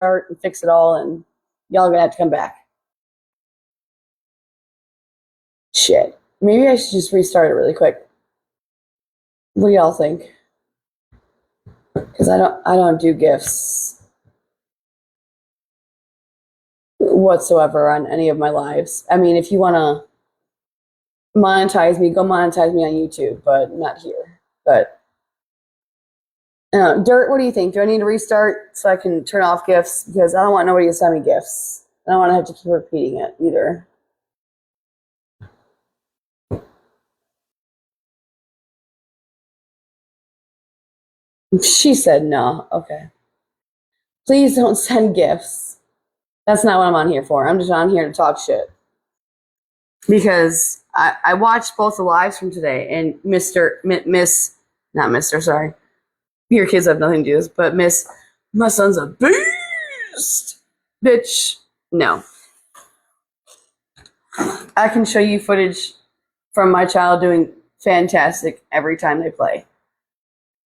restart and fix it all, and y'all are gonna have to come back. Shit. Maybe I should just restart it really quick. What do y'all think? Because I don't do gifts whatsoever on any of my lives. I mean, if you want to monetize me, go monetize me on YouTube, but not here. But Dirt, what do you think? Do I need to restart so I can turn off gifts? Because I don't want nobody to send me gifts. I don't want to have to keep repeating it either. She said no. Okay. Please don't send gifts. That's not what I'm on here for. I'm just on here to talk shit. Because I watched both the lives from today, and not Mr., sorry. Your kids have nothing to do with this, but my son's a beast. Bitch, no. I can show you footage from my child doing fantastic every time they play.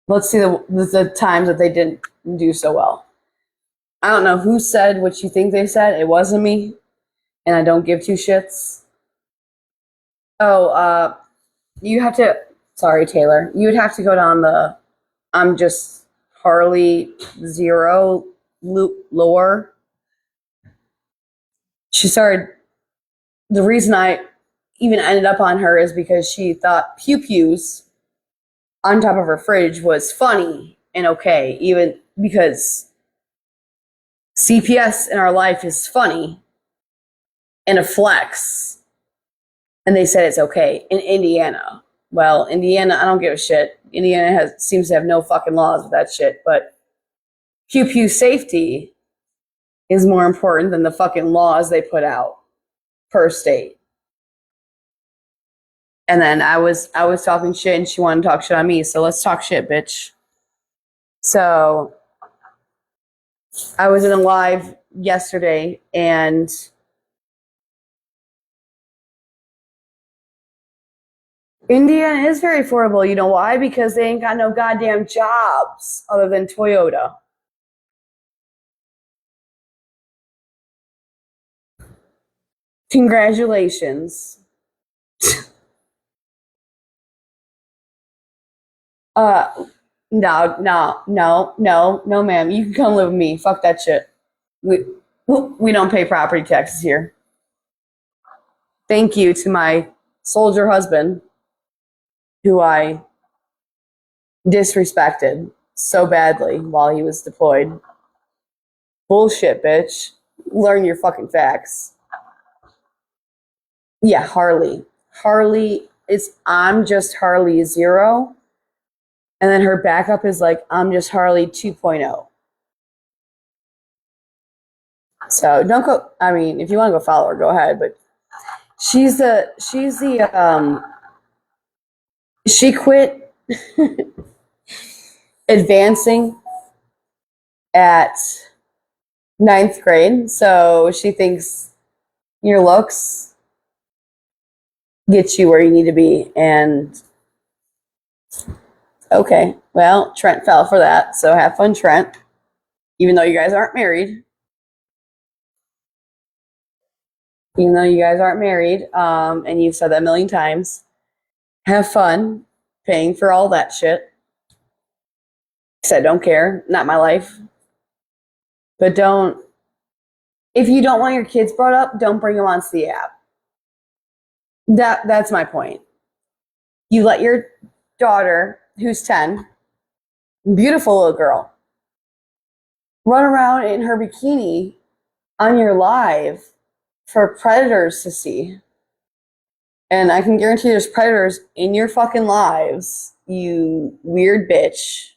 Let's see the times that they didn't do so well. I don't know who said what you think they said. It wasn't me, and I don't give two shits. Oh, you have to. Sorry, Taylor. You would have to go down the I'm just Harley Zero lore. She started. The reason I even ended up on her is because she thought pew pews on top of her fridge was funny and okay, even because CPS in our life is funny and a flex. And they said it's okay in Indiana. Well, Indiana, I don't give a shit. Indiana seems to have no fucking laws with that shit, but pew pew safety is more important than the fucking laws they put out per state. And then I was talking shit and she wanted to talk shit on me, so let's talk shit, bitch. So I was in a live yesterday and Indiana is very affordable. You know why? Because they ain't got no goddamn jobs other than Toyota. Congratulations. No, ma'am. You can come live with me. Fuck that shit. We don't pay property taxes here. Thank you to my soldier husband, who I disrespected so badly while he was deployed. Bullshit, bitch. Learn your fucking facts. Yeah, Harley. Harley is I'm just Harley 0. And then her backup is like, I'm just Harley 2.0. So don't go, I mean, if you want to go follow her, go ahead. But she quit advancing at 9th grade. So she thinks your looks get you where you need to be. And okay, well, Trent fell for that. So have fun, Trent. Even though you guys aren't married. And you've said that a million times, have fun paying for all that shit. I don't care, not my life. But if you don't want your kids brought up, don't bring them onto the app. That's my point. You let your daughter, who's 10, beautiful little girl, run around in her bikini on your live for predators to see. And I can guarantee there's predators in your fucking lives, you weird bitch.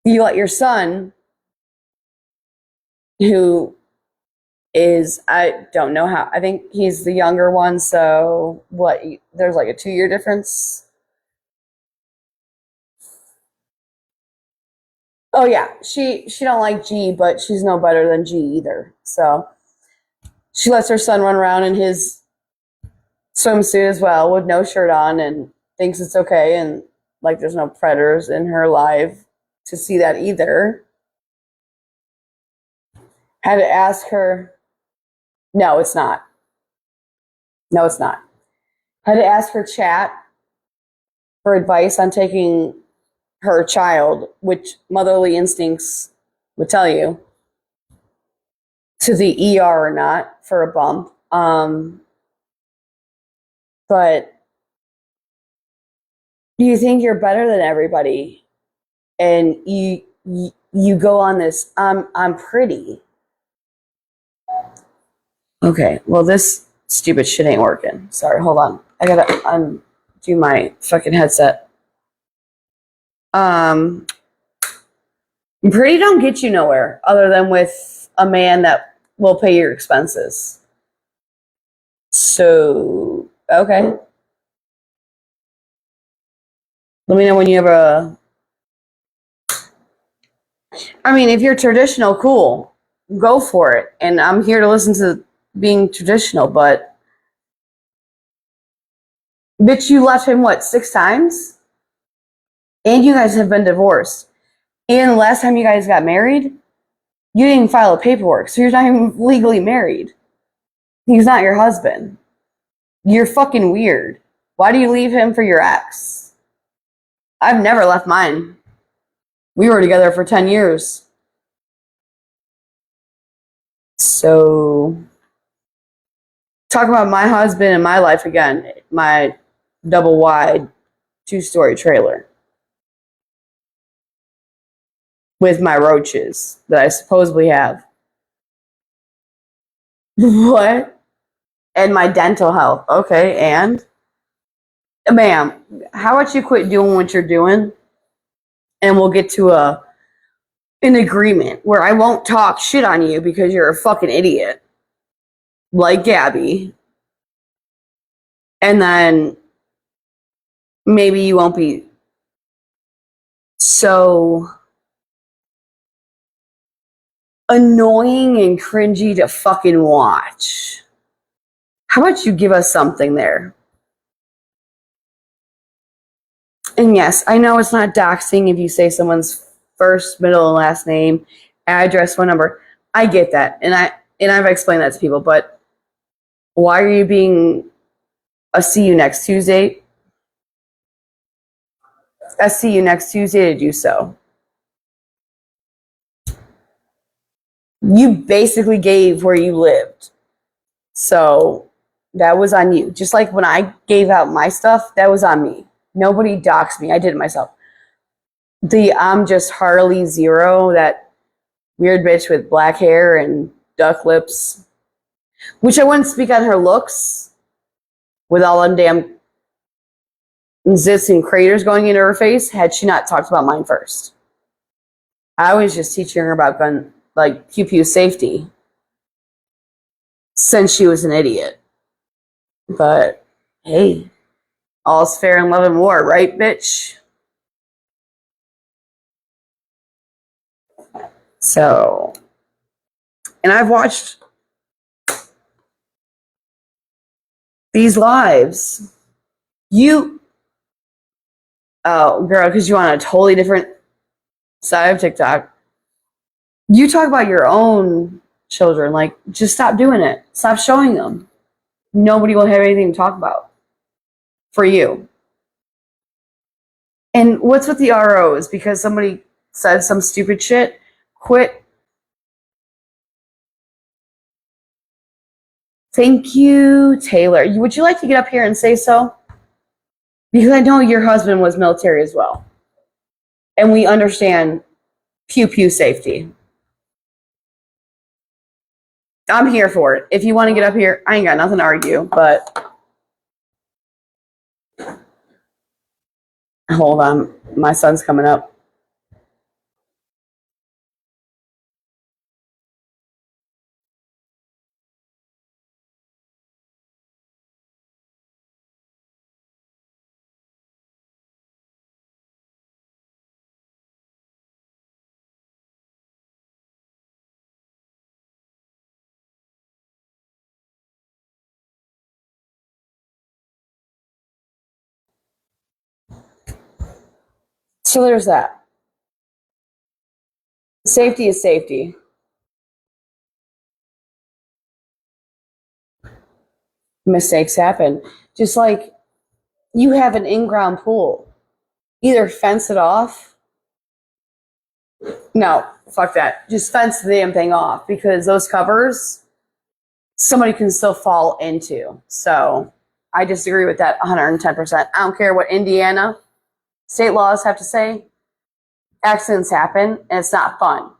You let your son, who is, I don't know how, I think he's the younger one, so what, there's like a 2-year difference. Oh yeah, she don't like G, but she's no better than G either. So she lets her son run around in his swimsuit as well with no shirt on and thinks it's okay, and like there's no predators in her life to see that either. Had to ask her. No, it's not. No, it's not. Had to ask her chat for advice on taking her child, which motherly instincts would tell you, to the ER or not for a bump. But you think you're better than everybody, and you go on this. I'm pretty. Okay, well this stupid shit ain't working. Sorry, hold on. I gotta undo my fucking headset. Pretty don't get you nowhere other than with a man that will pay your expenses. So, okay. Let me know when you have a. I mean, if you're traditional, cool. Go for it. And I'm here to listen to being traditional, but. Bitch, you left him, what, 6 times? And you guys have been divorced. And the last time you guys got married, you didn't file a paperwork, so you're not even legally married. He's not your husband. You're fucking weird. Why do you leave him for your ex? I've never left mine. We were together for 10 years. So, talk about my husband and my life again. My double wide 2-story trailer with my roaches that I supposedly have. What? And my dental health. Okay, and? Ma'am, how about you quit doing what you're doing and we'll get to an agreement where I won't talk shit on you because you're a fucking idiot. Like Gabby. And then maybe you won't be so annoying and cringy to fucking watch. How about you give us something there? And yes, I know it's not doxing if you say someone's first, middle, and last name, address, phone number. I get that. And I've explained that to people, but why are you being a see you next Tuesday? A see you next Tuesday to do so. You basically gave where you lived. So that was on you. Just like when I gave out my stuff, that was on me. Nobody doxed me. I did it myself. I'm just Harley Zero, that weird bitch with black hair and duck lips, which I wouldn't speak on her looks with all them damn zits and craters going into her face had she not talked about mine first. I was just teaching her about gun, like pew pew safety, since she was an idiot. But hey, all's fair in love and war, right, bitch? So, and I've watched these lives. Oh, girl, because you on a totally different side of TikTok. You talk about your own children. Like, just stop doing it. Stop showing them. Nobody will have anything to talk about for you. And what's with the ROs? Because somebody said some stupid shit? Quit. Thank you, Taylor. Would you like to get up here and say so? Because I know your husband was military as well. And we understand pew pew safety. I'm here for it. If you want to get up here, I ain't got nothing to argue, but hold on. My son's coming up. So there's that. Safety is safety. Mistakes happen. Just like you have an in-ground pool. Either fence it off. No, fuck that. Just fence the damn thing off because those covers, somebody can still fall into. So I disagree with that 110%. I don't care what Indiana state laws have to say. Accidents happen and it's not fun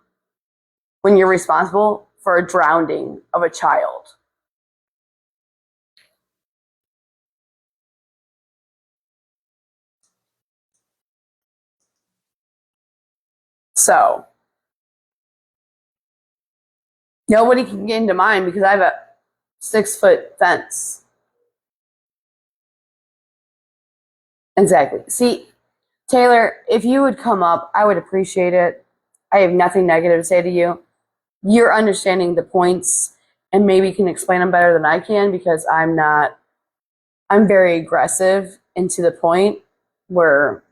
when you're responsible for a drowning of a child. So nobody can get into mine because I have a 6-foot fence. Exactly. See, Taylor, if you would come up, I would appreciate it. I have nothing negative to say to you. You're understanding the points and maybe can explain them better than I can because I'm not, I'm very aggressive and to the point where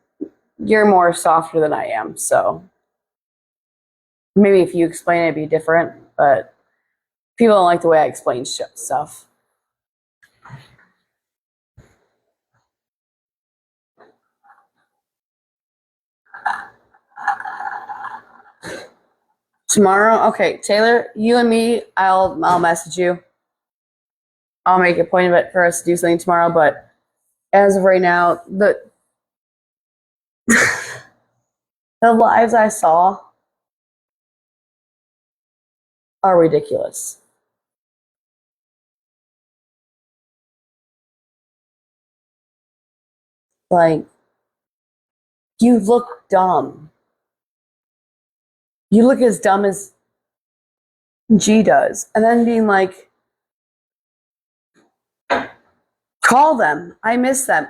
you're more softer than I am. So maybe if you explain it, it'd be different, but people don't like the way I explain stuff. Tomorrow, okay, Taylor, you and me, I'll message you. I'll make a point of it for us to do something tomorrow, but as of right now, the lives I saw are ridiculous. Like, you look dumb. You look as dumb as G does. And then being like, call them. I miss them.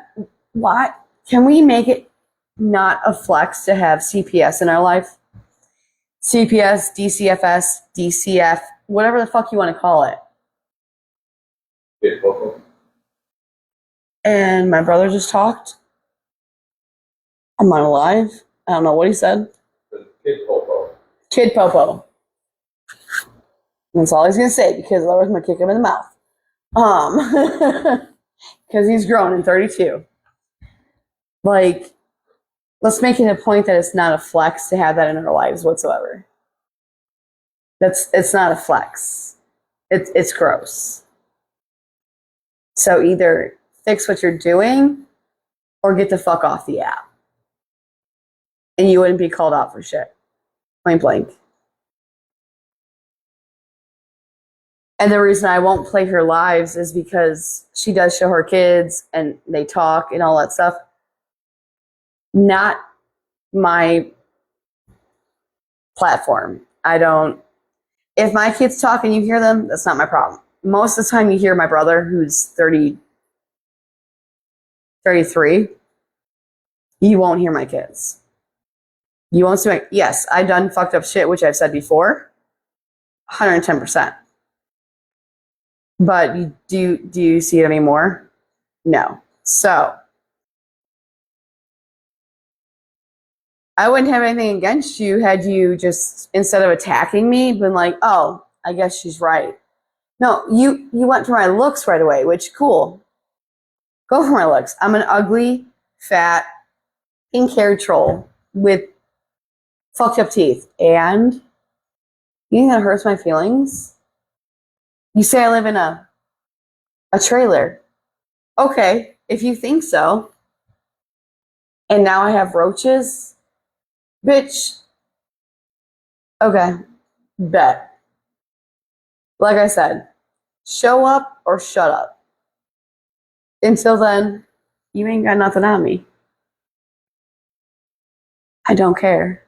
Why? Can we make it not a flex to have CPS in our life? CPS, DCFS, DCF, whatever the fuck you want to call it. And my brother just talked. I'm not alive. I don't know what he said. Kid Popo. Kid Popo. That's all he's gonna say because otherwise I'm gonna kick him in the mouth. Because he's grown in 32. Like, let's make it a point that it's not a flex to have that in our lives whatsoever. It's not a flex. It's gross. So either fix what you're doing or get the fuck off the app. And you wouldn't be called out for shit. Point blank. And the reason I won't play her lives is because she does show her kids and they talk and all that stuff. Not my platform. I don't. If my kids talk and you hear them, that's not my problem. Most of the time you hear my brother, who's 30, 33, you won't hear my kids. You won't see my, yes, I've done fucked up shit, which I've said before, 110%. But do you see it anymore? No. So I wouldn't have anything against you had you just, instead of attacking me, been like, oh, I guess she's right. No, you went for my looks right away, which cool. Go for my looks. I'm an ugly, fat, pink-haired troll with fucked up teeth. And you think that hurts my feelings? You say I live in a trailer. Okay, if you think so. And now I have roaches? Bitch. Okay, bet. Like I said, show up or shut up. Until then, you ain't got nothing on me. I don't care.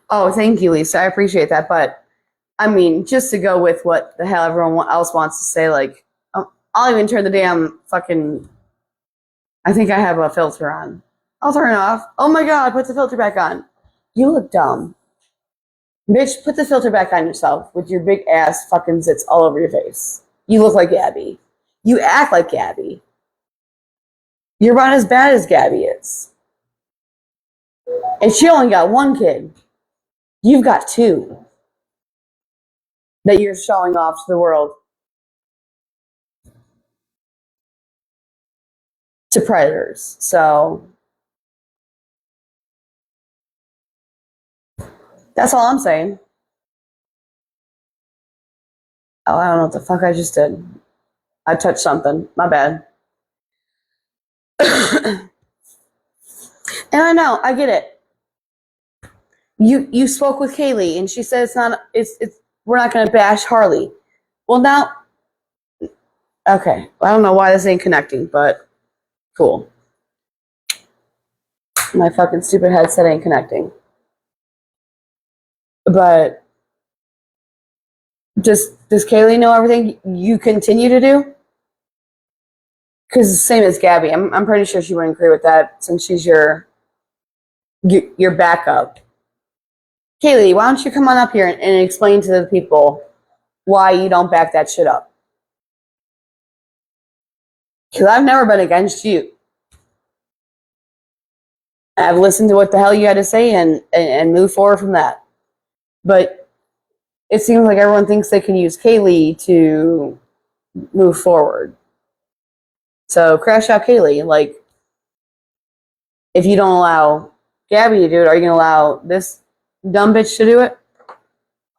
Oh, thank you, Lisa. I appreciate that. But I mean, just to go with what the hell everyone else wants to say, like, I'll even turn the damn fucking. I think I have a filter on. I'll turn it off. Oh my god, put the filter back on. You look dumb. Bitch, put the filter back on yourself with your big ass fucking zits all over your face. You look like Gabby. You act like Gabby. You're about as bad as Gabby is. And she only got one kid. You've got two. that you're showing off to the world, to predators. So that's all I'm saying. Oh, I don't know what the fuck I just did. I touched something. My bad. And I know, I get it. You spoke with Kaylee and she said it's we're not gonna bash Harley. Well now okay. I don't know why this ain't connecting, but cool. My fucking stupid headset ain't connecting. But does Kaylee know everything you continue to do? Because same as Gabby, I'm pretty sure she wouldn't agree with that since she's your backup. Kaylee, why don't you come on up here and explain to the people why you don't back that shit up? Because I've never been against you. I've listened to what the hell you had to say and move forward from that. But it seems like everyone thinks they can use Kaylee to move forward. So crash out Kaylee. Like, if you don't allow Gabby to do it, are you going to allow this dumb bitch to do it?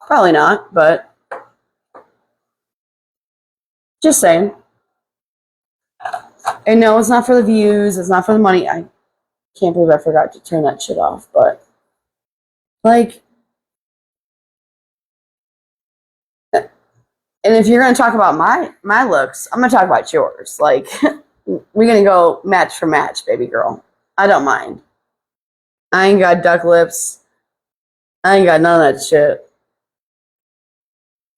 Probably not, but just saying. And no, it's not for the views. It's not for the money. I can't believe I forgot to turn that shit off. But, like, and if you're going to talk about my looks, I'm going to talk about yours. Like, we're going to go match for match, baby girl. I don't mind. I ain't got duck lips. I ain't got none of that shit.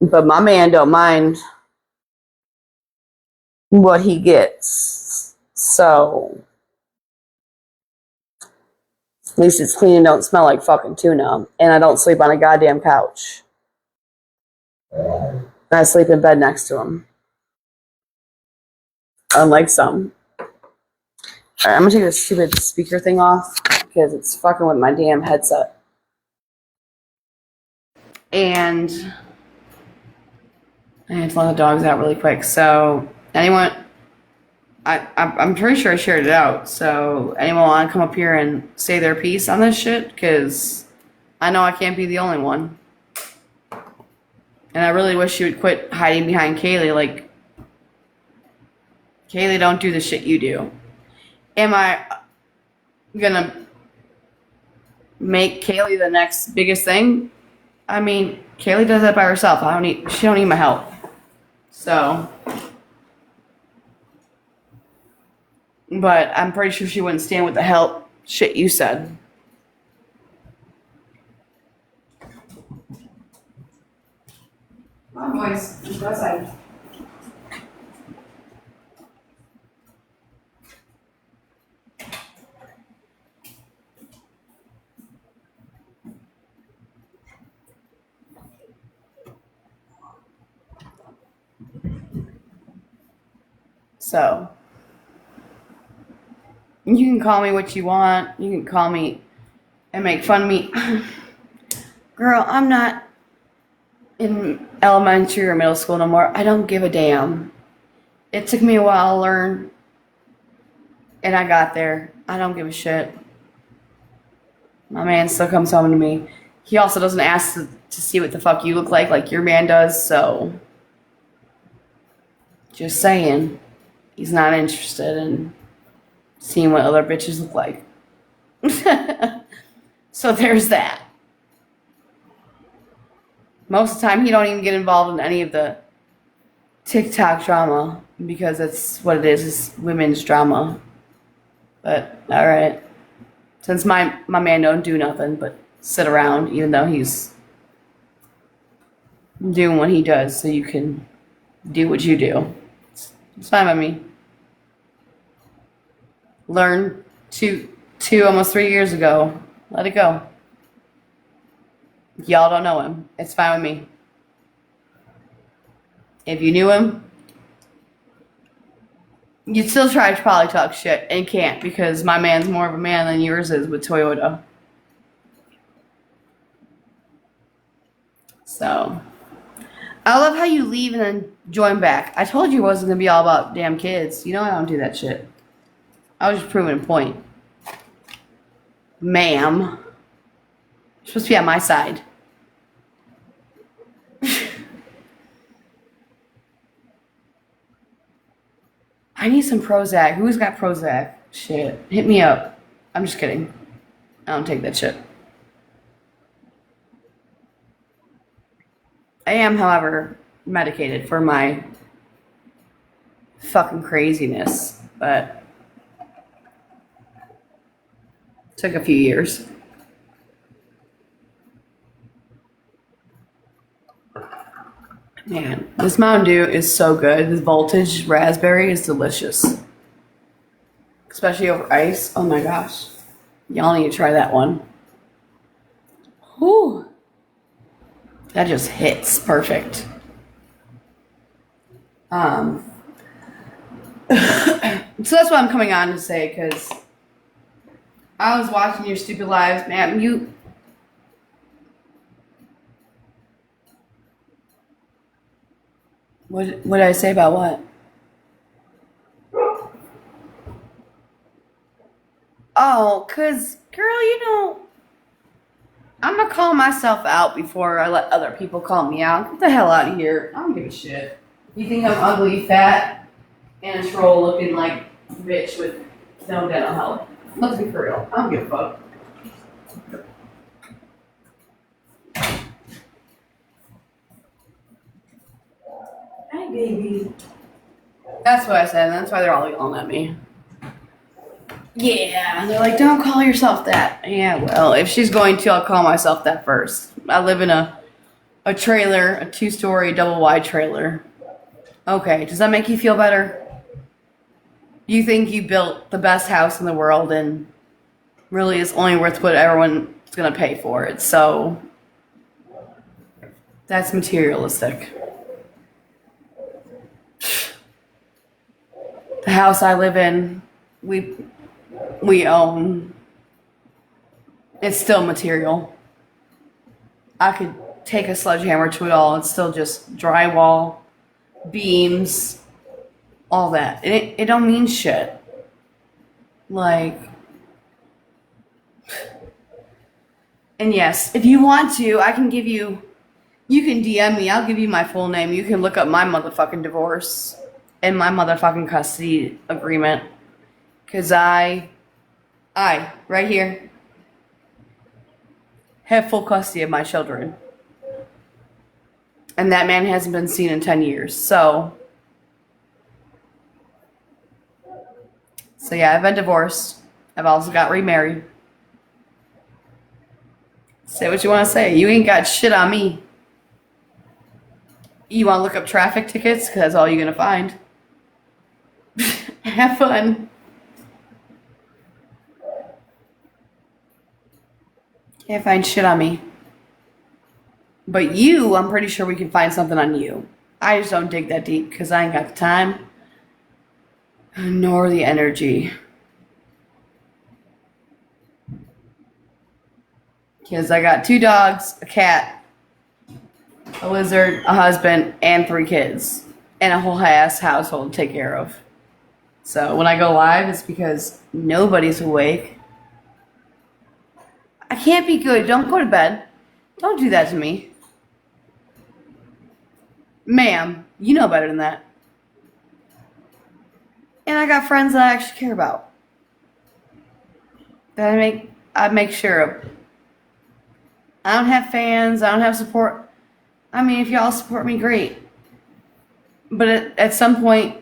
But my man don't mind what he gets. So, at least it's clean and don't smell like fucking tuna. And I don't sleep on a goddamn couch. I sleep in bed next to him. Unlike some. Alright, I'm gonna take this stupid speaker thing off because it's fucking with my damn headset. And I had to let the dogs out really quick. So, anyone, I'm pretty sure I shared it out. So, anyone want to come up here and say their piece on this shit? Because I know I can't be the only one. And I really wish you would quit hiding behind Kaylee. Like, Kaylee, don't do the shit you do. Am I gonna make Kaylee the next biggest thing? I mean, Kaylee does that by herself. She don't need my help. So, but I'm pretty sure she wouldn't stand with the help shit you said. Come on, boys. Let's go outside. So, you can call me what you want. You can call me and make fun of me. Girl, I'm not in elementary or middle school no more. I don't give a damn. It took me a while to learn, and I got there. I don't give a shit. My man still comes home to me. He also doesn't ask to see what the fuck you look like your man does, so just saying. He's not interested in seeing what other bitches look like. So there's that. Most of the time, he don't even get involved in any of the TikTok drama because that's what it is. It's women's drama. But all right, since my man don't do nothing but sit around, even though he's doing what he does, so you can do what you do. It's fine by me. Learned almost 3 years ago. Let it go. Y'all don't know him. It's fine with me. If you knew him, you'd still try to probably talk shit and can't because my man's more of a man than yours is with Toyota. So, I love how you leave and then join back. I told you it wasn't going to be all about damn kids. You know I don't do that shit. I was just proving a point. Ma'am. You're supposed to be on my side. I need some Prozac. Who's got Prozac? Shit. Hit me up. I'm just kidding. I don't take that shit. I am, however, medicated for my fucking craziness, but it took a few years. Man, this Mountain Dew is so good. This Voltage raspberry is delicious. Especially over ice. Oh my gosh. Y'all need to try that one. Whew. That just hits perfect. So that's what I'm coming on to say, because I was watching your stupid lives, man. What did I say about what? Oh, cause girl, I'm gonna call myself out before I let other people call me out. Get the hell out of here. I don't give a shit. You think I'm ugly, fat, and a troll looking like a bitch with no dental health? Let's be for real. I don't give a fuck. Hi, baby. That's what I said, and that's why they're all yelling at me. Yeah, they're like, don't call yourself that. Yeah, well, if she's going to, I'll call myself that first. I live in a trailer, a 2-story, double-wide trailer. Okay, does that make you feel better? You think you built the best house in the world, and really it's only worth what everyone's going to pay for it. So that's materialistic. The house I live in, we own. It's still material. I could take a sledgehammer to it all. It's still just drywall, beams, all that. It don't mean shit. Like, and yes, if you want to, I can give you can DM me. I'll give you my full name. You can look up my motherfucking divorce and my motherfucking custody agreement. Because I, right here, have full custody of my children. And that man hasn't been seen in 10 years. So yeah, I've been divorced. I've also got remarried. Say what you want to say. You ain't got shit on me. You want to look up traffic tickets? Because that's all you're going to find. Have fun. Can't find shit on me. But you, I'm pretty sure we can find something on you. I just don't dig that deep because I ain't got the time nor the energy. Because I got 2 dogs, a cat, a lizard, a husband, and 3 kids. And a whole ass household to take care of. So when I go live, it's because nobody's awake. I can't be good. Don't go to bed. Don't do that to me. Ma'am, you know better than that. And I got friends that I actually care about. That I make sure of. I don't have fans. I don't have support. I mean, if y'all support me, great. But at some point,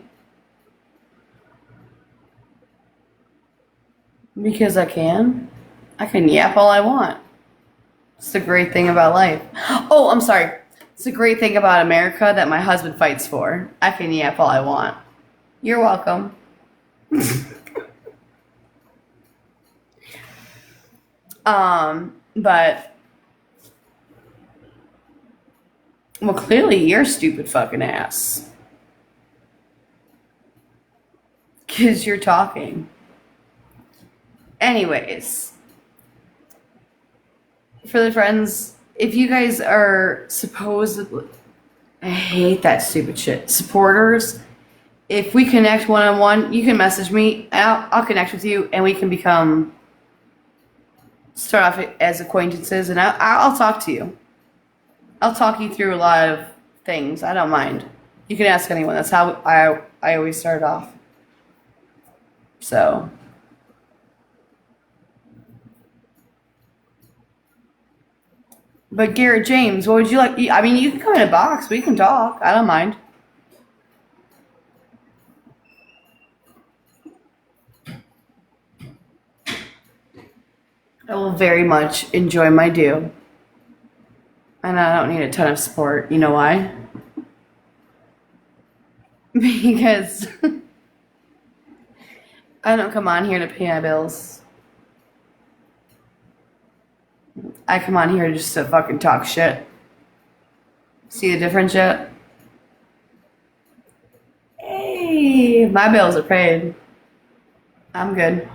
because I can yap all I want. It's the great thing about life. Oh, I'm sorry. It's a great thing about America that my husband fights for. I can yap all I want. You're welcome. But well, clearly you're stupid fucking ass. 'Cause you're talking. Anyways, for the friends, if you guys are supposedly I hate that stupid shit. Supporters, if we connect one-on-one, you can message me, and I'll connect with you, and we can start off as acquaintances, and I'll talk to you. I'll talk you through a lot of things. I don't mind. You can ask anyone. That's how I always start off. So. But Garrett James, what would you like? I mean, you can come in a box. We can talk. I don't mind. I will very much enjoy my due. And I don't need a ton of support. You know why? Because I don't come on here to pay my bills. I come on here just to fucking talk shit. See the difference yet? Hey, my bills are paid. I'm good.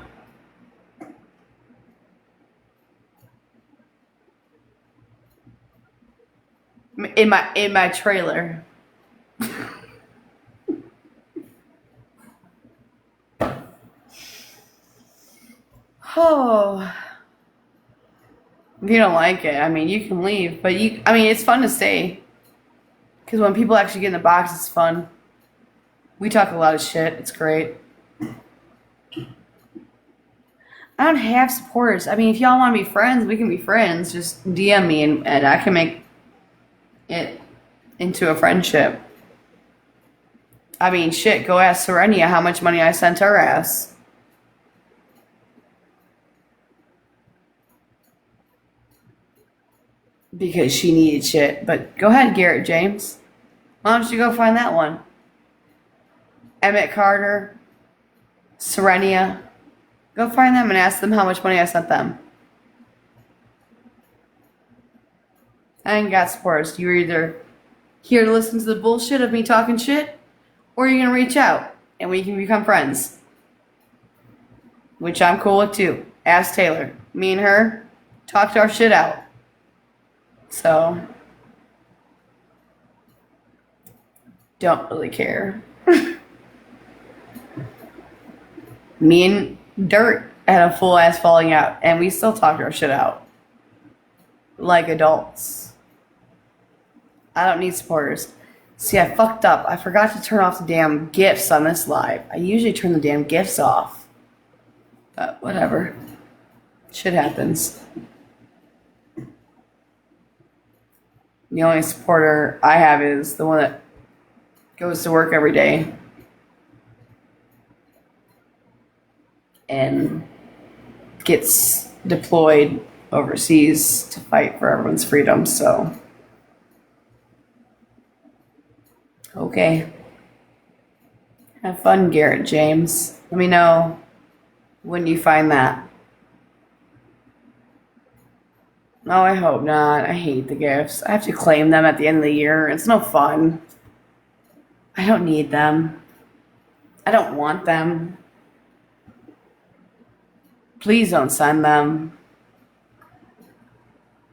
In my trailer. Oh. If you don't like it, I mean, you can leave. But I mean, it's fun to stay. Because when people actually get in the box, it's fun. We talk a lot of shit. It's great. I don't have supporters. I mean, if y'all want to be friends, we can be friends. Just DM me and I can make it into a friendship. I mean, shit, go ask Serenia how much money I sent her ass. Because she needed shit. But go ahead, Garrett James. Why don't you go find that one? Emmett Carter, Serenia. Go find them and ask them how much money I sent them. I ain't got supporters. You're either here to listen to the bullshit of me talking shit, or you're going to reach out and we can become friends. Which I'm cool with too. Ask Taylor. Me and her talked our shit out. So, don't really care. Me and Dirt had a full ass falling out, and we still talked our shit out. Like adults. I don't need supporters. See, I fucked up. I forgot to turn off the damn GIFs on this live. I usually turn the damn GIFs off. But whatever. Shit happens. The only supporter I have is the one that goes to work every day and gets deployed overseas to fight for everyone's freedom. So, okay. Have fun, Garrett James. Let me know when you find that. Oh, I hope not. I hate the gifts. I have to claim them at the end of the year. It's no fun. I don't need them. I don't want them. Please don't send them.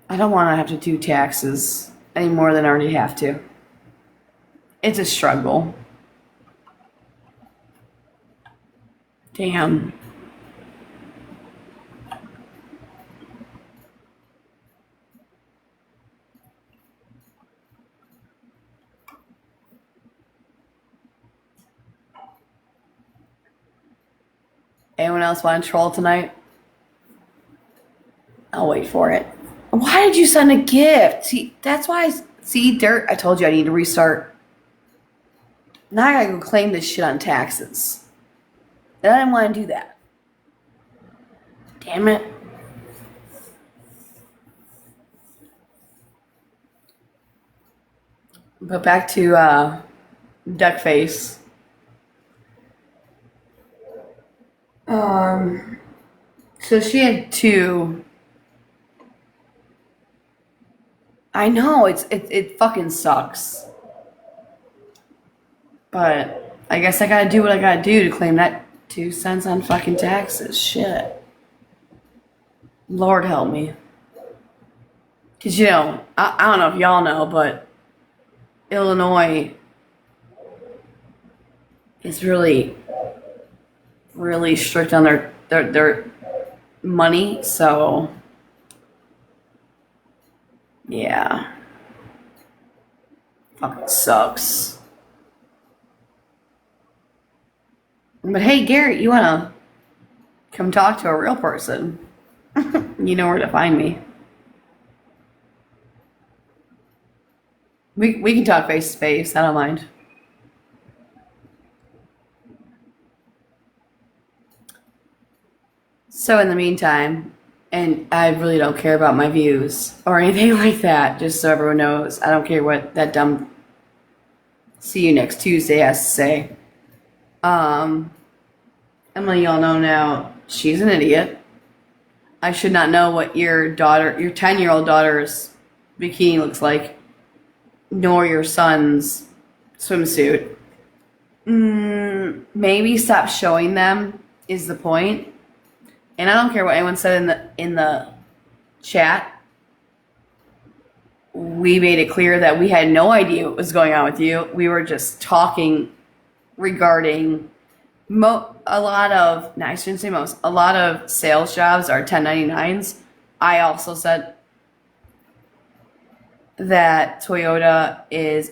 I don't want to have to do taxes any more than I already have to. It's a struggle. Damn. Anyone else want to troll tonight? I'll wait for it. Why did you send a gift? See, that's why Dirt, I told you I need to restart. Now I gotta go claim this shit on taxes. And I didn't want to do that. Damn it. But back to Duckface. So she had two. I know it fucking sucks. But I guess I gotta do what I gotta do to claim that 2 cents on fucking taxes. Shit. Lord help me. Cause I don't know if y'all know, but Illinois is really, really strict on their money. So, yeah, fucking sucks. But hey, Garrett, you wanna come talk to a real person? You know where to find me. We can talk face to face. I don't mind. So in the meantime, and I really don't care about my views or anything like that, just so everyone knows, I don't care what that dumb see you next Tuesday has to say. I'm letting y'all know now, she's an idiot. I should not know what your 10-year-old daughter's bikini looks like, nor your son's swimsuit. Maybe stop showing them is the point. And I don't care what anyone said in the chat. We made it clear that we had no idea what was going on with you. We were just talking regarding a lot of sales jobs are 1099s. I also said that Toyota is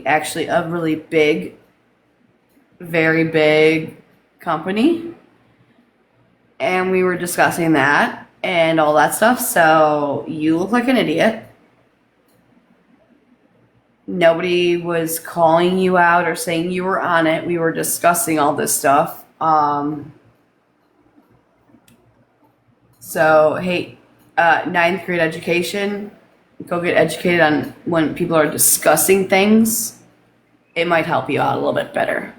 actually a really big, very big company. And we were discussing that and all that stuff. So you look like an idiot. Nobody was calling you out or saying you were on it. We were discussing all this stuff. So, hey, ninth grade education, go get educated on when people are discussing things. It might help you out a little bit better.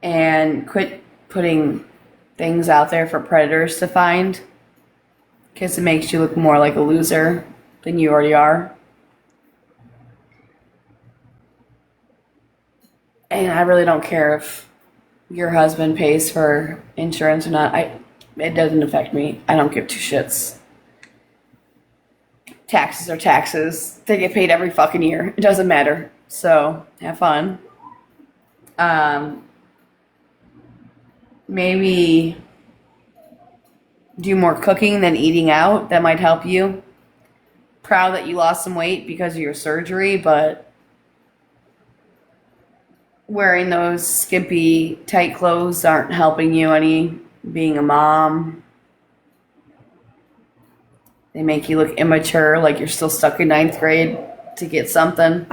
And quit putting things out there for predators to find, because it makes you look more like a loser than you already are. And I really don't care if your husband pays for insurance or not. It doesn't affect me. I don't give two shits. Taxes are taxes. They get paid every fucking year. It doesn't matter. So have fun. Maybe do more cooking than eating out. That might help you. Proud that you lost some weight because of your surgery, but wearing those skimpy, tight clothes aren't helping you any. Being a mom, they make you look immature, like you're still stuck in ninth grade to get something.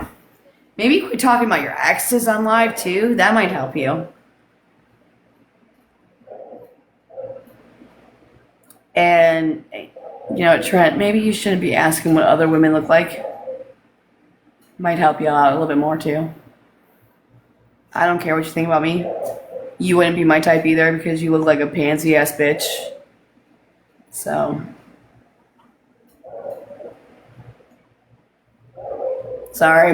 Maybe quit talking about your exes on live too. That might help you. And, you know, Trent, maybe you shouldn't be asking what other women look like. Might help you out a little bit more, too. I don't care what you think about me. You wouldn't be my type either because you look like a pansy-ass bitch. So. Sorry,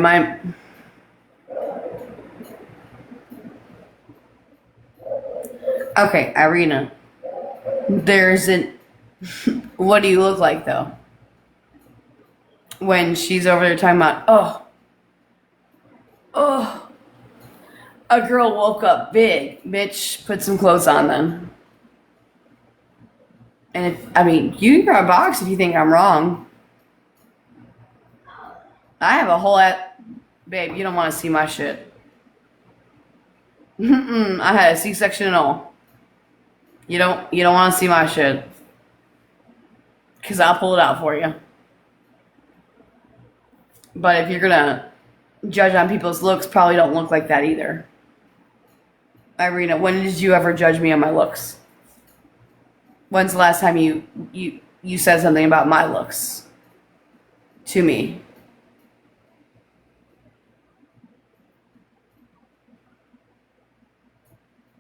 Okay, Irina. There's an... What do you look like, though? When she's over there talking about, a girl woke up big. Bitch, put some clothes on then. And you can grab a box if you think I'm wrong. I have a whole babe, you don't want to see my shit. I had a C-section and all. You don't want to see my shit. Because I'll pull it out for you. But if you're going to judge on people's looks, probably don't look like that either. Irina, when did you ever judge me on my looks? When's the last time you said something about my looks to me?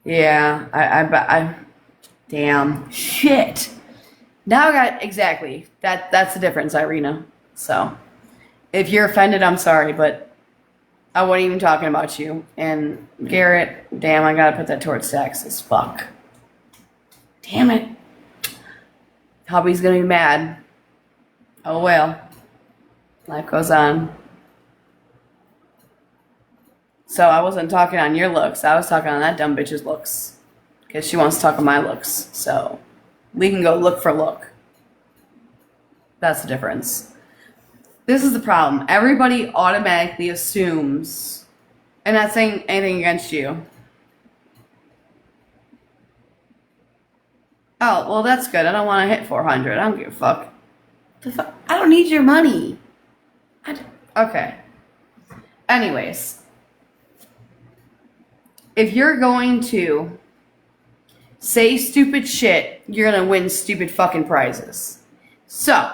Yeah, I damn shit. Now I got exactly that's the difference, Irina. So if you're offended, I'm sorry, but I wasn't even talking about you. And Garrett, damn, I gotta put that towards sex as fuck. Damn it. Hubby's gonna be mad. Oh well. Life goes on. So I wasn't talking on your looks. I was talking on that dumb bitch's looks. Because she wants to talk on my looks. So we can go look for look. That's the difference. This is the problem. Everybody automatically assumes, and not saying anything against you. Oh, well, that's good. I don't want to hit 400. I don't give a fuck. I don't need your money. Okay. Anyways, if you're going to say stupid shit, you're going to win stupid fucking prizes. So,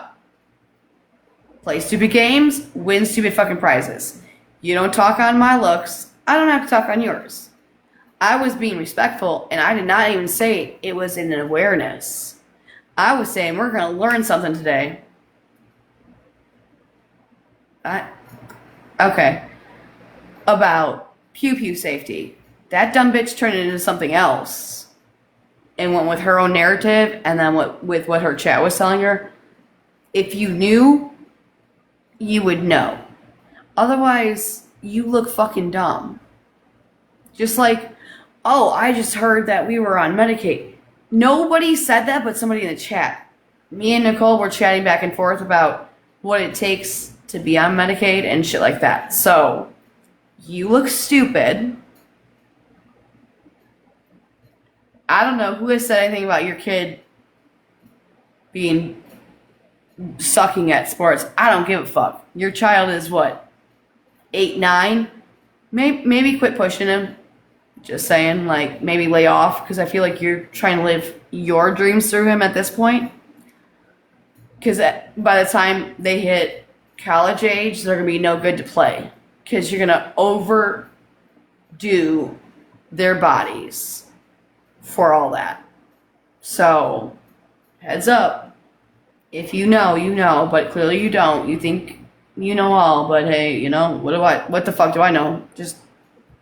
play stupid games, win stupid fucking prizes. You don't talk on my looks, I don't have to talk on yours. I was being respectful, and I did not even say it was in an awareness. I was saying we're going to learn something today. Okay. About pew-pew safety. That dumb bitch turned it into something else and went with her own narrative and then with what her chat was telling her. If you knew, you would know. Otherwise, you look fucking dumb. Just like, oh, I just heard that we were on Medicaid. Nobody said that but somebody in the chat. Me and Nicole were chatting back and forth about what it takes to be on Medicaid and shit like that. So, you look stupid. I don't know who has said anything about your kid being sucking at sports. I don't give a fuck. Your child is what? 8, 9? Maybe quit pushing him. Just saying, like, maybe lay off, because I feel like you're trying to live your dreams through him at this point. Because by the time they hit college age, they're going to be no good to play. Because you're going to overdo their bodies for all that. So, heads up. If you know, you know, but clearly you don't. You think you know all, but hey, you know, what the fuck do I know? Just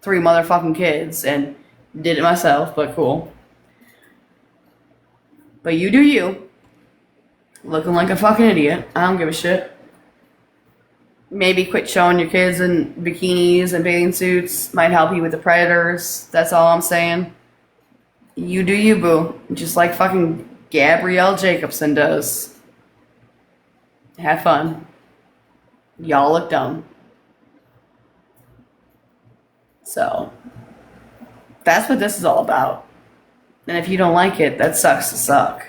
3 motherfucking kids and did it myself, but cool. But you do you. Looking like a fucking idiot. I don't give a shit. Maybe quit showing your kids in bikinis and bathing suits. Might help you with the predators. That's all I'm saying. You do you, boo. Just like fucking Gabrielle Jacobson does. Have fun. Y'all look dumb. So, that's what this is all about. And if you don't like it, that sucks to suck.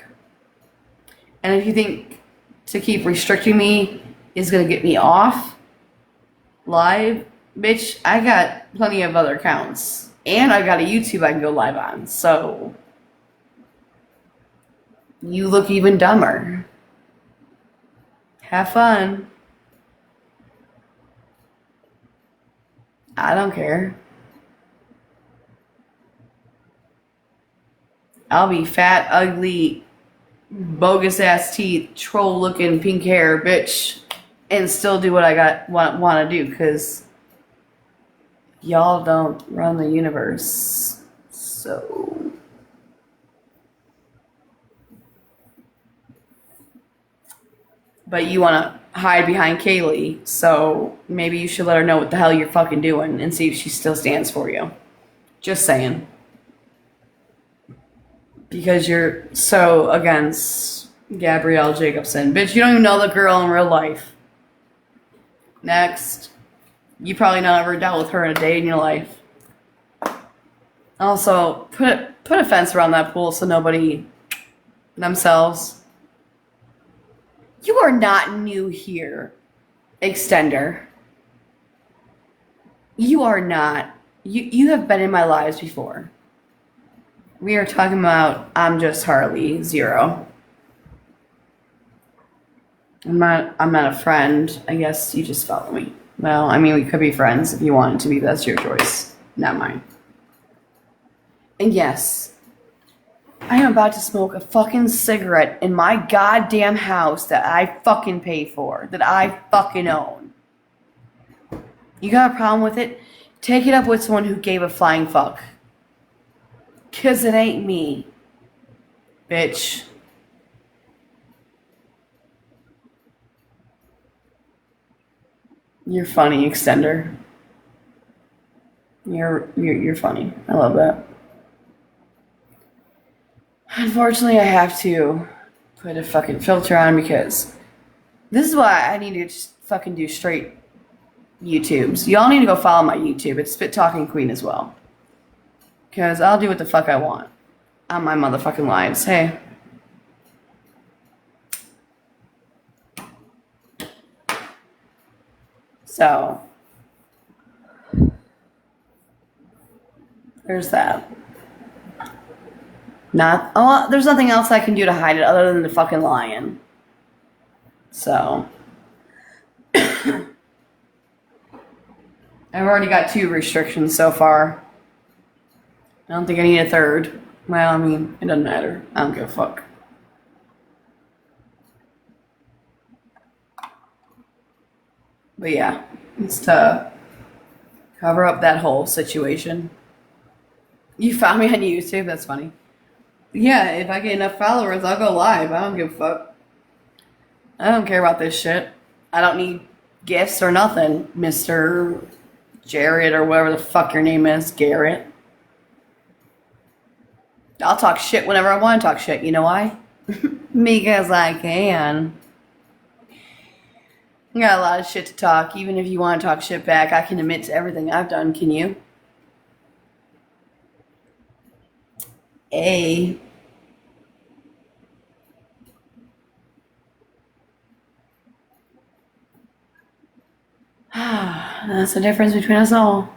And if you think to keep restricting me is going to get me off live, bitch, I got plenty of other accounts. And I've got a YouTube I can go live on. So, you look even dumber. Have fun. I don't care. I'll be fat, ugly, bogus ass teeth, troll looking pink hair, bitch, and still do what I want to do, because y'all don't run the universe. So, but you want to hide behind Kaylee, so maybe you should let her know what the hell you're fucking doing and see if she still stands for you. Just saying. Because you're so against Gabrielle Jacobson. Bitch, you don't even know the girl in real life. Next. You probably never dealt with her in a day in your life. Also, put a fence around that pool so nobody themselves. You are not new here, Extender. You are not. You have been in my lives before. We are talking about I'm just Harley 0. I'm not a friend. I guess you just follow me. Well, I mean, we could be friends if you wanted to be. That's your choice, not mine. And yes, I am about to smoke a fucking cigarette in my goddamn house that I fucking pay for, that I fucking own. You got a problem with it? Take it up with someone who gave a flying fuck. 'Cause it ain't me, bitch. You're funny, extender. You're funny. I love that. Unfortunately, I have to put a fucking filter on because this is why I need to just fucking do straight YouTubes. Y'all need to go follow my YouTube. It's Spit Talking Queen as well. Because I'll do what the fuck I want on my motherfucking lives. Hey. So, there's that. There's nothing else I can do to hide it other than the fucking lion. So, I've already got 2 restrictions so far. I don't think I need a 3rd. Well, I mean, it doesn't matter. I don't give a fuck. But yeah, it's to cover up that whole situation. You found me on YouTube? That's funny. Yeah, if I get enough followers, I'll go live. I don't give a fuck. I don't care about this shit. I don't need gifts or nothing, Mr. Jared or whatever the fuck your name is, Garrett. I'll talk shit whenever I want to talk shit. You know why? Because I can. I got a lot of shit to talk. Even if you want to talk shit back, I can admit to everything I've done. Can you? That's the difference between us all.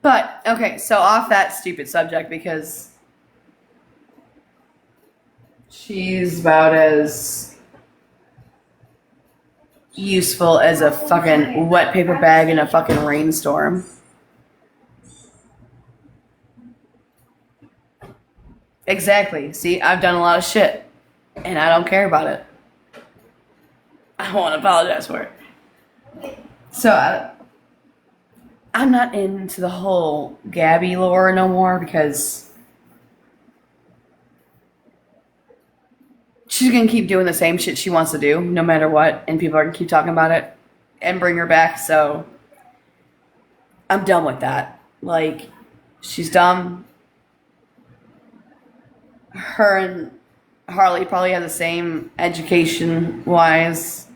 But, okay, so off that stupid subject because she's about as useful as a fucking wet paper bag in a fucking rainstorm. Exactly. See, I've done a lot of shit, and I don't care about it. I won't apologize for it. So, I'm not into the whole Gabby lore no more because she's going to keep doing the same shit she wants to do no matter what, and people are going to keep talking about it and bring her back, so I'm done with that. Like, she's dumb. Her and Harley probably have the same education-wise.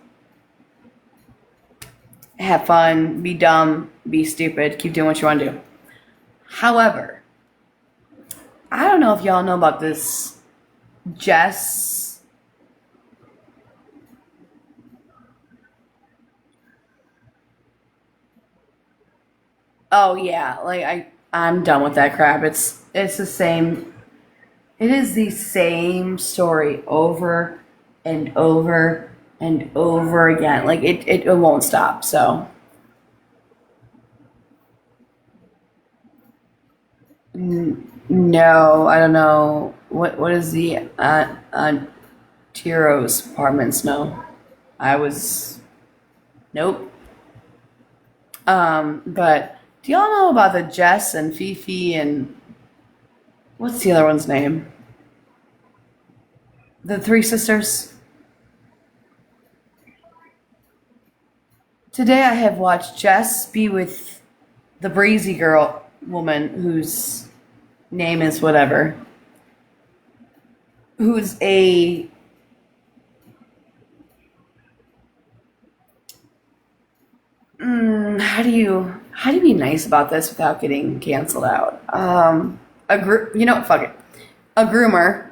Have fun, be dumb, be stupid, keep doing what you want to do. However, I don't know if y'all know about this Jess. Oh yeah, like I'm done with that crap. It's the same. It is the same story over and over and over again. Like it won't stop. So no, I don't know. What is the Tiro's apartments? No, I was nope. But do y'all know about the Jess and Fifi and what's the other one's name? The 3 sisters. Today I have watched Jess be with the breezy girl woman whose name is whatever. Who's a how do you be nice about this without getting canceled out? Fuck it. A groomer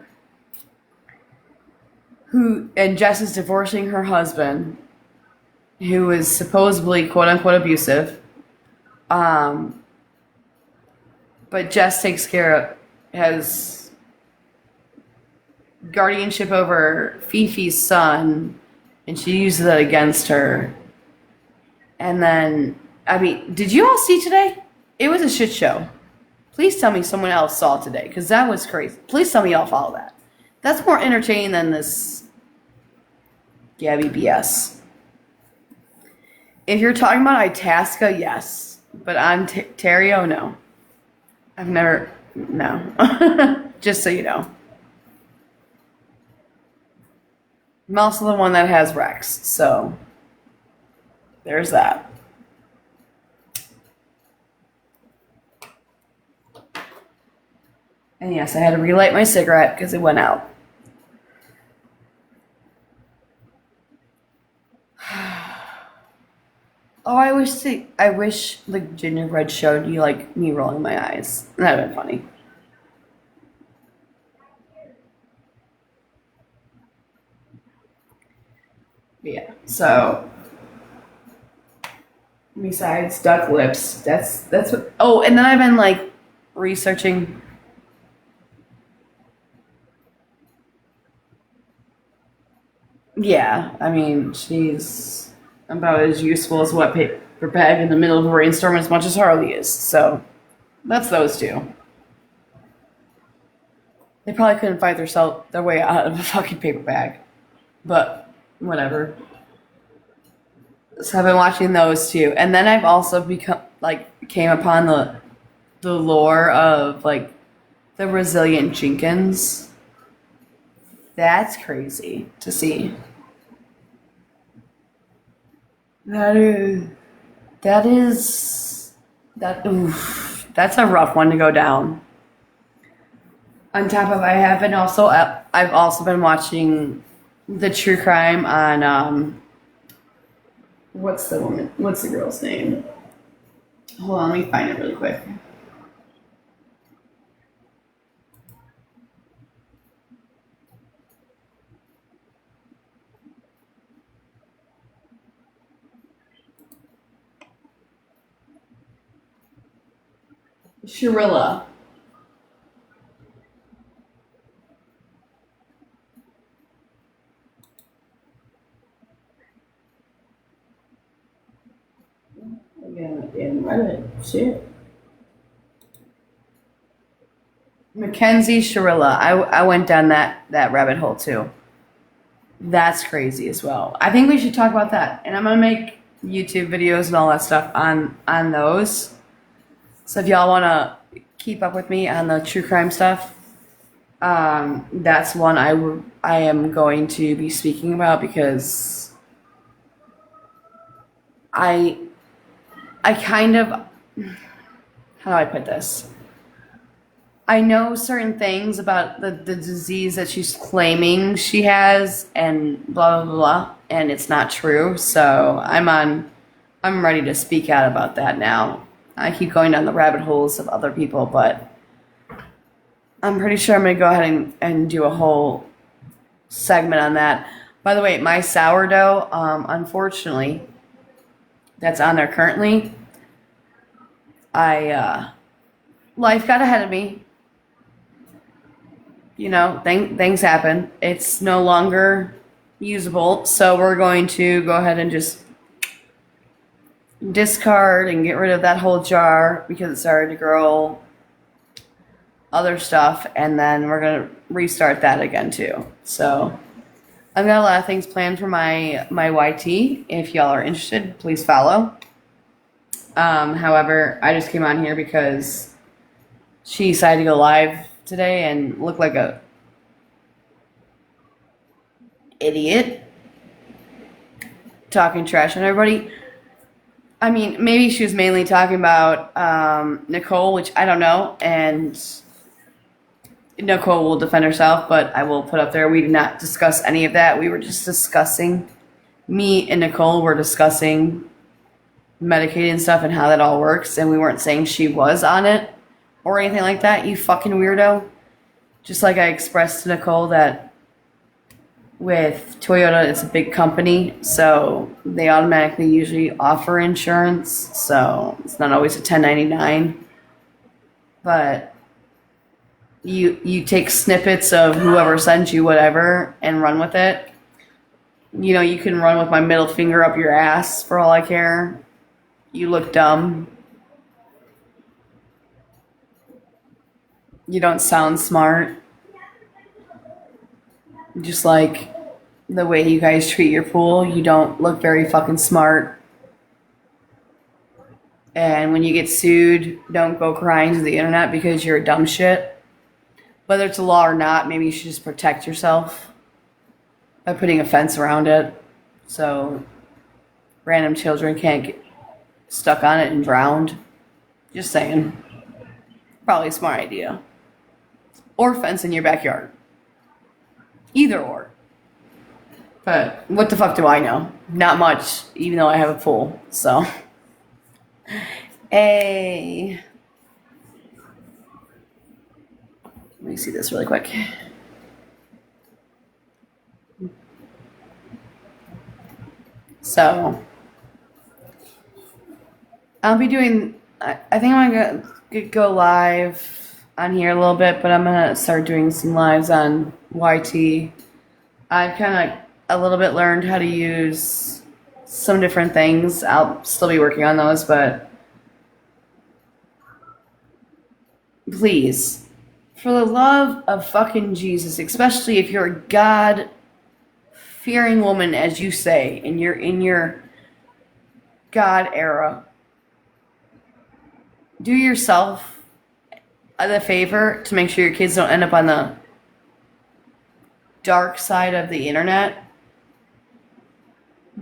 and Jess is divorcing her husband, who is supposedly quote unquote abusive. But Jess has guardianship over Fifi's son, and she uses that against her. And then, I mean, did you all see today? It was a shit show. Please tell me someone else saw it today, because that was crazy. Please tell me y'all follow that. That's more entertaining than this Gabby BS. If you're talking about Itasca, yes. But on Terrio, no. I've never, no. Just so you know. I'm also the one that has Rex, so there's that. And yes, I had to relight my cigarette because it went out. Oh, I wish the gingerbread showed you like me rolling my eyes. That'd have been funny. Yeah. So besides duck lips, that's what. Oh, and then I've been like researching. Yeah, I mean she's about as useful as wet paper bag in the middle of a rainstorm as much as Harley is. So that's those two. They probably couldn't fight their way out of a fucking paper bag, but whatever. So I've been watching those two, and then I've also came upon the lore of like the resilient Jenkins. That's crazy to see. That is that is that. Oof, that's a rough one to go down. On top of, I've also been watching the true crime on what's the girl's name? Hold on, let me find it really quick. Shirilla. Again, in Reddit. Shit. Mackenzie Shirilla. I went down that rabbit hole too. That's crazy as well. I think we should talk about that. And I'm gonna make YouTube videos and all that stuff on those. So if y'all wanna keep up with me on the true crime stuff, that's one I am going to be speaking about because I kind of, how do I put this? I know certain things about the disease that she's claiming she has and blah blah blah, and it's not true. So I'm ready to speak out about that now. I keep going down the rabbit holes of other people, but I'm pretty sure I'm gonna go ahead and do a whole segment on that. By the way, my sourdough, unfortunately, that's on there currently. Life got ahead of me. You know, things happen. It's no longer usable, so we're going to go ahead and just discard and get rid of that whole jar because it started to grow other stuff, and then we're gonna restart that again too. So I've got a lot of things planned for my YT. If y'all are interested, please follow. However, I just came on here because she decided to go live today and look like a idiot talking trash on everybody. I mean, maybe she was mainly talking about Nicole, which I don't know, and Nicole will defend herself, but I will put up there, we did not discuss any of that. We were just discussing, me and Nicole were discussing Medicaid and stuff and how that all works, and we weren't saying she was on it or anything like that, you fucking weirdo. Just like I expressed to Nicole that with Toyota, it's a big company, so they automatically usually offer insurance, so it's not always a 1099. But you take snippets of whoever sends you whatever and run with it. You know, you can run with my middle finger up your ass for all I care. You look dumb. You don't sound smart. Just like the way you guys treat your pool, you don't look very fucking smart. And when you get sued, don't go crying to the internet because you're a dumb shit. Whether it's a law or not, maybe you should just protect yourself by putting a fence around it. So random children can't get stuck on it and drowned. Just saying. Probably a smart idea. Or fence in your backyard. Either or. But what the fuck do I know? Not much, even though I have a pool. So. Let me see this really quick. So. I'll be doing. I think I'm gonna go live on here a little bit, but I'm gonna start doing some lives on YT. I've kind of a little bit learned how to use some different things. I'll still be working on those, but please, for the love of fucking Jesus, especially if you're a God-fearing woman, as you say, and you're in your God era, do yourself the favor to make sure your kids don't end up on the dark side of the internet.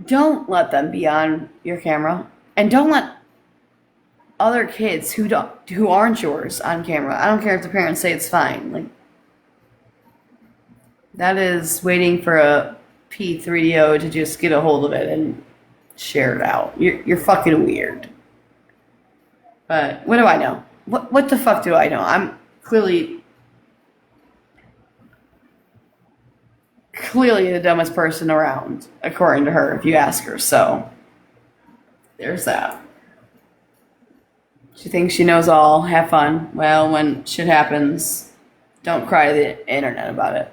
Don't let them be on your camera, and don't let other kids who aren't yours on camera. I don't care if the parents say it's fine. Like, that is waiting for a P3O to just get a hold of it and share it out. You're fucking weird. But what do I know? What the fuck do I know? I'm clearly the dumbest person around, according to her, if you ask her. So, there's that. She thinks she knows all. Have fun. Well, when shit happens, don't cry to the internet about it.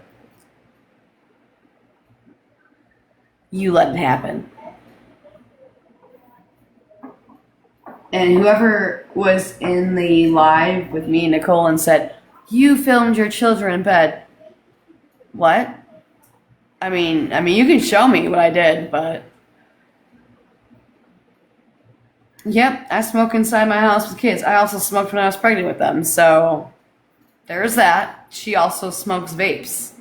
You let it happen. And whoever was in the live with me and Nicole and said, "You filmed your children in bed." What? I mean, you can show me what I did, but yep, I smoke inside my house with kids. I also smoked when I was pregnant with them, so there's that. She also smokes vapes,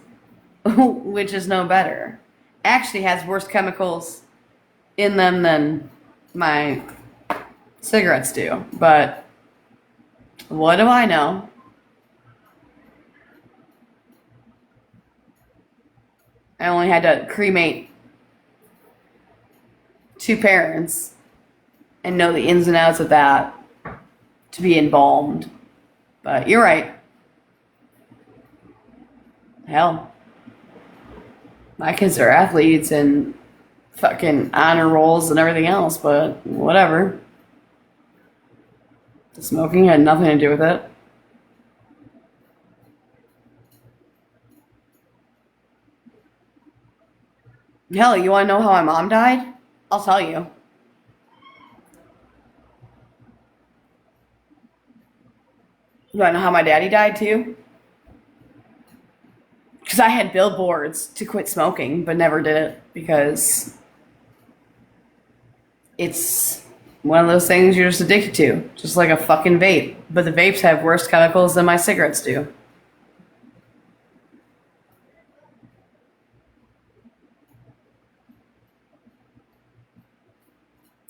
which is no better. Actually has worse chemicals in them than my cigarettes do, but what do I know? I only had to cremate 2 parents and know the ins and outs of that to be embalmed. But you're right. Hell, my kids are athletes and fucking honor rolls and everything else, but whatever. The smoking had nothing to do with it. Hell, you want to know how my mom died? I'll tell you. You want to know how my daddy died too? Because I had billboards to quit smoking, but never did it because it's one of those things you're just addicted to, just like a fucking vape. But the vapes have worse chemicals than my cigarettes do.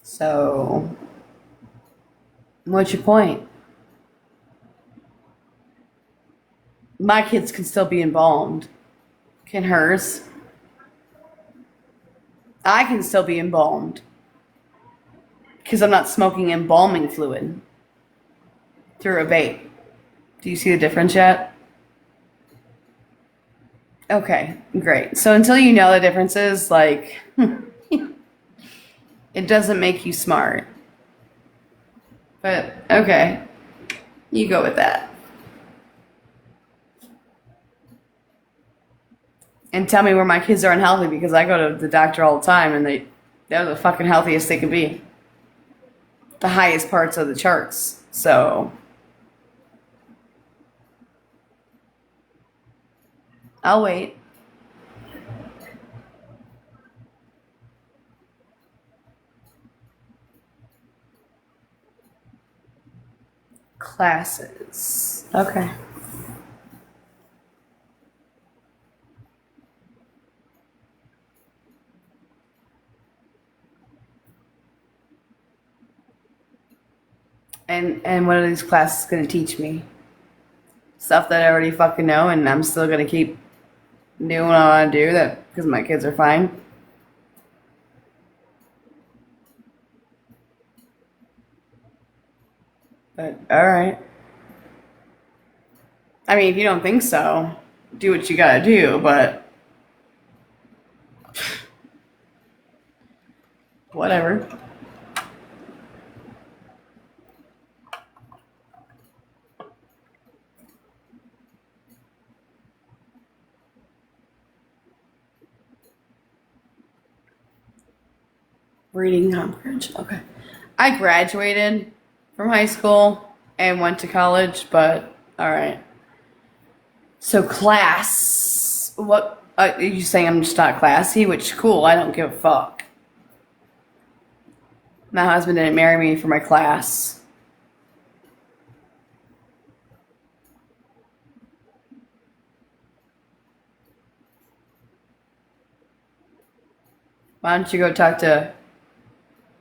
So, what's your point? My kids can still be embalmed. Can hers? I can still be embalmed. Because I'm not smoking embalming fluid through a vape. Do you see the difference yet? Okay, great. So until you know the differences, like, it doesn't make you smart. But, okay. You go with that. And tell me where my kids are unhealthy, because I go to the doctor all the time and they're the fucking healthiest they can be. The highest parts of the charts. So I'll wait. Classes. Okay. And what are these classes going to teach me? Stuff that I already fucking know, and I'm still going to keep doing what I want to do that because my kids are fine. But alright. I mean, if you don't think so, do what you gotta do, but whatever. Reading comprehension. Okay. I graduated from high school and went to college, but alright. So class. What are you saying? I'm just not classy? Which, cool, I don't give a fuck. My husband didn't marry me for my class. Why don't you go talk to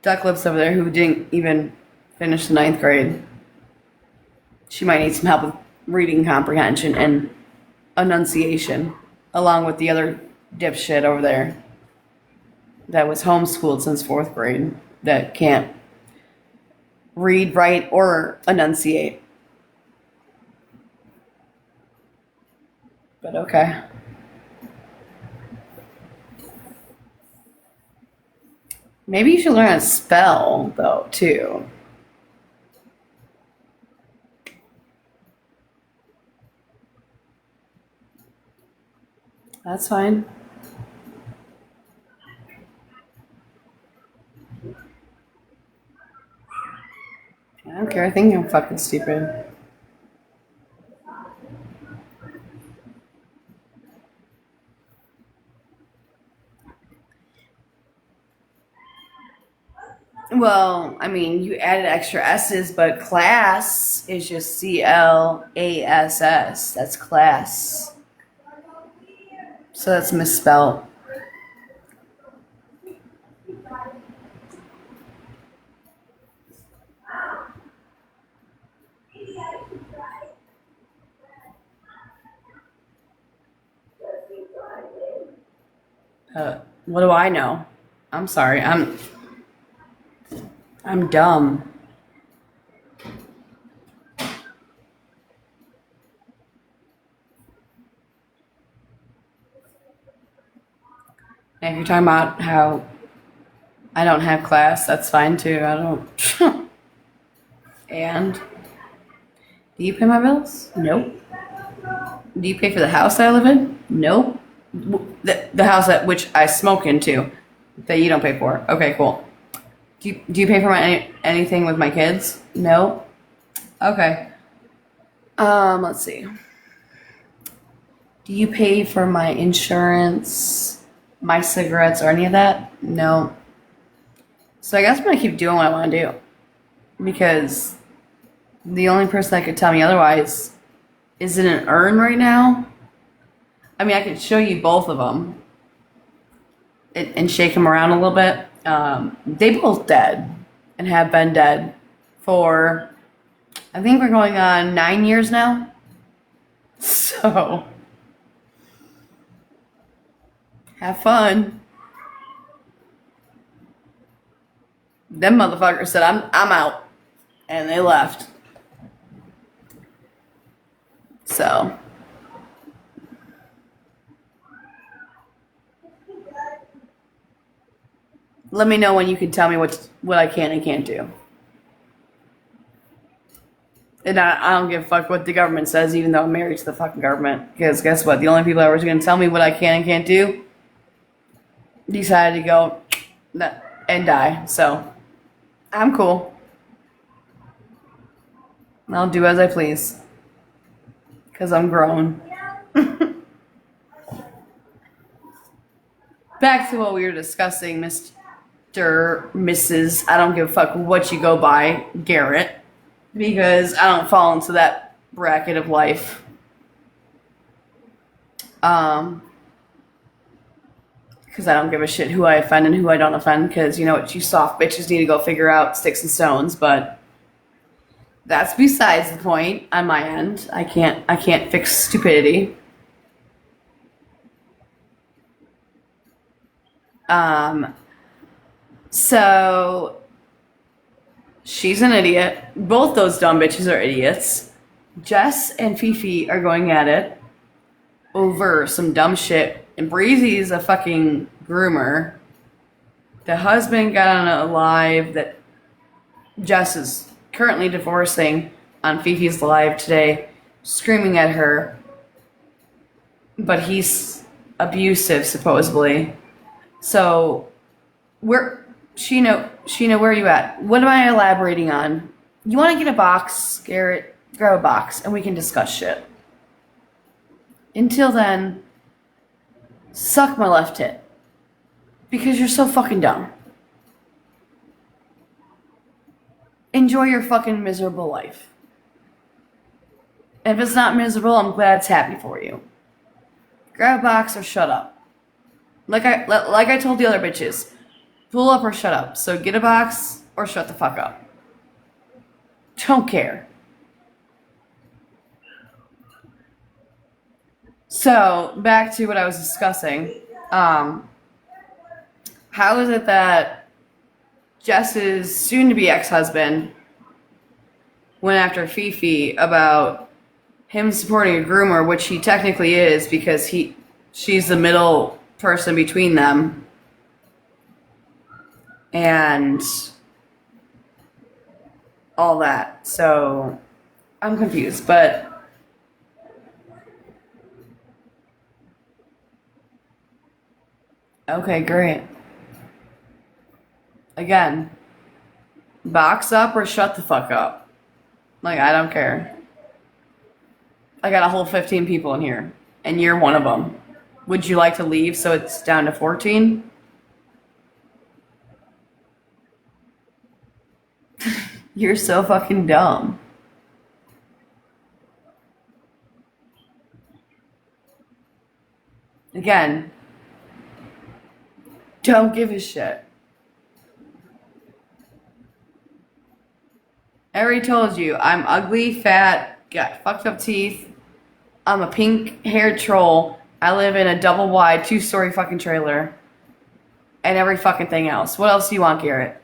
Duck Lips over there who didn't even finish the 9th grade? She might need some help with reading comprehension and enunciation, along with the other dipshit over there that was homeschooled since 4th grade that can't read, write, or enunciate. But okay. Maybe you should learn how to spell, though, too. That's fine. I don't care. I think I'm fucking stupid. Well, I mean, you added extra S's, but class is just CLASS. That's class. So that's misspelled. What do I know? I'm sorry. I'm dumb. And if you're talking about how I don't have class, that's fine too. I don't. And do you pay my bills? Nope. Do you pay for the house I live in? Nope. The house at which I smoke into that you don't pay for. Okay, cool. Do you pay for anything with my kids? No. Okay. Let's see. Do you pay for my insurance, my cigarettes, or any of that? No. So I guess I'm gonna keep doing what I want to do because the only person that could tell me otherwise is in an urn right now. I mean, I could show you both of them and shake them around a little bit. They both dead and have been dead for, I think we're going on 9 years now. So, have fun. Them motherfuckers said, I'm out. And they left. So, let me know when you can tell me what I can and can't do. And I don't give a fuck what the government says, even though I'm married to the fucking government. Because guess what? The only people that were going to tell me what I can and can't do decided to go and die. So, I'm cool. I'll do as I please. Because I'm grown. Back to what we were discussing, Mrs. I don't give a fuck what you go by, Garrett. Because I don't fall into that bracket of life. Because I don't give a shit who I offend and who I don't offend. Because you know what, you soft bitches need to go figure out sticks and stones. But that's besides the point on my end. I can't fix stupidity. So she's an idiot. Both those dumb bitches are idiots. Jess and Fifi are going at it over some dumb shit. And Breezy's a fucking groomer. The husband got on a live that Jess is currently divorcing on Fifi's live today, screaming at her. But he's abusive, supposedly. So, Sheena, where are you at? What am I elaborating on? You want to get a box, Garrett? Grab a box, and we can discuss shit. Until then, suck my left tit. Because you're so fucking dumb. Enjoy your fucking miserable life. And if it's not miserable, I'm glad it's happy for you. Grab a box or shut up. Like I told the other bitches, pull up or shut up. So get a box or shut the fuck up. Don't care. So back to what I was discussing. How is it that Jess's soon-to-be ex-husband went after Fifi about him supporting a groomer, which he technically is because she's the middle person between them, and all that. So I'm confused, but okay, great. Again, box up or shut the fuck up. Like, I don't care. I got a whole 15 people in here, and you're one of them. Would you like to leave so it's down to 14? You're so fucking dumb. Again, don't give a shit. I already told you, I'm ugly, fat, got fucked up teeth. I'm a pink-haired troll. I live in a double wide, 2-story fucking trailer. And every fucking thing else. What else do you want, Garrett?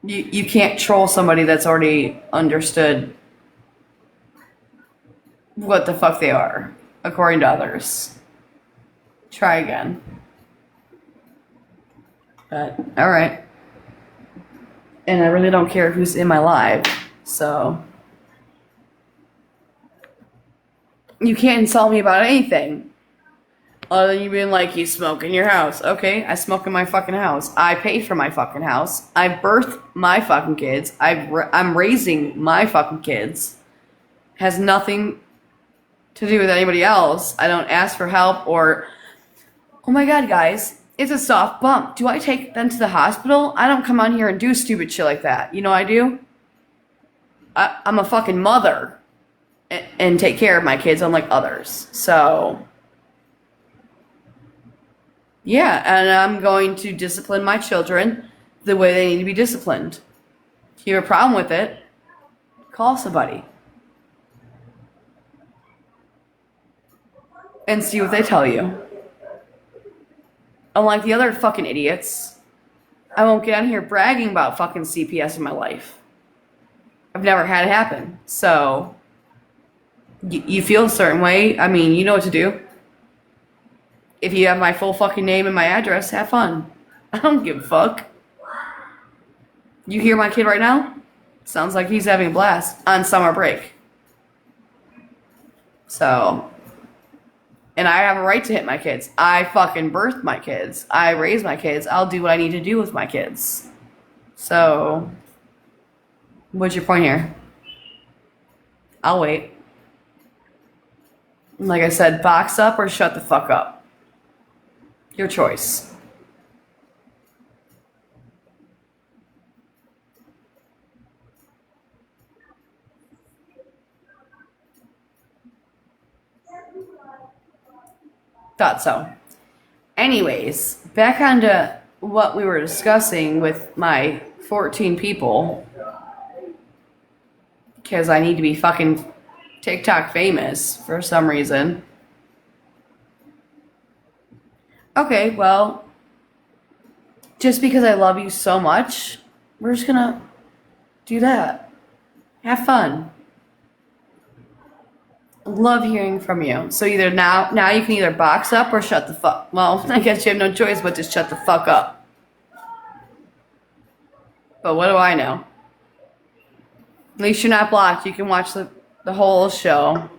You can't troll somebody that's already understood what the fuck they are, according to others. Try again. But, alright. And I really don't care who's in my live, so you can't insult me about anything other than you being like, you smoke in your house. Okay, I smoke in my fucking house. I pay for my fucking house. I birth my fucking kids. I'm raising my fucking kids. Has nothing to do with anybody else. I don't ask for help or, oh my god, guys, it's a soft bump. Do I take them to the hospital? I don't come on here and do stupid shit like that. You know what I do? I'm a fucking mother and take care of my kids unlike others. So, yeah, and I'm going to discipline my children the way they need to be disciplined. If you have a problem with it, call somebody. And see what they tell you. Unlike the other fucking idiots, I won't get on here bragging about fucking CPS in my life. I've never had it happen. So, you feel a certain way. I mean, you know what to do. If you have my full fucking name and my address, have fun. I don't give a fuck. You hear my kid right now? Sounds like he's having a blast on summer break. So, and I have a right to hit my kids. I fucking birthed my kids. I raised my kids. I'll do what I need to do with my kids. So, what's your point here? I'll wait. Like I said, box up or shut the fuck up. Your choice. Thought so. Anyways, back onto what we were discussing with my 14 people. because I need to be fucking TikTok famous for some reason. Okay, well, just because I love you so much, we're just gonna do that. Have fun. Love hearing from you. So either now you can either box up or shut the fuck. Well, I guess you have no choice but to shut the fuck up. But what do I know? At least you're not blocked. You can watch the whole show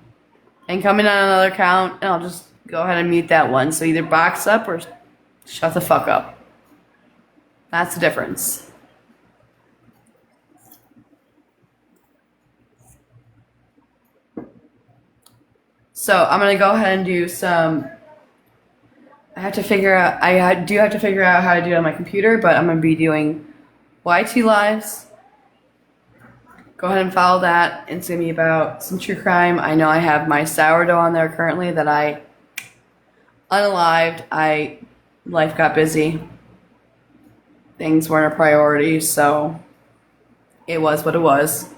and come in on another account, and I'll just go ahead and mute that one. So either box up or shut the fuck up. That's the difference. So I'm gonna go ahead and do some. I do have to figure out how to do it on my computer, but I'm gonna be doing YT lives. Go ahead and follow that. It's gonna be about some true crime. I know I have my sourdough on there currently that I unalived. Life got busy. Things weren't a priority, so it was what it was.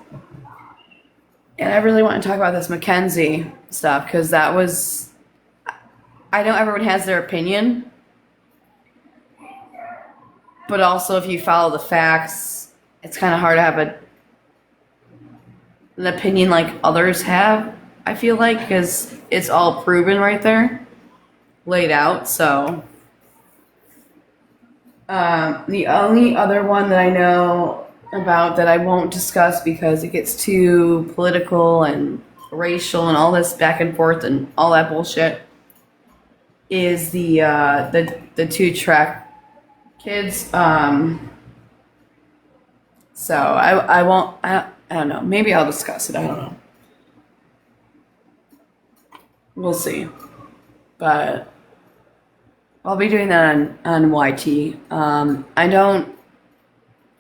And I really want to talk about this Mackenzie stuff because that was. I know everyone has their opinion, but also if you follow the facts, it's kind of hard to have an opinion like others have, I feel like, because it's all proven right there, laid out. So the only other one that I know about that I won't discuss because it gets too political and racial and all this back and forth and all that bullshit is the two track kids. So I won't. I don't know. Maybe I'll discuss it. I don't know. We'll see. But I'll be doing that on YT. I don't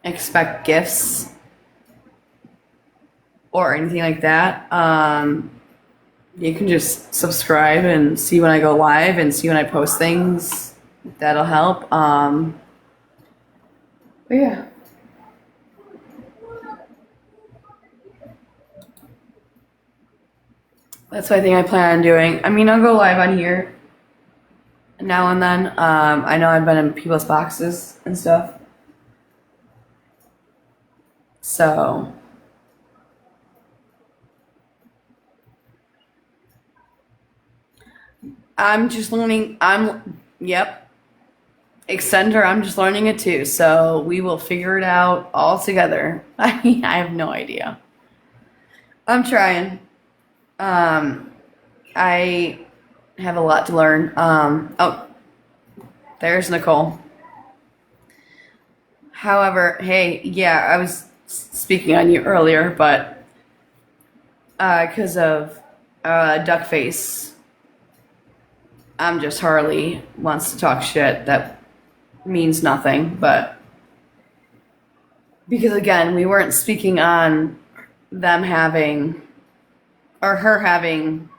expect gifts or anything like that. You can just subscribe and see when I go live and see when I post things. That'll help. But yeah. That's what I think I plan on doing. I mean, I'll go live on here now and then. I know I've been in people's boxes and stuff. So I'm just learning. Yep. Extender, I'm just learning it too. So we will figure it out all together. I mean, I have no idea. I'm trying. I have a lot to learn. Oh, there's Nicole. However, hey, yeah, I was speaking on you earlier, but because of Duckface, I'm just Harley wants to talk shit that means nothing, but because again, we weren't speaking on them having or her having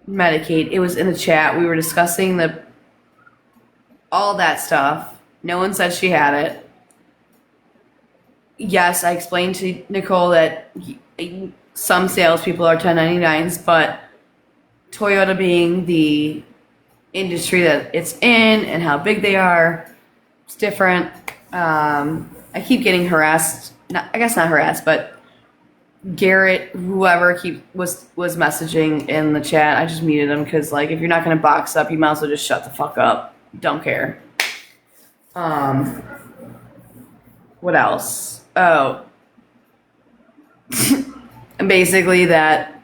Medicaid. It was in the chat. We were discussing all that stuff. No one said she had it. Yes, I explained to Nicole that some salespeople are 1099s, but Toyota being the industry that it's in and how big they are, it's different. I keep getting harassed. I guess not harassed, but Garrett, whoever was messaging in the chat, I just muted him because, like, if you're not going to box up, you might as well just shut the fuck up. Don't care. What else? Oh. Basically that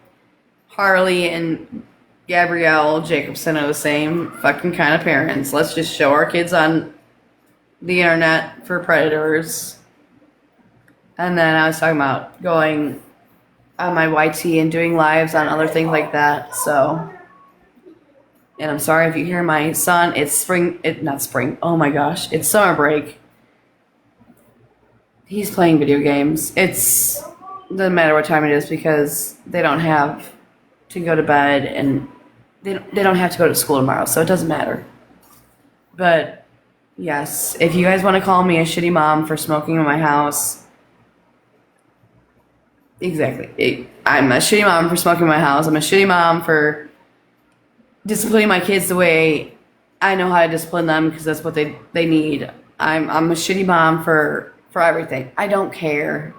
Harley and Gabrielle Jacobson are the same fucking kind of parents. Let's just show our kids on the internet for predators. And then I was talking about going on my YT and doing lives on other things like that. So, and I'm sorry if you hear my son. It's not spring. Oh my gosh, it's summer break. He's playing video games. Doesn't matter what time it is because they don't have to go to bed and they don't have to go to school tomorrow, so it doesn't matter. But yes, if you guys want to call me a shitty mom for smoking in my house, Exactly. I'm a shitty mom for smoking in my house. I'm a shitty mom for disciplining my kids the way I know how to discipline them because that's what they need. I'm a shitty mom for everything. I don't care.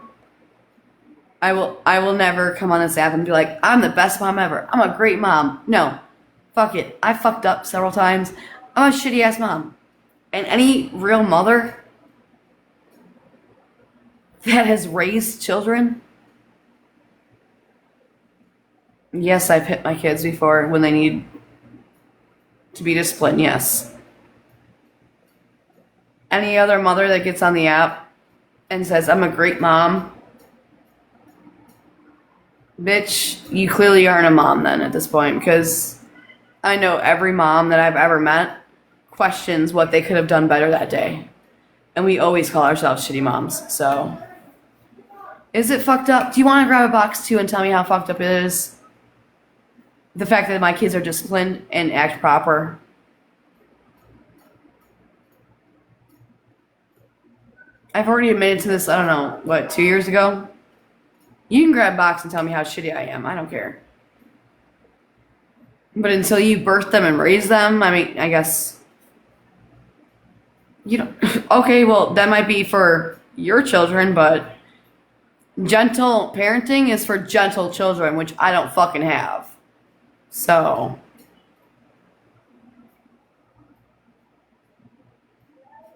I will never come on this app and be like, I'm the best mom ever. I'm a great mom. No. Fuck it. I fucked up several times. I'm a shitty ass mom. And any real mother that has raised children, yes, I've hit my kids before when they need to be disciplined, yes. Any other mother that gets on the app and says, I'm a great mom, bitch, you clearly aren't a mom then at this point because I know every mom that I've ever met questions what they could have done better that day. And we always call ourselves shitty moms. So, is it fucked up? Do you want to grab a box too and tell me how fucked up it is? The fact that my kids are disciplined and act proper. I've already admitted to this, I don't know, what, 2 years ago? You can grab a box and tell me how shitty I am. I don't care. But until you birth them and raise them, I mean, I guess you don't. Okay, well, that might be for your children, but gentle parenting is for gentle children, which I don't fucking have. So,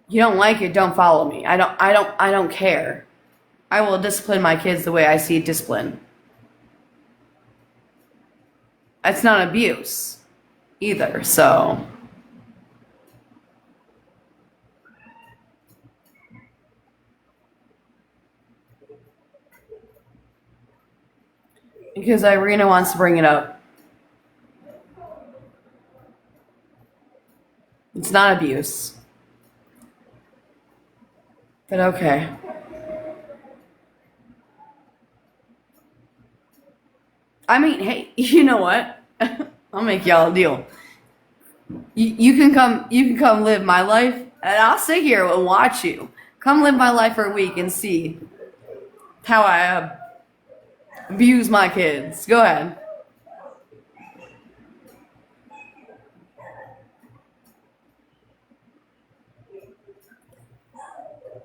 you don't like it, don't follow me. I don't care. I will discipline my kids the way I see discipline. It's not abuse either, so because Irina wants to bring it up. It's not abuse. But okay. I mean, hey, you know what? I'll make y'all a deal. You can come live my life, and I'll sit here and watch you. Come live my life for a week and see how I abuse my kids. Go ahead.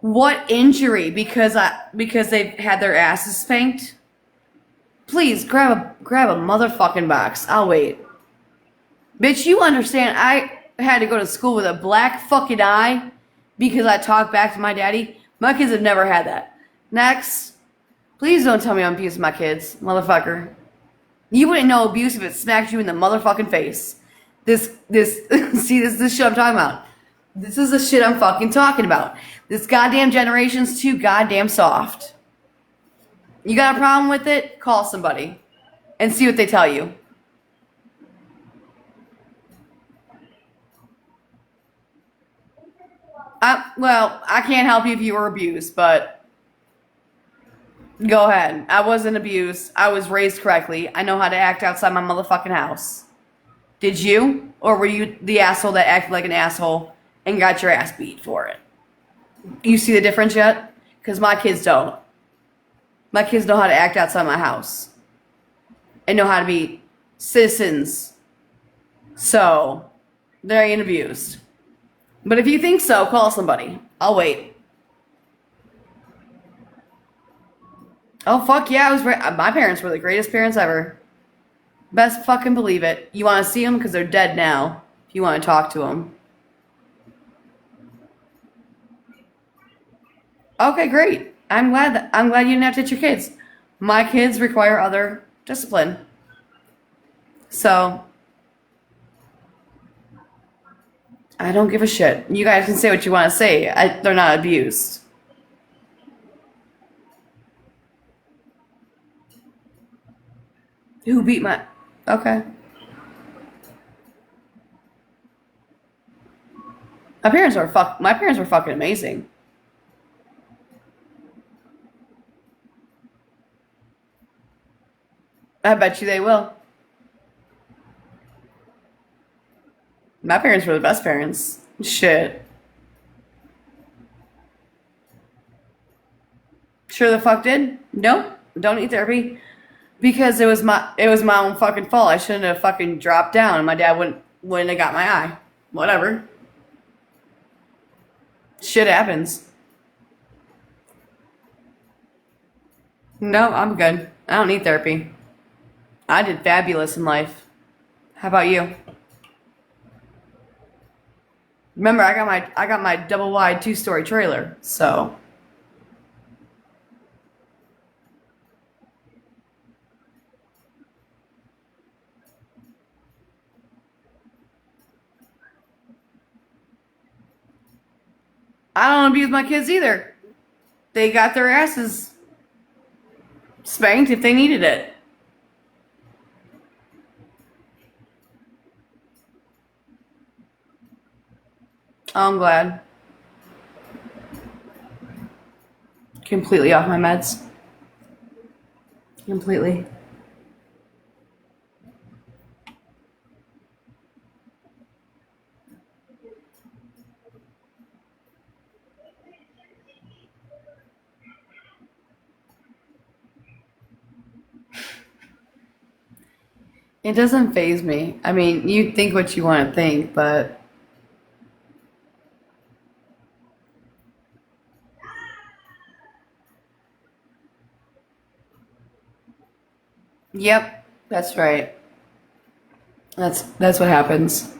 What injury? Because they've had their asses spanked? Please grab a motherfucking box. I'll wait. Bitch, you understand I had to go to school with a black fucking eye because I talked back to my daddy? My kids have never had that. Next. Please don't tell me I'm abusing my kids, motherfucker. You wouldn't know abuse if it smacked you in the motherfucking face. This, see, this is the shit I'm talking about. This is the shit I'm fucking talking about. This goddamn generation's too goddamn soft. You got a problem with it? Call somebody and see what they tell you. Well, I can't help you if you were abused, but go ahead. I wasn't abused. I was raised correctly. I know how to act outside my motherfucking house. Did you? Or were you the asshole that acted like an asshole and got your ass beat for it? You see the difference yet? Because my kids don't. My kids know how to act outside my house and know how to be citizens. So, they ain't abused. But if you think so, call somebody. I'll wait. Oh, fuck yeah. My parents were the greatest parents ever. Best fucking believe it. You want to see them? Because they're dead now. If you want to talk to them. Okay, great. I'm glad you didn't have to hit your kids. My kids require other discipline. So I don't give a shit. You guys can say what you want to say. They're not abused. Who beat my? Okay. My parents were fucking amazing. I bet you they will. My parents were the best parents. Shit. Sure the fuck did? No? Don't need therapy because it was my own fucking fault. I shouldn't have fucking dropped down, and my dad wouldn't have got my eye. Whatever. Shit happens. No, I'm good. I don't need therapy. I did fabulous in life. How about you? Remember, I got my double wide 2-story trailer. So I don't abuse my kids either. They got their asses spanked if they needed it. Oh, I'm glad. Completely off my meds. Completely. It doesn't faze me. I mean, you think what you want to think, but yep, that's right. That's what happens.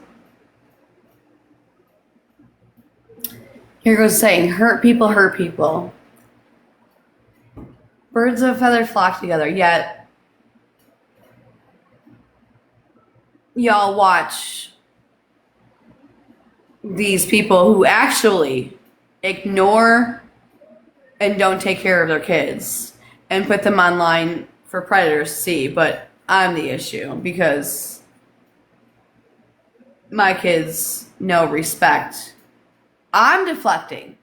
Here goes saying, hurt people hurt people. Birds of a feather flock together. Yet y'all watch these people who actually ignore and don't take care of their kids and put them online for predators to see. But I'm the issue because my kids know respect. I'm deflecting.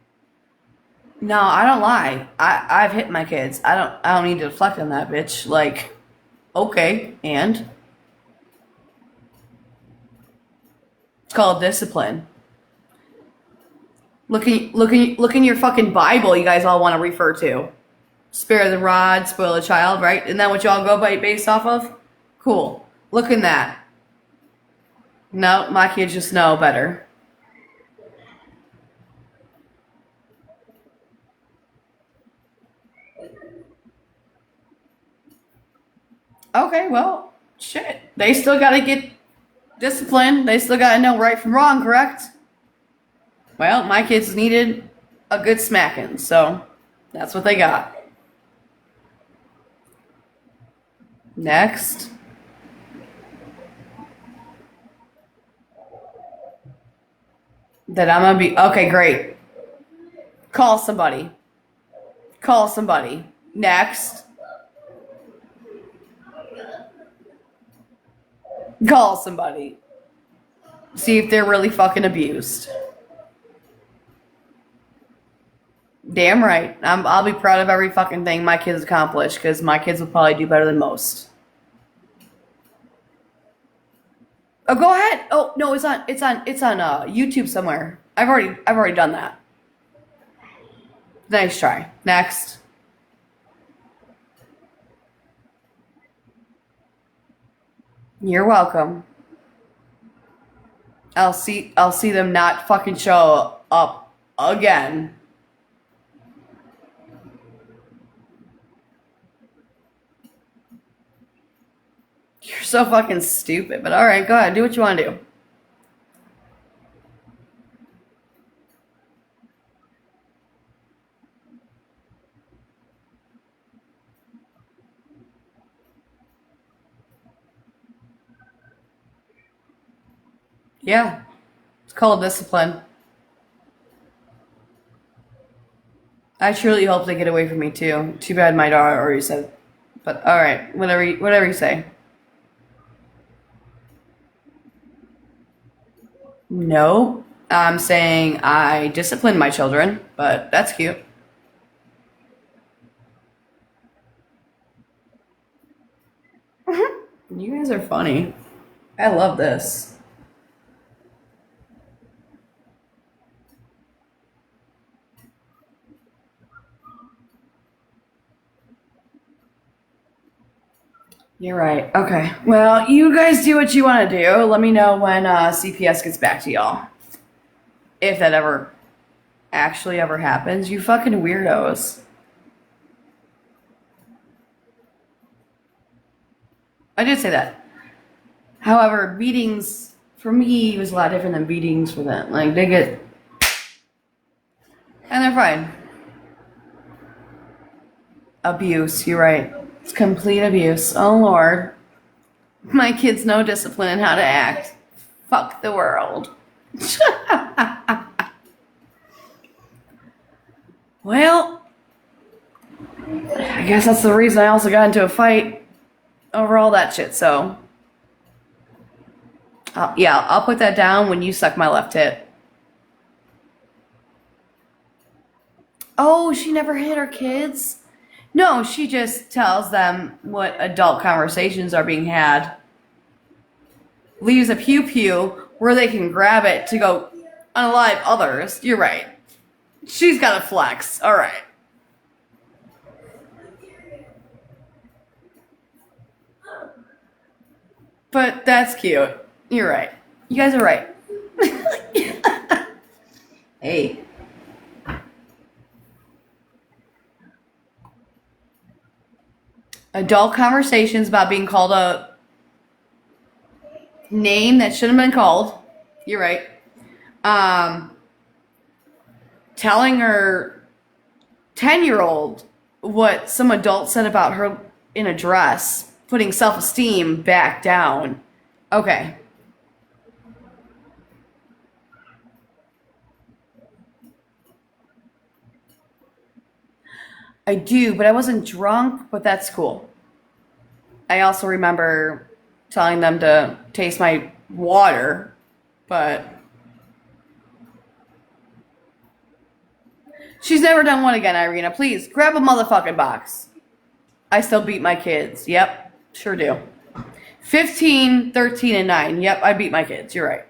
No, I don't lie. I've hit my kids. I don't need to deflect on that bitch. Like, okay, and it's called discipline. Look in your fucking Bible. You guys all want to refer to spare the rod, spoil the child, right? Isn't that what y'all go by based off of? Cool. Look in that. No, my kids just know better. Okay, well, shit. They still gotta get disciplined. They still gotta know right from wrong, correct? Well, my kids needed a good smacking, so that's what they got. Next. That I'm gonna be okay, great. Call somebody. Call somebody. Next. Call somebody. See if they're really fucking abused. Damn right. I'll be proud of every fucking thing my kids accomplish because my kids will probably do better than most. Oh, go ahead. Oh no, it's on YouTube somewhere. I've already done that. Nice try. Next. You're welcome. I'll see them not fucking show up again. You're so fucking stupid. But all right, go ahead. Do what you want to do. Yeah, it's called discipline. I truly hope they get away from me too. Too bad my daughter already said. But all right, whatever you say. No, I'm saying I discipline my children, but that's cute. You guys are funny. I love this. You're right. Okay. Well, you guys do what you want to do. Let me know when CPS gets back to y'all. If that ever actually ever happens. You fucking weirdos. I did say that. However, beatings for me was a lot different than beatings for them. Like, they get... And they're fine. Abuse, you're right. It's complete abuse. Oh, Lord. My kids know discipline and how to act. Fuck the world. Well, I guess that's the reason I also got into a fight over all that shit, so... yeah, I'll put that down when you suck my left tit. Oh, she never hit her kids? No, she just tells them what adult conversations are being had. Leaves a pew-pew where they can grab it to go unalive others. You're right. She's got a flex. All right. But that's cute. You're right. You guys are right. Hey. Adult conversations about being called a name that shouldn't have been called. You're right. Telling her 10-year-old what some adult said about her in a dress, putting self-esteem back down. Okay. I do, but I wasn't drunk, but that's cool. I also remember telling them to taste my water, but she's never done one again, Irina. Please, grab a motherfucking box. I still beat my kids. Yep, sure do. 15, 13, and 9. Yep, I beat my kids. You're right.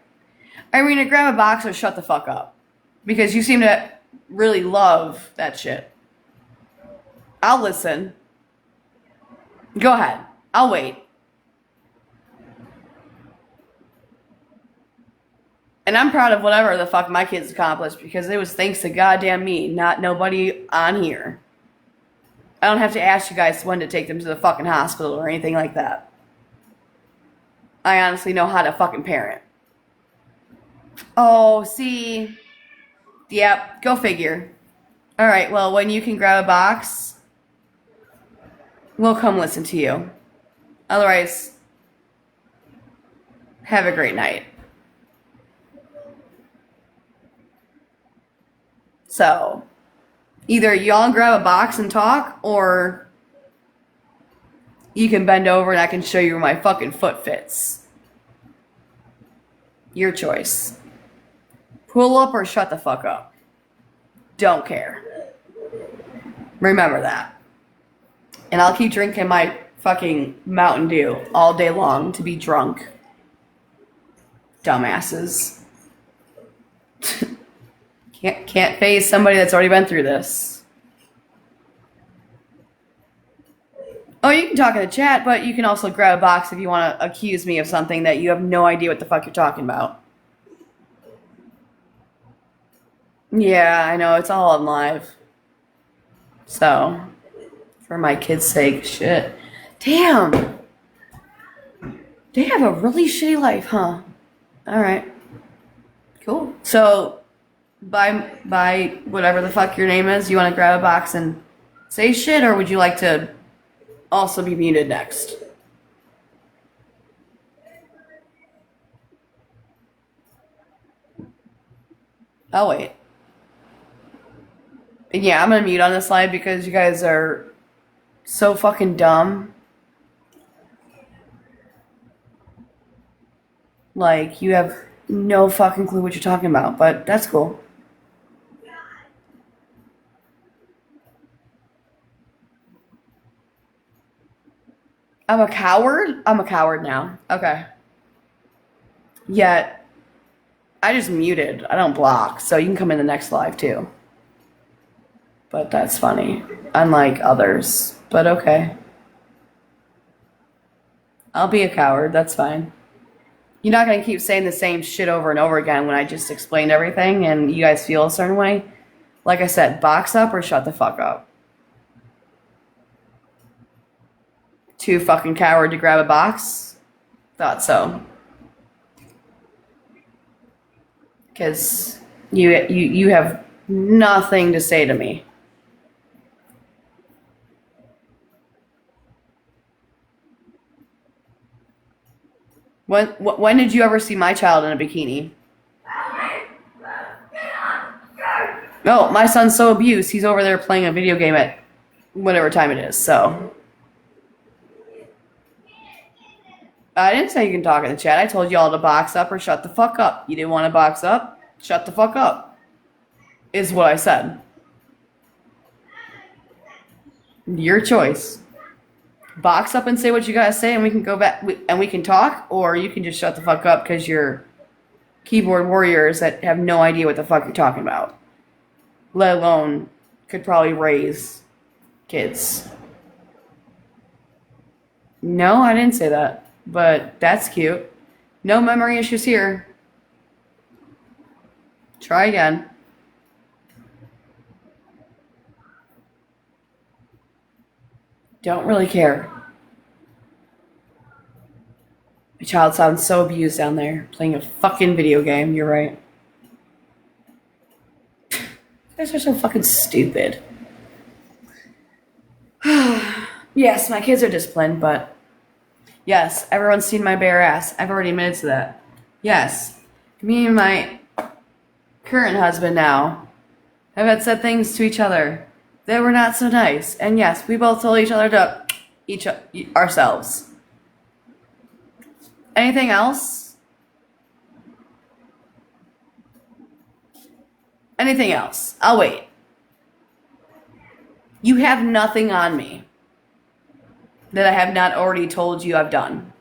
Irina, grab a box or shut the fuck up. Because you seem to really love that shit. I'll listen. Go ahead. I'll wait. And I'm proud of whatever the fuck my kids accomplished because it was thanks to goddamn me, not nobody on here. I don't have to ask you guys when to take them to the fucking hospital or anything like that. I honestly know how to fucking parent. Oh, see? Yep, go figure. Alright, well, when you can grab a box, we'll come listen to you. Otherwise, have a great night. So, either y'all grab a box and talk, or you can bend over and I can show you where my fucking foot fits. Your choice. Pull up or shut the fuck up. Don't care. Remember that. And I'll keep drinking my fucking Mountain Dew all day long to be drunk. Dumbasses. Can't face somebody that's already been through this. Oh, you can talk in the chat, but you can also grab a box if you want to accuse me of something that you have no idea what the fuck you're talking about. Yeah, I know, it's all on live. So, for my kids' sake, shit. Damn! They have a really shitty life, huh? Alright. Cool. So, by whatever the fuck your name is, you want to grab a box and say shit, or would you like to also be muted next? Oh, wait. Yeah, I'm gonna mute on this live because you guys are so fucking dumb. Like, you have no fucking clue what you're talking about, but that's cool. I'm a coward? I'm a coward now. Okay. Yet, I just muted. I don't block, so you can come in the next live too. But that's funny. Unlike others. But okay. I'll be a coward. That's fine. You're not going to keep saying the same shit over and over again when I just explained everything and you guys feel a certain way. Like I said, box up or shut the fuck up. Too fucking coward to grab a box? Thought so. Because you have nothing to say to me. When did you ever see my child in a bikini? No, my son's so abused. He's over there playing a video game at whatever time it is, so. I didn't say you can talk in the chat. I told you all to box up or shut the fuck up. You didn't want to box up? Shut the fuck up. Is what I said. Your choice. Box up and say what you gotta say and we can go back and we can talk, or you can just shut the fuck up because you're keyboard warriors that have no idea what the fuck you're talking about. Let alone could probably raise kids. No, I didn't say that. But that's cute. No memory issues here. Try again. Don't really care. My child sounds so abused down there, playing a fucking video game. You're right. You guys are so fucking stupid. Yes, my kids are disciplined, but yes, everyone's seen my bare ass. I've already admitted to that. Yes, me and my current husband now have had said things to each other that were not so nice. And yes, we both told each other to ourselves. Anything else? Anything else? I'll wait. You have nothing on me that I have not already told you I've done.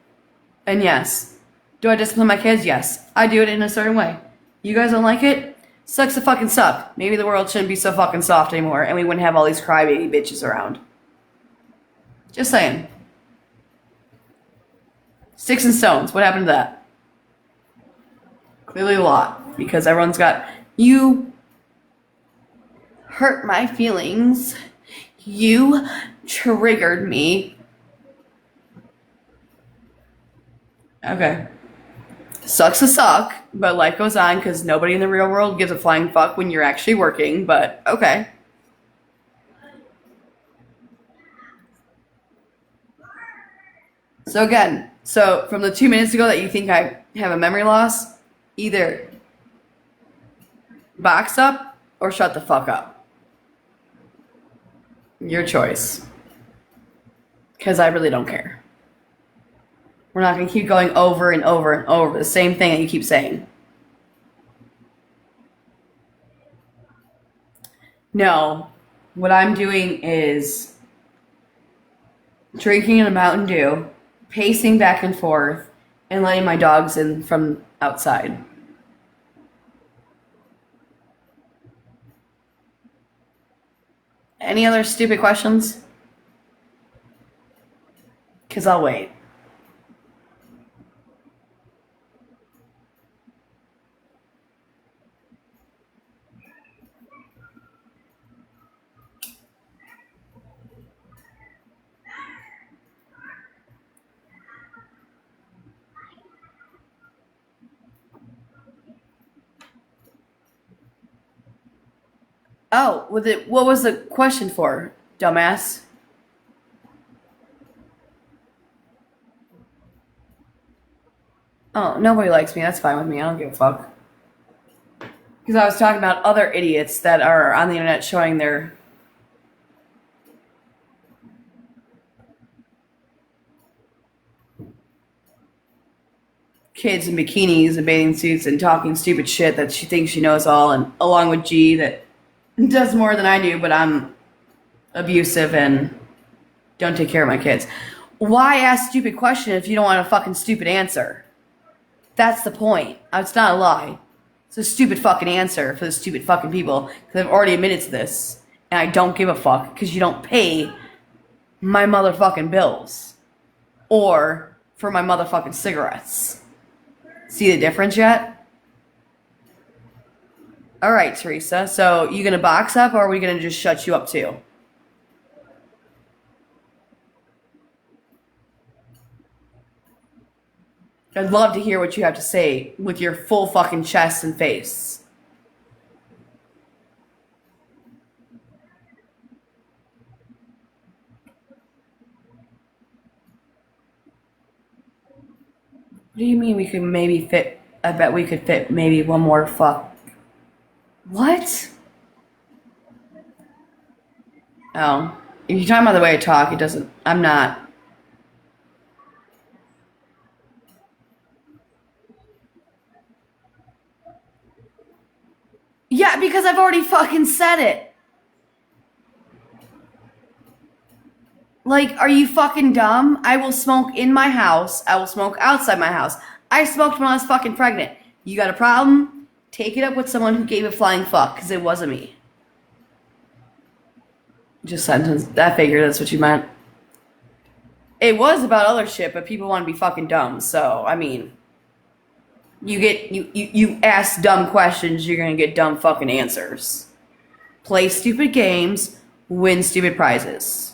And yes, do I discipline my kids? Yes. I do it in a certain way. You guys don't like it? Sucks to fucking suck. Maybe the world shouldn't be so fucking soft anymore and we wouldn't have all these crybaby bitches around. Just saying. Sticks and stones. What happened to that? Clearly a lot. Because everyone's got... You hurt my feelings. You triggered me. Okay. Sucks to suck, but life goes on because nobody in the real world gives a flying fuck when you're actually working, but okay. So again, from the 2 minutes ago that you think I have a memory loss, either box up or shut the fuck up. Your choice. Because I really don't care. We're not going to keep going over and over and over the same thing that you keep saying. No. What I'm doing is drinking a Mountain Dew, pacing back and forth, and letting my dogs in from outside. Any other stupid questions? Because I'll wait. Oh, what was the question for, dumbass? Oh, nobody likes me. That's fine with me. I don't give a fuck. Because I was talking about other idiots that are on the internet showing their kids in bikinis and bathing suits and talking stupid shit that she thinks she knows all, and along with G that does more than I do, but I'm abusive and don't take care of my kids. Why ask stupid question if you don't want a fucking stupid answer? That's the point. It's not a lie. It's a stupid fucking answer for the stupid fucking people because I've already admitted to this and I don't give a fuck because you don't pay my motherfucking bills or for my motherfucking cigarettes. See the difference yet? All right, Teresa. So you gonna box up, or are we gonna just shut you up too? I'd love to hear what you have to say with your full fucking chest and face. What do you mean we could maybe fit? I bet we could fit maybe one more fuck. What? Oh. If you're talking about the way I talk, it doesn't. I'm not. Yeah, because I've already fucking said it. Like, are you fucking dumb? I will smoke in my house. I will smoke outside my house. I smoked when I was fucking pregnant. You got a problem? Take it up with someone who gave a flying fuck, because it wasn't me. Just sentence. I figured that's what you meant. It was about other shit, but people want to be fucking dumb. So, I mean, you ask dumb questions, you're gonna get dumb fucking answers. Play stupid games, win stupid prizes.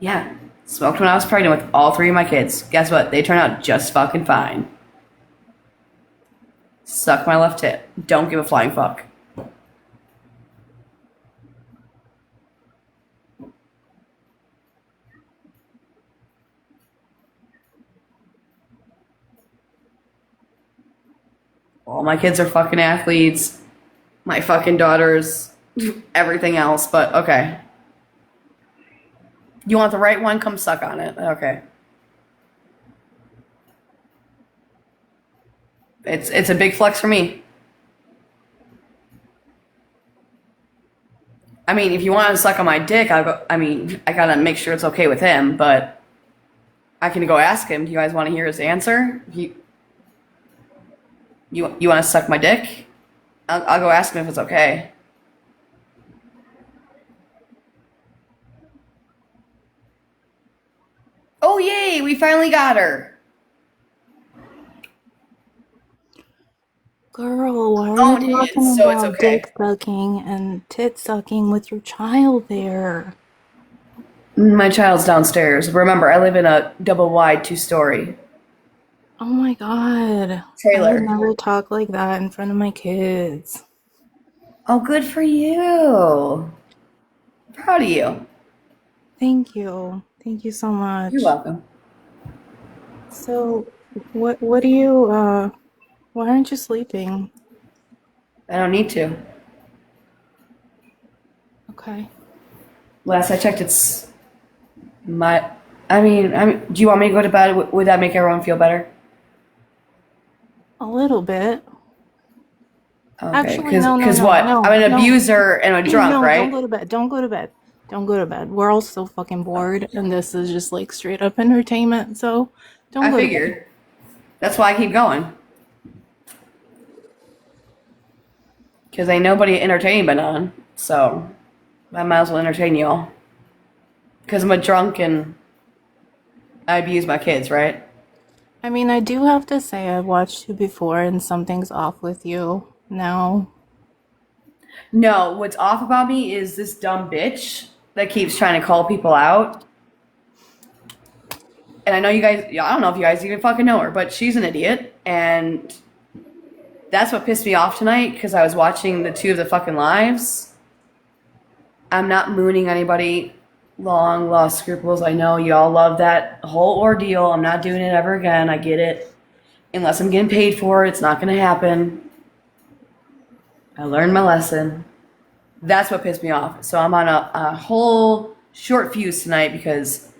Yeah, smoked when I was pregnant with all 3 of my kids. Guess what? They turned out just fucking fine. Suck my left tit. Don't give a flying fuck. All my kids are fucking athletes. My fucking daughters, everything else, but okay. You want the right one? Come suck on it. Okay. It's a big flex for me. I mean, if you want to suck on my dick, I'll go. I mean, I gotta make sure it's okay with him, but I can go ask him. Do you guys want to hear his answer? You want to suck my dick? I'll go ask him if it's okay. Oh yay! We finally got her. Girl, why are you talking So it's about okay. dick sucking and tit sucking with your child there? My child's downstairs. Remember, I live in a double wide 2-story Oh my god. I would trailer. never talk like that in front of my kids. Oh, good for you. Proud of you. Thank you. Thank you so You're much. welcome. So, what do you, why aren't you sleeping? I don't need to. Okay. Last I checked, it's my. I mean, do you want me to go to bed? Would that make everyone feel better? A little bit. Okay, Actually, no, because what? no, I'm an no. abuser and a drunk, No, don't right? go to bed. Don't go to bed. Don't go to bed. We're all so fucking bored, and this is just like straight up entertainment, so don't I go to bed. figured. That's why I keep going. Because ain't nobody entertaining but none. So I might as well entertain y'all. Because I'm a drunk and I abuse my kids, right? I mean, I do have to say I've watched you before and something's off with you now. No, what's off about me is this dumb bitch that keeps trying to call people out. And I know you guys, I don't know if you guys even fucking know her, but she's an idiot. And that's what pissed me off tonight because I was watching the 2 of the fucking lives. I'm not mooning anybody. Long lost scruples. I know y'all love that whole ordeal. I'm not doing it ever again. I get it. Unless I'm getting paid for it, it's not going to happen. I learned my lesson. That's what pissed me off. So I'm on a whole short fuse tonight because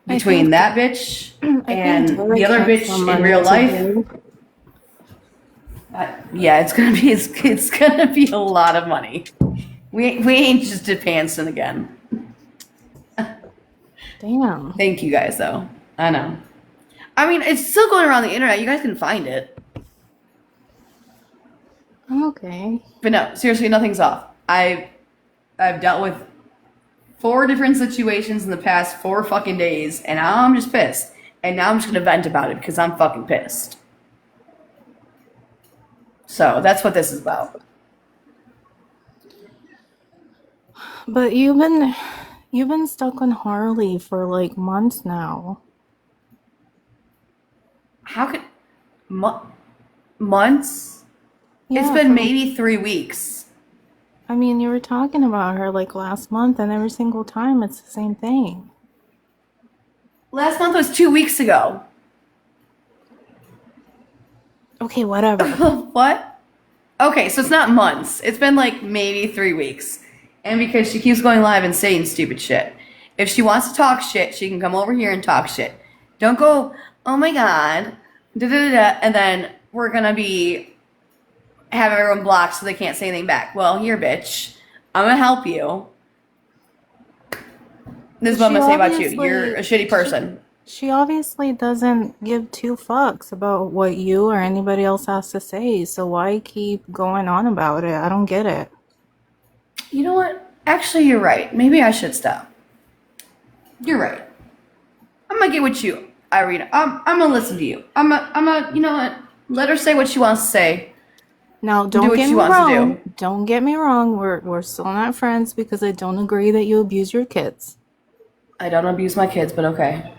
between that bitch and the other bitch in real life, yeah, it's gonna be a lot of money. We ain't just advancing again. Damn. Thank you guys, though. I know. I mean, it's still going around the internet. You guys can find it. I'm okay. But no, seriously, nothing's off. I've dealt with 4 different situations in the past 4 fucking days, and I'm just pissed. And now I'm just going to vent about it because I'm fucking pissed. So that's what this is about. But you've been stuck on Harley for like months now. How could months? It's Yeah, been for maybe 3 weeks. I mean, you were talking about her like last month, and every single time it's the same thing. Last month was 2 weeks ago. Okay, whatever. What? Okay, so it's not months. It's been like maybe 3 weeks. And because she keeps going live and saying stupid shit. If she wants to talk shit, she can come over here and talk shit. Don't go, oh my god, da da da, and then we're gonna be have everyone blocked so they can't say anything back. Well, here, bitch, I'm gonna help you. This is what I'm She gonna say about you. You're obviously a shitty person. she obviously doesn't give two fucks about what you or anybody else has to say, so why keep going on about it? I don't get it. You know what? Actually, you're right. Maybe I should stop. You're right. I'm gonna get with you, Irina. I'm gonna listen to you. You know what? Let her say what she wants to say. Now, Do don't what get she me wants to wrong. do. Don't get me wrong. We're still not friends because I don't agree that you abuse your kids. I don't abuse my kids, but okay.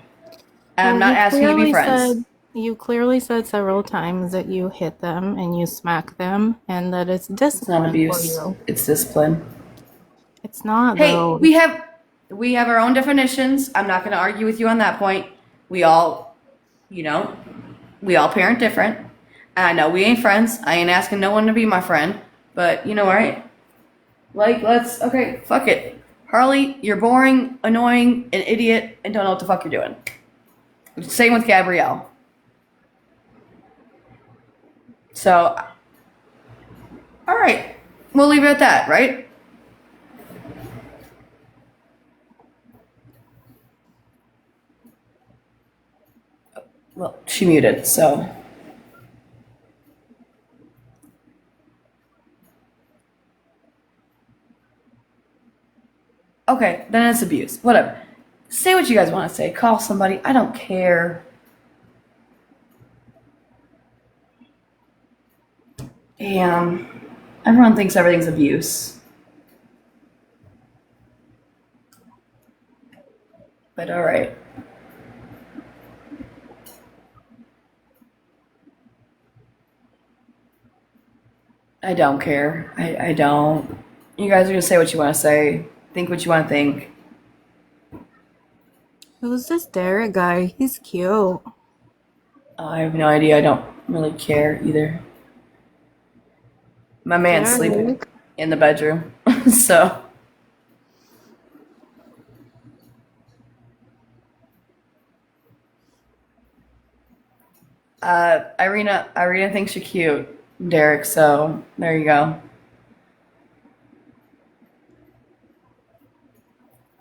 And I'm Well, not asking you to be friends. you clearly said several times that you hit them and you smack them and that it's It's not discipline for abuse. you. It's discipline. It's not Hey, though. we have our own definitions. I'm not gonna argue with you on that point. We all, you know, we all parent different. And I know we ain't friends. I ain't asking no one to be my friend. But you know, right? Like, okay, fuck it. Harley, you're boring, annoying, an idiot, and don't know what the fuck you're doing. Same with Gabrielle. So, all right, we'll leave it at that, right? Well, she muted, so. Okay, then it's abuse. Whatever. Say what you guys want to say. Call somebody. I don't care. Damn. Everyone thinks everything's abuse. But all right. I don't care. I don't. You guys are going to say what you want to say. Think what you want to think. Who's this Derek guy? He's cute. I have no idea. I don't really care either. My man's sleeping Derek. in the bedroom. So, Irina thinks you're cute, Derek. So, there you go.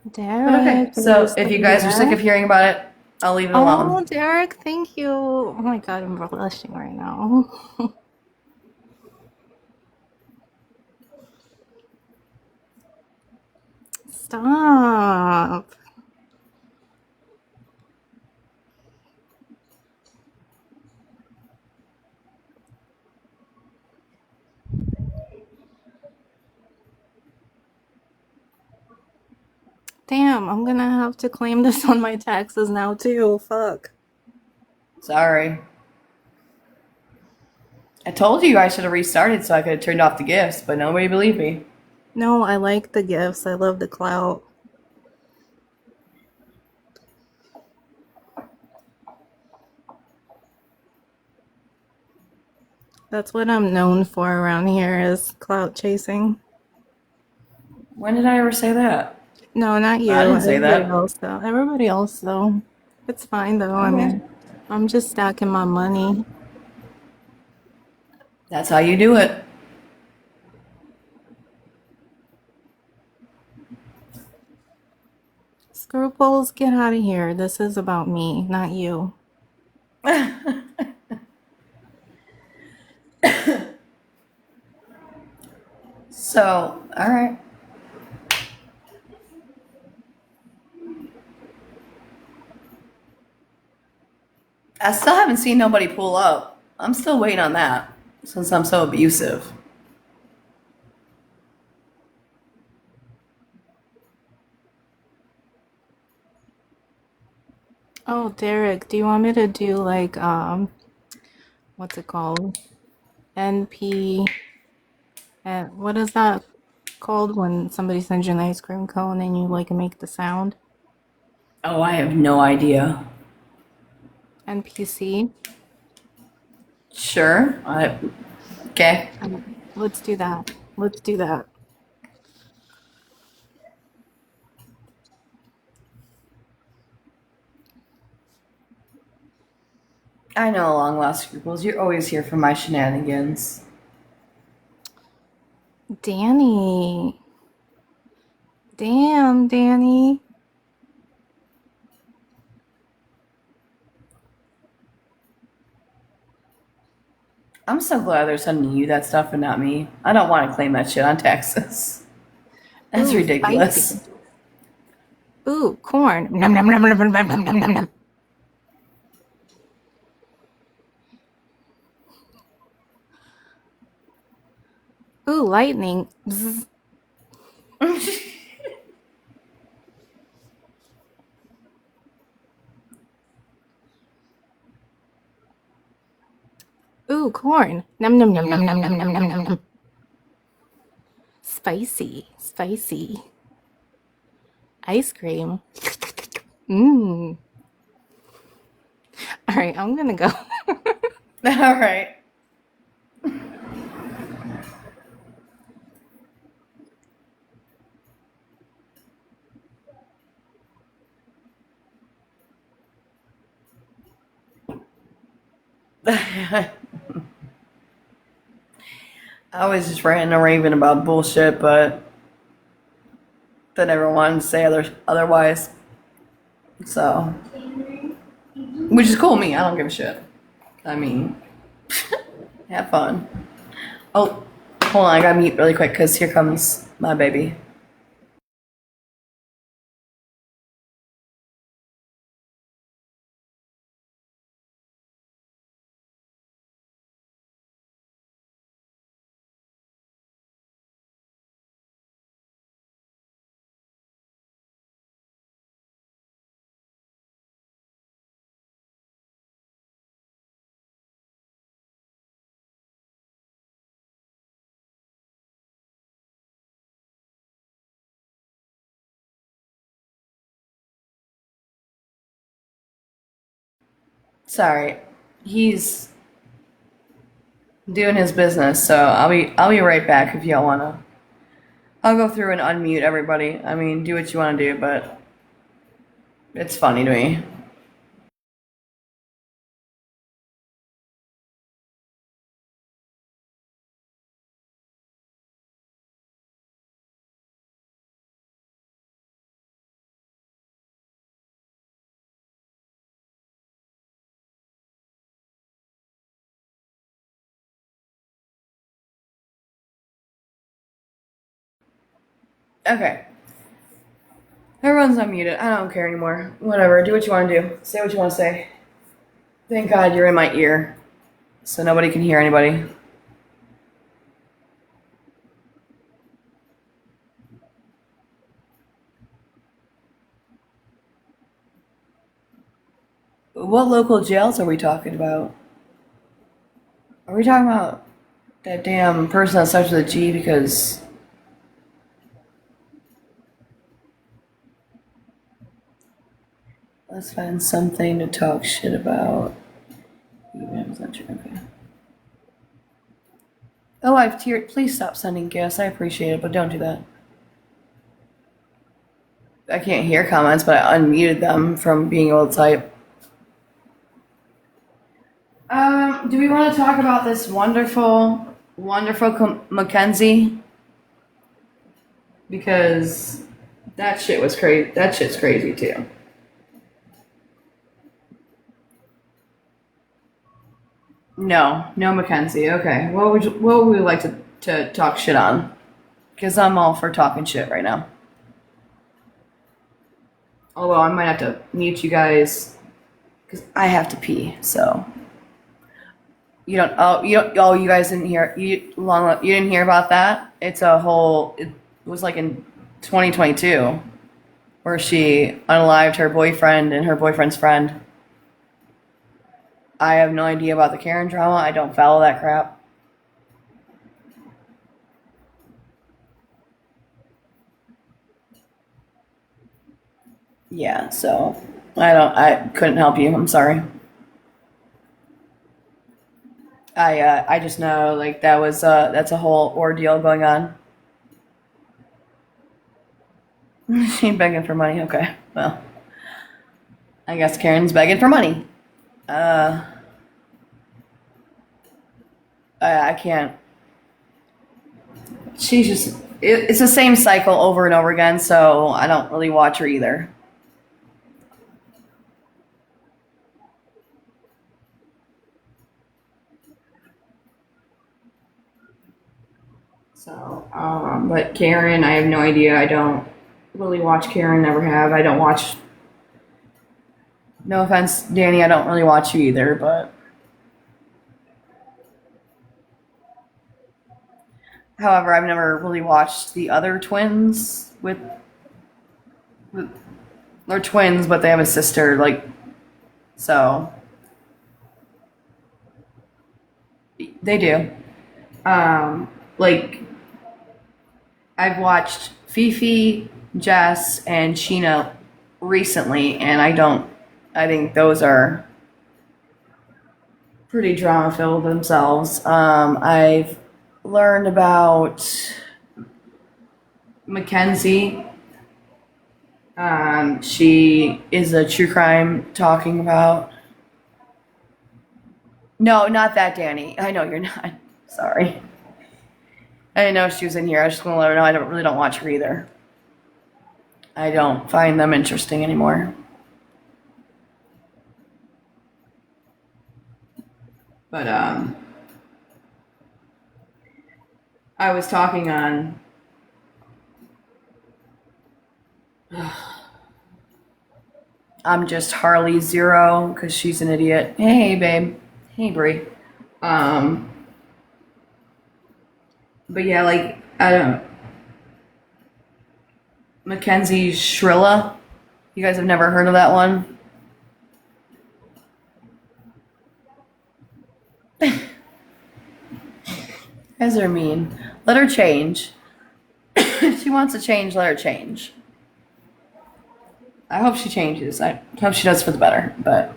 But okay. Derek, are you So, if you still guys are sick there? of hearing about it, I'll leave it alone. Oh, Derek, thank you. Oh my god, I'm blushing right now. Stop. Damn, I'm gonna have to claim this on my taxes now too. Fuck. Sorry. I told you I should have restarted so I could have turned off the gifts, but nobody believed me. No, I like the gifts. I love the clout. That's what I'm known for around here is clout chasing. When did I ever say that? No, not you. I didn't say Everybody that. else though. Everybody else though. It's fine though. I Okay. mean, I'm just stacking my money. That's how you do it. Scruples, get out of here. This is about me, not you. So, all right. I still haven't seen nobody pull up. I'm still waiting on that since I'm so abusive. Oh, Derek, do you want me to do like what's it called? NP and what is that called when somebody sends you an ice cream cone and you like make the sound? Oh, I have no idea. NPC. Sure. Okay. Let's do that. Let's do that. I know long lost scruples. You're always here for my shenanigans. Danny. Damn, Danny. I'm so glad they're sending you that stuff and not me. I don't want to claim that shit on taxes. That's Ooh, spicy. ridiculous. Ooh, corn. Nom, nom, nom, nom, nom, nom, nom, nom, nom. Ooh, lightning. Bzz. Ooh, corn. Nom, nom, nom, nom, nom, nom, nom, nom, nom, nom. Spicy. Spicy. Ice cream. Mmm. All right, I'm gonna go. All right. I was just ranting and raving about bullshit, but then everyone wanted to say otherwise. So, which is cool. Me, I don't give a shit. I mean, have fun. Oh, hold on, I gotta mute really quick because here comes my baby. Sorry, he's doing his business, so I'll be right back if y'all wanna. I'll go through and unmute everybody. I mean, do what you want to do, but it's funny to me. Okay. Everyone's unmuted. I don't care anymore. Whatever. Do what you want to do. Say what you want to say. Thank God you're in my ear, so nobody can hear anybody. What local jails are we talking about? Are we talking about that damn person that starts with a G? Because let's find something to talk shit about. Even if it's not true. Okay. Oh, I've teared. Please stop sending gifts. I appreciate it, but don't do that. I can't hear comments, but I unmuted them from being able to type. Do we want to talk about this wonderful Mackenzie? Because that shit was crazy. That shit's crazy too. No, no Mackenzie. Okay. What would we like to talk shit on? Because I'm all for talking shit right now. Although I might have to mute you guys I have to pee. So you guys didn't hear you didn't hear about that? It was like in 2022 where she unalived her boyfriend and her boyfriend's friend. I have no idea about the Karen drama. I don't follow that crap. Yeah, so I couldn't help you. I'm sorry. I just know like that's a whole ordeal going on. She begging for money. Okay, well, I guess Karen's begging for money. Uh, I can't. She's just it's the same cycle over and over again. So I don't really watch her either. So, but Karen, I have no idea. I don't really watch Karen. Never have. I don't watch. No offense, Danny. I don't really watch you either. But however, I've never really watched the other twins with they're twins, but they have a sister. Like so, they do. Like I've watched Fifi, Jess, and Sheena recently, and I don't. I think those are pretty drama filled themselves. I've learned about Mackenzie. She is a true crime talking about. No, not that Danny. I know you're not. Sorry. I didn't know she was in here. I was just gonna let her know I don't watch her either. I don't find them interesting anymore. But I was talking on. I'm just Harley Zero because she's an idiot. Hey, babe. Hey, Brie. Um, but yeah, like I don't. Mackenzie Shrilla. You guys have never heard of that one? Guys are mean. Let her change. If she wants to change, let her change. I hope she changes. I hope she does for the better. But,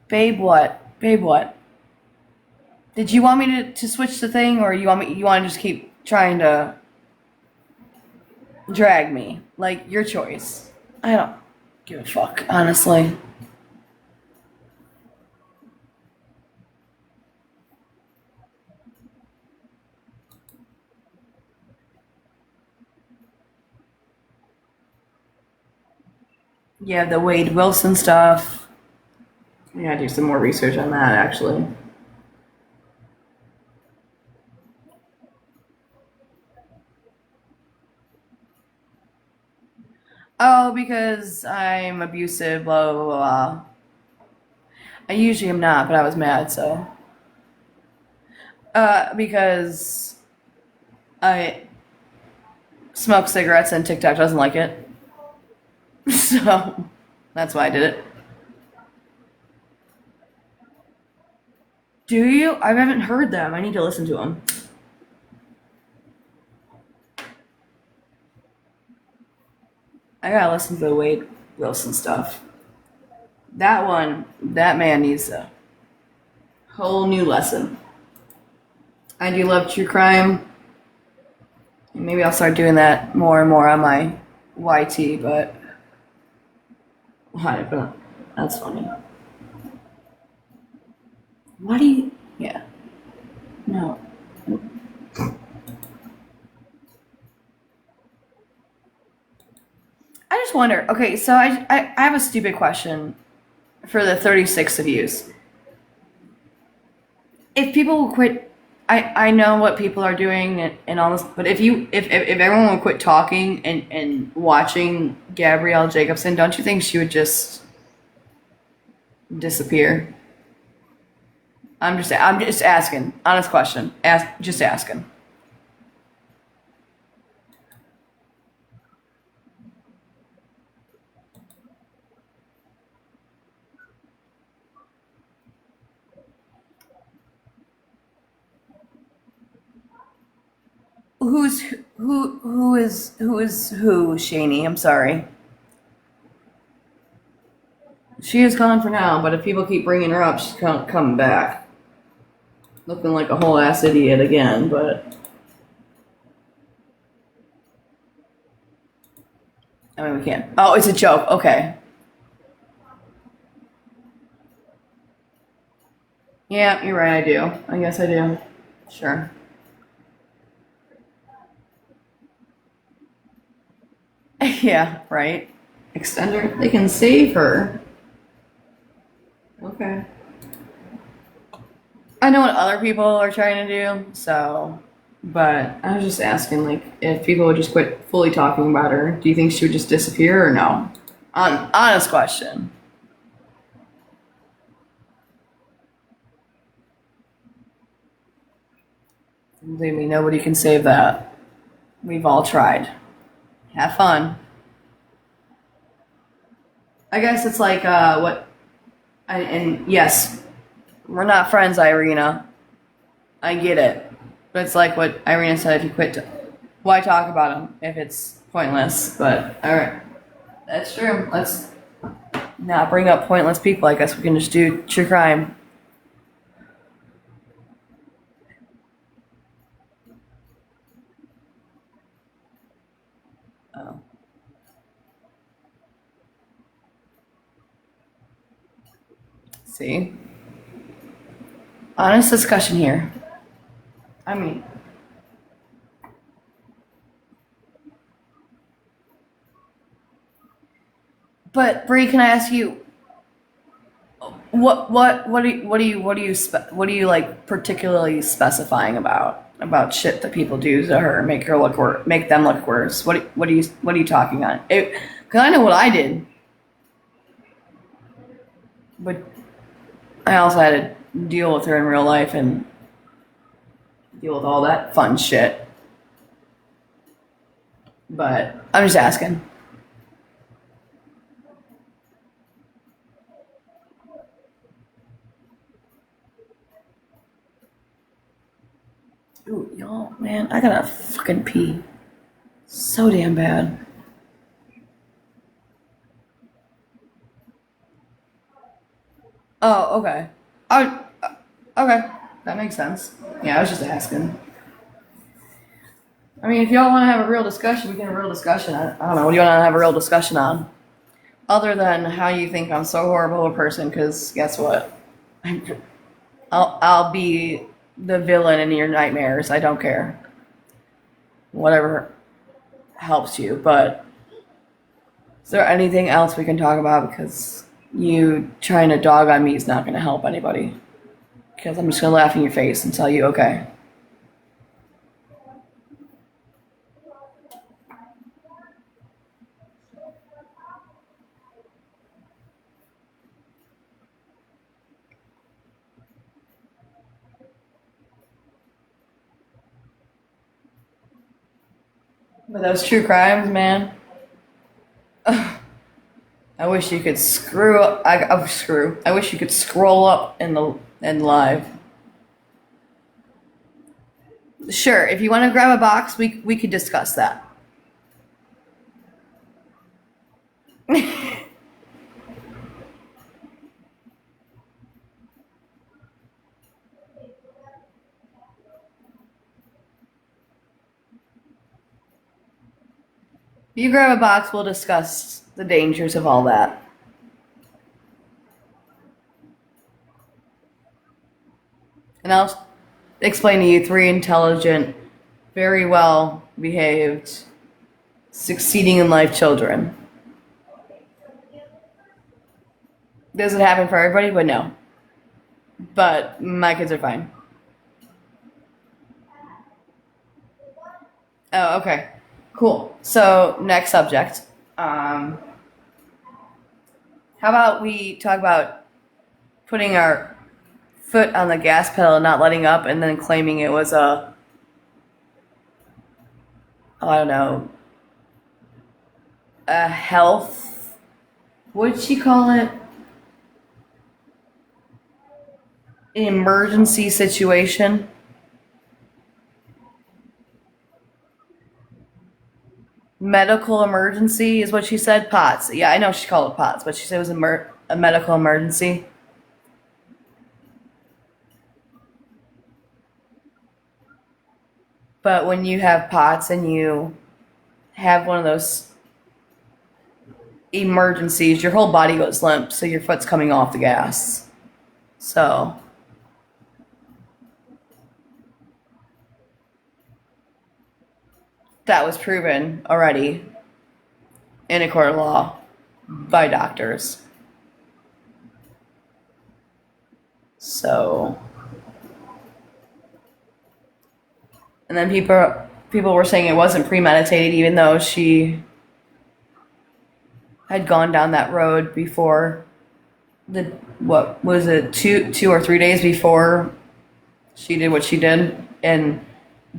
babe, what? Babe, what? Did you want me to switch the thing, or you want to just keep trying to drag me? Like your choice. I don't give a fuck, honestly. Yeah, the Wade Wilson stuff. I gotta do some more research on that, actually. Oh, because I'm abusive, blah, blah, blah, blah. I usually am not, but I was mad, so. Because I smoke cigarettes and TikTok doesn't like it. So, that's why I did it. Do you? I haven't heard them. I need to listen to them. I gotta listen to the Wade Wilson stuff. That man needs a whole new lesson. I do love true crime. Maybe I'll start doing that more and more on my YT, but that's funny. Why do you? Yeah. No. I just wonder. Okay, so I have a stupid question for the 36 of yous. If people will quit, I know what people are doing and all this, but if everyone would quit talking and watching Gabrielle Jacobson, don't you think she would just disappear? I'm just asking. Honest question. Just asking. Who's who, Shani? I'm sorry. She is gone for now, but if people keep bringing her up, she's coming back. Looking like a whole ass idiot again, but I mean we can't. Oh, it's a joke. Okay. Yeah, you're right. I do. I guess I do. Sure. Yeah. Right. Extender. They can save her. Okay. I know what other people are trying to do, so. But I was just asking, like, if people would just quit fully talking about her, do you think she would just disappear or no? Honest question. Believe me, nobody can save that. We've all tried. Have fun. I guess it's like what. And yes, we're not friends, Irina. I get it, but it's like what Irina said. If you quit, why talk about them if it's pointless? But all right, that's true. Let's not bring up pointless people. I guess we can just do true crime. Oh, see, honest discussion here. I mean, but Bree, can I ask you what do you like particularly specifying about shit that people do to her make her look make them look worse? What are you talking on? Because I know what I did, but I also had to deal with her in real life and deal with all that fun shit. But I'm just asking. Ooh, y'all, man, I gotta fucking pee so damn bad. Oh, okay. Oh, okay. That makes sense. Yeah, I was just asking. I mean, if y'all want to have a real discussion, we can have a real discussion. I don't know. What do you want to have a real discussion on? Other than how you think I'm so horrible a person, because guess what? I'll be the villain in your nightmares. I don't care. Whatever helps you. But is there anything else we can talk about? Because you trying to dog on me is not going to help anybody. Because I'm just going to laugh in your face and tell you, okay. But those true crimes, man. I wish you could screw up. Screw. I wish you could scroll up in live. Sure, if you want to grab a box, we could discuss that. If you grab a box, we'll discuss the dangers of all that. And I'll explain to you three intelligent, very well behaved, succeeding in life children. Does it happen for everybody? But no. But my kids are fine. Oh, okay. Cool. So, next subject. How about we talk about putting our foot on the gas pedal and not letting up, and then claiming it was I don't know, a health, what did she call it? An emergency situation. Medical emergency is what she said. POTS. Yeah, I know she called it POTS, but she said it was a medical emergency. But when you have POTS and you have one of those emergencies, your whole body goes limp, so your foot's coming off the gas. So that was proven already in a court of law by doctors. So, and then people were saying it wasn't premeditated, even though she had gone down that road before the what was it 2 or 3 days before she did what she did and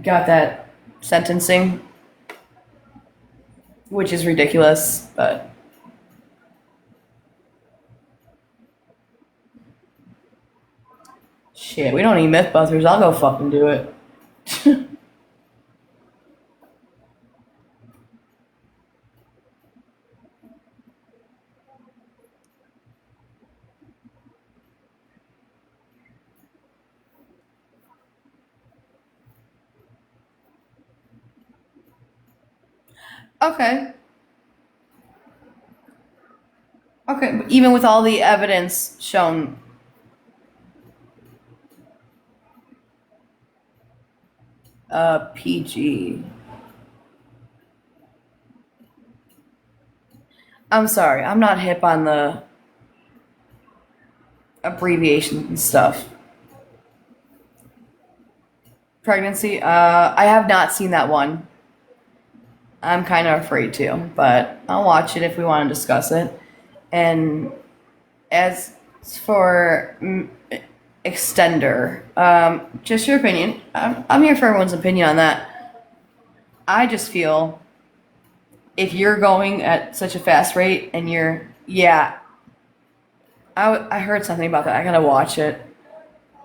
got that sentencing, which is ridiculous, but shit, we don't need Mythbusters. I'll go fucking do it. Okay. Okay, but even with all the evidence shown, PG. I'm sorry, I'm not hip on the abbreviations and stuff. Pregnancy, I have not seen that one. I'm kind of afraid to, but I'll watch it if we want to discuss it. And as for extender, just your opinion. I'm here for everyone's opinion on that. I just feel if you're going at such a fast rate and yeah, I heard something about that. I gotta watch it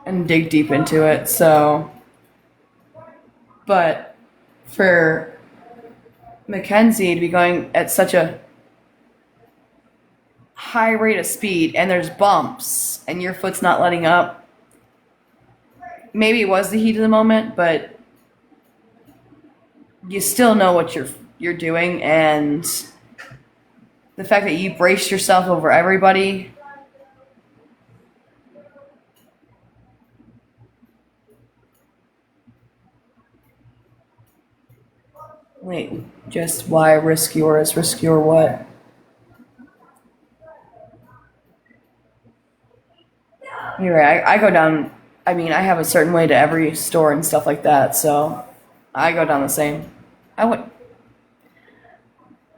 and dig deep into it. So, but for Mackenzie to be going at such a high rate of speed and there's bumps and your foot's not letting up, maybe it was the heat of the moment, but you still know what you're doing, and the fact that you braced yourself over everybody. Wait, just why risk yours? Risk your what? You're right. I go down. I mean, I have a certain way to every store and stuff like that, so I go down the same. I would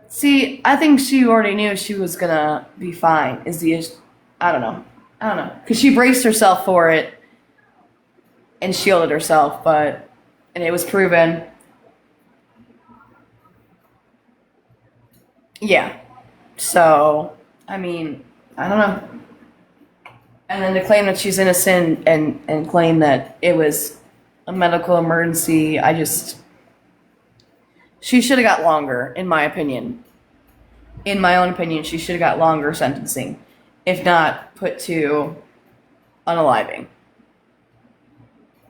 see. I think she already knew she was gonna be fine. Is the issue? I don't know. I don't know, because she braced herself for it and shielded herself, and it was proven. Yeah. So I mean, I don't know. And then to claim that she's innocent and claim that it was a medical emergency, she should have got longer, in my opinion. In my own opinion, she should have got longer sentencing, if not put to unaliving.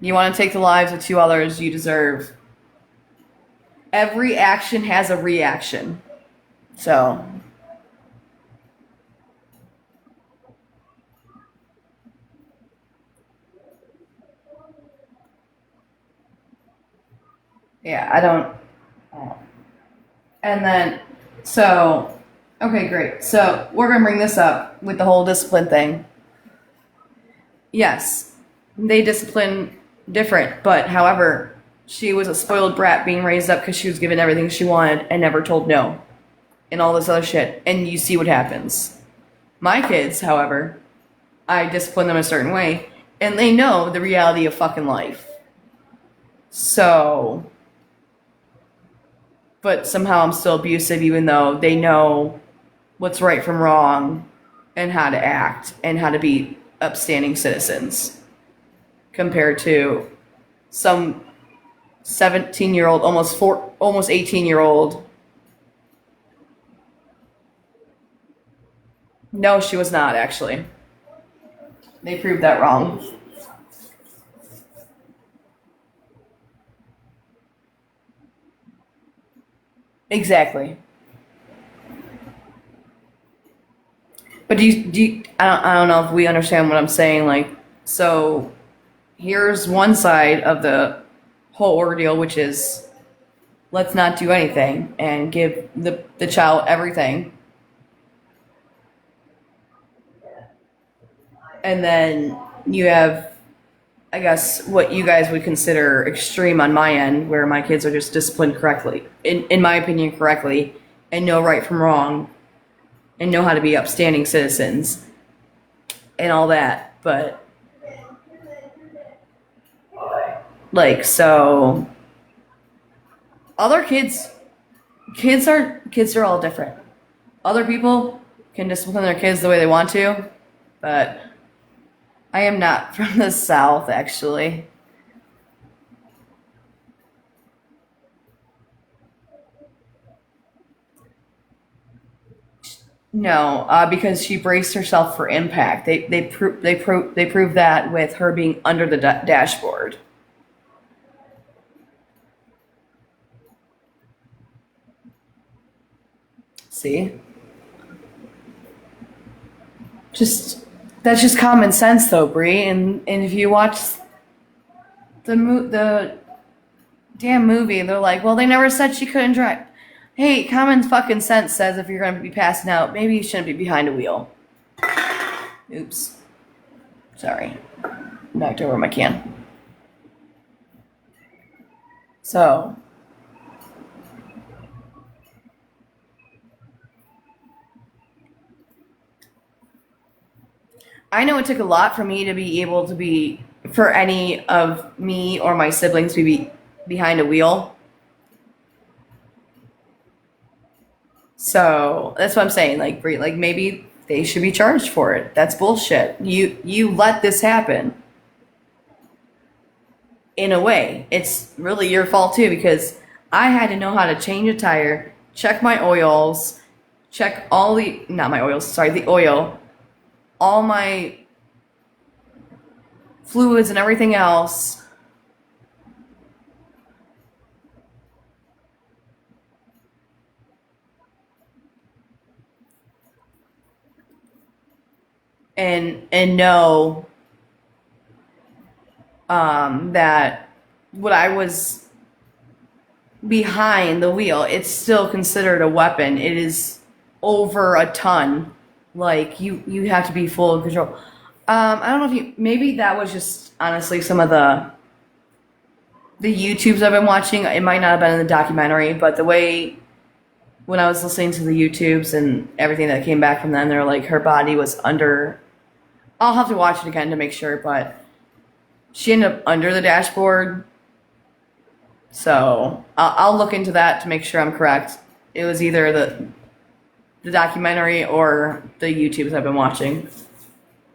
You want to take the lives of two others, you deserve. Every action has a reaction. So, yeah, I don't. And then, so, okay, great. So, we're going to bring this up with the whole discipline thing. Yes, they discipline different, but however, she was a spoiled brat being raised up because she was given everything she wanted and never told no, and all this other shit. And you see what happens. My kids, however, I discipline them a certain way, and they know the reality of fucking life. So, but somehow I'm still abusive, even though they know what's right from wrong and how to act and how to be upstanding citizens compared to some 17-year-old, almost 18-year-old. No, she was not actually. They proved that wrong. Exactly. But I don't know if we understand what I'm saying. Like, so here's one side of the whole ordeal, which is let's not do anything and give the child everything. And then you have, I guess, what you guys would consider extreme on my end, where my kids are just disciplined correctly, in my opinion, correctly, and know right from wrong, and know how to be upstanding citizens, and all that. But, like, so, other kids are all different. Other people can discipline their kids the way they want to, but I am not from the South, actually. No, because she braced herself for impact. They proved that with her being under the dashboard. See, just that's just common sense, though, Brie. And if you watch the damn movie, they're like, well, they never said she couldn't drive. Hey, common fucking sense says if you're gonna be passing out, maybe you shouldn't be behind a wheel. Oops, sorry, knocked over my can. So I know it took a lot for me to be able to be, for any of me or my siblings to be behind a wheel. So that's what I'm saying. Like maybe they should be charged for it. That's bullshit. You let this happen. In a way, it's really your fault too because I had to know how to change a tire, check my oils, check all the not my oils, sorry, the oil, all my fluids and everything else. And know that what I was behind the wheel, it's still considered a weapon. It is over a ton. Like you have to be full control. I don't know if you maybe that was just honestly some of the YouTubes I've been watching. It might not have been in the documentary, but the way when I was listening to the YouTubes and everything that came back from them, they're like her body was under. I'll have to watch it again to make sure, but she ended up under the dashboard. So I'll look into that to make sure I'm correct. It was either the documentary or the YouTubes I've been watching.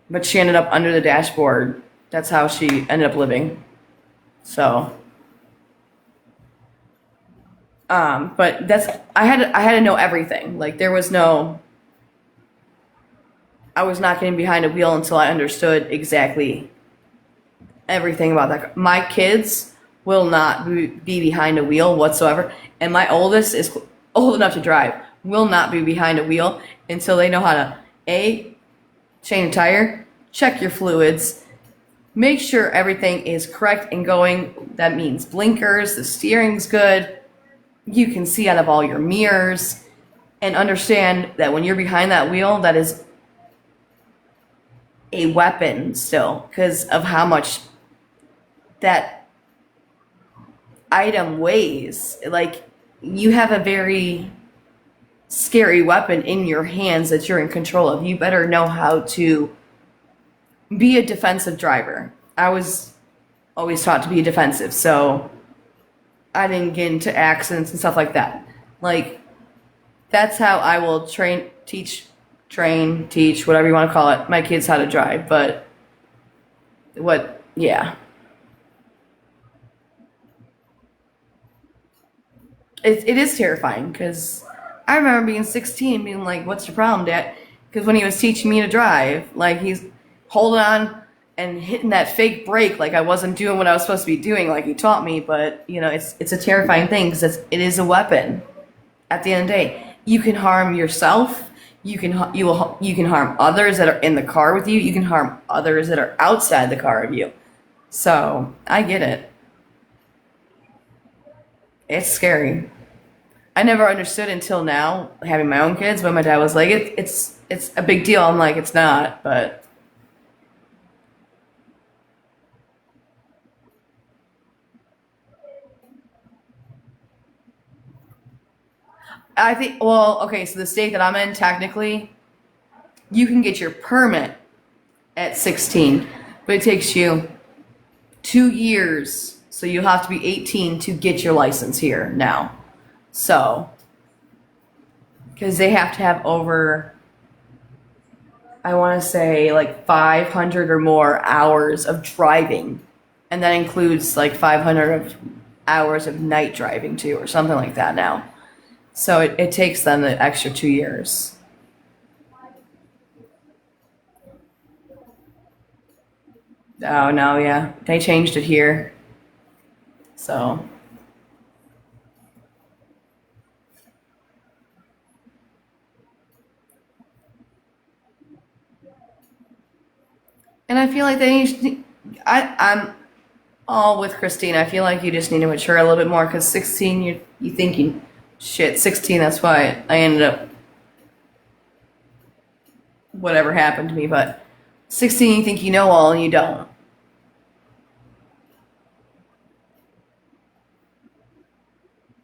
But she ended up under the dashboard. That's how she ended up living. So, but that's I had to know everything. Like there was no. I was not getting behind a wheel until I understood exactly everything about that. My kids will not be behind a wheel whatsoever, and my oldest is old enough to drive. Will not be behind a wheel until they know how to change a tire, check your fluids, make sure everything is correct and going. That means blinkers, the steering's good, you can see out of all your mirrors, and understand that when you're behind that wheel, that is a weapon still because of how much that item weighs. Like you have a very scary weapon in your hands that you're in control of. You better know how to be a defensive driver. I was always taught to be defensive, so I didn't get into accidents and stuff like that. Like, that's how I will teach, whatever you want to call it, my kids how to drive. But yeah. It is terrifying because I remember being 16 being like, what's your problem, Dad? Because when he was teaching me to drive, like he's holding on and hitting that fake brake like I wasn't doing what I was supposed to be doing like he taught me. But, it's a terrifying thing because it is a weapon. At the end of the day, you can harm yourself. You can harm others that are in the car with you. You can harm others that are outside the car of you. So I get it. It's scary. I never understood until now, having my own kids, but my dad was like, it's a big deal. I'm like, it's not, but I think, well, okay, so the state that I'm in, technically, you can get your permit at 16, but it takes you 2 years, so you have to be 18 to get your license here now. So, because they have to have over, I want to say, like 500 or more hours of driving. And that includes like 500 of hours of night driving too, or something like that now. So it takes them the extra 2 years. Oh, no, yeah. They changed it here. So, and I feel like I'm all with Christine. I feel like you just need to mature a little bit more because 16, you thinking, shit, 16, that's why I ended up, whatever happened to me. But 16, you think you know all and you don't.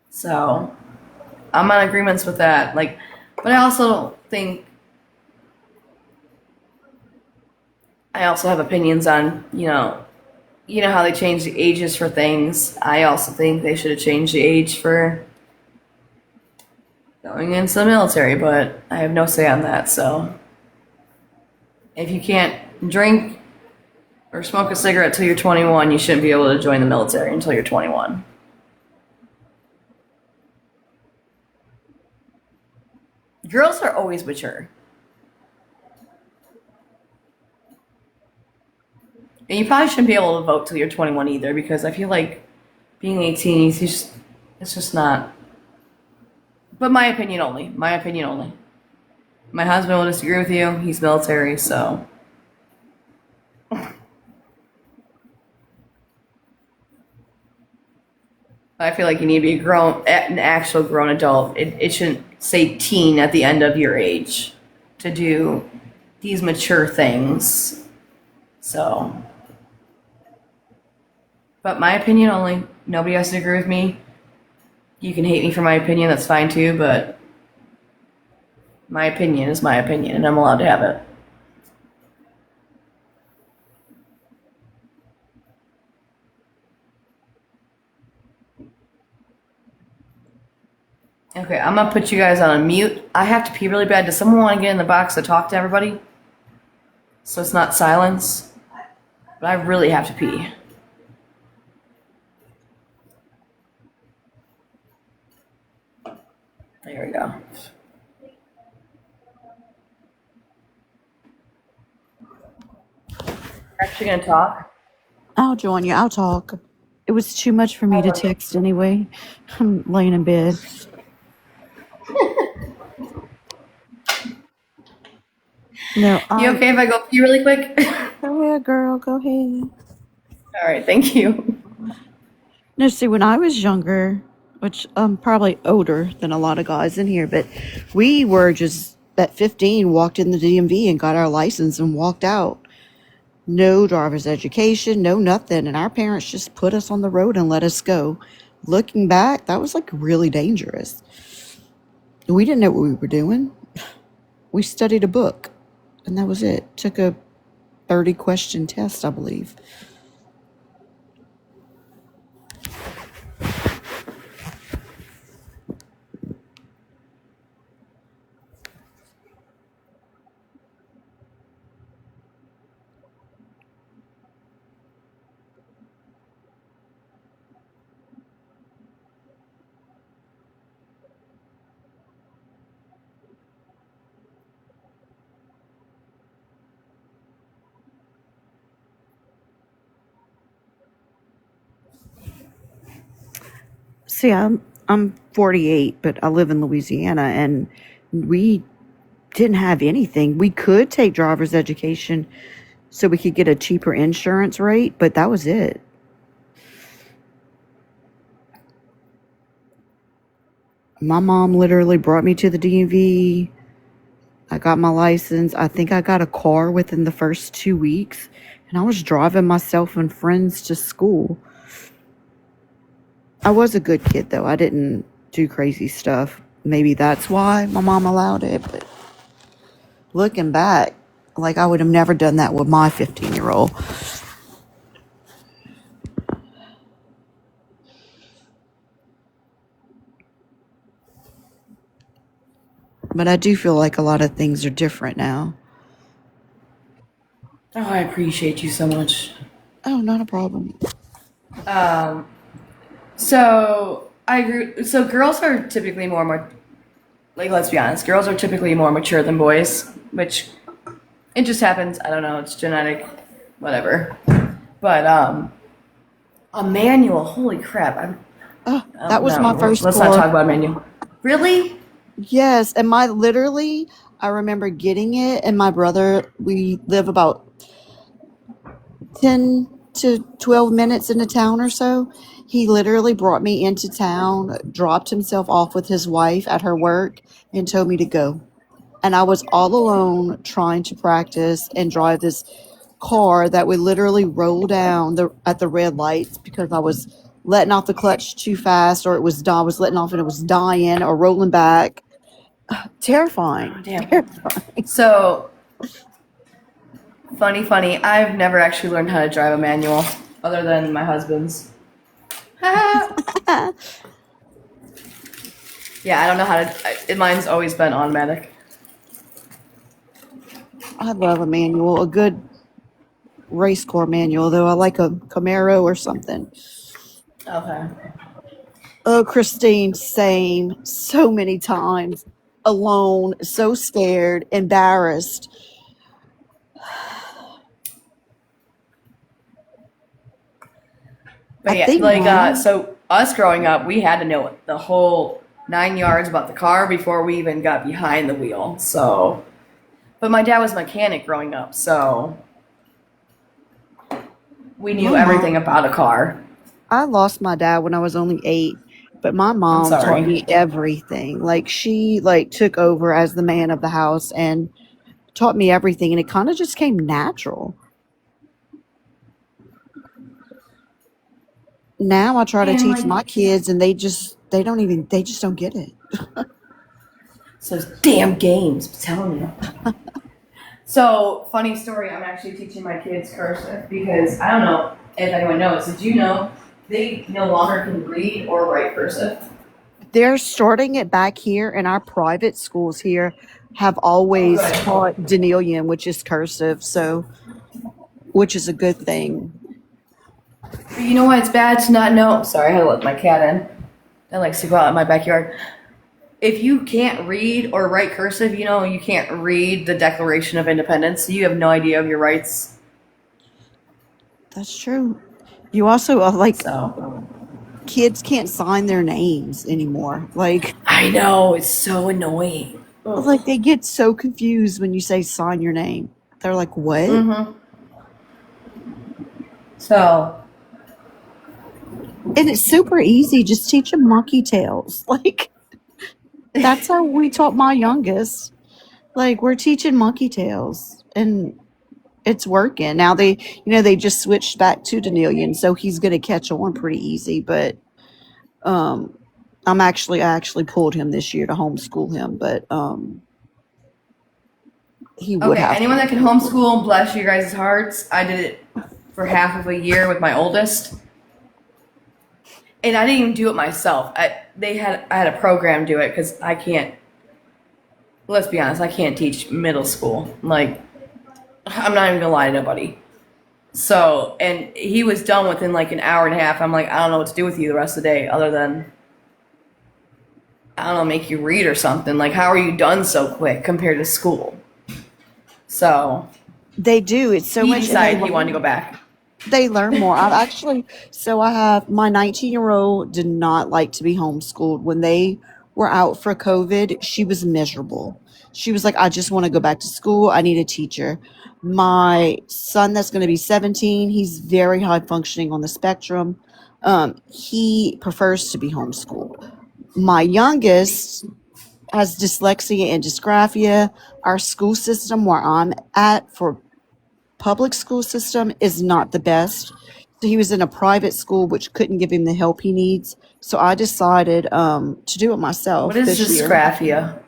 So, I'm on agreements with that. Like, but I also have opinions on, how they change the ages for things. I also think they should have changed the age for going into the military, but I have no say on that. So if you can't drink or smoke a cigarette till you're 21, you shouldn't be able to join the military until you're 21. Girls are always mature. And you probably shouldn't be able to vote till you're 21 either, because I feel like being 18, it's just not. But my opinion only. My opinion only. My husband will disagree with you. He's military, so. I feel like you need to be an actual grown adult. It shouldn't say teen at the end of your age to do these mature things. So. But my opinion only. Nobody has to agree with me. You can hate me for my opinion, that's fine too, but my opinion is my opinion, and I'm allowed to have it. Okay, I'm gonna put you guys on a mute. I have to pee really bad. Does someone want to get in the box to talk to everybody? So it's not silence? But I really have to pee. There we go. Actually gonna talk? I'll join you. I'll talk. It was too much for me to text anyway. I'm laying in bed. No, You okay if I go pee really quick? Go ahead, girl. Go ahead. All right, thank you. No, see, when I was younger, which I'm probably older than a lot of guys in here, but we were just at 15, walked in the DMV and got our license and walked out. No driver's education, no nothing. And our parents just put us on the road and let us go. Looking back, that was like really dangerous. We didn't know what we were doing. We studied a book and that was it. Took a 30-question test, I believe. See, I'm 48, but I live in Louisiana, and we didn't have anything. We could take driver's education so we could get a cheaper insurance rate, but that was it. My mom literally brought me to the DMV. I got my license. I think I got a car within the first 2 weeks, and I was driving myself and friends to school. I was a good kid, though. I didn't do crazy stuff. Maybe that's why my mom allowed it, but looking back, like, I would have never done that with my 15-year-old. But I do feel like a lot of things are different now. Oh, I appreciate you so much. Oh, not a problem. So I agree. So girls are typically more, like, let's be honest, girls are typically more mature than boys, which it just happens. I don't know. It's genetic, whatever. But a manual. Holy crap! Oh, that was my first Let's car. not talk about manual. Really? Yes, and I remember getting it, and my brother, we live about 10 to 12 minutes into town or so. He literally brought me into town, dropped himself off with his wife at her work, and told me to go. And I was all alone trying to practice and drive this car that would literally roll down at the red lights because I was letting off the clutch too fast, or I was letting off and it was dying or rolling back. Terrifying. Oh, damn. Terrifying. So funny. I've never actually learned how to drive a manual, other than my husband's. Yeah, I don't know how to. Mine's always been automatic. I love a manual, a good race car manual, though. I like a Camaro or something. Okay. Oh, Christine, same. So many times. Alone, so scared, embarrassed. But I yeah, think like, mine, so us growing up, we had to know the whole 9 yards about the car before we even got behind the wheel. So, but my dad was a mechanic growing up, so we my knew everything mom, about a car. I lost my dad when I was only 8, but my I'm mom taught sorry. me everything. Like, she took over as the man of the house and taught me everything, and it kind of just came natural. Now I try to And teach like, my kids, and they just don't get it. so damn games, I'm telling you. So, funny story, I'm actually teaching my kids cursive because I don't know if anyone knows. Did you know they no longer can read or write cursive? They're starting it back here, and our private schools here have Oh, always good. taught Denilian, which is cursive, which is a good thing. But you know why it's bad to not know? Sorry, I had to let my cat in. That likes to go out in my backyard. If you can't read or write cursive, you know you can't read the Declaration of Independence. So you have no idea of your rights. That's true. You also So kids can't sign their names anymore. I know, it's so annoying. Ugh. They get so confused when you say sign your name. They're like, what? Mm-hmm. So And it's super easy. Just teach them monkey tails. That's how we taught my youngest. We're teaching monkey tails, and it's working. Now they just switched back to Denilian, so he's going to catch on pretty easy. But um, I actually pulled him this year to homeschool him. But he would Okay, have. anyone that can homeschool, bless your guys' hearts. I did it for half of a year with my oldest. And I didn't even do it myself. I had a program do it because I can't. Let's be honest, I can't teach middle school. Like, I'm not even gonna lie to nobody. So, and he was done within like an hour and a half. I'm like, I don't know what to do with you the rest of the day, other than I don't know, make you read or something. Like, how are you done so quick compared to school? So They do. It's so he much. decided he wanted to go back. They learn more. I've actually, so I have my 19-year-old did not like to be homeschooled. When they were out for COVID, she was miserable. She was like, I just want to go back to school. I need a teacher. My son, that's going to be 17, he's very high functioning on the spectrum. He prefers to be homeschooled. My youngest has dyslexia and dysgraphia. Our school system where I'm at for public school system is not the best. So he was in a private school which couldn't give him the help he needs. So I decided to do it myself What is this year. dysgraphia?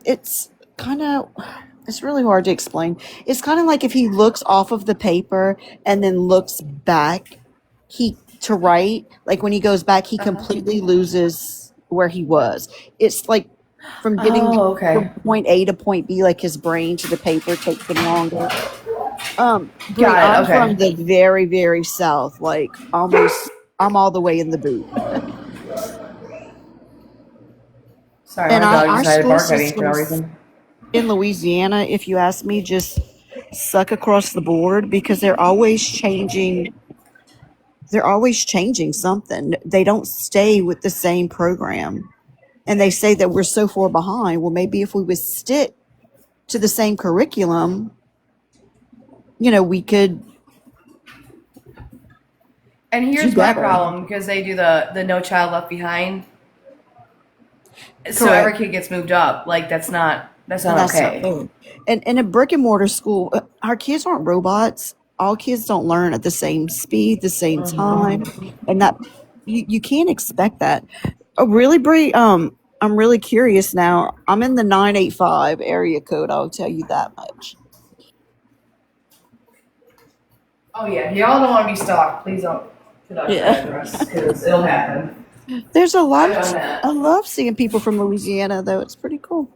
It's kind of it's really hard to explain. It's kind of like if he looks off of the paper and then looks back, he to write. Like when he goes back, he completely loses where he was. It's like from getting Oh, okay. from point A to point B, like his brain to the paper takes him longer. Bree, Got it, I'm okay. from the very, very south. Like almost, I'm all the way in the boot. Sorry, And my dog our decided to school bark at me for no systems reason. in Louisiana, if you ask me, just suck across the board because they're always changing. They're always changing something. They don't stay with the same program. And they say that we're so far behind. Well, maybe if we would stick to the same curriculum, we could And do here's my better. problem, because they do the No Child Left Behind. So every Correct. kid gets moved up. Like, that's not And that's not okay. fair. And in a brick and mortar school, our kids aren't robots. All kids don't learn at the same speed, the same time, and that you can't expect that. Oh, really, Bree? I'm really curious now. I'm in the 985 area code. I'll tell you that much. Oh yeah, y'all don't want to be stalked. Please don't put out your Yeah. address, because it'll happen. There's a lot I've of. done that. I love seeing people from Louisiana, though. It's pretty cool.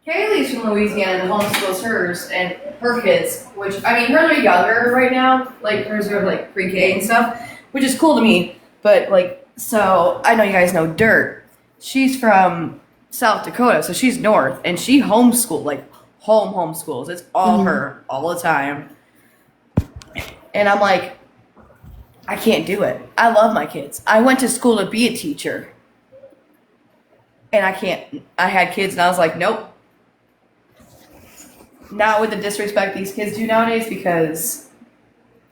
Kaylee's from Louisiana and homeschools hers and her kids, which, I mean, hers are younger right now. Like, hers are like pre-K and stuff, which is cool to me. But, like, so I know you guys know Dirt. She's from South Dakota, so she's north, and she homeschooled, like, homeschools. It's all her, all the time. And I'm like, I can't do it. I love my kids. I went to school to be a teacher. And I can't. I had kids, and I was like, nope. Not with the disrespect these kids do nowadays, because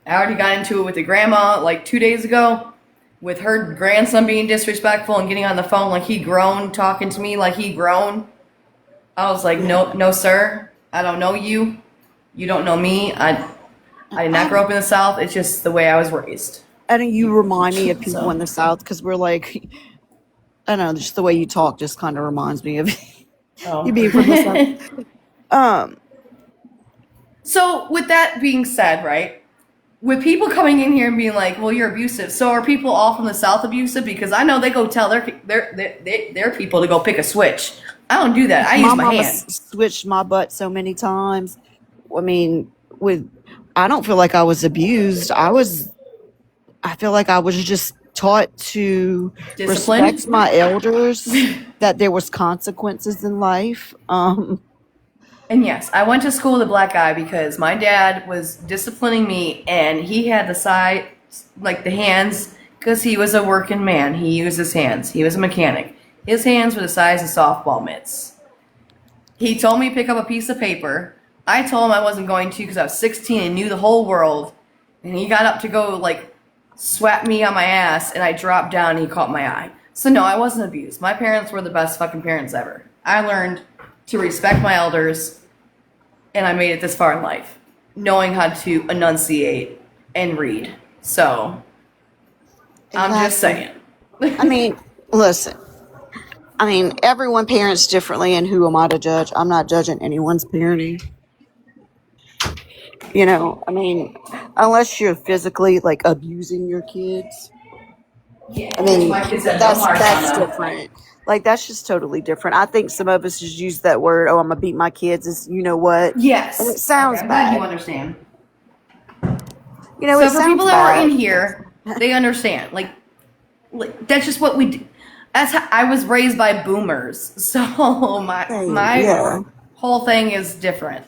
I already got into it with the grandma like 2 days ago with her grandson being disrespectful and getting on the phone like he grown, talking to me like he grown. I was like, no, sir. I don't know you. You don't know me. I did not grow up in the South. It's just the way I was raised. And you remind me of people in the South because we're like, I don't know, just the way you talk just kind of reminds me of you being from the South. So with that being said, right, with people coming in here and being like, well, you're abusive, so are people all from the South abusive? Because I know they go tell their people to go pick a switch. I don't do that. I use my mama hand. switched my butt so many times. I mean, I don't feel like I was abused. I feel like I was just taught to Discipline? respect my elders, that there was consequences in life. And yes, I went to school with a black guy because my dad was disciplining me, and he had the side, like the hands, because he was a working man. He used his hands. He was a mechanic. His hands were the size of softball mitts. He told me to pick up a piece of paper. I told him I wasn't going to because I was 16 and knew the whole world. And he got up to go, like, swat me on my ass, and I dropped down and he caught my eye. So no, I wasn't abused. My parents were the best fucking parents ever. I learned to respect my elders, and I made it this far in life, knowing how to enunciate and read. So, I'm just saying. I mean, listen, I mean, everyone parents differently, and who am I to judge? I'm not judging anyone's parenting. You know, I mean, unless you're physically like abusing your kids. I Which mean, my kids have no marks on that's them. different. Like that's just totally different. I think some of us just use that word, "Oh, I'm gonna beat my kids." Is you know what? And Yes. it sounds I'm glad you bad. understand. You know, So it for people sounds that are in bad. here, they understand. Like that's just what we do. That's how I was raised by boomers. So Same, my yeah. whole thing is different.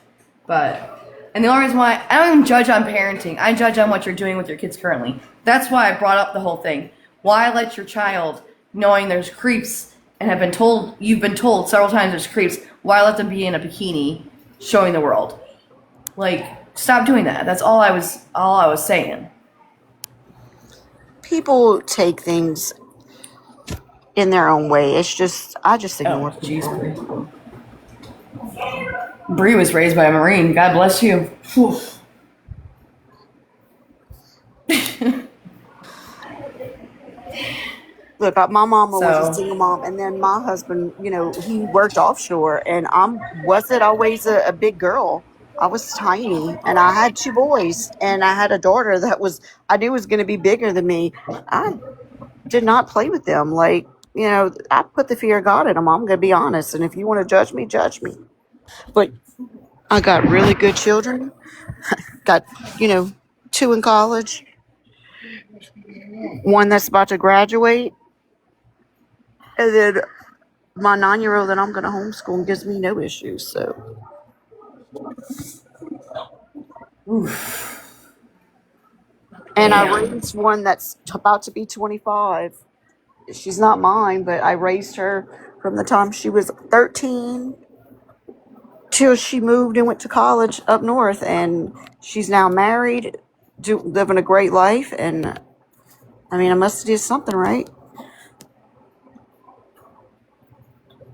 And the only reason why I don't even judge on parenting, I judge on what you're doing with your kids currently. That's why I brought up the whole thing. Why let your child, knowing there's creeps and you've been told several times there's creeps, why let them be in a bikini showing the world? Like, stop doing that. That's all I was saying. People take things in their own way. It's just I just ignore Oh, jeez, people. Bree. Bree was raised by a Marine. God bless you. Whew. Look, my mama was a So, single mom, and then my husband, you know, he worked offshore, and wasn't always a big girl. I was tiny, and I had two boys, and I had a daughter that I knew was going to be bigger than me. I did not play with them. Like, you know, I put the fear of God in them. I'm going to be honest, and if you want to judge me, judge me. But I got really good children. Got, you know, two in college, one that's about to graduate, and then my 9-year-old that I'm going to homeschool gives me no issues. So, and I damn. raised one that's about to be 25. She's not mine, but I raised her from the time she was 13 till she moved and went to college up north, and she's now married, living a great life. And I mean, I must have did something right.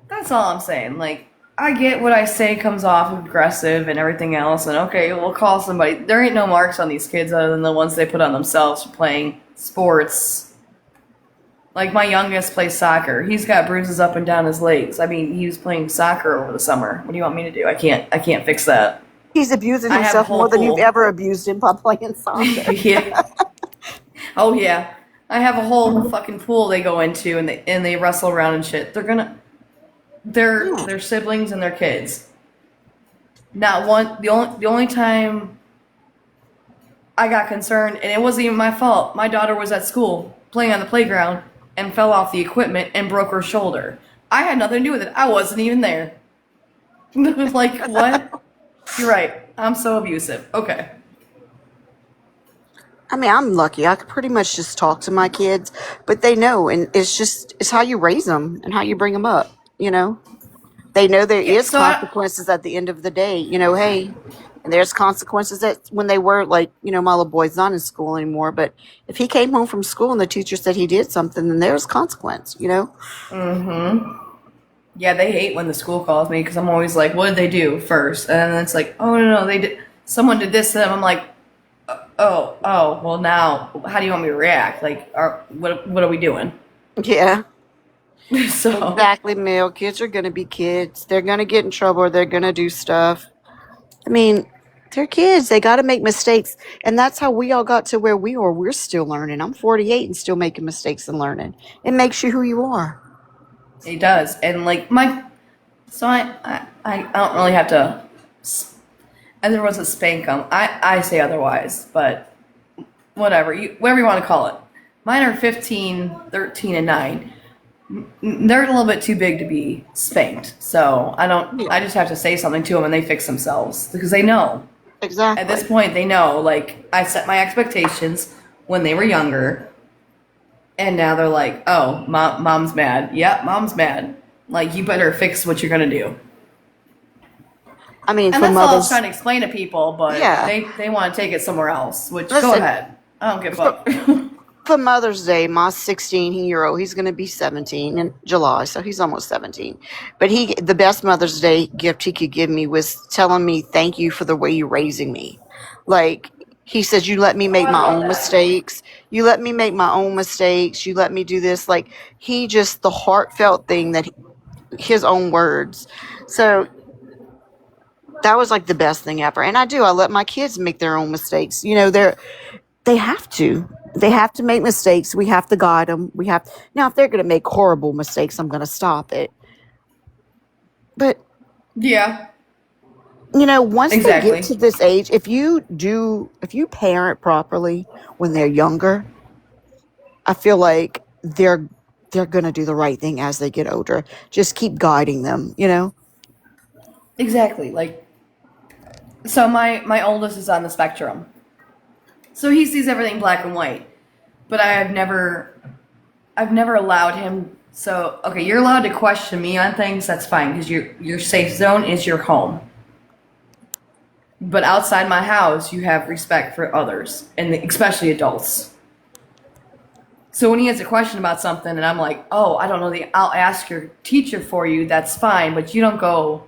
That's all I'm saying. Like, I get what I say comes off aggressive and everything else, and okay, we'll call somebody. There ain't no marks on these kids other than the ones they put on themselves for playing sports. Like, my youngest plays soccer. He's got bruises up and down his legs. I mean, he was playing soccer over the summer. What do you want me to do? I can't fix that. He's abusing I have a himself whole more than you've pool. ever abused him by playing soccer. Yeah. Oh yeah. I have a whole fucking pool they go into and they wrestle around and shit. Yeah. They're siblings and they're kids. Not one the only time I got concerned, and it wasn't even my fault. My daughter was at school playing on the playground and fell off the equipment and broke her shoulder. I had nothing to do with it. I wasn't even there. Like, what? You're right. I'm so abusive. Okay. I mean, I'm lucky. I could pretty much just talk to my kids, but they know, and it's how you raise them and how you bring them up. You know, they know there Yeah, is so I consequences at the end of the day. You know, hey, and there's consequences that when they were like, you know, my little boy's not in school anymore, but if he came home from school and the teacher said he did something, then there's consequence. You know, yeah, they hate when the school calls me because I'm always like, what did they do first? And then it's like, oh no, they did. Someone did this to them. I'm like, oh, well now, how do you want me to react? Like, what are we doing? yeah. So, Exactly, male kids are gonna be kids. They're gonna get in trouble or they're gonna do stuff. I mean, they're kids. They got to make mistakes. And that's how we all got to where we are. We're still learning. I'm 48 and still making mistakes and learning. It makes you who you are. it does. And like, I don't really have to, everyone says spank them. I say otherwise, but whatever you want to call it. Mine are 15, 13, and 9. They're a little bit too big to be spanked. So Yeah, I just have to say something to them and they fix themselves because they know. At this exactly. point, they know, like, I set my expectations when they were younger, and now they're like, oh, mom's mad. Yep, mom's mad. Like, you better fix what you're going to do. I mean, And for that's all I was trying mothers, to explain to people, but yeah. they want to take it somewhere else, which, go Listen, ahead. I don't give a for, fuck. for Mother's Day, my 16-year-old, he's going to be 17 in July, so he's almost 17. But the best Mother's Day gift he could give me was telling me, thank you for the way you're raising me. Like, he says, you let me Oh, make I my love own that. mistakes. You let me make my own mistakes. You let me do this. Like, the heartfelt thing that his own words. So that was like the best thing ever. And I let my kids make their own mistakes. They have to. They have to make mistakes. We have to guide them. Now if they're going to make horrible mistakes, I'm going to stop it. But Yeah. Once they Exactly. get to this age, if you parent properly when they're younger, I feel like they're going to do the right thing as they get older. Just keep guiding them, Exactly. Like, so my oldest is on the spectrum. So he sees everything black and white. But I've never allowed him. So, okay, you're allowed to question me on things, that's fine, because your safe zone is your home. But outside my house, you have respect for others, and especially adults. So when he has a question about something, and I'm like, oh, I don't know, I'll ask your teacher for you, that's fine, but you don't go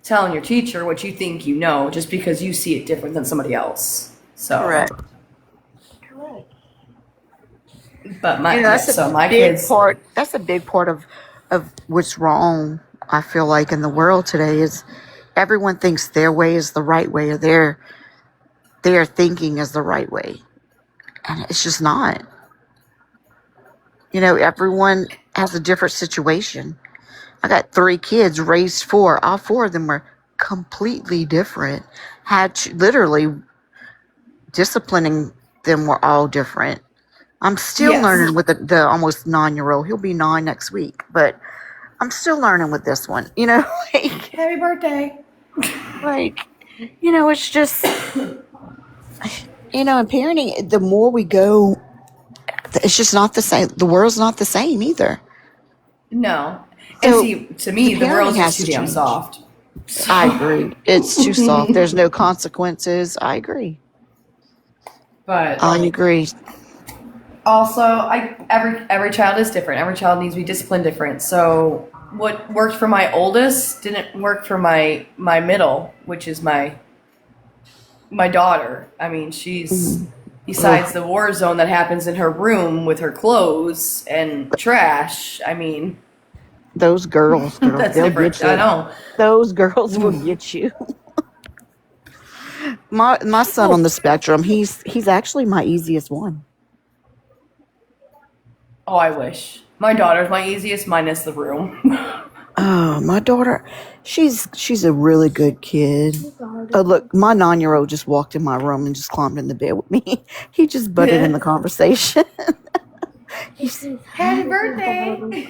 telling your teacher what you think you know just because you see it different than somebody else. So, Correct. But my kids. That's a big part of what's wrong. I feel like in the world today is everyone thinks their way is the right way, or their thinking is the right way, and it's just not. Everyone has a different situation. I got 3 kids, raised 4. All 4 of them were completely different. Literally disciplining them were all different. I'm still learning with the almost 9-year-old. He'll be 9 next week, but I'm still learning with this one. Happy birthday. It's just, in parenting, the more we go, it's just not the same. The world's not the same either. No. So, and see, to me, the world's just too damn change. soft. I agree. It's too soft. There's no consequences. I agree. But I agree. also, every child is different. Every child needs to be disciplined different. So what worked for my oldest didn't work for my middle, which is my daughter. I mean, she's besides the war zone that happens in her room with her clothes and trash. I mean, those girls, that's they'll different. get you. I know. Those girls will get you. My son on the spectrum, he's actually my easiest one. Oh, I wish. My daughter's my easiest, minus the room. Oh, my daughter, she's a really good kid. Oh, look, my 9-year-old just walked in my room and just climbed in the bed with me. He just butted in the conversation. He said, "Happy birthday!"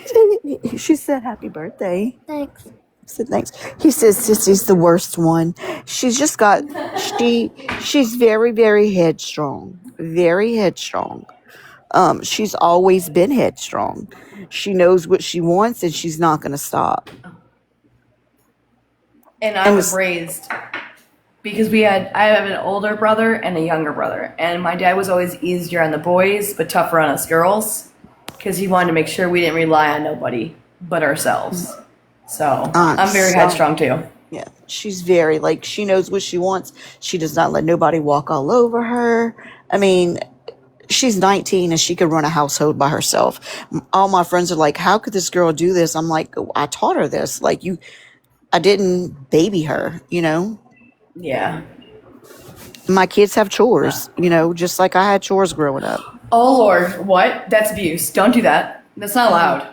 She said, "Happy birthday." Thanks. I said, "Thanks." He says, "Sissy's the worst one." She's just got she's very, very headstrong. Very headstrong. She's always been headstrong. She knows what she wants and she's not going to stop. And I was raised because I have an older brother and a younger brother, and my dad was always easier on the boys but tougher on us girls because he wanted to make sure we didn't rely on nobody but ourselves. So I'm very headstrong too. Yeah, she's very, she knows what she wants. She does not let nobody walk all over her. I mean, she's 19 and she could run a household by herself. All my friends are like, how could this girl do this? I'm like, I taught her this. I didn't baby her, Yeah. My kids have chores, just like I had chores growing up. Oh, Lord. What? That's abuse. Don't do that. That's not allowed.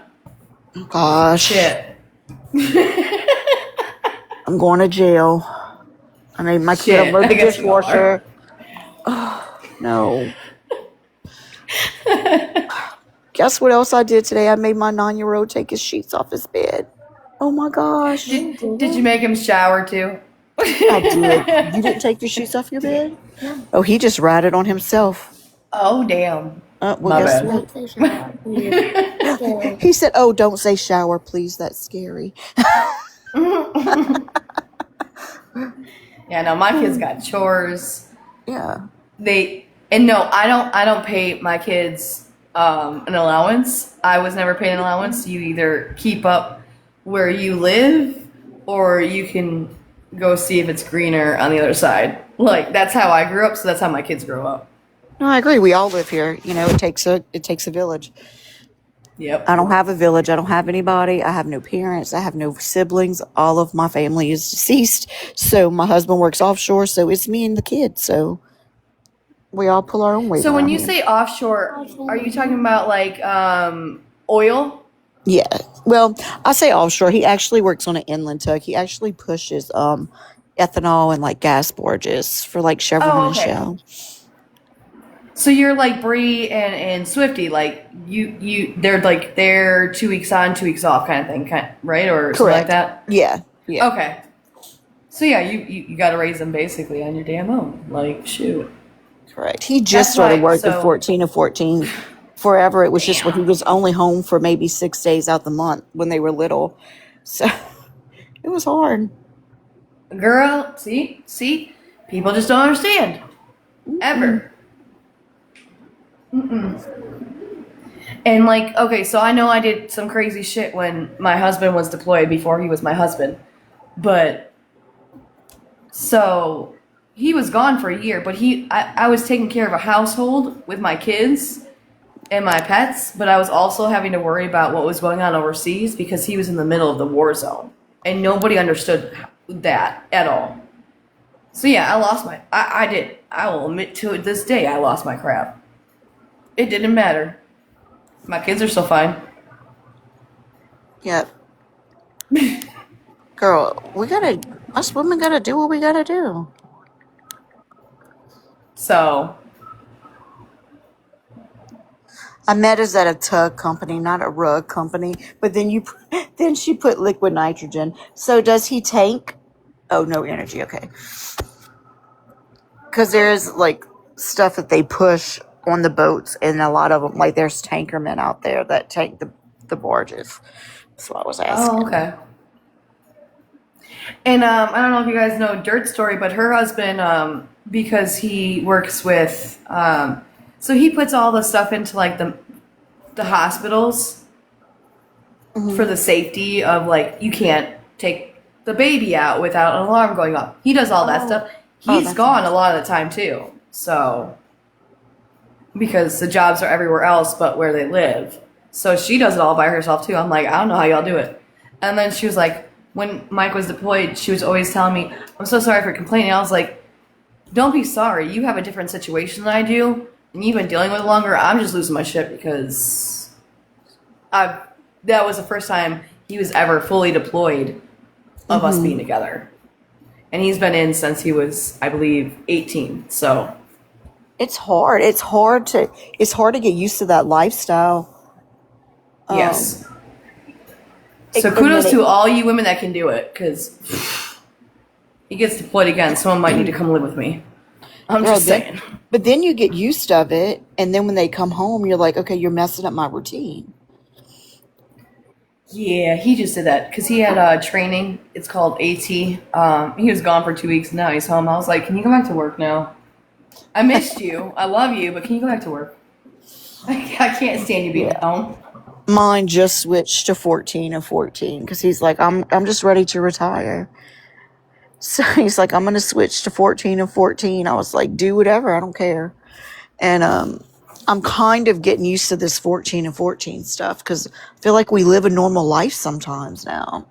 Gosh. Shit. I'm going to jail. I made my kid unload the dishwasher. Oh, no. Guess what else I did today? I made my 9-year-old take his sheets off his bed. Oh my gosh. Did you make him shower too? I did. You didn't take your sheets off your bed? No. Oh, he just ratted on himself. Oh, damn. Well, guess what? He said, "Oh, don't say shower, please. That's scary." Yeah, no, my kids got chores. Yeah. No, I don't pay my kids an allowance. I was never paid an allowance. You either keep up where you live or you can go see if it's greener on the other side. That's how I grew up, so that's how my kids grow up. No, I agree. We all live here. It takes a village. Yep. I don't have a village. I don't have anybody. I have no parents. I have no siblings. All of my family is deceased. So my husband works offshore. So it's me and the kids. So we all pull our own weight So when around you here. say offshore, are you talking about like oil? Yeah. Well, I say offshore. He actually works on an inland tug. He actually pushes ethanol and like gas barges for like Chevron Oh, and okay. Shell. So you're like Bree and Swifty, like they're 2 weeks on, 2 weeks off kind of thing, right? Or something like Correct. that? Yeah. Yeah. Okay. So yeah, you got to raise them basically on your damn own. Like, shoot. Correct. He just That's started why, working so, 14 and 14. Forever, it was just when he damn. was only home for maybe 6 days out the month when they were little. So it was hard. Girl, see? People just don't understand. Ever. And like, okay, so I know I did some crazy shit when my husband was deployed before he was my husband. But so he was gone for a year, but I was taking care of a household with my kids and my pets, but I was also having to worry about what was going on overseas because he was in the middle of the war zone. And nobody understood that at all. So yeah, I lost my I did. I will admit to it this day I lost my crap. It didn't matter. My kids are still fine. Yep. Girl, us women gotta do what we gotta do. So I met us at a tug company, not a rug company. But then she put liquid nitrogen. So does he tank? Oh, no energy. Okay. Because there's like stuff that they push on the boats, and a lot of them, like there's tankermen out there that tank the barges. That's what I was asking. okay. And I don't know if you guys know Dirt's story, but her husband, because he works with, so he puts all the stuff into like the hospitals for the safety of like you can't take the baby out without an alarm going off. He does all that stuff. He's that's gone nice. a lot of the time too. So because the jobs are everywhere else but where they live. So she does it all by herself too. I'm like, I don't know how y'all do it. And then she was like, when Mike was deployed, she was always telling me, I'm so sorry for complaining. I was like, don't be sorry. You have a different situation than I do, and you've been dealing with it longer. I'm just losing my shit because that was the first time he was ever fully deployed of us being together. And he's been in since he was, I believe, 18. So It's hard. It's hard to get used to that lifestyle. yes. So and kudos then to all you women that can do it, because he gets deployed again. Someone might need to come live with me. I'm Girl, just saying. But then you get used of it, and then when they come home, you're like, okay, you're messing up my routine. Yeah, he just did that because he had training. It's called AT. He was gone for 2 weeks. Now he's home. I was like, can you go back to work now? I missed you. I love you, but can you go back to work? I can't stand you being at home. Mine just switched to 14 and 14 because he's like, I'm just ready to retire. So he's like, I'm gonna switch to 14 and 14. I was like, do whatever, I don't care. And I'm kind of getting used to this 14 and 14 stuff because I feel like we live a normal life sometimes now.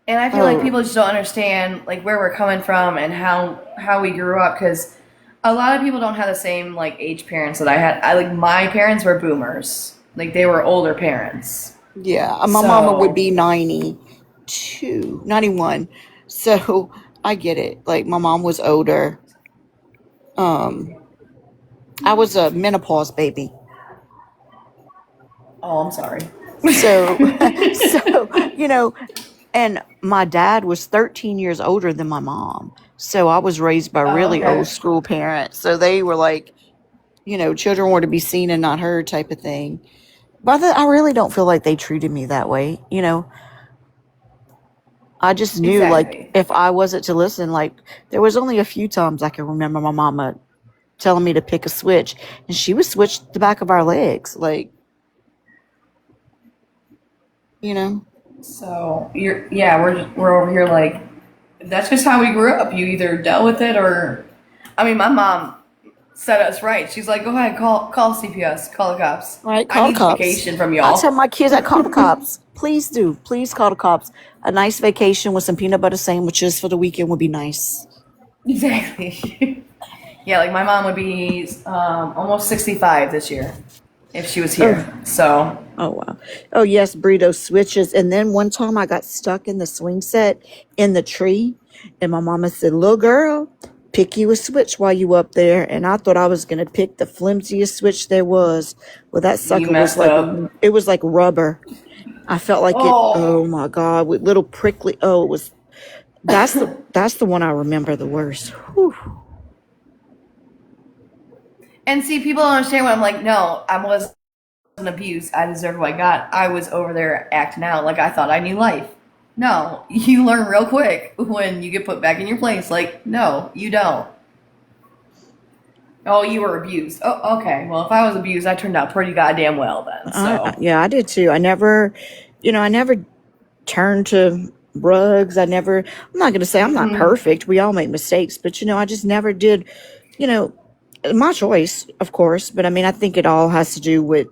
And I feel like people just don't understand like where we're coming from and how we grew up, because a lot of people don't have the same like age parents that I had. Like my parents were boomers. Like they were older parents. Yeah, my mama would be 92, 91. So I get it. Like my mom was older. I was a menopause baby. Oh, I'm sorry. So, and my dad was 13 years older than my mom. So I was raised by really okay. old school parents. So they were like, children were to be seen and not heard type of thing. But I really don't feel like they treated me that way. I just knew like Exactly. if I wasn't to listen, like there was only a few times I can remember my mama telling me to pick a switch, and she would switch the back of our legs, like, So we're over here like that's just how we grew up. You either dealt with it or, I mean, my mom set us right. She's like, go ahead, call CPS, call the cops. All right, I call the need cops. vacation from I tell y'all. my kids, I call the cops. Please do. Please call the cops. A nice vacation with some peanut butter sandwiches for the weekend would be nice. Exactly. Yeah, like my mom would be almost 65 this year if she was here. Oh, So oh wow. Oh yes, burrito switches. And then one time I got stuck in the swing set in the tree, and my mama said, "Little girl, pick you a switch while you up there." And I thought I was gonna pick the flimsiest switch there was. Well, that you sucker was messed like up. it was like rubber. I felt like it. Oh. Oh my god, with little prickly. Oh, it was. That's the one I remember the worst. Whew. And see, people don't understand when I'm like, no, I wasn't abused. I deserved what I got. I was over there acting out like I thought I knew life. No, you learn real quick when you get put back in your place. Like, no, you don't. Oh, you were abused. Oh, okay. Well, if I was abused, I turned out pretty goddamn well then. So, Yeah, I did too. I never turned to drugs. I'm not going to say I'm not perfect. We all make mistakes, but I just never did, you know, my choice, of course. But I mean, I think it all has to do with,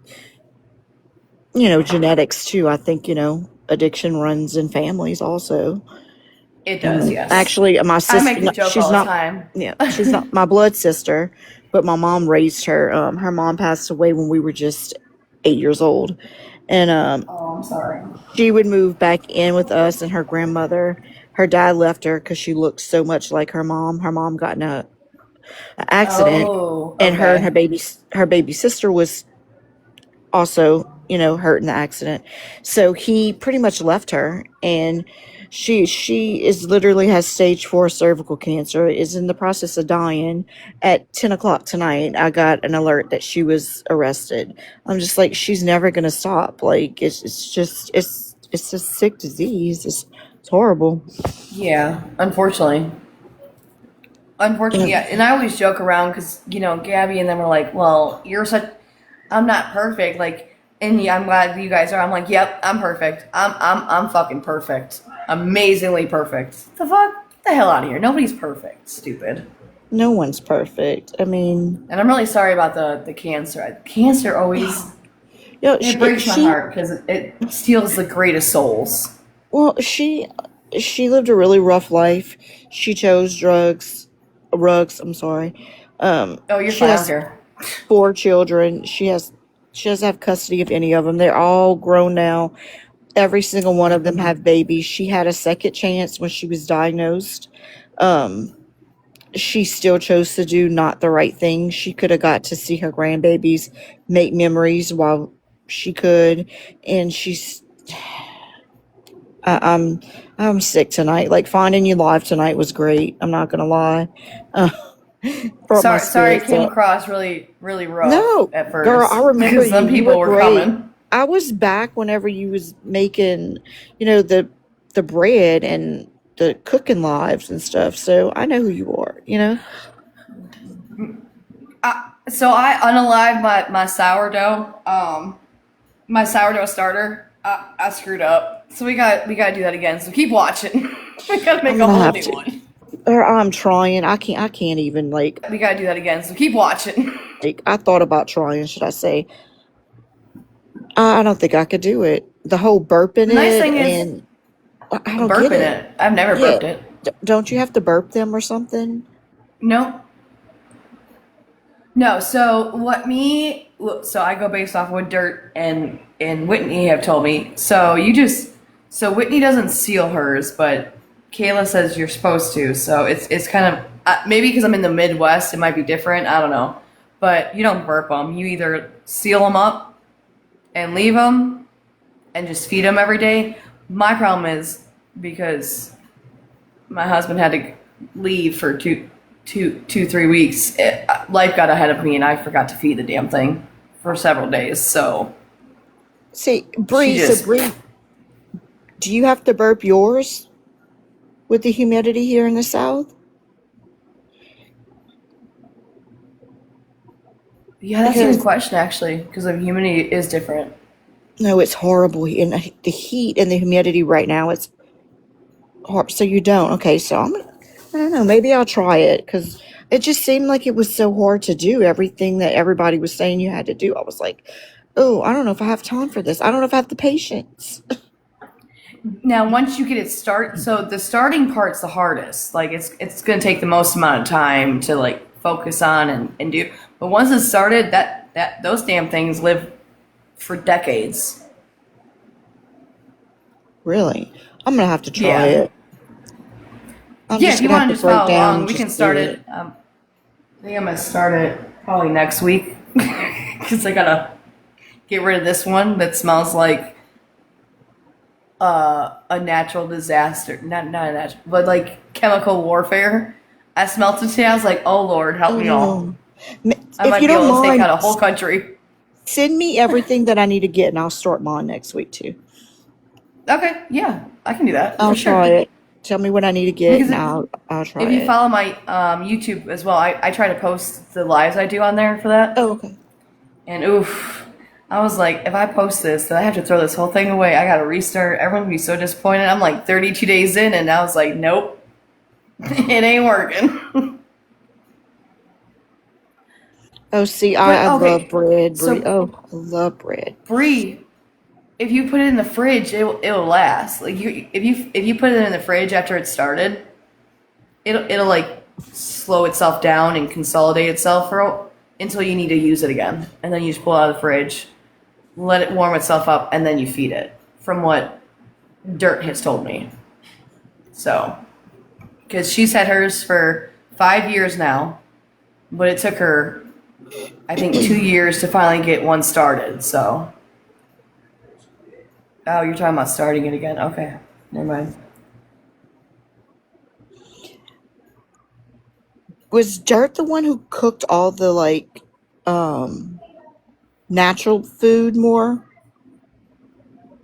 genetics too. I think, addiction runs in families also. it does, yes. Actually, my I sister, make the joke she's all the not, time. yeah, she's not my blood sister, but my mom raised her. Her mom passed away when we were just 8 years old. And Oh, I'm sorry. she would move back in with us and her grandmother. Her dad left her because she looked so much like her mom. Her mom got in a accident, Oh, and her and okay. her baby sister was also, hurt in the accident. So he pretty much left her, and she is literally has stage 4 cervical cancer, is in the process of dying. At 10 o'clock tonight, I got an alert that she was arrested. I'm just like, she's never gonna stop. Like it's a sick disease. It's horrible. Yeah, unfortunately. Unfortunately, yeah. And I always joke around because, Gabby and them were like, well, I'm not perfect. Like, and yeah, I'm glad you guys are. I'm like, yep, I'm perfect. I'm fucking perfect. Amazingly perfect. The fuck? Get the hell out of here. Nobody's perfect. Stupid. No one's perfect. I mean, And I'm really sorry about the cancer. Cancer always, it breaks my she heart because it steals the greatest souls. well, she lived a really rough life. She chose rugs. I'm sorry. Oh, you're She fine. I don't has care. 4 children. She doesn't have custody of any of them. They're all grown now. Every single one of them have babies. She had a second chance when she was diagnosed. Um, she still chose to do not the right thing. She could have got to see her grandbabies, make memories while she could, and I'm sick tonight. Like, finding you live tonight was great. I'm not gonna lie. Uh, brought my Sorry, it spirits came up. across really rough No, at girl, I first remember because you. some You people were were great. coming. I was back whenever you was making, the bread and the cooking lives and stuff. So I know who you are. So I unalived my sourdough, my sourdough starter. I screwed up, so we gotta do that again. So keep watching. We gotta I'm make a gonna whole have new to. one. Or I'm trying. I can't even We gotta do that again. So keep watching. I thought about trying, should I say. I don't think I could do it. The whole burping The nice it, thing is and I don't get burping it. it. I've never Yeah. burped it. Don't you have to burp them or something? No, no. So I go based off what Dirt and Whitney have told me. So Whitney doesn't seal hers, but Kayla says you're supposed to. So it's kind of maybe because I'm in the Midwest, it might be different. I don't know, but you don't burp them. You either seal them up and leave them and just feed them every day. My problem is because my husband had to leave for 3 weeks. Life got ahead of me, and I forgot to feed the damn thing for several days. So See, she just, Bree, do you have to burp yours with the humidity here in the South? yeah, that's a good Because question actually, because the humidity is different. no, it's horrible. And the heat and the humidity right now, it's hard. So you don't. Okay, so I don't know. Maybe I'll try it because It just seemed like it was so hard to do everything that everybody was saying you had to do. I was like, oh, I don't know if I have time for this. I don't know if I have the patience. Now, once you get it so the starting part's the hardest. Like it's going to take the most amount of time to like focus on and do. But once it's started, that those damn things live for decades. Really, I'm gonna have to try Yeah. it. I'm Yeah, just if you gonna have want to to just break follow down along, and we can just do start it. it. I think I'm going to start it probably next week because I got to get rid of this one that smells like a natural disaster. Not a natural, but like chemical warfare. I smelt it today. I was like, oh Lord, help Oh me all. no! I If might you be don't able to take mind, out a whole country. send me everything that I need to get, and I'll start mine next week too. Okay, yeah, I can do that I'll for try sure. it. Tell me what I need to get, Because and I'll if try you it. follow my YouTube as well, I try to post the lives I do on there for that. Oh, okay. And oof, I was like, if I post this, then I have to throw this whole thing away. I got to restart. Everyone would be so disappointed. I'm like 32 days in, and I was like, nope, it ain't working. Oh, see, But I love okay, bread. so Oh, I love bread. brie, if you put it in the fridge, it'll last. Like if you put it in the fridge after it started, it'll like slow itself down and consolidate itself until you need to use it again, and then you just pull it out of the fridge, let it warm itself up, and then you feed it. From what Dirt has told me, so because she's had hers for 5 years now, but it took her, I think, 2 years to finally get one started. So, oh, you're talking about starting it again? Okay, never mind. Was Dirt the one who cooked all the like um natural food more?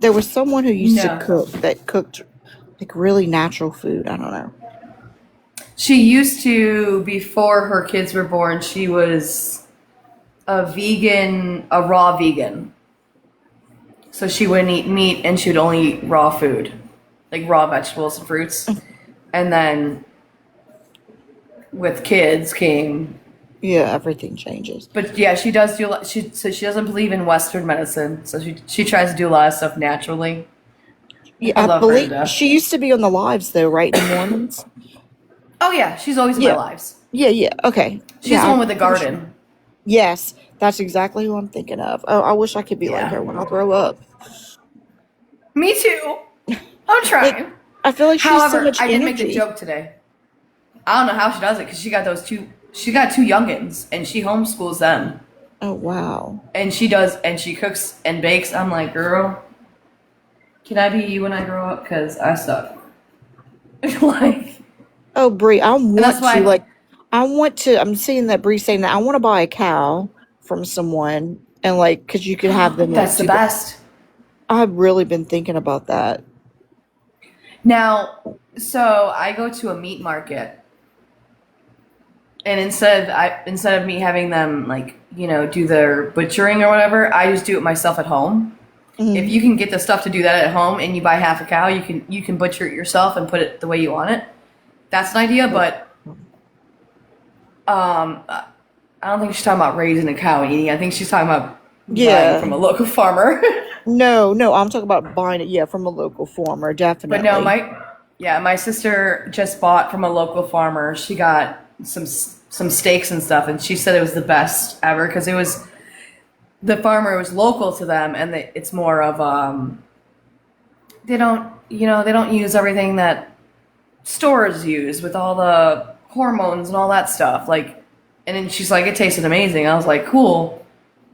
There was someone who used to No, cook that cooked like really natural food. I don't know. she used to before her kids were born. She was a vegan, a raw vegan. So she wouldn't eat meat and she would only eat raw food, like raw vegetables and fruits. And then with kids came, Yeah, everything changes. but yeah, she does do. She doesn't believe in Western medicine, so she tries to do a lot of stuff naturally. Yeah, I I love her to believe death. she used to be on the lives though, right? In the mornings. Oh yeah, she's always in my Yeah, lives. yeah. Okay, She's yeah. the I'm one with the pretty sure. garden. Yes, that's exactly who I'm thinking of. Oh, I wish I could be like Yeah, her when I grow up. me too. I'm Like, trying. I feel like she has so However, much I did make the energy. joke today. I don't know how she does it because she got those two. She got two youngins and she homeschools them. Oh wow. And she does, and she cooks and bakes. I'm like, girl, can I be you when I grow up? Because I suck. Like, Oh, Bree, I and that's want to why like, I want to. I'm seeing that Bree saying that I want to buy a cow from someone and like, cause you could have them like that's the do that. best. I've really been thinking about that. Now, so I go to a meat market, and instead of me having them like do their butchering or whatever, I just do it myself at home. If Hmm. you can get the stuff to do that at home, and you buy half a cow, you can butcher it yourself and put it the way you want it. That's an idea, but I don't think she's talking about raising a cow and eating. I think she's talking about buying Yeah. from a local farmer. No, no, I'm talking about buying it. Yeah, from a local farmer, But no, definitely. my sister just bought from a local farmer. She got some steaks and stuff, and she said it was the best ever because the farmer was local to them, and it's more of they don't use everything that stores use with all the hormones and all that stuff. Like, and then she's like, it tasted amazing. I was like, cool.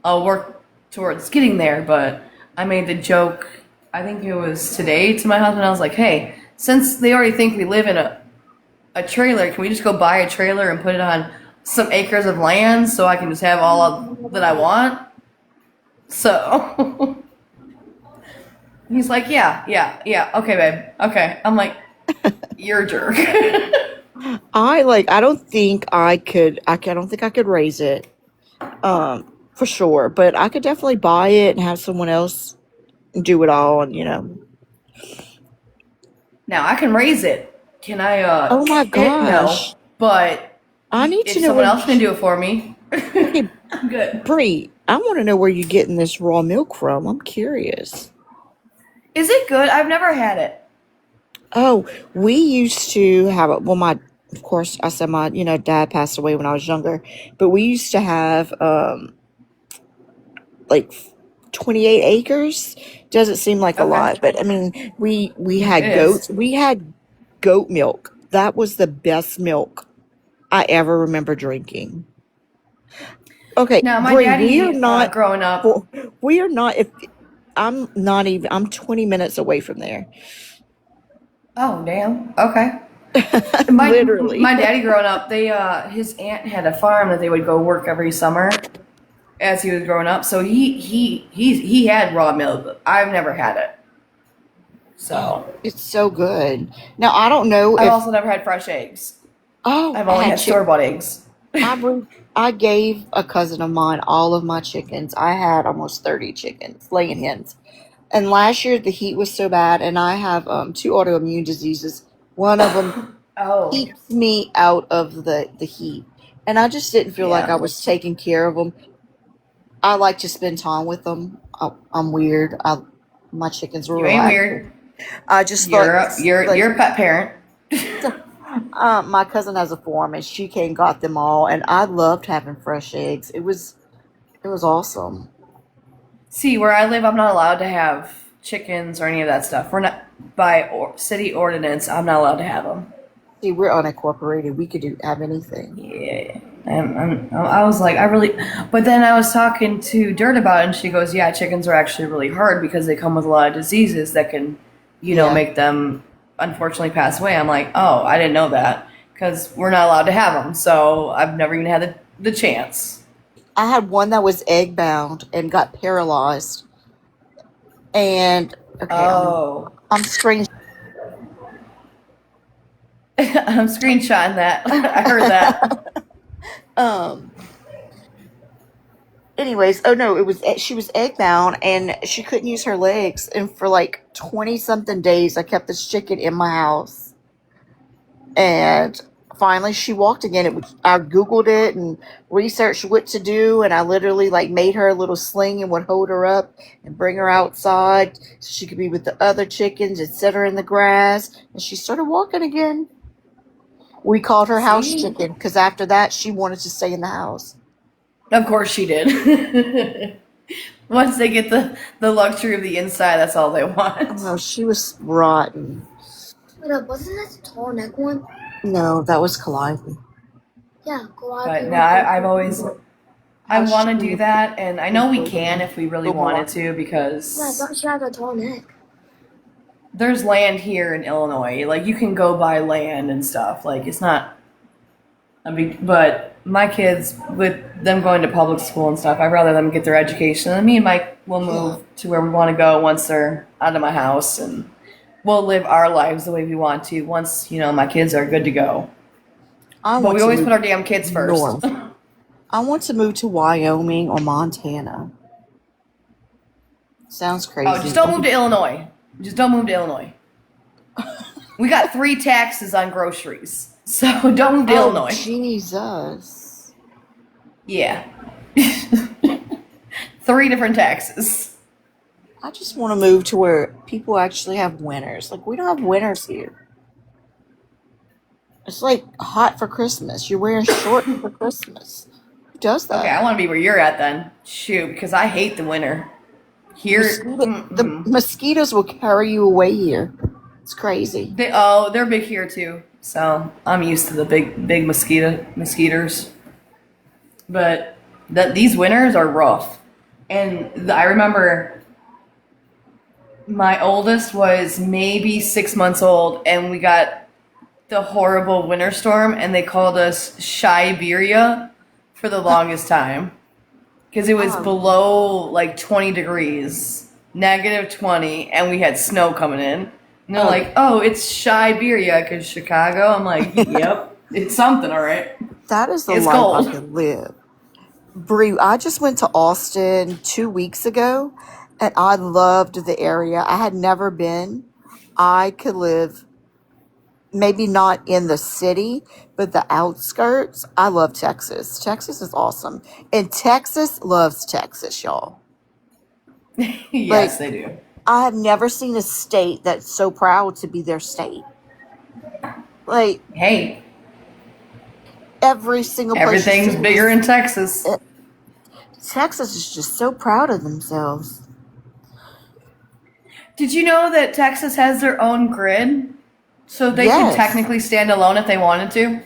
I'll work towards getting there. But I made the joke, I think it was today, to my husband. I was like, hey, since they already think we live in a trailer, can we just go buy a trailer and put it on some acres of land so I can just have that I want? So he's like, yeah, okay, babe, okay. I'm like, you're a jerk. I don't think I could. I don't think I could raise it. For sure. But I could definitely buy it and have someone else do it all. And Now I can raise it. Can I oh my kick it? No. gosh, But I need If to know someone where else can do it for me, okay, I'm good. Bree, I want to know where you're getting this raw milk from. I'm curious. Is it good? I've never had it. Oh, we used to have well, of course, I said my, dad passed away when I was younger, but we used to have like 28 acres. Doesn't seem like a Okay. lot, but I mean, we It had is. goats. We had goat milk. That was the best milk I ever remember drinking. Okay, Now, my Bree, we are daddy, not growing up, for we are not if I'm not even I'm 20 minutes away from there. oh, damn. Okay. My Literally. daddy growing up, they his aunt had a farm that they would go work every summer as he was growing up. So he had raw milk. I've never had it. Oh, So it's so good. Now I don't know I've if also never had fresh eggs. oh, I've I only had had store bought eggs. I bring, I gave a cousin of mine all of my chickens. I had almost 30 chickens, laying hens. And last year the heat was so bad, and I have two autoimmune diseases. One of them Oh, keeps me out of the heat, and I just didn't feel like I yeah. was taking care of them. I like to spend time with them. I'm weird. My chickens were You ain't relaxing. weird. I just thought You're you're a pet parent. my cousin has a farm, and she came and got them all, and I loved having fresh eggs. It was awesome. See, where I live, I'm not allowed to have chickens or any of that stuff. We're not by city ordinance. I'm not allowed to have them. See, we're unincorporated. We could have anything. Yeah. I was like, I really, but then I was talking to Dirt about it, and she goes, "Yeah, chickens are actually really hard because they come with a lot of diseases that can, Yeah, make them unfortunately pass away." I'm like, "Oh, I didn't know that because we're not allowed to have them, so I've never even had the chance." I had one that was egg bound and got paralyzed. And okay, Oh, I'm screen. I'm screenshotting that. I heard that. um. Anyways, oh no, she was egg bound and she couldn't use her legs. And for like 20 something days, I kept this chicken in my house. And finally, she walked again. I Googled it and researched what to do. And I literally like made her a little sling and would hold her up and bring her outside so she could be with the other chickens and set her in the grass. And she started walking again. We called her house See, chicken because after that, she wanted to stay in the house. of course she did. Once they get the luxury of the inside, that's all they want. Oh, she was rotten. Wait up, wasn't that the tall neck one? No, that was Calliope. Yeah, But Calliope. no, I've always I House want to chicken do with that, and I know we the can if we really wanted to Yeah, I because thought she had a tall neck. there's land here in Illinois. Like you can go buy land and stuff. Like it's not a big. But my kids, with them going to public school and stuff, I'd rather them get their education. And me and Mike will Yeah. move to where we want to go once they're out of my house, and we'll live our lives the way we want to once my kids are good to go. I But want we to always put move our damn kids first. north. I want to move to Wyoming or Montana. Sounds Oh, just crazy. don't move to Illinois. Just don't move to Illinois. We got 3 taxes on groceries, so don't move to Oh, Illinois. Jesus. Yeah, 3 different taxes. I just want to move to where people actually have winters. Like, we don't have winters here. It's like hot for Christmas. You're wearing shorts for Christmas. Who does Okay, that? I want to be where you're at then. Shoot, because I hate the winter. Here, The mosquitoes will carry you away here. It's crazy. they're big here too. So I'm used to the big mosquitoes. But these winters are rough. And I remember my oldest was maybe 6 months old, and we got the horrible winter storm, and they called us Shiberia for the longest time because it was Oh, below like 20 degrees, -20, and we had snow coming in. And they're oh, like, "Oh, it's Shiberia because Chicago." I'm like, "Yep, it's something, all right. that is the It's life I cold." could live. Bree, I just went to Austin 2 weeks ago and I loved the area. I had never been. I could live maybe not in the city, but the outskirts. I love Texas. Texas is awesome. And Texas loves Texas, y'all. Yes, Like, they do. I have never seen a state that's so proud to be their state. Like, Hey, every single place you everything's see bigger is in Texas. Texas is just so proud of themselves. Did you know that Texas has their own grid? So they can Yes, technically stand alone if they wanted to?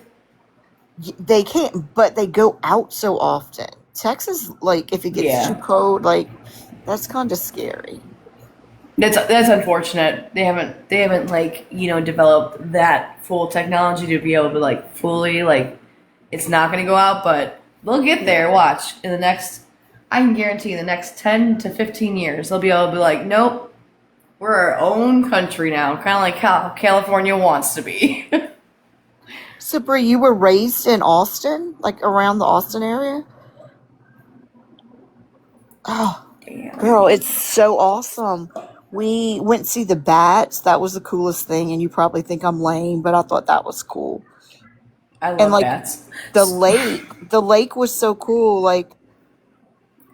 they can't, but they go out so often. Texas, like, if it gets too Yeah. cold, like, that's kind of scary. That's unfortunate. They haven't like, developed that full technology to be able to like fully like it's not gonna go out, but they'll get Yeah. there, watch. In the next I can guarantee in the next 10 to 15 years they'll be able to be like, nope, we're our own country now, kinda like how California wants to be. So, Bree, you were raised in Austin, like around the Austin area? Oh, Damn. girl, it's so awesome. We went to see the bats. That was the coolest thing. And you probably think I'm lame, but I thought that was cool. I And love like bats. the lake was so cool. Like,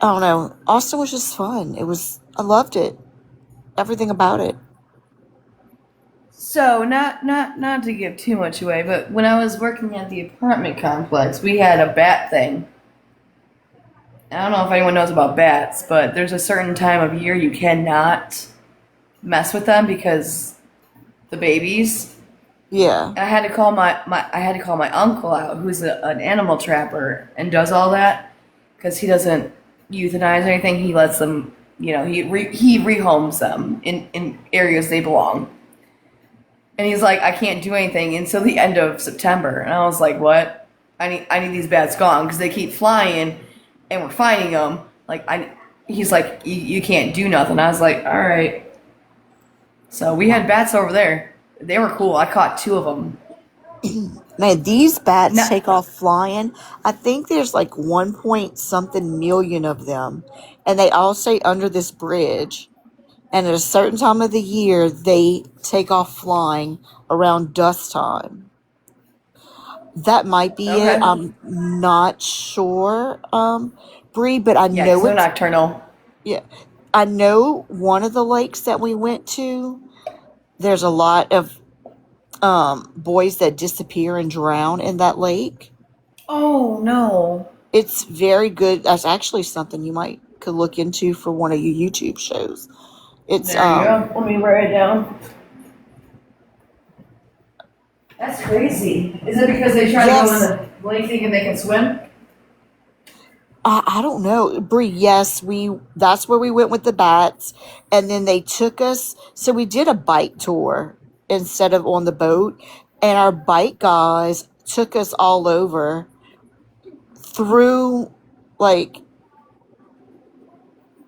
I don't know. Austin was just fun. I loved it. Everything about it. So not to give too much away, but when I was working at the apartment complex, we had a bat thing. I don't know if anyone knows about bats, but there's a certain time of year you cannot mess with them because the babies. Yeah. And I had to call my uncle out, who's an animal trapper and does all that, because he doesn't euthanize or anything. He lets them, he rehomes them in areas they belong. And he's like, I can't do anything until the end of September. And I was like, what? I need these bats gone because they keep flying, and we're finding them. He's like, you can't do nothing. I was like, all right. So we had bats over there. They were cool. I caught 2 of them. Man, these bats No, take off flying. I think there's like 1 point something million of them. And they all stay under this bridge. And at a certain time of the year, they take off flying around dusk time. That might be it. okay. I'm not sure, Bree, but I Yeah, because know they're it's nocturnal. yeah. I know one of the lakes that we went to, there's a lot of boys that disappear and drown in that lake. Oh no. It's very good. That's actually something you might could look into for one of your YouTube shows. It's There you go. Let me write it down. That's crazy. Is it because they try to go in yes. the lake thinking they can swim? I don't know, Bree. Yes, that's where we went with the bats, and then they took us. So we did a bike tour instead of on the boat, and our bike guys took us all over through, like,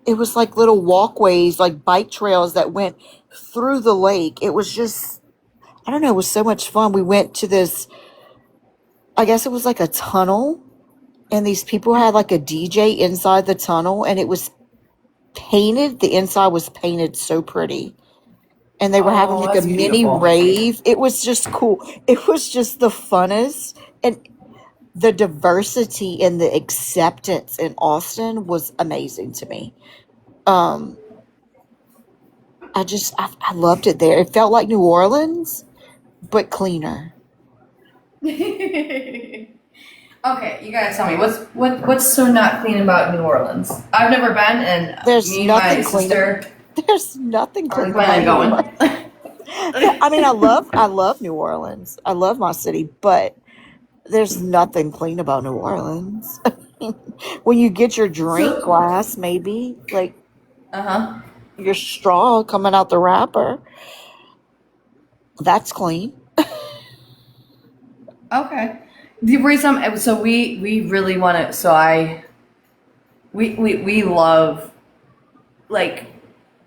it was like little walkways, like bike trails that went through the lake. It was just, I don't know, it was so much fun. We went to this, I guess it was like a tunnel, and these people had like a DJ inside the tunnel, and it was painted. The inside was painted so pretty. And they were having Oh, like a that's mini beautiful. rave. It was just cool. It was just the funnest. And the diversity and the acceptance in Austin was amazing to me. Um, I loved it there. It felt like New Orleans, but cleaner. Okay, you gotta tell me what's so not clean about New Orleans? I've never been, and There's me and my nothing clean. sister There's nothing are clean planning about on New going. Orleans. I mean, I love New Orleans. I love my city, but there's nothing clean about New Orleans. When you get your drink So, glass, maybe like uh-huh. your straw coming out the wrapper, that's clean. Okay. The reason, so we really want to. So we love like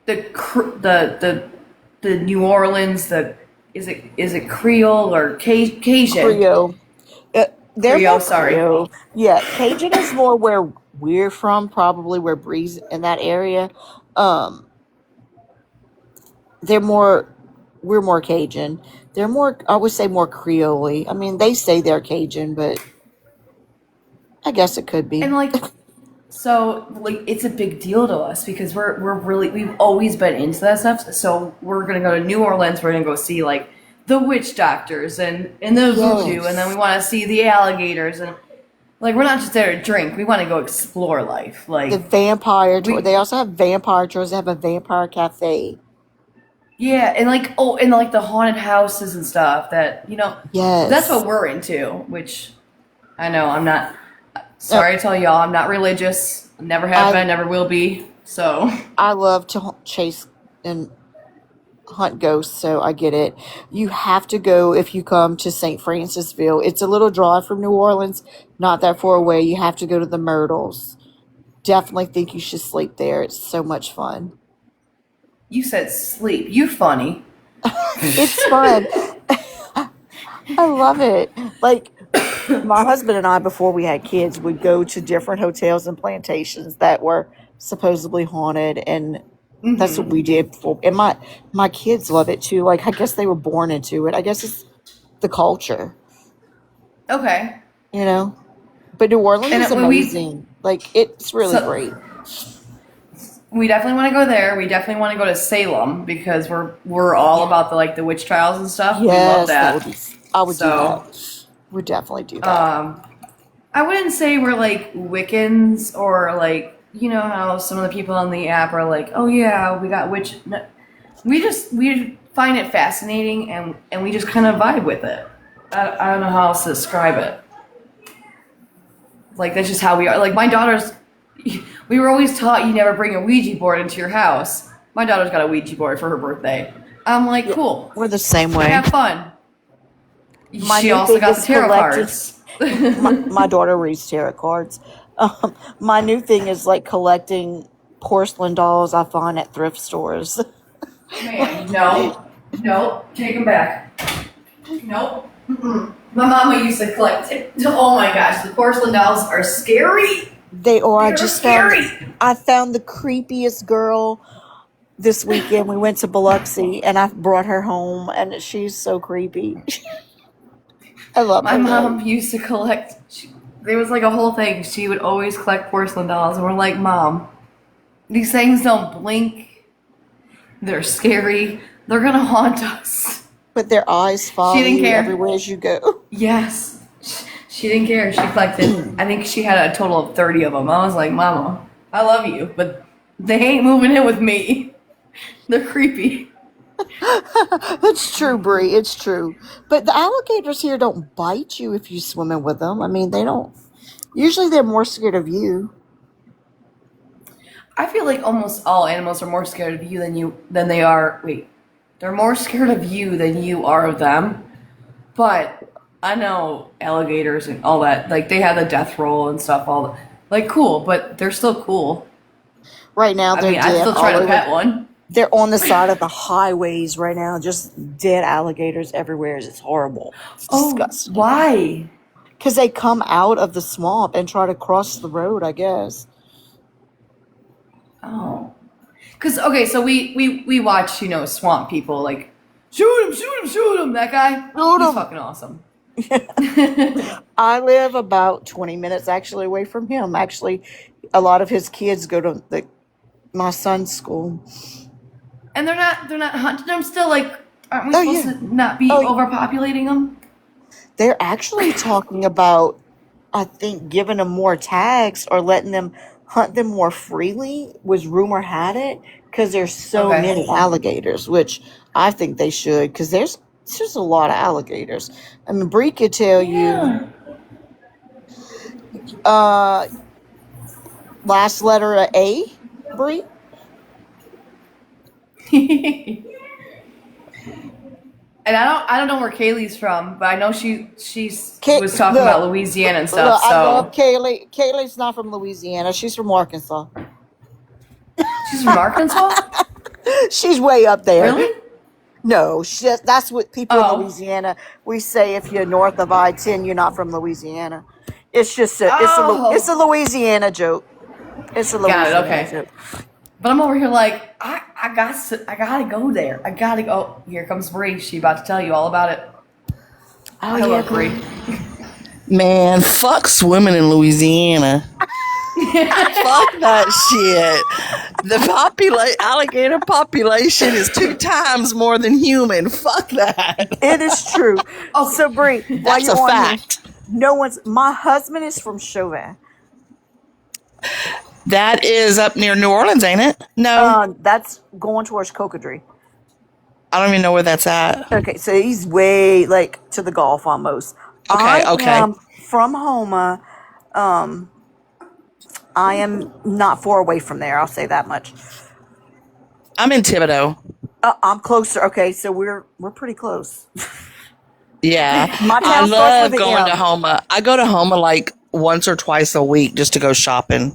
the New Orleans. Is it Creole or Cajun? Creole. They're Creole. more Sorry. Creole. Yeah, Cajun is more where we're from, probably where Bree's in that area. Um, they're more, we're more Cajun. They're more, I would say, more Creole. I mean, they say they're Cajun, but I guess it could And be. like, so like it's a big deal to us because we're really we've always been into that stuff. So we're gonna go to New Orleans. We're gonna go see like the witch doctors and the voodoo, and then we Yes. want to see the alligators and like we're not just there to drink. We want to go explore life. The Like vampire tour. we They also have vampire tours. They have a vampire cafe. yeah, and like and like the haunted houses and stuff that that's Yes. what we're into. Which I know I'm not. No, Sorry to tell y'all, I'm not religious. Never have I been, never will be. So. I love to chase and hunt ghosts, so I get it. You have to go if you come to St. Francisville. It's a little drive from New Orleans, not that far away. You have to go to the Myrtles. Definitely think you should sleep there. It's so much fun. You said sleep. You funny. It's fun. I love it. Like my husband and I, before we had kids, would go to different hotels and plantations that were supposedly haunted, and that's what Mm-hmm. we did. And my kids love it too. Like I guess they were born into it. I guess it's the culture, Okay. you know. But New Orleans And is when we amazing. Like it's really so great. we definitely want to go there. We definitely want to go to Salem because we're all Yeah. about the like the witch trials and stuff. We love Yes, that would that. be. I would do So, that. Would definitely do that. um, I wouldn't say we're like Wiccans or like how some of the people on the app are like, oh yeah, we got witch. No, we find it fascinating and we just kind of vibe with it. I don't know how else to describe it. Like that's just how we are. Like my daughter's, we were always taught you never bring a Ouija board into your house. My daughter's got a Ouija board for her birthday. I'm like, Yeah, cool, we're the same way. have fun. My She new also thing got the is tarot collecting. cards. My daughter reads tarot cards. My new thing is like collecting porcelain dolls I find at thrift stores. Man, no, take them back. Nope. Mm-mm. My mama used to collect it. Oh my gosh, the porcelain dolls are scary. They are. They're scary. I found the creepiest girl this weekend. We went to Biloxi and I brought her home and she's so creepy. I love My her though. mom used to collect. There was like a whole thing. She would always collect porcelain dolls, and we're like, Mom, these things don't blink. They're scary. They're gonna haunt us. But their eyes follow She didn't you care. everywhere as you go. Yes. She didn't care. She collected, I think she had a total of 30 of them. I was like, Mama, I love you, but they ain't moving in with me. They're creepy. It's true, Bree. It's true. But the alligators here don't bite you if you swimming with them. I mean, they don't. Usually they're more scared of you. I feel like almost all animals are more scared of you than they are. Wait, they're more scared of you than you are of them. But I know alligators and all that. Like they have the death roll and stuff. Like cool, but they're still cool. Right now, I they're mean, I'd dead still all try to over. pet one. They're on the side of the highways right now, just dead alligators everywhere. It's horrible. It's Oh, disgusting. why? Because they come out of the swamp and try to cross the road, I guess. Oh, because okay, so we watch swamp people like shoot him, shoot him, shoot him. That guy, Shoot he's 'em. fucking awesome. I live about 20 minutes actually away from him. Actually, a lot of his kids go to my son's school. And they're not hunting them still. Like, aren't we Oh, supposed yeah. to not be Oh, overpopulating them? they're actually talking about, I think, giving them more tags or letting them hunt them more freely, was rumor had it, because there's so Okay. many alligators, which I think they should, because there's just a lot of alligators. I mean, Bree could tell you, uh, last letter of A, Bree? Yeah. And I don't know where Kaylee's from, but I know she was talking about Look, Louisiana and look, stuff. I love So Kaylee. Kaylee's not from Louisiana. She's from Arkansas. she's from Arkansas, She's way up there. really? No, that's what people in Oh, Louisiana, we say if you're north of I-10, you're not from Louisiana. It's just it's a oh, Louisiana joke. It's a got it. Louisiana Okay. joke. But I'm over here like I I gotta go there. I gotta go. Oh, here comes Bree. She about to tell you all about it. Oh, Hello, yeah, Bree. Man, fuck swimming in Louisiana. Fuck that shit. The alligator population is 2 times more than human. Fuck that. It is true. Oh, So, Bree, while That's you're a on fact. here, my husband is from Chauvin. That is up near New Orleans, ain't it? No, That's going towards Cocodrie. I don't even know where that's at. Okay, so he's way like to the Gulf almost. Okay, I okay. am from Homa. I am not far away from there. I'll say that much. I'm in Thibodeau. I'm closer. Okay, so we're pretty close. Yeah. My I town starts love with an going M. to Homa. I go to Homa like once or twice a week just to go shopping.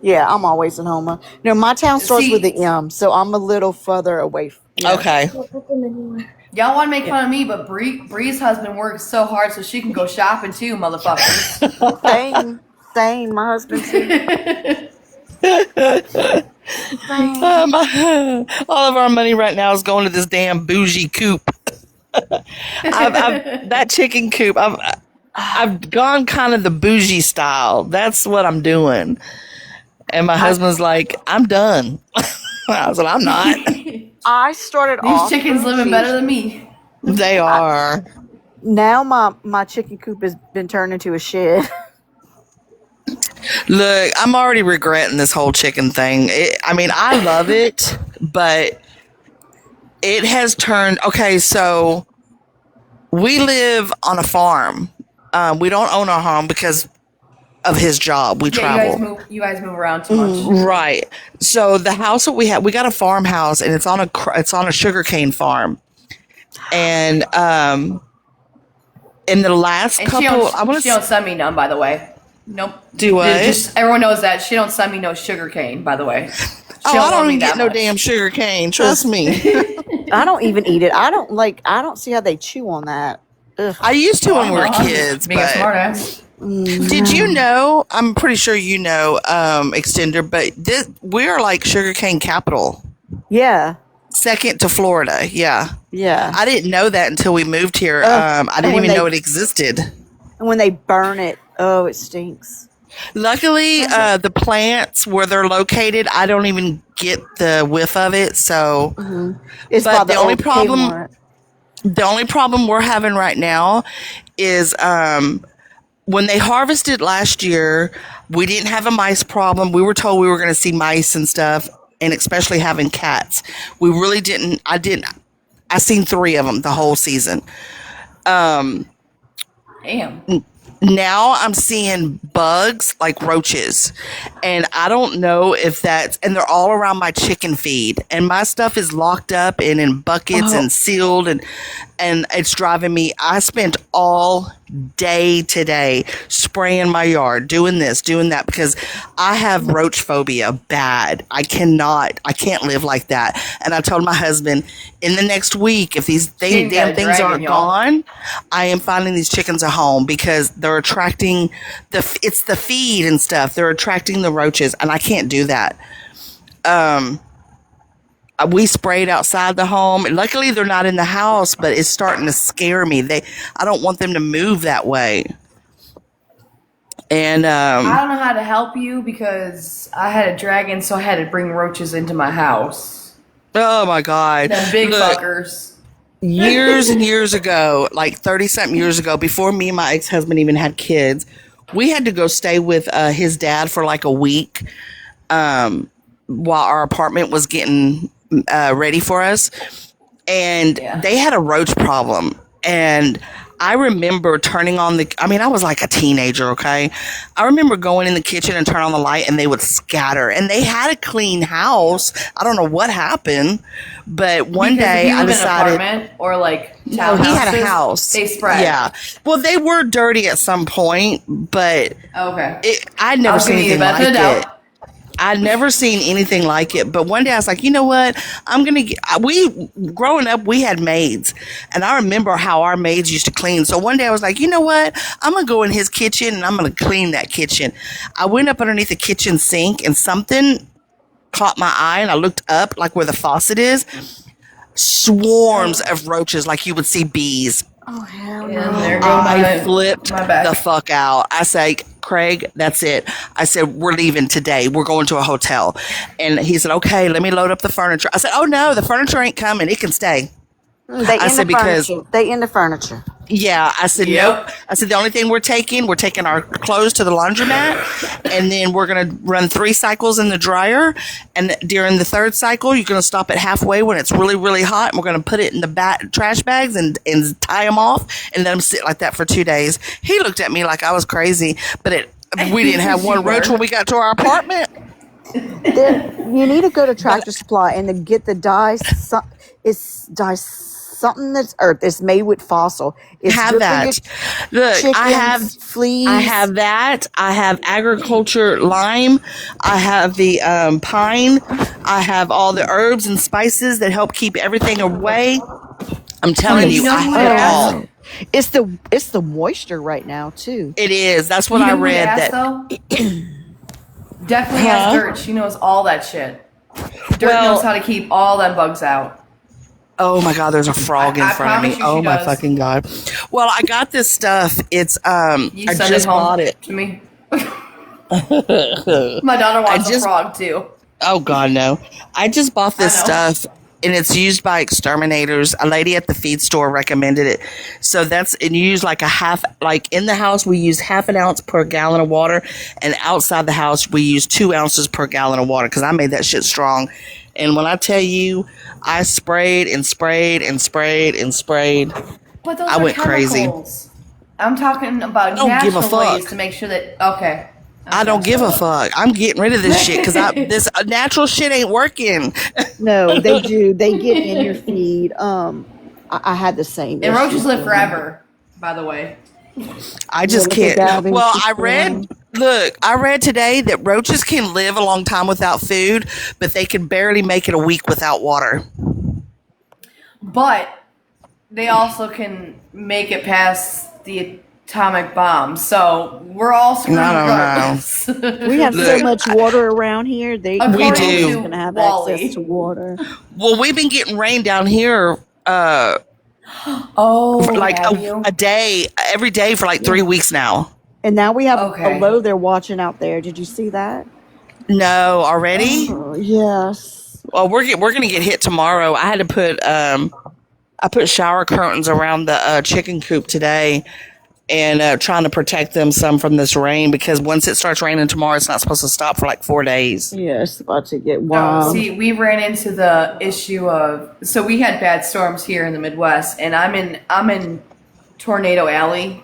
Yeah, I'm always in Homa. No, my town starts with See- the M, so I'm a little further away. Okay. Yeah, put them anywhere. y'all want to make fun of me, but Bree's husband works so hard so she can go shopping too, motherfuckers. Same. My husband too. Same. All of our money right now is going to this damn bougie coop. That chicken coop. I've gone kind of the bougie style. That's what I'm doing. And my husband's like, I'm done. I was like, I'm not. I started These off chickens living bougie. better than me. They are. Now my chicken coop has been turned into a shed. Look, I'm already regretting this whole chicken thing. I love it, but it has turned. Okay, so we live on a farm. We don't own our home because of his job. We travel. You guys move around too much. Right. So the house that we have, we got a farmhouse, and it's on a sugarcane farm. And in the last And couple, she don't send me none, by the way. Nope. Do what? Just everyone knows that she don't send me no sugar cane, by the way. I love don't me even that get no much. damn sugar cane. Trust me. I don't even eat it. I don't see how they chew on that. Ugh. I used to when we were I'm kids, being a but smartass. did you know? I'm pretty sure you know, Extender, but we're like sugarcane capital, Yeah. second to Florida. Yeah, Yeah. I didn't know that until we moved here. I didn't when even they- know it existed. And when they burn it, oh, it stinks. Luckily, the plants where they're located, I don't even get the whiff of it. So, It's But by the the only old problem- Kmart. the only problem we're having right now is when they harvested last year, we didn't have a mice problem. We were told we were going to see mice and stuff, and especially having cats. We really didn't. I seen 3 of them the whole season. Damn. Now I'm seeing bugs like roaches, and I don't know if and they're all around my chicken feed, and my stuff is locked up and in buckets and sealed, and it's driving me. I spent all day today spraying my yard, doing this, doing that, because I have roach phobia bad. I can't live like that. And I told my husband, in the next week, if these She got damn a things dragon, aren't y'all. gone, I am finding these chickens a home, because they're attracting it's the feed and stuff. They're attracting the roaches, and I can't do that. We sprayed outside the home. Luckily, they're not in the house, but it's starting to scare me. I don't want them to move that way. And I don't know how to help you because I had a dragon, so I had to bring roaches into my house. oh my god, Them big Look, fuckers. years and years ago, like 30-something years ago, before me and my ex-husband even had kids, we had to go stay with his dad for like a week while our apartment was getting ready for us. And they had a roach problem. And I remember turning on I was like a teenager, okay? I remember going in the kitchen and turning on the light, and they would scatter. And they had a clean house. I don't know what happened, but one Because if day you I live in an decided. apartment or like No, he had a townhouses, house. They spread. Yeah. Well, they were dirty at some point, but Okay. I'd never I'll seen give you the anything benefit like of it. doubt. I'd never seen anything like it. But one day I was like, you know what? Growing up, we had maids. And I remember how our maids used to clean. So one day I was like, you know what? I'm going to go in his kitchen and I'm going to clean that kitchen. I went up underneath the kitchen sink, and something caught my eye, and I looked up like where the faucet is. Swarms of roaches, like you would see bees. Oh hell And no! there goes I flipped my back. the fuck out. I say, Craig, that's it. I said, we're leaving today. We're going to a hotel. And he said, okay, let me load up the furniture. I said, oh no, the furniture ain't coming. It can stay. They I in said, the because furniture. They in the furniture. yeah, I said, Yep. nope. I said, the only thing we're taking our clothes to the laundromat, and then we're going to run 3 cycles in the dryer. And during the 3rd cycle, you're going to stop it halfway when it's really, really hot. And we're going to put it in the trash bags and tie them off and let them sit like that for 2 days. He looked at me like I was crazy, but we didn't have one roach when we got to our apartment. You need to go to Tractor Supply and to get the dye. It's dye something that's made with fossil. It's Have good for that. your Look, chickens, I have fleas. I have that. I have agriculture lime. I have the pine. I have all the herbs and spices that help keep everything away. I'm telling you you, know I who have it asked? all. It's the moisture right now too. It is. That's what You know I who to read. ask, That though? Definitely ask Huh? Dirt. She knows all that shit. Dirt Well- knows how to keep all them bugs out. Oh my God, there's a frog in I front of me. promise you Oh she my does. fucking God. Well, I got this stuff. It's You I send just it home bought it. to me. My daughter wants a frog too. Oh God, no. I just bought this I know. stuff, and it's used by exterminators. A lady at the feed store recommended it. So and you use like in the house we use half an ounce per gallon of water, and outside the house we use 2 ounces per gallon of water, because I made that shit strong. And when I tell you, I sprayed and sprayed and sprayed and sprayed. But those I are went crazy. chemicals. I'm talking about Don't give a natural ways fuck. to make sure that. Okay. I don't give a fuck. I'm getting rid of this shit because this natural shit ain't working. No, they do. They get in your feed. I had the same. And roaches issue. live forever, by the way. I just look at can't. Gabby, Well, she's I read today that roaches can live a long time without food, but they can barely make it a week without water. But they also can make it past the atomic bomb. So we're all screwed I don't regardless. We have so Look, much water around here. They According We do. going to have Wally. access to water. Well, we've been getting rain down here Oh, like have you? a day, every day for like 3 weeks now. And now we have Okay. a low they're watching out there. Did you see that? No, already? Oh, yes. Well, we're gonna get hit tomorrow. I had to put I put shower curtains around the chicken coop today, and trying to protect them some from this rain, because once it starts raining tomorrow, it's not supposed to stop for like 4 days. Yeah, it's about to get Oh, wild. see, we ran into the issue of, so we had bad storms here in the Midwest, and I'm in Tornado Alley,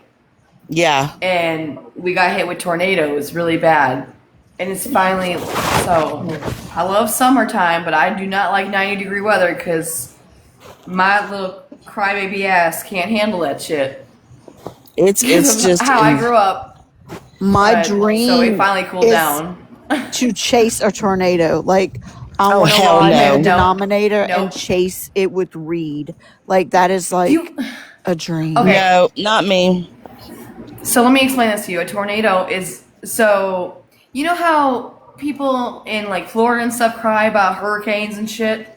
Yeah. and we got hit with tornadoes really bad. And it's finally, so I love summertime, but I do not like 90-degree weather because my little crybaby ass can't handle that shit. It's just how I grew up. My but- dream So it finally cooled is down. to chase a tornado. Like, I Oh, want to hell run no. the denominator Nope. and chase it with reed. Like, that is like You- a dream. Okay. No, not me. So let me explain this to you. A tornado is, so you know how people in like Florida and stuff cry about hurricanes and shit?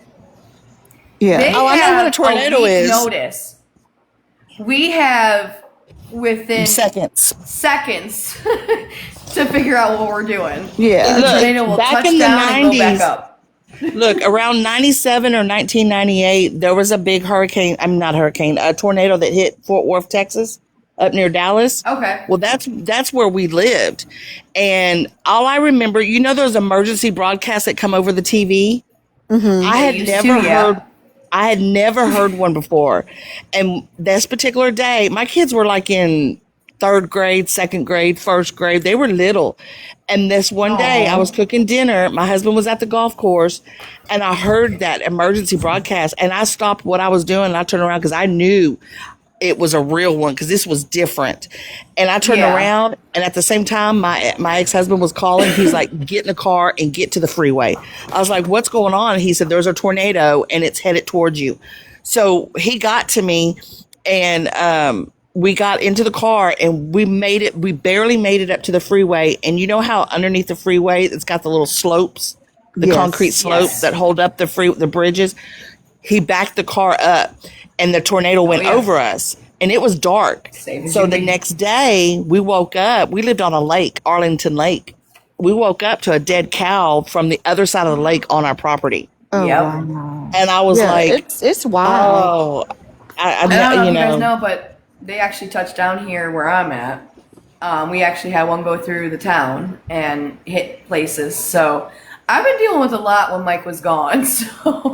Yeah. They Oh, I know have what a tornado week is. Notice. We have within Seconds. seconds to figure out what we're doing. Yeah. The Look, tornado will back touch in the down and go 90s back up. Look, around 97 or 1998, there was a big a tornado that hit Fort Worth, Texas, up near Dallas. Okay. Well, that's where we lived. And all I remember, those emergency broadcasts that come over the TV? I had used never to, yeah. heard I had never heard one before. And this particular day, my kids were like in 3rd grade, 2nd grade, 1st grade. They were little. And this one day I was cooking dinner. My husband was at the golf course and I heard that emergency broadcast and I stopped what I was doing and I turned around because I knew it was a real one because this was different. And I turned Yeah. around and at the same time my ex-husband was calling. He's like, get in the car and get to the freeway. I was like, what's going on? He said, there's a tornado and it's headed towards you. So he got to me and we got into the car and we barely made it up to the freeway. And you know how underneath the freeway it's got the little slopes? the Yes. concrete slopes Yes. that hold up the bridges. He backed the car up, and the tornado went yeah. over us, and it was dark. Safe as So you the be. next day, we woke up. We lived on a lake, Arlington Lake. We woke up to a dead cow from the other side of the lake on our property, Oh Yep. wow. and I was Yeah, like, it's wild. "Oh, I don't know if you you guys know, know, but they actually touched down here where I'm at. We actually had one go through the town and hit places. So I've been dealing with a lot when Mike was gone. So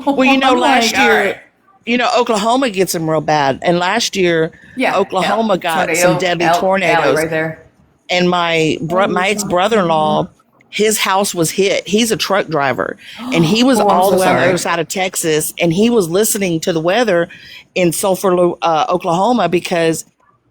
well, you know, I'm last like, all year." right. You know, Oklahoma gets them real bad. And last year, Yeah, Oklahoma yeah. got Tornado, some deadly alley tornadoes. right there. And my ex brother-in-law, his house was hit. He's a truck driver, and he was Oh, I'm all so the way on the sorry. other side of Texas, and he was listening to the weather in Sulphur, Oklahoma, because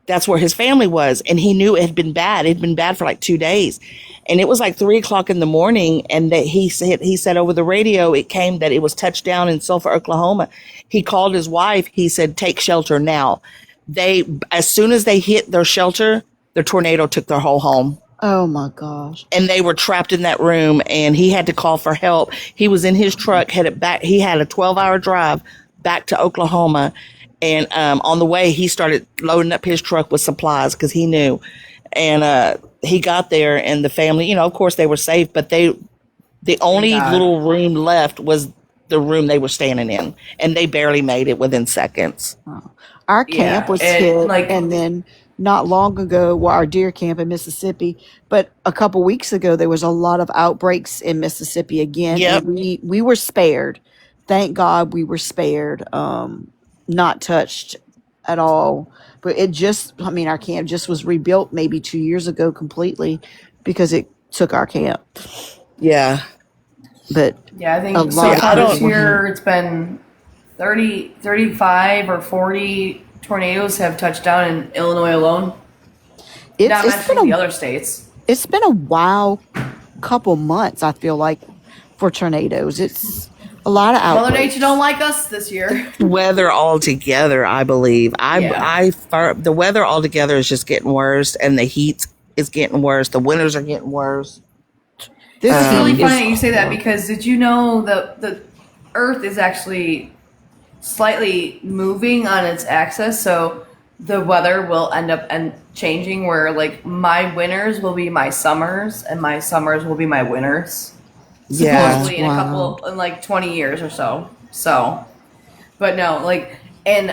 that's where his family was, and he knew it had been bad. It had been bad for like 2 days, and it was like 3 o'clock in the morning, and that he said over the radio it came that it was touchdown in Sulphur, Oklahoma. He called his wife. He said, "Take shelter now." As soon as they hit their shelter, the tornado took their whole home, Oh my gosh. and they were trapped in that room, and he had to call for help. He was in his truck, headed back. He had a 12-hour drive back to Oklahoma, and on the way he started loading up his truck with supplies because he knew. And he got there, and the family, you know, of course they were safe, but the only God. little room left was the room they were standing in, and they barely made it within seconds. Our Yeah, camp was it, hit, like- and then not long ago, well, our deer camp in Mississippi, but a couple weeks ago, there was a lot of outbreaks in Mississippi again, Yep. and we were spared. Thank God we were spared, not touched at all. But it just, I mean, our camp just was rebuilt maybe 2 years ago completely because it took our camp. Yeah. But Yeah, I think A so lot of far people this were year it's been 30, 35 or 40 tornadoes have touched down in Illinois alone. Not it's mentioning been the a other states. it's been a wild couple months, I feel like, for tornadoes. It's a lot of Mother outbreaks. Nature don't like us this year. Weather altogether, I believe. Yeah. The weather altogether is just getting worse, and the heat is getting worse. The winters are getting worse. This It's really heat funny is that you say that because did you know the Earth is actually slightly moving on its axis, so the weather will end up changing where like my winters will be my summers and my summers will be my winters. Yeah. Supposedly in like 20 years or so. So, but no, like, and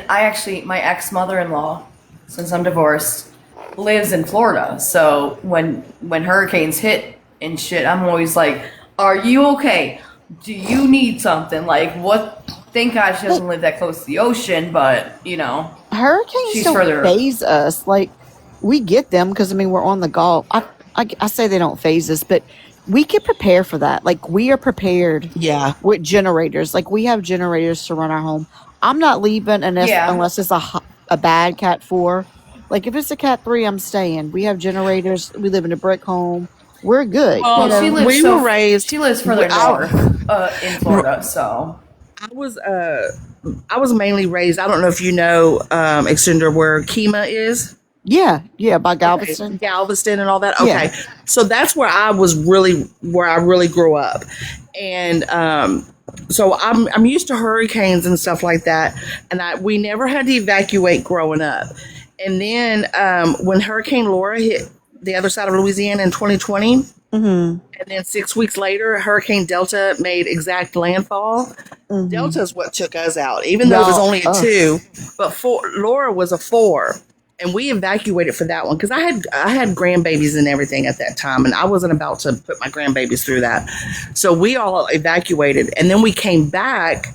my ex mother-in-law, since I'm divorced, lives in Florida. So when hurricanes hit and shit, I'm always like, "Are you okay? Do you need something? Like, what?" Thank God she doesn't live that close to the ocean, but you know, hurricanes she's don't further. phase us. Like, we get them because I mean we're on the Gulf. I say they don't phase us, but we can prepare for that. Like, we are prepared Yeah. with generators. Like, we have generators to run our home. I'm not leaving Yeah. unless it's a bad Cat 4. Like, if it's a Cat 3, I'm staying. We have generators. We live in a brick home. We're good. Well, you know? She lives we were raised. She lives further I- north in Florida, so I was mainly raised. I don't know if you know, Extender, where Kima is. Yeah, by Galveston. Galveston and all that. Yeah. Okay, so that's where I really grew up, and so I'm used to hurricanes and stuff like that, and we never had to evacuate growing up, and then when Hurricane Laura hit the other side of Louisiana in 2020. Mm-hmm. And then 6 weeks later, Hurricane Delta made exact landfall. Mm-hmm. Delta is what took us out, even though it was only a 2. But Laura was a 4, and we evacuated for that one because I had grandbabies and everything at that time, and I wasn't about to put my grandbabies through that. So we all evacuated, and then we came back.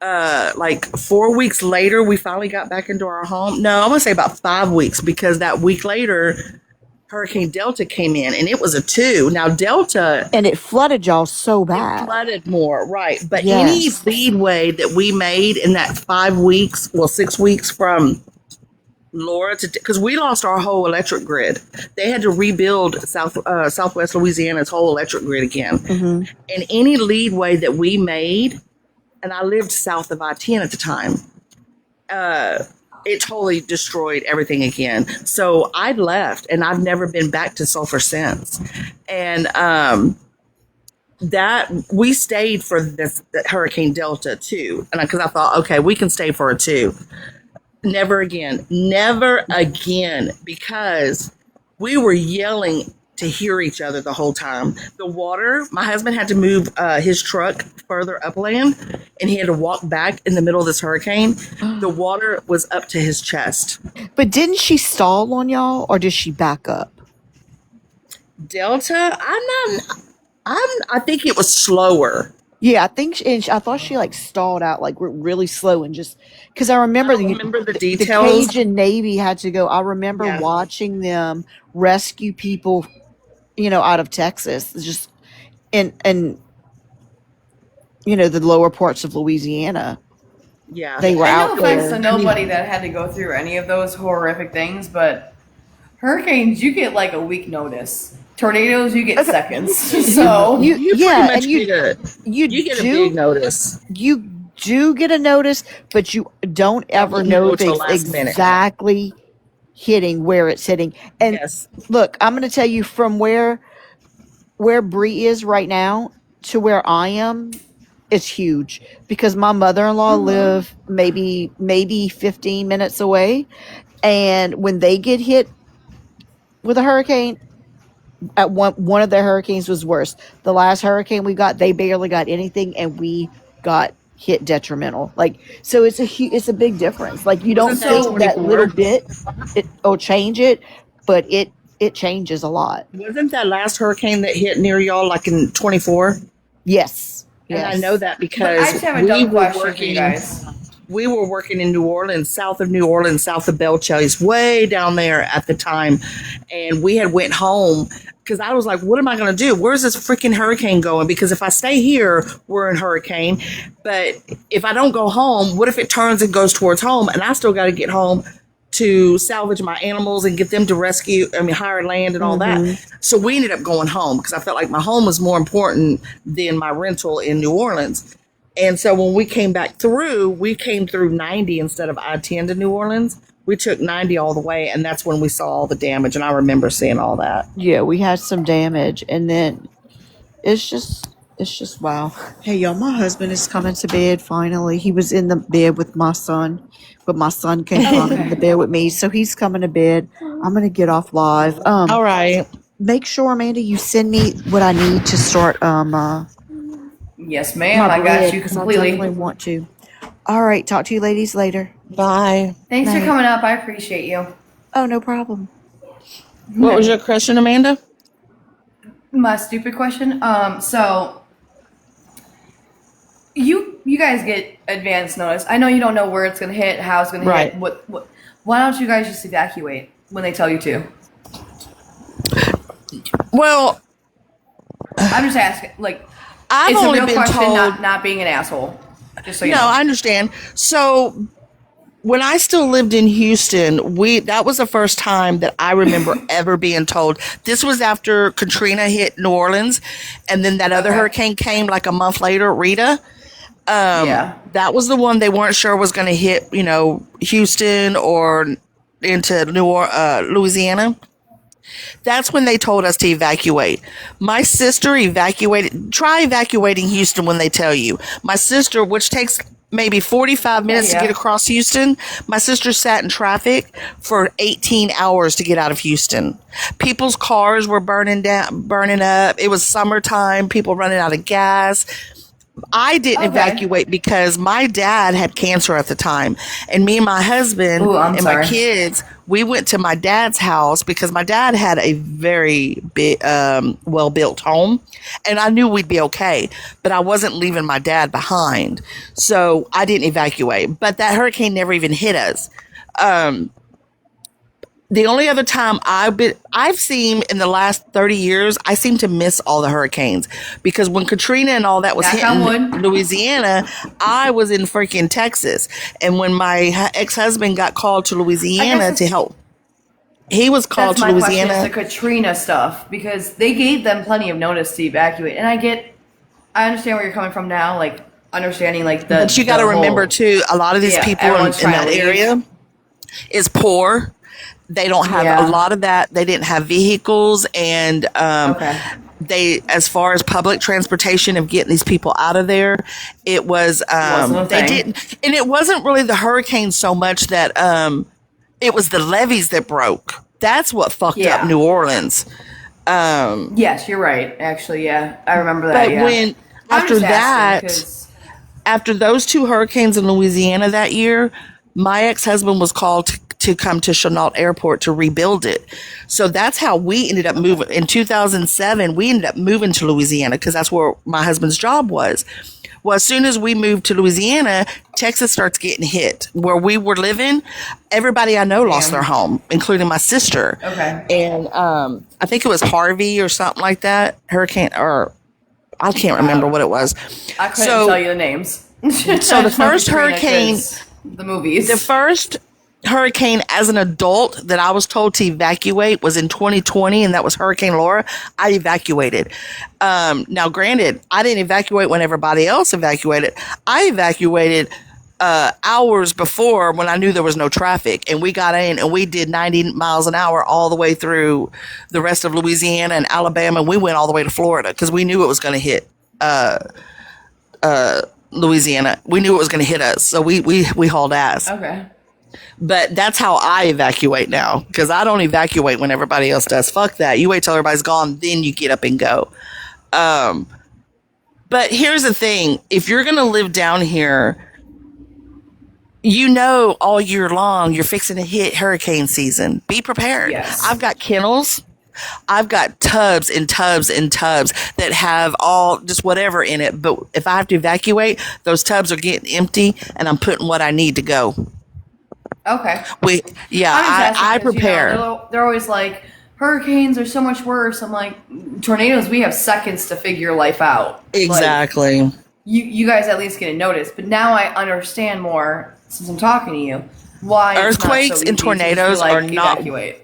Like 4 weeks later, we finally got back into our home. No, I'm gonna say about 5 weeks because that week later, Hurricane Delta came in, and it was a 2. Now Delta, And it flooded y'all so bad. it flooded more, right? But Yes. any leadway that we made in that 5 weeks, 6 weeks from Laura to, because we lost our whole electric grid. They had to rebuild Southwest Louisiana's whole electric grid again. Mm-hmm. And any leadway that we made, and I lived south of I-10 at the time, it totally destroyed everything again. So I left, and I've never been back to Sulphur since. And that we stayed for this Hurricane Delta too, and because I thought, okay, we can stay for it too. Never again, never again, because we were yelling to hear each other the whole time. The water, my husband had to move his truck further upland, and he had to walk back in the middle of this hurricane. The water was up to his chest. But didn't she stall on y'all, or did she back up? Delta, I think it was slower. Yeah, I think I thought she like stalled out like really slow and just because I remember the the details. Cajun Navy had to go. I remember Yeah. watching them rescue people, out of Texas, just and the lower parts of Louisiana. Yeah. They were And out no offense there. to nobody that had to go through any of those horrific things, but hurricanes, you get like a week notice. Tornadoes, you get seconds. So You pretty much you get a big notice. You do get a notice, but you don't ever know till the last minute. exactly hitting where it's hitting. And Yes. look, I'm going to tell you from where Bree is right now to where I am, it's huge because my mother-in-law live maybe 15 minutes away, and when they get hit with a hurricane, at one of the hurricanes was worse. The last hurricane we got, they barely got anything, and we got hit detrimental. Like, so it's a big difference. Like, you don't Wasn't that think that little 24? bit it'll change it, but it changes a lot. Wasn't that last hurricane that hit near y'all like in 24? Yes. And I know that but because I just have a dumb question for you guys. we were working in New Orleans, south of New Orleans, south of Belchase, way down there at the time. And we had went home because I was like, what am I going to do? Where's this freaking hurricane going? Because if I stay here, we're in hurricane. But if I don't go home, what if it turns and goes towards home? And I still got to get home to salvage my animals and get them to hire land and all that. So we ended up going home because I felt like my home was more important than my rental in New Orleans. And so when we came back through, we came through 90 instead of I-10 to New Orleans. We took 90 all the way, and that's when we saw all the damage, and I remember seeing all that. Yeah, we had some damage, and then it's just wow. Hey, y'all, my husband is coming to bed finally. He was in the bed with my son, but my son can't come in the bed with me, so he's coming to bed. I'm going to get off live. All right. Make sure, Amanda, you send me what I need to start Yes, ma'am. I got you because I completely. definitely want to. All right, talk to you ladies later. Bye. Thanks for Night. coming up. I appreciate you. Oh, no problem. What was your question, Amanda? My stupid question. So you guys get advance notice. I know you don't know where it's gonna hit, how it's gonna Right. hit. What? Why don't you guys just evacuate when they tell you to? Well, I'm just asking. Like, I've it's a only real been question, told. not being an asshole. Just so you No, know. I understand. So when I still lived in Houston, that was the first time that I remember ever being told. This was after Katrina hit New Orleans, and then that other Okay. hurricane came like a month later, Rita. Yeah. That was the one they weren't sure was going to hit, Houston or into Louisiana. That's when they told us to evacuate. My sister evacuated. Try evacuating Houston when they tell you. My sister, which takes maybe 45 minutes to Yeah. get across Houston, my sister sat in traffic for 18 hours to get out of Houston. People's cars were burning up. It was summertime. People running out of gas. I didn't evacuate because my dad had cancer at the time, and me and my husband and my kids, we went to my dad's house because my dad had a very big, well-built home, and I knew we'd be okay, but I wasn't leaving my dad behind, so I didn't evacuate. But that hurricane never even hit us. The only other time I've seen in the last 30 years, I seem to miss all the hurricanes because when Katrina and all that was hitting Louisiana, I was in freaking Texas. And when my ex-husband got called to Louisiana to help, he was called to Louisiana. That's my question, the Katrina stuff, because they gave them plenty of notice to evacuate. And I understand where you're coming from now, like understanding like the. But you got to remember too, a lot of these people in that area is poor. They don't have a lot of that. They didn't have vehicles, and as far as public transportation of getting these people out of there, it was, Wasn't a they thing. didn't, and it wasn't really the hurricane so much that, it was the levees that broke. That's what fucked up New Orleans. Yes, you're right. Actually, yeah, I remember that. But when, after that, after those 2 hurricanes in Louisiana that year, my ex-husband was called to come to Chenault Airport to rebuild it. So that's how we ended up moving. In 2007, we ended up moving to Louisiana because that's where my husband's job was. Well, as soon as we moved to Louisiana, Texas starts getting hit. Where we were living, everybody I know lost their home, including my sister. Okay. And I think it was Harvey or something like that. Hurricane, or I can't remember what it was. I couldn't tell you the names. So the first hurricane, the movies. the first hurricane as an adult that I was told to evacuate was in 2020, and that was Hurricane Laura. I evacuated. Now, granted, I didn't evacuate when everybody else evacuated. I evacuated hours before when I knew there was no traffic, and we got in and we did 90 miles an hour all the way through the rest of Louisiana and Alabama, and we went all the way to Florida because we knew it was going to hit Louisiana. We knew it was going to hit us, so we hauled ass. Okay. But that's how I evacuate now, because I don't evacuate when everybody else does. Fuck that. You wait till everybody's gone, then you get up and go. But here's the thing. If you're going to live down here, you know all year long you're fixing to hit hurricane season. Be prepared. Yes. I've got kennels. I've got tubs and tubs and tubs that have all just whatever in it. But if I have to evacuate, those tubs are getting empty and I'm putting what I need to go. Okay. I prepare. They're always like, hurricanes are so much worse. I'm like, tornadoes, we have seconds to figure life out. Exactly. Like, you guys at least get a notice. But now I understand more since I'm talking to you why earthquakes and tornadoes are not evacuate.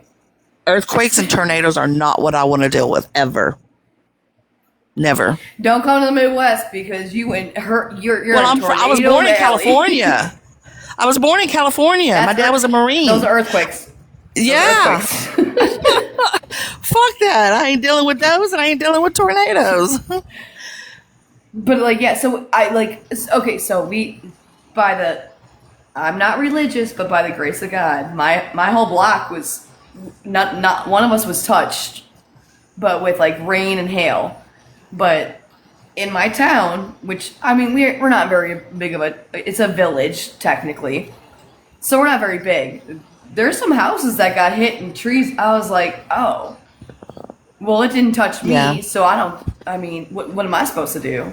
Earthquakes and tornadoes are not what I want to deal with ever. Never. Don't come to the Midwest because you're I was born in California. I was born in California. My dad was a Marine. Those are earthquakes. Yeah. Fuck that. I ain't dealing with those, and I ain't dealing with tornadoes. But so I'm not religious, but by the grace of God, my whole block was not one of us was touched, but with rain and hail. But in my town, which we're not very big of it's a village technically, so we're not very big. There's some houses that got hit and trees. I was like, oh, well, it didn't touch me, so what am I supposed to do?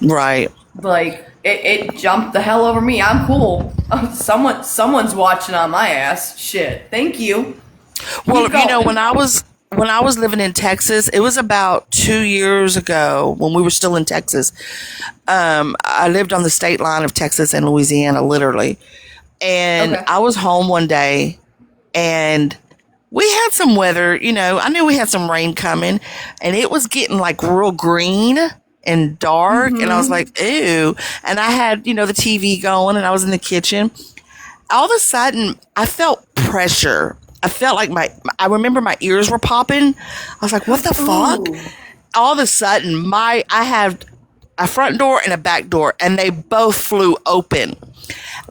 Right. It jumped the hell over me. I'm cool. Someone's watching on my ass. Shit. Thank you. Well, when I was living in Texas, it was about 2 years ago when we were still in Texas. I lived on the state line of Texas and Louisiana, literally. And I was home one day and we had some weather, I knew we had some rain coming and it was getting real green and dark. Mm-hmm. And I was like, ew. And I had, the TV going and I was in the kitchen. All of a sudden I felt pressure. I felt like I remember my ears were popping. I was like, what the fuck? All of a sudden I have a front door and a back door and they both flew open.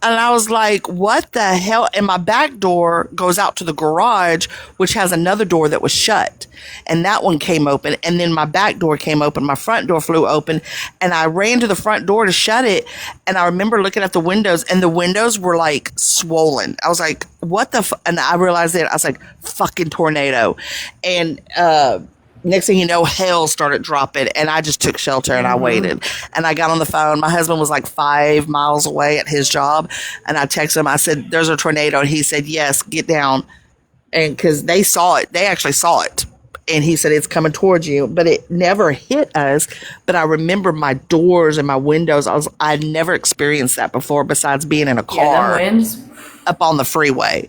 And I was like, what the hell? And my back door goes out to the garage, which has another door that was shut. And that one came open. And then my back door came open. My front door flew open. And I ran to the front door to shut it. And I remember looking at the windows and the windows were swollen. I was like, what the And I realized that I was like, fucking tornado. And, next thing you know, hail started dropping and I just took shelter and I waited and I got on the phone. My husband was 5 miles away at his job and I texted him. I said, there's a tornado. And he said, yes, get down. And cause they saw it, they actually saw it. And he said, it's coming towards you, but it never hit us. But I remember my doors and my windows. I'd never experienced that before besides being in a car up on the freeway.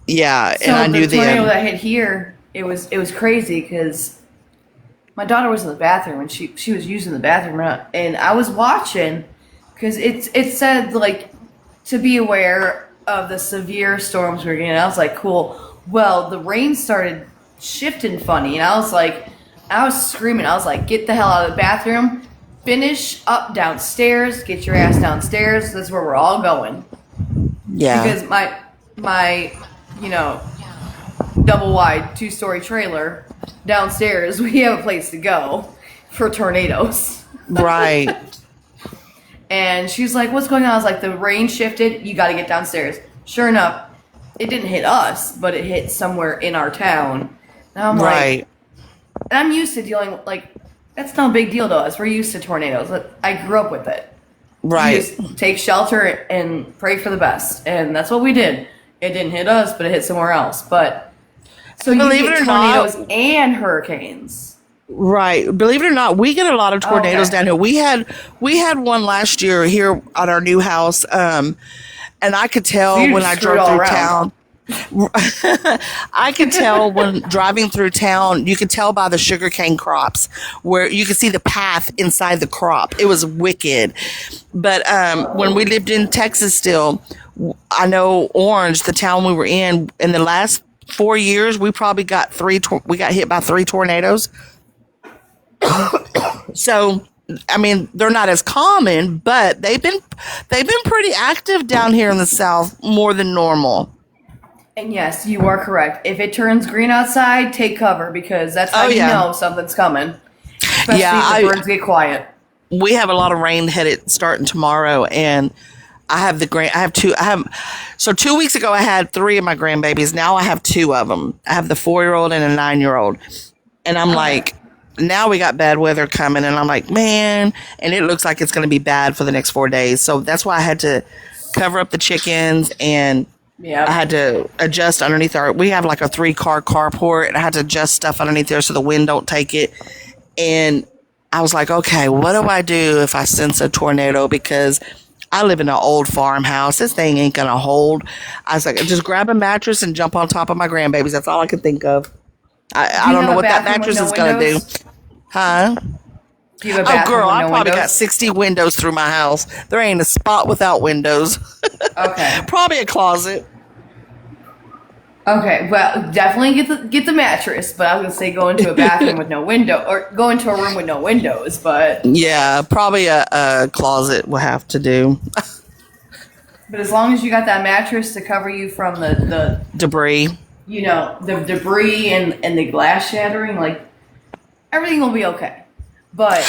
Yeah. So and I knew the tornado that hit here, it was crazy because my daughter was in the bathroom and she was using the bathroom and I was watching because it said to be aware of the severe storms we're getting. I was like, cool. Well, the rain started shifting funny and I was like, I was screaming. I was like, get the hell out of the bathroom. Finish up downstairs. Get your ass downstairs. That's where we're all going. Yeah. Because my double wide 2-story trailer downstairs, we have a place to go for tornadoes. Right. And she's like, what's going on? I was like, the rain shifted. You got to get downstairs. Sure enough, it didn't hit us, but it hit somewhere in our town. And I'm like, and I'm used to dealing with, like, that's no big deal to us. We're used to tornadoes. I grew up with it. Right. You just take shelter and pray for the best. And that's what we did. It didn't hit us, but it hit somewhere else. But so Believe you get it or tornadoes not, and hurricanes. Right. Believe it or not, we get a lot of tornadoes down here. We had one last year here at our new house. And I could tell So you when just I screwed drove all through around. town. I could tell when driving through town, you could tell by the sugarcane crops where you could see the path inside the crop. It was wicked. But when we lived in Texas still, I know Orange, the town we were in the last 4 years, we probably got we got hit by 3 tornadoes. So, I mean, they're not as common, but they've been pretty active down here in the South, more than normal. And yes, you are correct. If it turns green outside, take cover because that's how you know something's coming. Especially if the birds get quiet. We have a lot of rain headed starting tomorrow, and I have 2. So 2 weeks ago, I had 3 of my grandbabies. Now I have 2 of them. I have the 4-year-old and a 9-year-old. And I'm like, now we got bad weather coming, and I'm like, man, and it looks like it's going to be bad for the next 4 days. So that's why I had to cover up the chickens, and I had to adjust underneath we have like a 3-car carport, and I had to adjust stuff underneath there so the wind don't take it. And I was like, okay, what do I do if I sense a tornado? Because I live in an old farmhouse. This thing ain't going to hold. I was like, just grab a mattress and jump on top of my grandbabies. That's all I could think of. I don't know what that mattress is going to do. Huh? Do you have a bathroom girl, with I no probably windows? got 60 windows through my house. There ain't a spot without windows. Okay. Probably a closet. Okay, well, definitely get the mattress, but I was gonna say go into a bathroom with no window, or go into a room with no windows, but Yeah, probably a closet will have to do. but as long as you got that mattress to cover you from the Debris. the debris and the glass shattering, like everything will be okay. But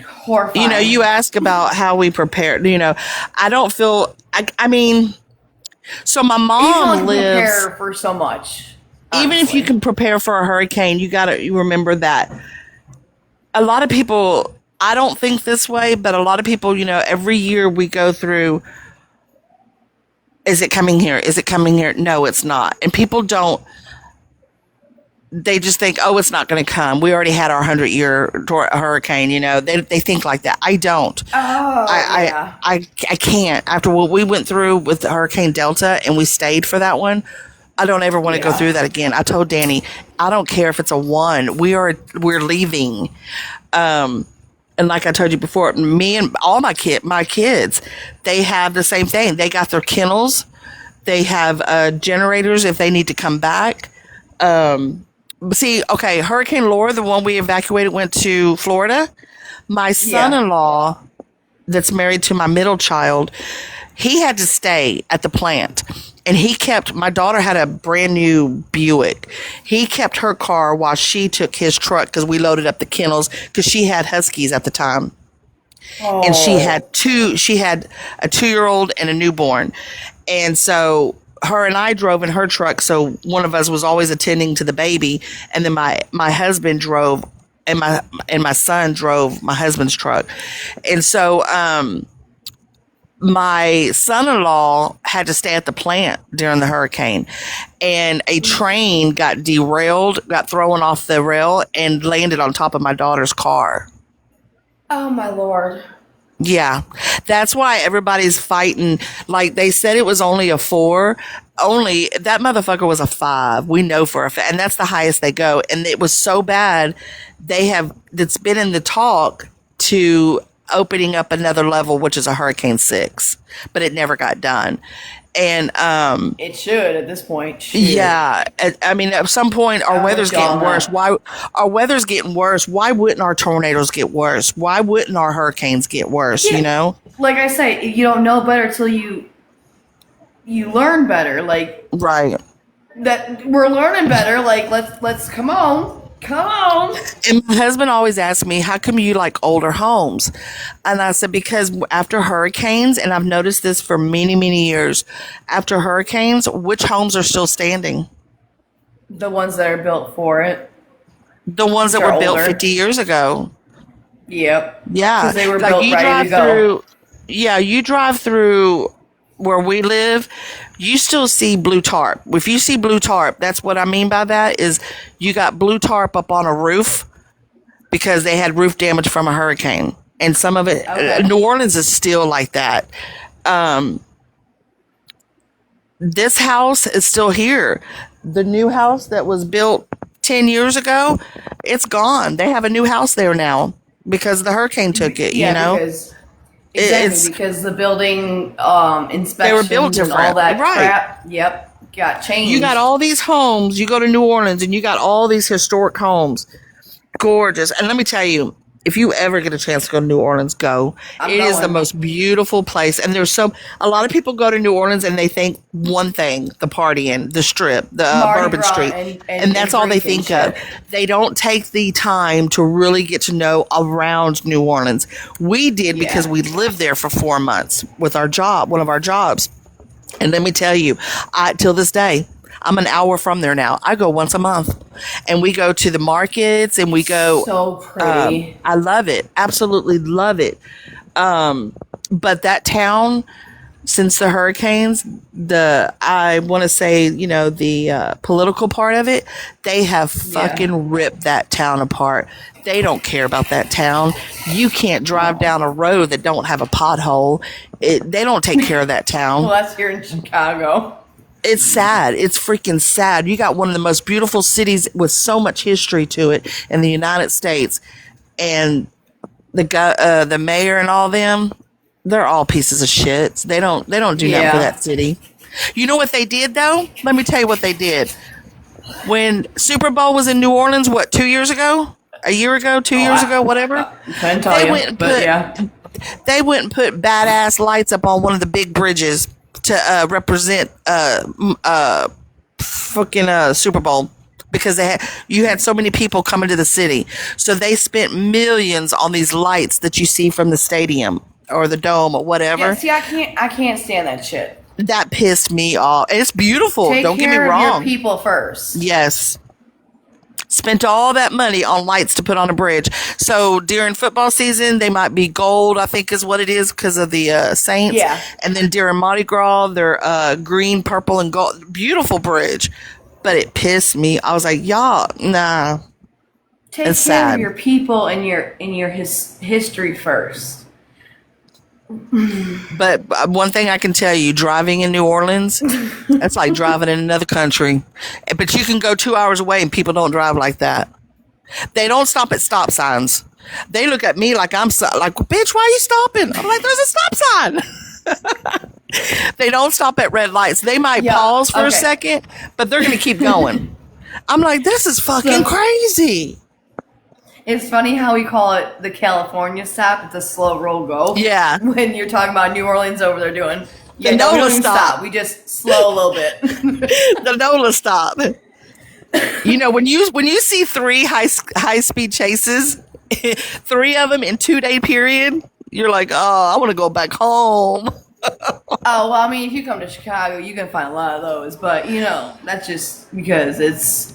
horrifying. You ask about how we prepare. I don't feel. I mean, so my mom lives. Prepare for so much. Even if you can prepare for a hurricane, you remember that. A lot of people, I don't think this way, but a lot of people, every year we go through. Is it coming here? Is it coming here? No, it's not. And people don't. They just think, oh, it's not going to come. We already had our 100-year hurricane. They think like that. I don't. Oh, yeah. I can't. After what we went through with the Hurricane Delta, and we stayed for that one, I don't ever want to go through that again. I told Danny, I don't care if it's a 1. We're leaving. And like I told you before, me and all my kids, they have the same thing. They got their kennels. They have generators if they need to come back. See, okay, Hurricane Laura, the one we evacuated, went to Florida. My son-in-law, that's married to my middle child, he had to stay at the plant. And my daughter had a brand new Buick. He kept her car while she took his truck because we loaded up the kennels because she had Huskies at the time. Oh. And she had a 2-year-old and a newborn. And so her and I drove in her truck, so one of us was always attending to the baby, and then my husband drove, and my son drove my husband's truck. And so my son-in-law had to stay at the plant during the hurricane, and a train got derailed, got thrown off the rail, and landed on top of my daughter's car. Oh my Lord. Yeah, that's why everybody's fighting. Like, they said it was only a 4. Only that motherfucker was a 5. We know for a fact, and that's the highest they go. And it was so bad, it's been in the talk to opening up another level, which is a Hurricane 6, but it never got done. And It should at this point. Shoot. yeah, I mean, at some point, our weather's getting worse. Why our weather's getting worse? Why wouldn't our tornadoes get worse? Why wouldn't our hurricanes get worse? Yeah. You know, Like I say, you don't know better till you learn better. Like right? that we're learning better. Like let's come on. And my husband always asks me, "How come you like older homes?" And I said, "Because after hurricanes, and I've noticed this for many, many years, after hurricanes, which homes are still standing? The ones that are built for it. The ones that Which were are built older. 50 years ago." Yep. Yeah, 'Cause they were like built you ready drive to go. through. Yeah, you drive through where we live. You still see blue tarp. If you see blue tarp, that's what I mean by that. Is you got blue tarp up on a roof because they had roof damage from a hurricane, and some of it. Okay. New Orleans is still like that. This house is still here. The new house that was built 10 years ago, it's gone. They have a new house there now because the hurricane took it, Yeah, you know? because It's- because the building inspections built and all different. that Right. crap. Yep, got changed. You got all these homes. You go to New Orleans and you got all these historic homes. Gorgeous. And let me tell you, if you ever get a chance to go to New Orleans, go. It is the going. most beautiful place. And a lot of people go to New Orleans and they think one thing, the partying, the strip, the Mardi Bourbon Gras Street. and That's all they drinking think of. shit. They don't take the time to really get to know around New Orleans. We did because we lived there for 4 months with our job, one of our jobs. And let me tell you, till this day, I'm an hour from there now. I go once a month, and we go to the markets, and we go. So pretty. I love it, absolutely love it. But that town, since the hurricanes, I want to say, the political part of it, they have fucking ripped that town apart. They don't care about that town. You can't drive down a road that don't have a pothole. They don't take care of that town. Well, that's here in Chicago. It's sad. It's freaking sad. You got one of the most beautiful cities with so much history to it in the United States, and the mayor and all them, they're all pieces of shit. They don't do nothing for that city. You know what they did though? Let me tell you what they did. When Super Bowl was in New Orleans, 2 years ago? A year ago? 2 years ago? Whatever. Couldn't tell you, They went and put badass lights up on one of the big bridges to represent fucking Super Bowl, because you had so many people coming to the city, so they spent millions on these lights that you see from the stadium or the dome or whatever. Yeah, see, I can't stand that shit. That pissed me off. It's beautiful. Don't get me Take care wrong. of your people first. Yes. Spent all that money on lights to put on a bridge. So during football season, they might be gold, I think is what it is, because of the Saints. Yeah. And then during Mardi Gras, they're green, purple, and gold. Beautiful bridge. But it pissed me. I was like, y'all, nah. Take It's care sad. of your people and your history first. But one thing I can tell you, driving in New Orleans, that's like driving in another country. But you can go 2 hours away and people don't drive like that. They don't stop at stop signs. They look at me like I'm like, bitch, why are you stopping? I'm like, there's a stop sign. They don't stop at red lights. They might pause for a second, but they're going to keep going. I'm like, this is fucking crazy. It's funny how we call it the California stop. It's a slow roll go. Yeah. When you're talking about New Orleans over there doing. Yeah, The no, we NOLA don't even stop. We just slow a little bit. The NOLA stop. When you see 3 high speed chases, 3 of them in 2-day period, you're like, oh, I want to go back home. Oh, well, I mean, if you come to Chicago, you can find a lot of those. But, that's just because it's,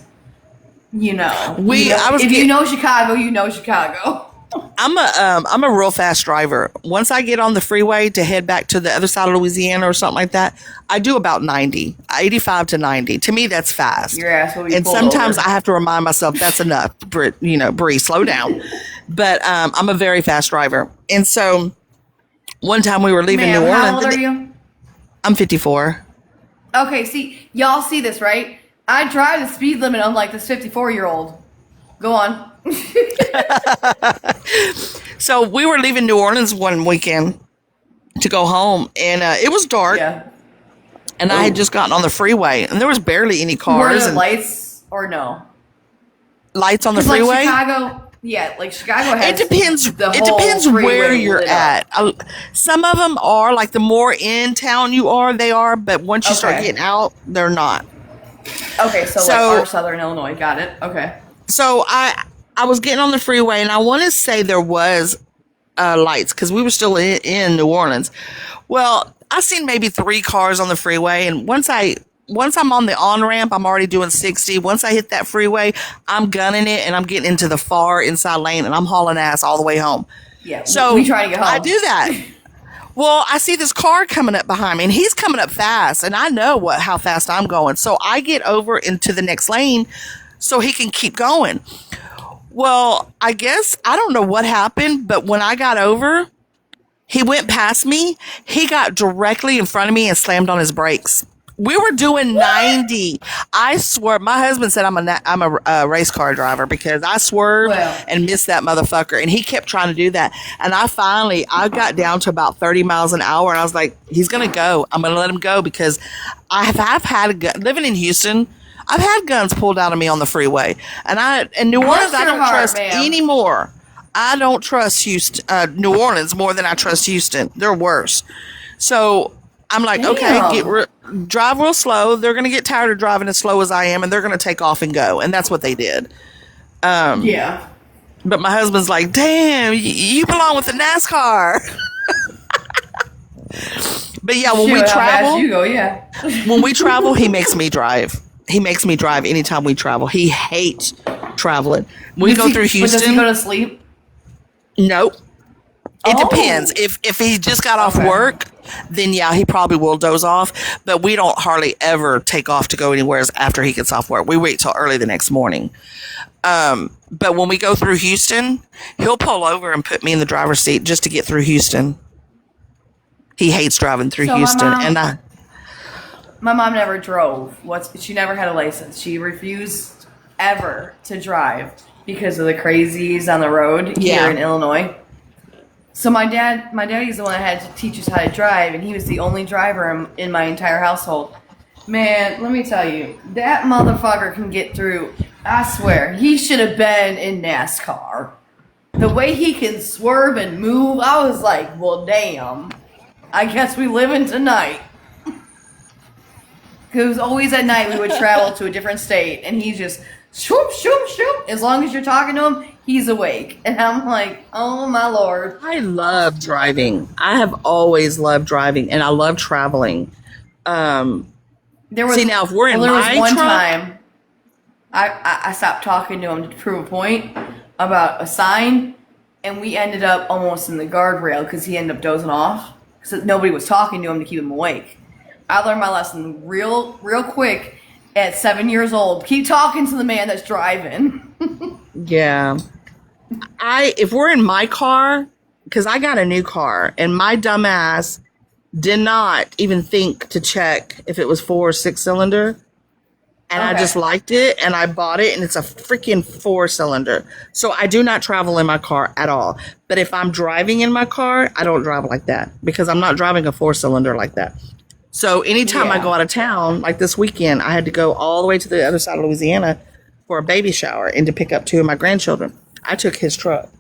if you know Chicago, you know Chicago. I'm a real fast driver. Once I get on the freeway to head back to the other side of Louisiana or something like that, I do about 90, 85 to 90. To me, that's fast. Your ass will be And pulled sometimes over. I have to remind myself that's enough. Bree, slow down. But I'm a very fast driver. And so one time we were leaving New Orleans. How old are you? I'm 54. Okay, see, y'all see this, right? I drive the speed limit. I'm like this 54-year-old. Go on. So we were leaving New Orleans one weekend to go home, and it was dark. Yeah. And I had just gotten on the freeway, and there was barely any Were cars there and lights or no? lights on the 'Cause, freeway. Like Chicago, yeah, like Chicago has. It depends. The It whole depends freeway where you're lit up. at. Some of them are like the more in town you are, they are. But once you start Okay. getting out, they're not. Okay, so like our Southern Illinois, got it. Okay. So I was getting on the freeway, and I want to say there was lights because we were still in New Orleans. Well, I seen maybe 3 cars on the freeway, and once I'm on the on ramp, I'm already doing 60. Once I hit that freeway, I'm gunning it, and I'm getting into the far inside lane, and I'm hauling ass all the way home. Yeah. So we try to get home. I do that. Well, I see this car coming up behind me, and he's coming up fast, and I know how fast I'm going. So I get over into the next lane so he can keep going. Well, I guess, I don't know what happened, but when I got over, he went past me. He got directly in front of me and slammed on his brakes. We were doing 90. I swear, my husband said I'm a race car driver because I swerved and missed that motherfucker, and he kept trying to do that. And I got down to about 30 miles an hour, and I was like, he's gonna go. I'm gonna let him go because I've had a gun. Living in Houston, I've had guns pulled out of me on the freeway, and in New Orleans, I don't trust anymore. I don't trust New Orleans more than I trust Houston. They're worse. So I'm like, okay, drive real slow. They're going to get tired of driving as slow as I am, and they're going to take off and go. And that's what they did. Yeah. But my husband's like, damn, you belong with the NASCAR. But yeah, when we travel, you go, yeah. when we travel, he makes me drive. He makes me drive anytime we travel. He hates traveling. We go through Houston. But does he go to sleep? Nope. It depends. If he just got off work, then yeah, he probably will doze off. But we don't hardly ever take off to go anywhere after he gets off work. We wait till early the next morning. But when we go through Houston, he'll pull over and put me in the driver's seat just to get through Houston. He hates driving through Houston. My mom never drove. She never had a license. She refused ever to drive because of the crazies on the road here in Illinois. So my daddy's the one that had to teach us how to drive, and he was the only driver in my entire household. Man, let me tell you, that motherfucker can get through. I swear, he should have been in NASCAR. The way he can swerve and move, I was like, well, damn. I guess we live in tonight. Because always at night we would travel to a different state, and he's just shoop, shoop, shoop. As long as you're talking to him, he's awake. And I'm like, oh my Lord. I love driving. I have always loved driving, and I love traveling. Now if we're in my one truck, time I stopped talking to him to prove a point about a sign, and we ended up almost in the guardrail because he ended up dozing off because nobody was talking to him to keep him awake. I learned my lesson real quick at 7 years old. Keep talking to the man that's driving. yeah. If we're in my car, because I got a new car, and my dumbass did not even think to check if it was 4 or 6 cylinder. And I just liked it, and I bought it, and it's a freaking 4 cylinder. So I do not travel in my car at all. But if I'm driving in my car, I don't drive like that because I'm not driving a 4 cylinder like that. So anytime I go out of town, like this weekend, I had to go all the way to the other side of Louisiana for a baby shower and to pick up 2 of my grandchildren. I took his truck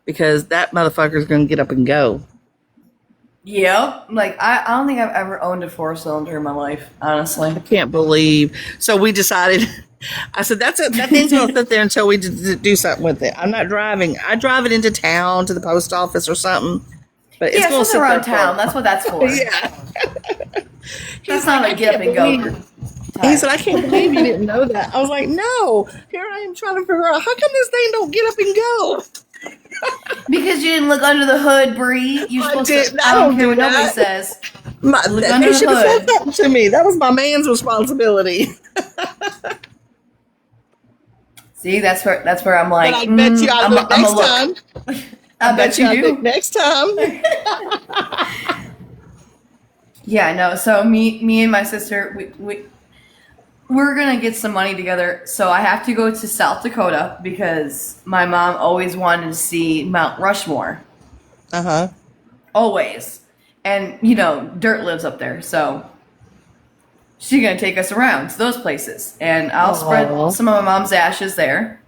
because that motherfucker's going to get up and go. Yeah, like I don't think I've ever owned a 4 cylinder in my life, honestly. I can't believe. So we decided. I said that thing's gonna sit there until we do something with it. I'm not driving. I drive it into town to the post office or something. But it's gonna sit around there town. That's what that's for. Yeah. That's not a get up and go. He said, I can't believe you didn't know that. I was like, no. Here I am trying to figure out how come this thing don't get up and go. Because you didn't look under the hood, Bree. You're supposed to. I don't care what nobody says. They should have said that to me. That was my man's responsibility. See, that's where I'm like. But I bet you I look next time. I bet you do. Next time. Yeah, no. So me and my sister, we're gonna get some money together. So I have to go to South Dakota because my mom always wanted to see Mount Rushmore. Uh-huh. Always. And, you know, Dirt lives up there. So she's going to take us around to those places. And I'll spread some of my mom's ashes there.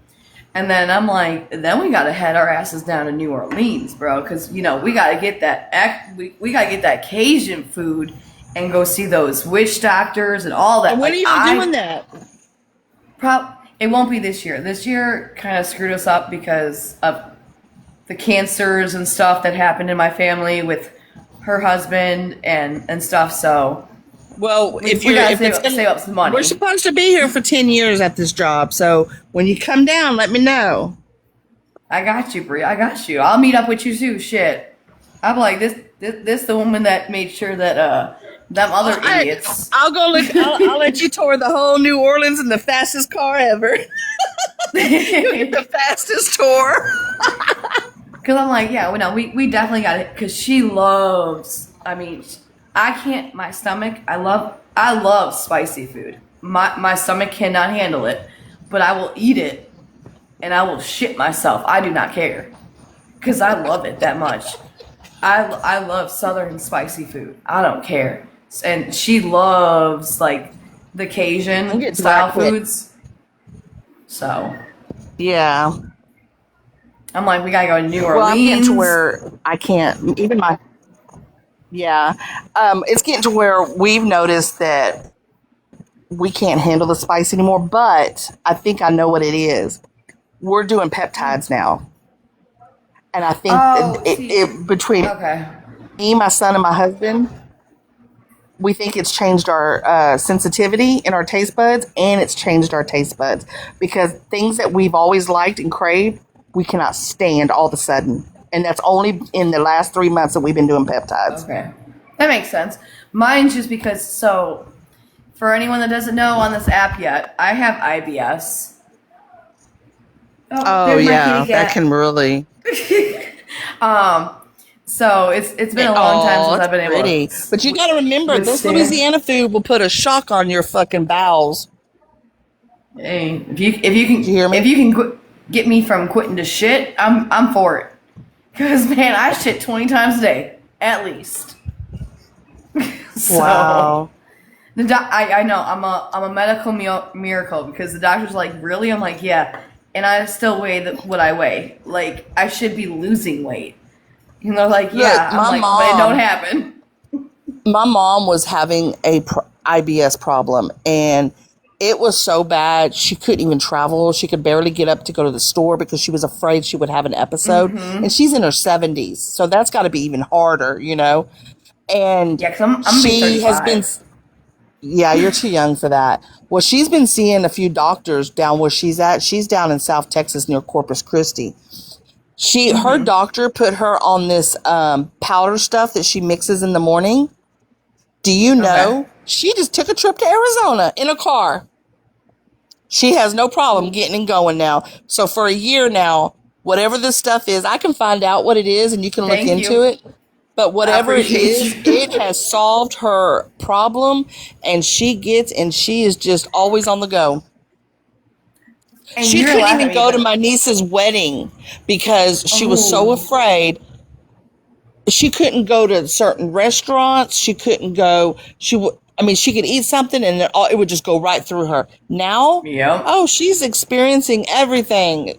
And then I'm like, then we got to head our asses down to New Orleans, bro. Because, you know, we got to get that, we got to get that Cajun food and go see those witch doctors and all that. And when are you doing that? It won't be this year. This year kind of screwed us up because of the cancers and stuff that happened in my family with her husband and stuff. So, well, we gotta save up some money. We're supposed to be here for 10 years at this job. So when you come down, let me know. I got you, Brie. I got you. I'll meet up with you too. Shit. I'm like this the woman that made sure that them other idiots. I'll let you tour the whole New Orleans in the fastest car ever. The fastest tour. Because I'm like, yeah, no, we definitely got it. Because she loves. I mean, I can't. My stomach. I love spicy food. My stomach cannot handle it, but I will eat it, and I will shit myself. I do not care, because I love it that much. I love Southern spicy food. I don't care. And she loves like the Cajun style foods. So yeah, I'm like, we gotta go to New Orleans. Well, I'm getting to where I can't even my. Yeah, it's getting to where we've noticed that we can't handle the spice anymore. But I think I know what it is. We're doing peptides now, and I think between me, my son, and my husband. We think it's changed our sensitivity in our taste buds, and it's changed our taste buds because things that we've always liked and craved, we cannot stand all of a sudden. And that's only in the last 3 months that we've been doing peptides. Okay. That makes sense. Mine's just because, so, for anyone that doesn't know on this app yet, I have IBS. Oh yeah, that can really... So it's been a long time since I've been able to. But you got to remember, this Louisiana food will put a shock on your fucking bowels. Hey, if you can get me from quitting to shit, I'm for it. Cause man, I shit 20 times a day at least. So, wow. I know I'm a medical miracle because the doctor's like, really? I'm like, yeah, and I still weigh what I weigh. Like I should be losing weight. And they're like, yeah. Look, I'm like, but it don't happen. My mom was having a IBS problem, and it was so bad she couldn't even travel. She could barely get up to go to the store because she was afraid she would have an episode. Mm-hmm. And she's in her 70s, so that's got to be even harder, you know. And yeah, because I'm she has been. Yeah, you're too young for that. Well, she's been seeing a few doctors down where she's at. She's down in South Texas near Corpus Christi. Her doctor put her on this powder stuff that she mixes in the morning. Do you know? She just took a trip to Arizona in a car. She has no problem getting and going now. So for a year now, whatever this stuff is, I can find out what it is and you can look into it. But whatever it is, it has solved her problem, and she is just always on the go. And she couldn't even go to my niece's wedding because she was so afraid. She couldn't go to certain restaurants. She couldn't go. She could eat something and it would just go right through her. Now, she's experiencing everything.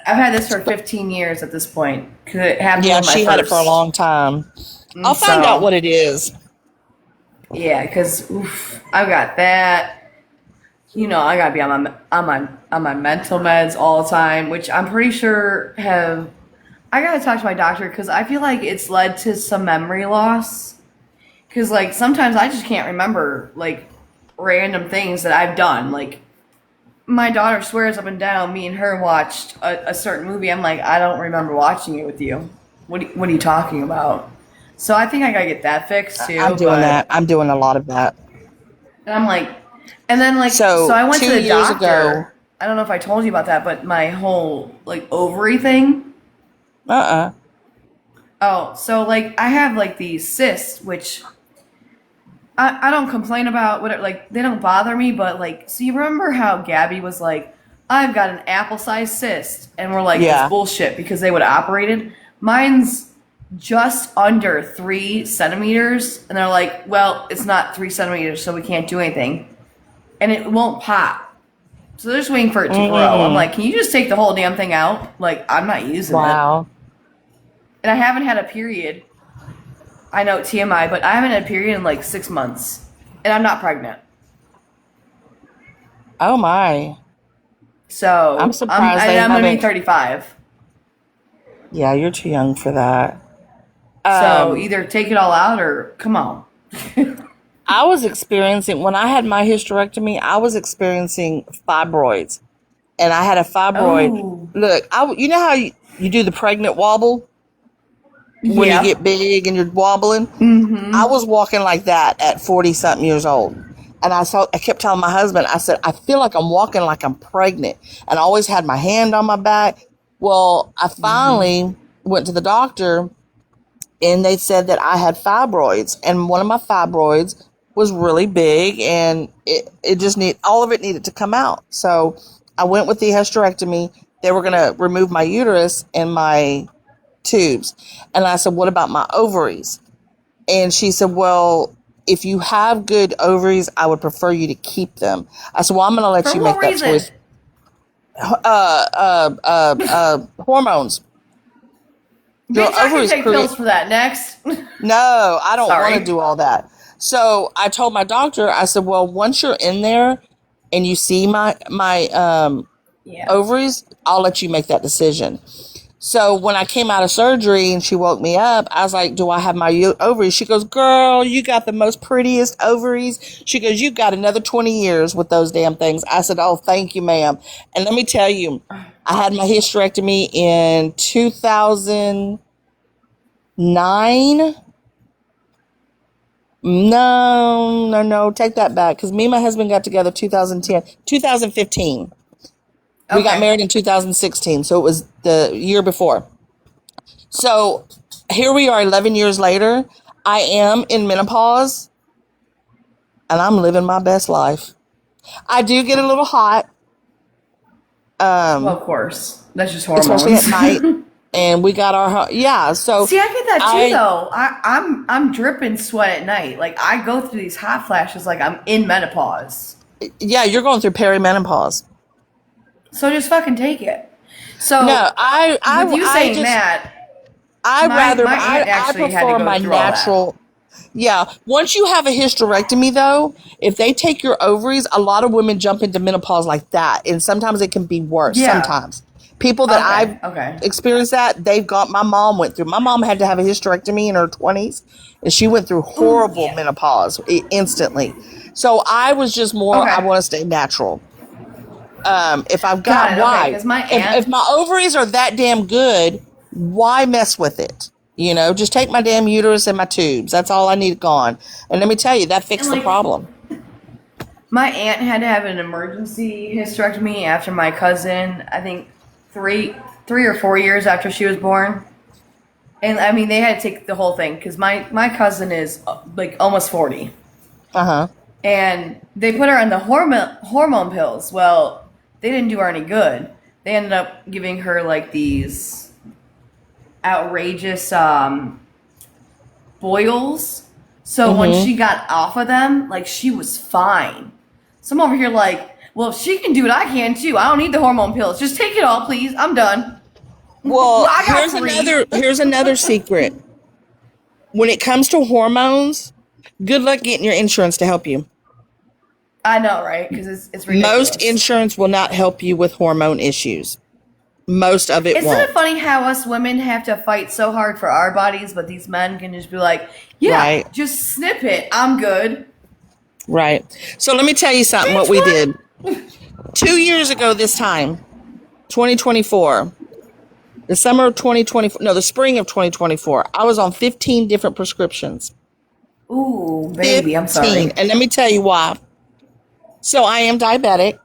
I've had this for 15 years at this point. It happened she had it for a long time. I'll find out what it is. Yeah, because I've got that. You know, I gotta be on my mental meds all the time, which I'm pretty sure I gotta talk to my doctor because I feel like it's led to some memory loss. Because like sometimes I just can't remember like random things that I've done. Like my daughter swears up and down me and her watched a certain movie. I'm like, I don't remember watching it with you. What are you talking about? So I think I gotta get that fixed too. I'm doing that. I'm doing a lot of that. And I'm like. And then, like, so I went to the doctor. I don't know if I told you about that, but my whole, like, ovary thing. Oh, so, like, I have, like, these cysts, which I don't complain about. Like, they don't bother me, but, like, so you remember how Gabby was like, I've got an apple-sized cyst, and we're like, this bullshit, because they would have operated. Mine's just under 3 centimeters, and they're like, well, it's not 3 centimeters, so we can't do anything, and it won't pop. So they're just waiting for it to grow. I'm like, can you just take the whole damn thing out? Like, I'm not using it. Wow. And I haven't had a period. I know TMI, but I haven't had a period in like 6 months, and I'm not pregnant. Oh my. So I'm surprised they I'm gonna be haven't- 35. Yeah, you're too young for that. So either take it all out or come on. I was experiencing, when I had my hysterectomy, I was experiencing fibroids. And I had a fibroid. Oh. Look, you know how you do the pregnant wobble? When Yeah. you get big and you're wobbling? Mm-hmm. I was walking like that at 40-something years old. And I kept telling my husband, I said, I feel like I'm walking like I'm pregnant. And I always had my hand on my back. Well, I finally went to the doctor, and they said that I had fibroids. And one of my fibroids was really big, and it just all of it needed to come out. So I went with the hysterectomy. They were going to remove my uterus and my tubes. And I said, what about my ovaries? And she said, well, if you have good ovaries, I would prefer you to keep them. I said, well, I'm going to let For you what make reason? that choice. Hormones. Your Bitch, I can ovaries take create- pills for that next. No, I don't Sorry. want to do all that. So I told my doctor, I said, well, once you're in there and you see my Yeah. ovaries, I'll let you make that decision. So when I came out of surgery and she woke me up, I was like, do I have my ovaries? She goes, girl, you got the most prettiest ovaries. She goes, you've got another 20 years with those damn things. I said, oh, thank you, ma'am. And let me tell you, I had my hysterectomy in 2009. No, take that back. Because me and my husband got together 2015. We got married in 2016, so it was the year before. So here we are 11 years later. I am in menopause, and I'm living my best life. I do get a little hot. Well, of course. That's just hormones. Especially at night. And we got our, yeah. So See, I get that too, though. I'm dripping sweat at night. Like, I go through these hot flashes like I'm in menopause. Yeah, you're going through perimenopause. So just fucking take it. So No, with you saying that, I aunt actually had to prefer go my through all that. natural. Yeah. Once you have a hysterectomy, though, if they take your ovaries, a lot of women jump into menopause like that. And sometimes it can be worse. Yeah. Sometimes. People that I've experienced that, my mom went through. My mom had to have a hysterectomy in her 20s, and she went through horrible menopause instantly. So I was just more, I want to stay natural. If I've got, why? 'cause my aunt, if my ovaries are that damn good, why mess with it? You know, just take my damn uterus and my tubes. That's all I need gone. And let me tell you, that fixed the problem. My aunt had to have an emergency hysterectomy after my cousin, I think 3 or 4 years after she was born. And I mean, they had to take the whole thing because my cousin is like almost 40. And they put her on the hormone pills. Well, they didn't do her any good. They ended up giving her like these outrageous boils. So when she got off of them, like, she was fine. So I'm over here like, well, if she can do it, I can too. I don't need the hormone pills. Just take it all, please. I'm done. Well, I got here's another secret. When it comes to hormones, good luck getting your insurance to help you. I know, right? Because it's ridiculous. Most insurance will not help you with hormone issues. Most of it Isn't won't. it funny how us women have to fight so hard for our bodies, but these men can just be like, yeah, just snip it. I'm good. Right. So let me tell you something, what we did. 2 years ago this time, 2024, the summer of 2024, no, the spring of 2024, I was on 15 different prescriptions. Ooh, baby, I'm sorry. And let me tell you why. So I am diabetic.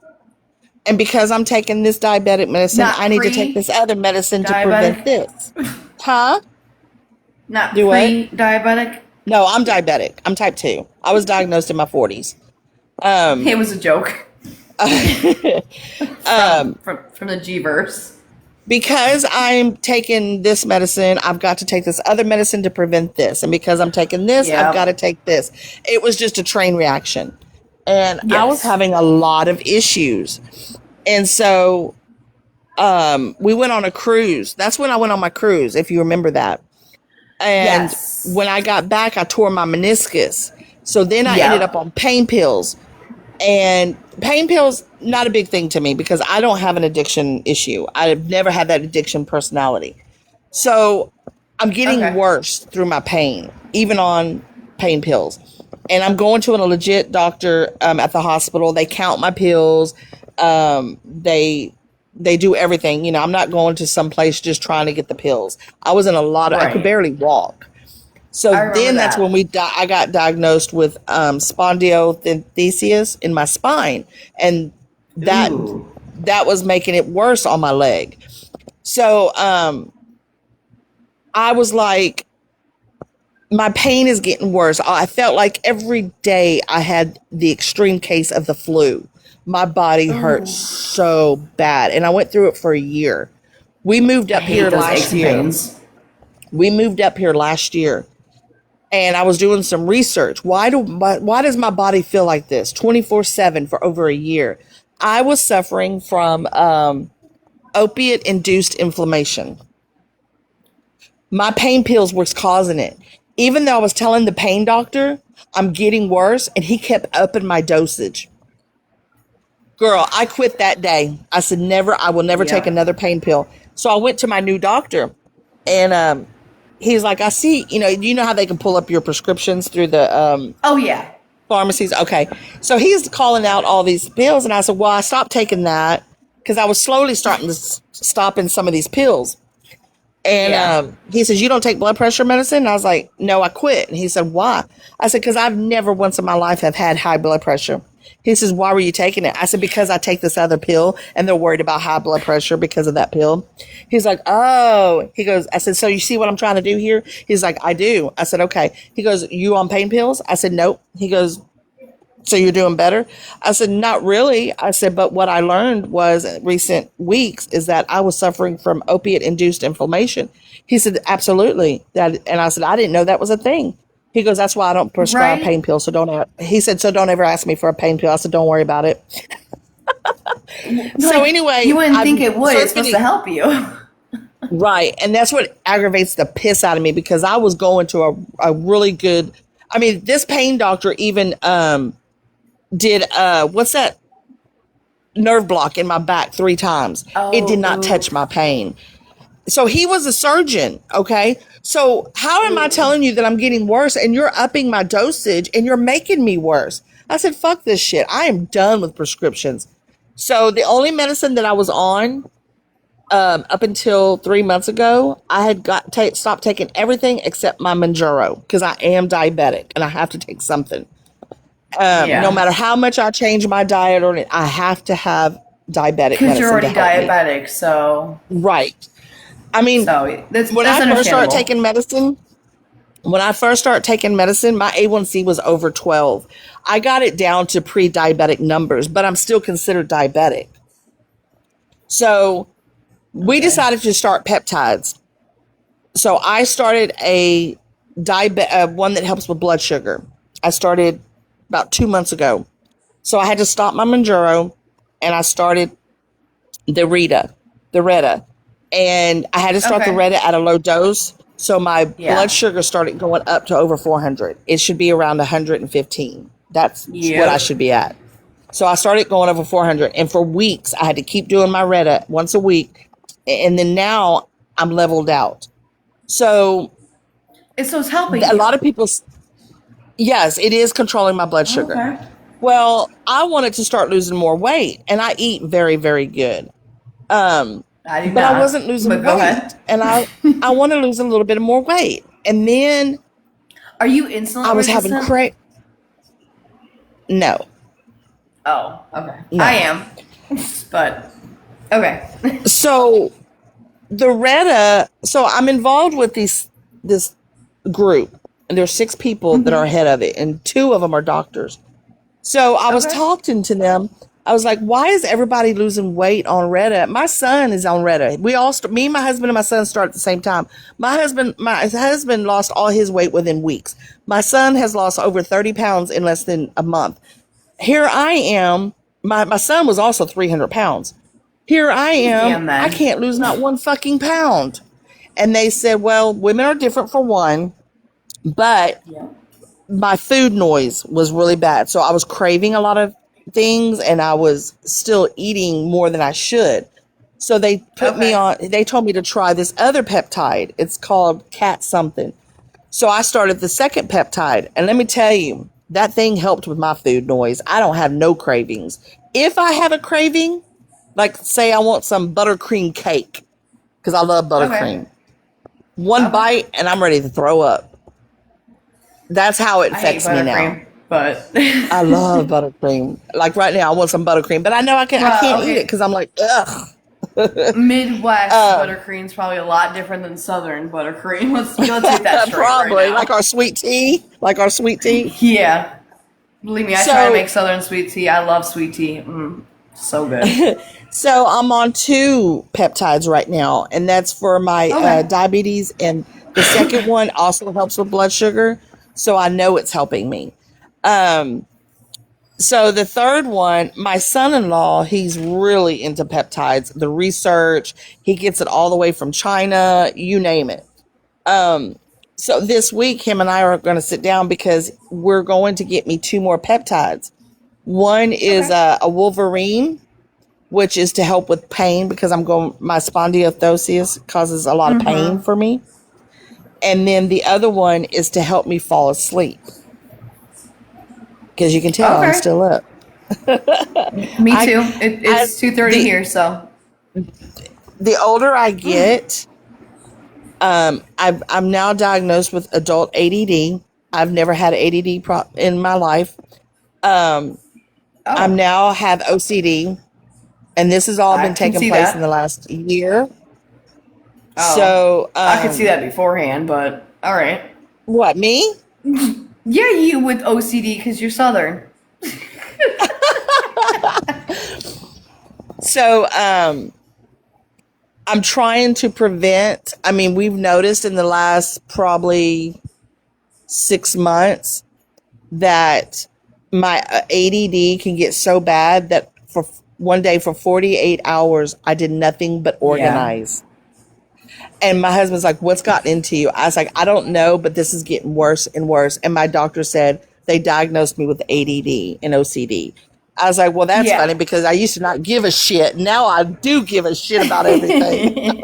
And because I'm taking this diabetic medicine, I need to take this other medicine to prevent this. Huh? Not pre-diabetic? No, I'm diabetic. I'm type 2. I was diagnosed in my 40s. It was a joke. From the G-verse. because I'm taking this medicine, I've got to take this other medicine to prevent this. And because I'm taking this, I've got to take this. It was just a train reaction. And I was having a lot of issues. And so we went on a cruise. That's when I went on my cruise, if you remember that. And when I got back, I tore my meniscus. So then I ended up on pain pills. And pain pills, not a big thing to me because I don't have an addiction issue. I've never had that addiction personality. So I'm getting worse through my pain, even on pain pills. And I'm going to a legit doctor at the hospital. They count my pills. They do everything. You know, I'm not going to some place just trying to get the pills. I was in a lot of, I could barely walk. So then that's when I got diagnosed with spondylolisthesis in my spine. And that was making it worse on my leg. So I was like, my pain is getting worse. I felt like every day I had the extreme case of the flu. My body hurt so bad. And I went through it for a year. We moved up here last year. We moved up here last year. And I was doing some research. Why does my body feel like this 24/7 for over a year? I was suffering from opiate-induced inflammation. My pain pills were causing it. Even though I was telling the pain doctor I'm getting worse, and he kept upping my dosage. Girl, I quit that day. I said, I will never take another pain pill. So I went to my new doctor, and he's like, I see, you know how they can pull up your prescriptions through the pharmacies? Okay. So he's calling out all these pills. And I said, well, I stopped taking that because I was slowly starting to stop in some of these pills. And he says, you don't take blood pressure medicine? And I was like, no, I quit. And he said, why? I said, because I've never once in my life have had high blood pressure. He says, why were you taking it? I said, because I take this other pill and they're worried about high blood pressure because of that pill. He's like, oh, he goes, I said, so you see what I'm trying to do here? He's like, I do. I said, okay. He goes, you on pain pills? I said, nope. He goes, so you're doing better? I said, not really. I said, but what I learned was in recent weeks is that I was suffering from opiate induced inflammation. He said, absolutely. And I said, I didn't know that was a thing. He goes, that's why I don't prescribe pain pills. So don't ever ask me for a pain pill. I said, don't worry about it. So anyway, you wouldn't think it would. It's supposed to help you. Right. And that's what aggravates the piss out of me because I was going to a really good, this pain doctor even did, what's that? Nerve block in my back 3 times. It did not touch my pain. So he was a surgeon, okay? So how am I telling you that I'm getting worse and you're upping my dosage and you're making me worse? I said, fuck this shit. I am done with prescriptions. So the only medicine that I was on up until 3 months ago, I had stopped taking everything except my Manjaro because I am diabetic and I have to take something. No matter how much I change my diet or I have to have diabetic medicine. Because you're already diabetic, so. Right. When I first started taking medicine, my A1C was over 12. I got it down to pre-diabetic numbers, but I'm still considered diabetic. So we decided to start peptides. So I started a one that helps with blood sugar. I started about 2 months ago. So I had to stop my Manjaro and I started the Retta. And I had to start the Retta at a low dose. So my blood sugar started going up to over 400. It should be around 115. That's what I should be at. So I started going over 400. And for weeks, I had to keep doing my Retta once a week. And then now I'm leveled out. So it's helping a lot of people. Yes, it is controlling my blood sugar. Okay. Well, I wanted to start losing more weight. And I eat very, very good. I wasn't losing weight, and I want to lose a little bit more weight. And then, are you insulin? I was having No. Oh, okay. No. I am, but okay. So the Retta. So I'm involved with this group, and there's 6 people that are ahead of it, and 2 of them are doctors. So I was talking to them I was like, why is everybody losing weight on Reddit? My son is on Reddit. We all, me, my husband, and my son start at the same time. My husband lost all his weight within weeks. My son has lost over 30 pounds in less than a month. Here I am. My son was also 300 pounds. Here I am. Damn, I can't lose not one fucking pound. And they said, well, women are different for one, but my food noise was really bad. So I was craving a lot of things and I was still eating more than I should. So they put me on, they told me to try this other peptide. It's called cat something. So I started the second peptide. And let me tell you, that thing helped with my food noise. I don't have no cravings. If I have a craving, like say I want some buttercream cake, because I love buttercream. One bite and I'm ready to throw up. That's how it affects me now. But I love buttercream. Like right now, I want some buttercream, but I know I can't eat it because I'm like, ugh. Midwest buttercream's probably a lot different than Southern buttercream. Let's get that straight. Probably right now. like our sweet tea. Yeah. Believe me, I try to make Southern sweet tea. I love sweet tea. So good. So I'm on 2 peptides right now, and that's for my diabetes. And the second one also helps with blood sugar. So I know it's helping me. So the third one, my son-in-law, he's really into peptides, the research. He gets it all the way from China, you name it. So this week, him and I are going to sit down because we're going to get me 2 more peptides. One is a Wolverine, which is to help with pain because my spondylolisthesis causes a lot of pain for me. And then the other one is to help me fall asleep. Because you can tell I'm still up. Me too. It's 2:30 here, so. The older I get, I'm now diagnosed with adult ADD. I've never had ADD in my life. I now have OCD, and this has all been taking place in the last year. So I could see that beforehand, but all right. What, me? Yeah, you with OCD because you're Southern. So I'm trying to prevent. I mean, we've noticed in the last probably 6 months that my ADD can get so bad that for one day for 48 hours, I did nothing but organize. And my husband's like, what's gotten into you? I was like, I don't know, but this is getting worse and worse. And my doctor said they diagnosed me with ADD and OCD. I was like, well, that's funny because I used to not give a shit. Now I do give a shit about everything.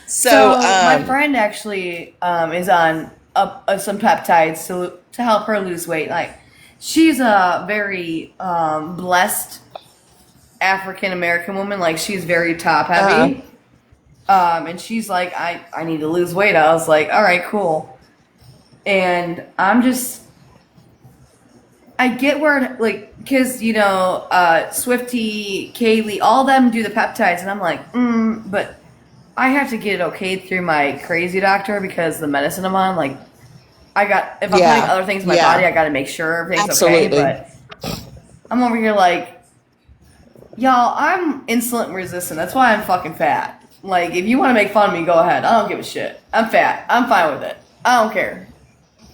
So my friend actually is on some peptides to help her lose weight. Like, she's a very blessed African American woman. Like, she's very top heavy. And she's like, I need to lose weight. I was like, all right, cool. And I get where, like, because, Swifty, Kaylee, all them do the peptides. And I'm like, but I have to get it okayed through my crazy doctor because the medicine I'm on, like, if I'm putting other things in my body, I got to make sure everything's okay. But I'm over here like, y'all, I'm insulin resistant. That's why I'm fucking fat. Like, if you want to make fun of me, go ahead. I don't give a shit. I'm fat. I'm fine with it. I don't care.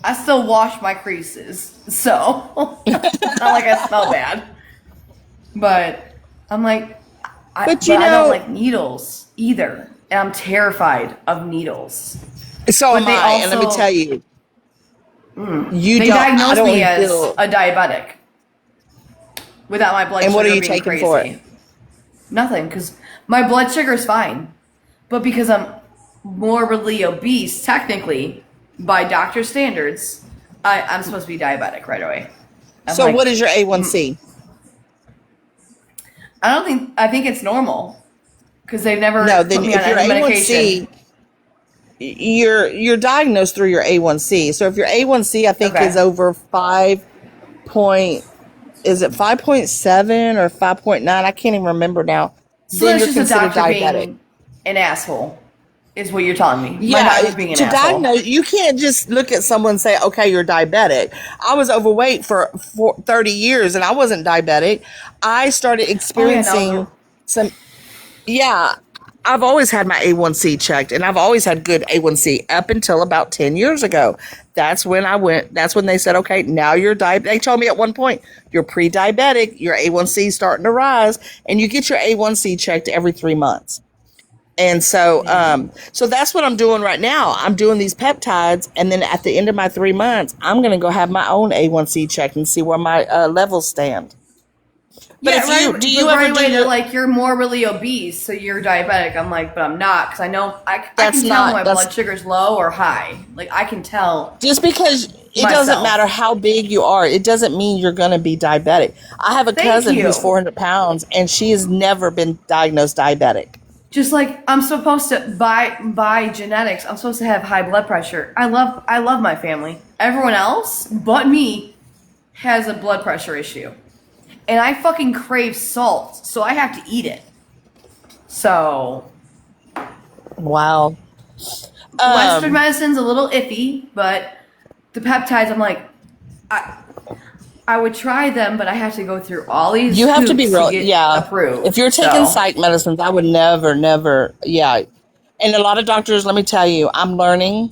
I still wash my creases. So, it's not like I smell bad. But I'm like, I don't like needles either. And I'm terrified of needles. So am I. And let me tell you. They diagnosed me as a diabetic. Without my blood sugar being crazy. And what are you taking for it? Nothing, because my blood sugar is fine. But because I'm morbidly obese, technically, by doctor standards, I'm supposed to be diabetic right away. So what is your A1C? I think it's normal. Because they've never put me on any medication. You're diagnosed through your A1C. So if your A1C, I think, is over 5.7 or 5.9? I can't even remember now. So then you're considered diabetic. Being an asshole is what you're telling me. My Yeah, doctor's being an to asshole. diagnose, you can't just look at someone and say, okay, you're diabetic. I was overweight for 30 years and I wasn't diabetic. I started experiencing no. some, yeah, I've always had my A1C checked and I've always had good A1C up until about 10 years ago. That's when they said, okay, now you're diabetic. They told me at one point, you're pre-diabetic, your A1C is starting to rise, and you get your A1C checked every 3 months. And so, so that's what I'm doing right now. I'm doing these peptides, and then at the end of my 3 months, I'm going to go have my own A1C check and see where my levels stand. But Yeah, if right. you do you but ever right away, do they're like, you're more really obese, so you're diabetic. I'm like, but I'm not, because I know I can That's tell not- when my that's- blood sugar's low or high. Like I can tell. just because it Myself. doesn't matter how big you are, it doesn't mean you're going to be diabetic. I have a Thank cousin you. who's 400 pounds, and she has never been diagnosed diabetic. Just like I'm supposed to by genetics, I'm supposed to have high blood pressure. I love my family. Everyone else but me has a blood pressure issue. And I fucking crave salt, so I have to eat it. So Wow. Western medicine's a little iffy, but the peptides, I'm like, I would try them, but I have to go through all these. You have to be hoops real, get yeah. approved. If you're taking So, psych medicines, I would never, yeah. And a lot of doctors, let me tell you, I'm learning,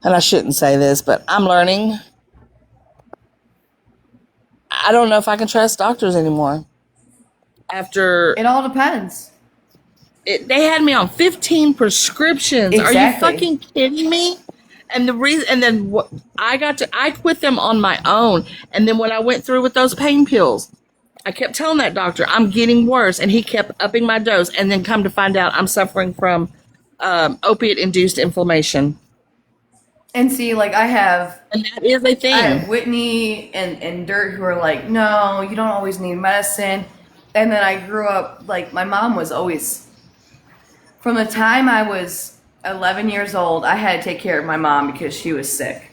and I shouldn't say this, but I'm learning. I don't know if I can trust doctors anymore. After it all depends. they had me on 15 prescriptions. Are you Exactly. fucking kidding me? And the reason, and then I quit them on my own. And then when I went through with those pain pills, I kept telling that doctor, I'm getting worse. And he kept upping my dose. And then come to find out I'm suffering from opiate-induced inflammation. And see, like I have And that is a thing. I have Whitney and Dirt who are like, no, you don't always need medicine. And then I grew up, like, my mom was always, from the time I was 11 years old, I had to take care of my mom because she was sick.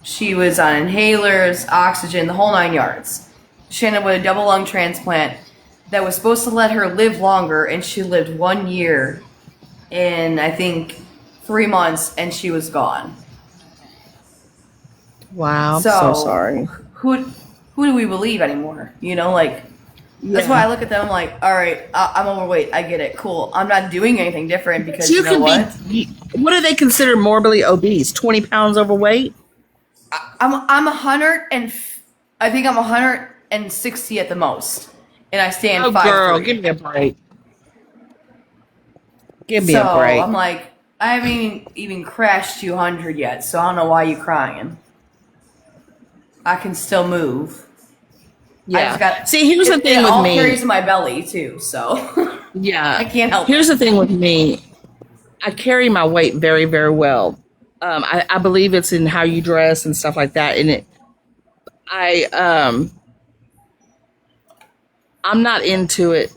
She was on inhalers, oxygen, the whole 9 yards. She ended up with a double lung transplant that was supposed to let her live longer, and she lived 1 year in, I think, 3 months, and she was gone. Wow, I'm so sorry. Who do we believe anymore? You know, like, that's why I look at them like, all right, I'm overweight. I get it. Cool. I'm not doing anything different because you know what? What do they consider morbidly obese? 20 pounds overweight? I'm 100 and I think I'm 160 at the most, and I stand 5'3". Girl, give me a break. Give me a break. I'm like, I haven't even crashed 200 yet, so I don't know why you crying. I can still move. Yeah. See, here's the thing it with all me. carries in my belly too, so Yeah. I can't help Here's the thing with me. I carry my weight very, very well. I believe it's in how you dress and stuff like that. And I'm not into it.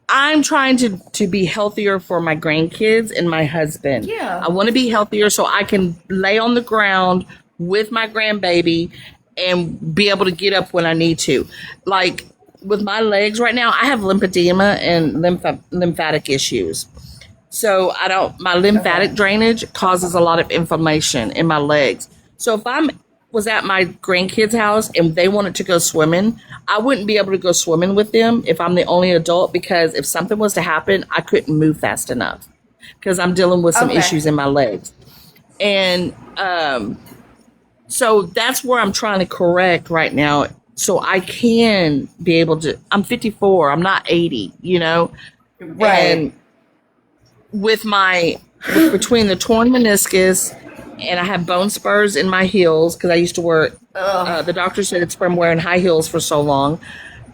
I'm trying to be healthier for my grandkids and my husband. Yeah. I want to be healthier so I can lay on the ground with my grandbaby and be able to get up when I need to. Like with my legs right now, I have lymphedema and lymphatic issues. So my lymphatic drainage causes a lot of inflammation in my legs. So if I was at my grandkids' house and they wanted to go swimming, I wouldn't be able to go swimming with them if I'm the only adult, because if something was to happen, I couldn't move fast enough because I'm dealing with some issues in my legs. And so that's where I'm trying to correct right now, so I can be able to. I'm 54. I'm not 80. You know, Right. And between the torn meniscus and I have bone spurs in my heels because I used to wear. The doctor said it's from wearing high heels for so long.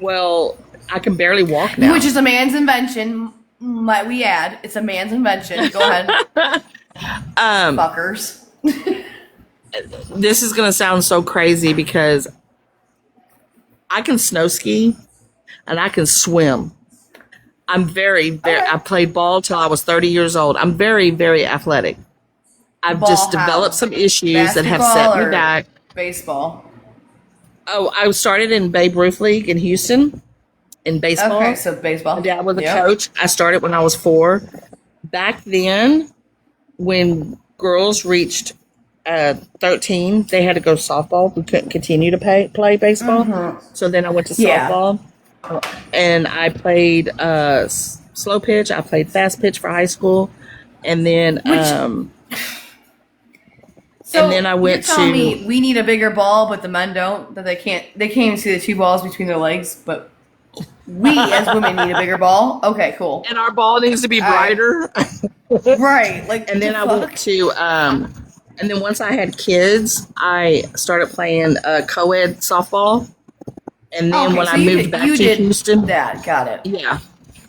Well, I can barely walk now. Which is a man's invention, might we add. It's a man's invention. Go ahead. Fuckers. This is going to sound so crazy because I can snow ski and I can swim. I'm very, I played ball till I was 30 years old. I'm very, very athletic. I've just developed some issues that have set me back. Baseball. Oh, I started in Babe Ruth League in Houston. in baseball. Okay, so baseball. My dad was a Yep. coach. I started when I was 4. Back then, when girls reached 13, they had to go softball. We couldn't continue to play baseball. So then I went to Yeah. softball. And I played slow pitch. I played fast pitch for high school. And then So and then I went you're telling to- me we need a bigger ball, but the men don't. That they can't even see the 2 balls between their legs. But we as women need a bigger ball. Okay, cool. and our ball needs to be brighter. Right, like And then I the went fuck? to and then once I had kids, I started playing co-ed softball. And then Okay, when so I you moved did- back you to did Houston, that. Got it. yeah.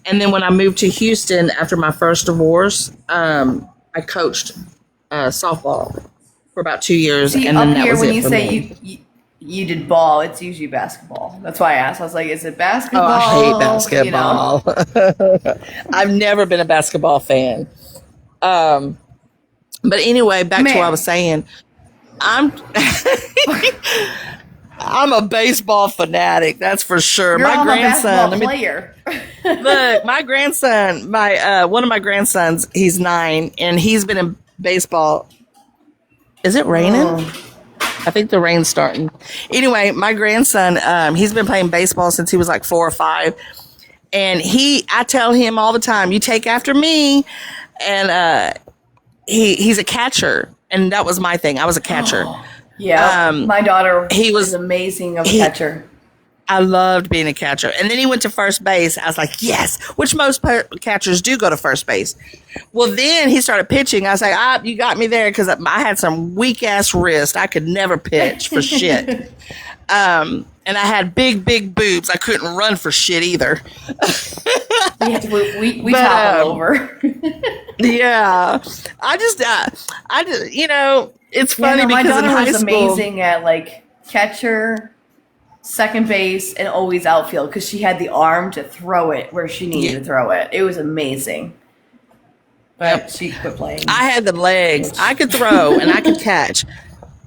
And then when I moved to Houston after my first divorce, I coached softball for about 2 years, See, and then up that here was when it you for say me. you did ball, it's usually basketball. That's why I asked. I was like, is it Oh, basketball? I hate You know? basketball. I've never been a basketball fan. But anyway, back to what I was saying. I'm I'm a baseball fanatic, that's for sure. Girl, My I'm grandson, a let basketball me player. look, my grandson, one of my grandsons, he's 9, and he's been in baseball. Is it raining? I think the rain's starting. Anyway, my grandson, he's been playing baseball since he was like 4 or 5. And I tell him all the time, you take after me. And he's a catcher. And that was my thing. I was a catcher. Yeah, my daughter was amazing of a catcher. I loved being a catcher. And then he went to first base. I was like, yes, which most catchers do go to first base. Well, then he started pitching. I was like, you got me there because I had some weak ass wrist. I could never pitch for shit. And I had big boobs. I couldn't run for shit either. We topple over. Yeah. I just, it's funny my because in daughter high was school, amazing at like catcher, second base, and always outfield because she had the arm to throw it where she needed to throw it. It was amazing. But she quit playing. I had the legs. I could throw and I could catch.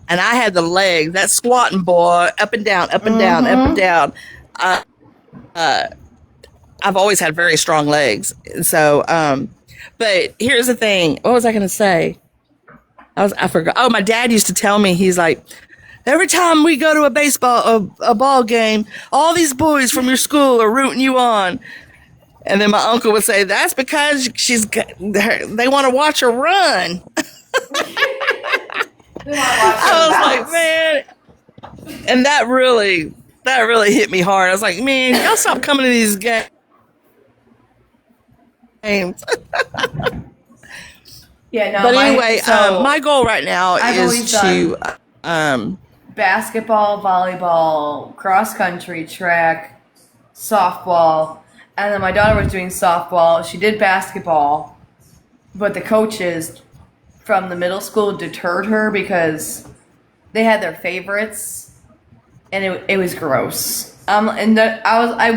And I had the legs. That squatting boy, up and down, up and down, up and down. I've always had very strong legs. So, but here's the thing. What was I going to say? I forgot. Oh, my dad used to tell me, he's like, every time we go to a ball game, all these boys from your school are rooting you on. And then my uncle would say, that's because they want to watch her run. I was like, man. And that really hit me hard. I was like, man, y'all stop coming to these games. Yeah, no. But anyway, my goal right now is to basketball, volleyball, cross country, track, softball, and then my daughter was doing softball. She did basketball, but the coaches from the middle school deterred her because they had their favorites, and it was gross. I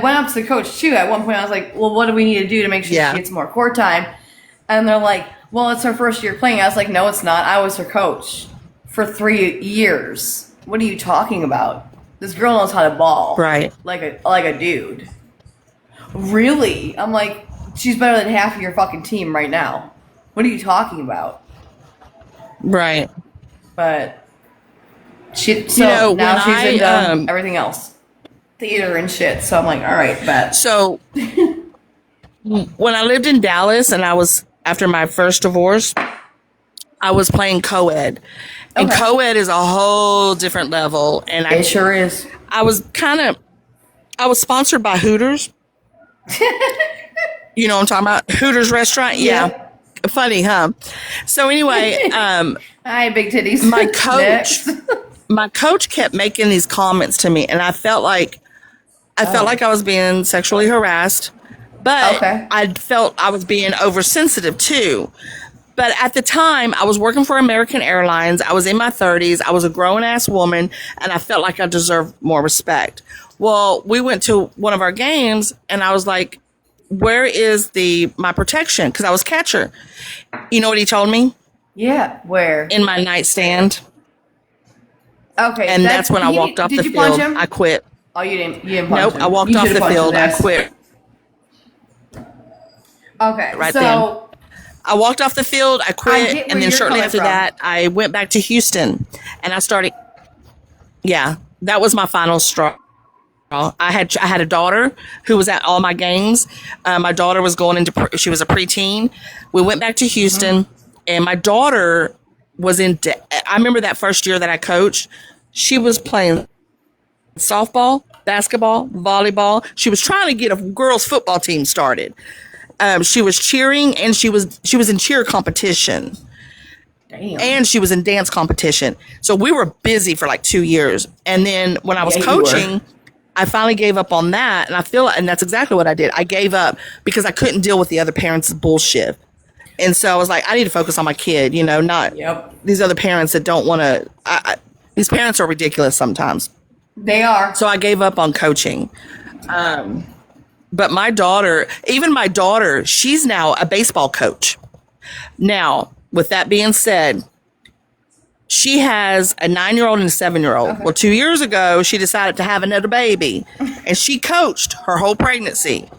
went up to the coach too. At one point, I was like, "Well, what do we need to do to make sure she gets more court time?" And they're like, "Well, it's her first year playing." I was like, "No, it's not. I was her coach for 3 years. What are you talking about? This girl knows how to ball, right? Like a dude." Really? I'm like, she's better than half of your fucking team right now. What are you talking about? Right. But now she's when into everything else, theater and shit. So I'm like, all right, bet. So when I lived in Dallas and after my first divorce, I was playing co-ed. And co-ed is a whole different level. And it sure is. I was sponsored by Hooters. You know what I'm talking about? Hooters restaurant? Yeah. Funny, huh? So anyway, hi, big titties. My coach kept making these comments to me, and I felt like I was being sexually harassed, but I felt I was being oversensitive too. But at the time, I was working for American Airlines. I was in my 30s. I was a grown-ass woman, and I felt like I deserved more respect. Well, we went to one of our games, and I was like, where is my protection? Because I was catcher. You know what he told me? Yeah, where? In my nightstand. Okay. And that's when I walked off the field. I quit. Oh, you didn't punch Nope, him. I walked You off should've the punched field. his I ass. quit Okay, right so then. I walked off the field, I I quit, get where and then you're shortly coming after from. that, I went back to Houston, and I started. Yeah, that was my final straw. I had a daughter who was at all my games. My daughter was going into she was a preteen. We went back to Houston, and my daughter was in. I remember that first year that I coached. She was playing softball, basketball, volleyball. She was trying to get a girls' football team started. She was cheering, and she was in cheer competition. damn. And she was in dance competition. So we were busy for like 2 years. And then when I was Yeah, you coaching, were. I finally gave up on that. And that's exactly what I did. I gave up because I couldn't deal with the other parents' bullshit. And so I was like, I need to focus on my kid, not Yep. these other parents that don't want to. These parents are ridiculous sometimes. They are. So I gave up on coaching. But my daughter, she's now a baseball coach. Now, with that being said, she has a 9-year-old and a 7-year-old. Okay. Well, 2 years ago, she decided to have another baby, and she coached her whole pregnancy.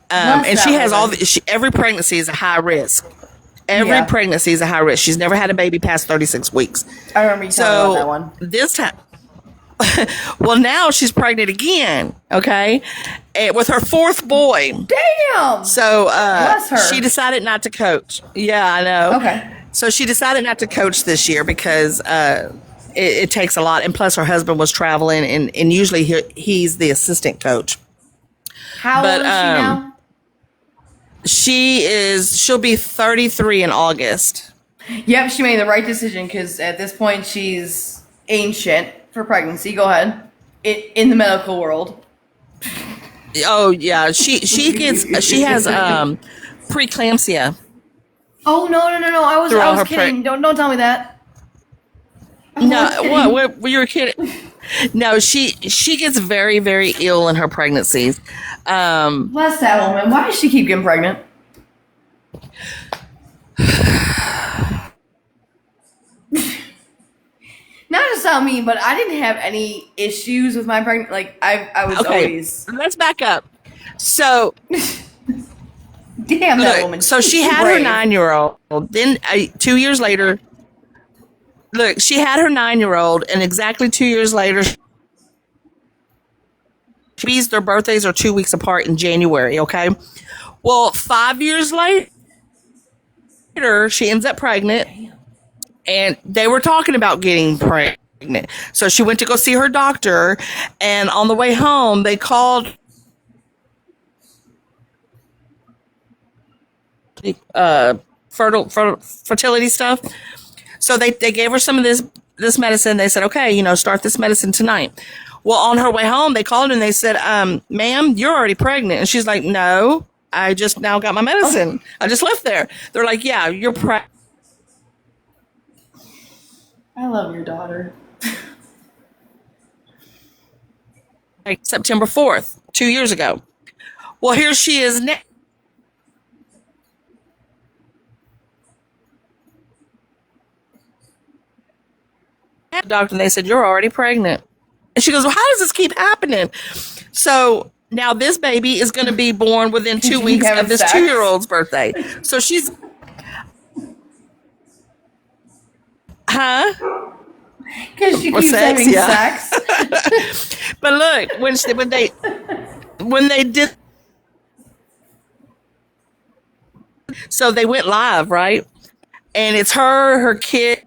And she has every pregnancy is a high risk. Every pregnancy is a high risk. She's never had a baby past 36 weeks. I remember you talking about that one. This time, well, now she's pregnant again. Okay, and with her fourth boy. Damn. So Bless her. she decided not to coach. Yeah, I know. Okay. So she decided not to coach this year because it takes a lot, and plus her husband was traveling, and usually he's the assistant coach. How old is she now? She'll be 33 in August. Yep, she made the right decision because at this point she's ancient for pregnancy. Go ahead. In the medical world. Oh yeah, she has preeclampsia. Oh no! I was Throughout her kidding. Don't tell me that. No, what you were kidding? No, she gets very, very ill in her pregnancies. Bless that woman. Why does she keep getting pregnant? Not to sound mean, but I didn't have any issues with my pregnancy. Like I was always. Let's back up. So, Damn that woman. so she She's had her brave. 9-year-old. Then 2 years later, look, she had her 9-year-old, and exactly 2 years later, their birthdays are 2 weeks apart in January. Okay, well, 5 years later, she ends up pregnant, and they were talking about getting pregnant. So she went to go see her doctor, and on the way home, they called fertility stuff. So they gave her some of this medicine. They said, okay, start this medicine tonight. Well, on her way home, they called her and they said, ma'am, you're already pregnant. And she's like, no, I just now got my medicine. I just left there. They're like, yeah, you're pregnant. I love your daughter. September 4th, 2 years ago. Well, here she is now. Doctor, and they said, you're already pregnant. And she goes, well, how does this keep happening? So now this baby is going to be born within 2 weeks of this 2-year-old's birthday. So she's, Because she Or keeps sex, having yeah. sex. but look, when they did, so they went live, right? And it's her kid,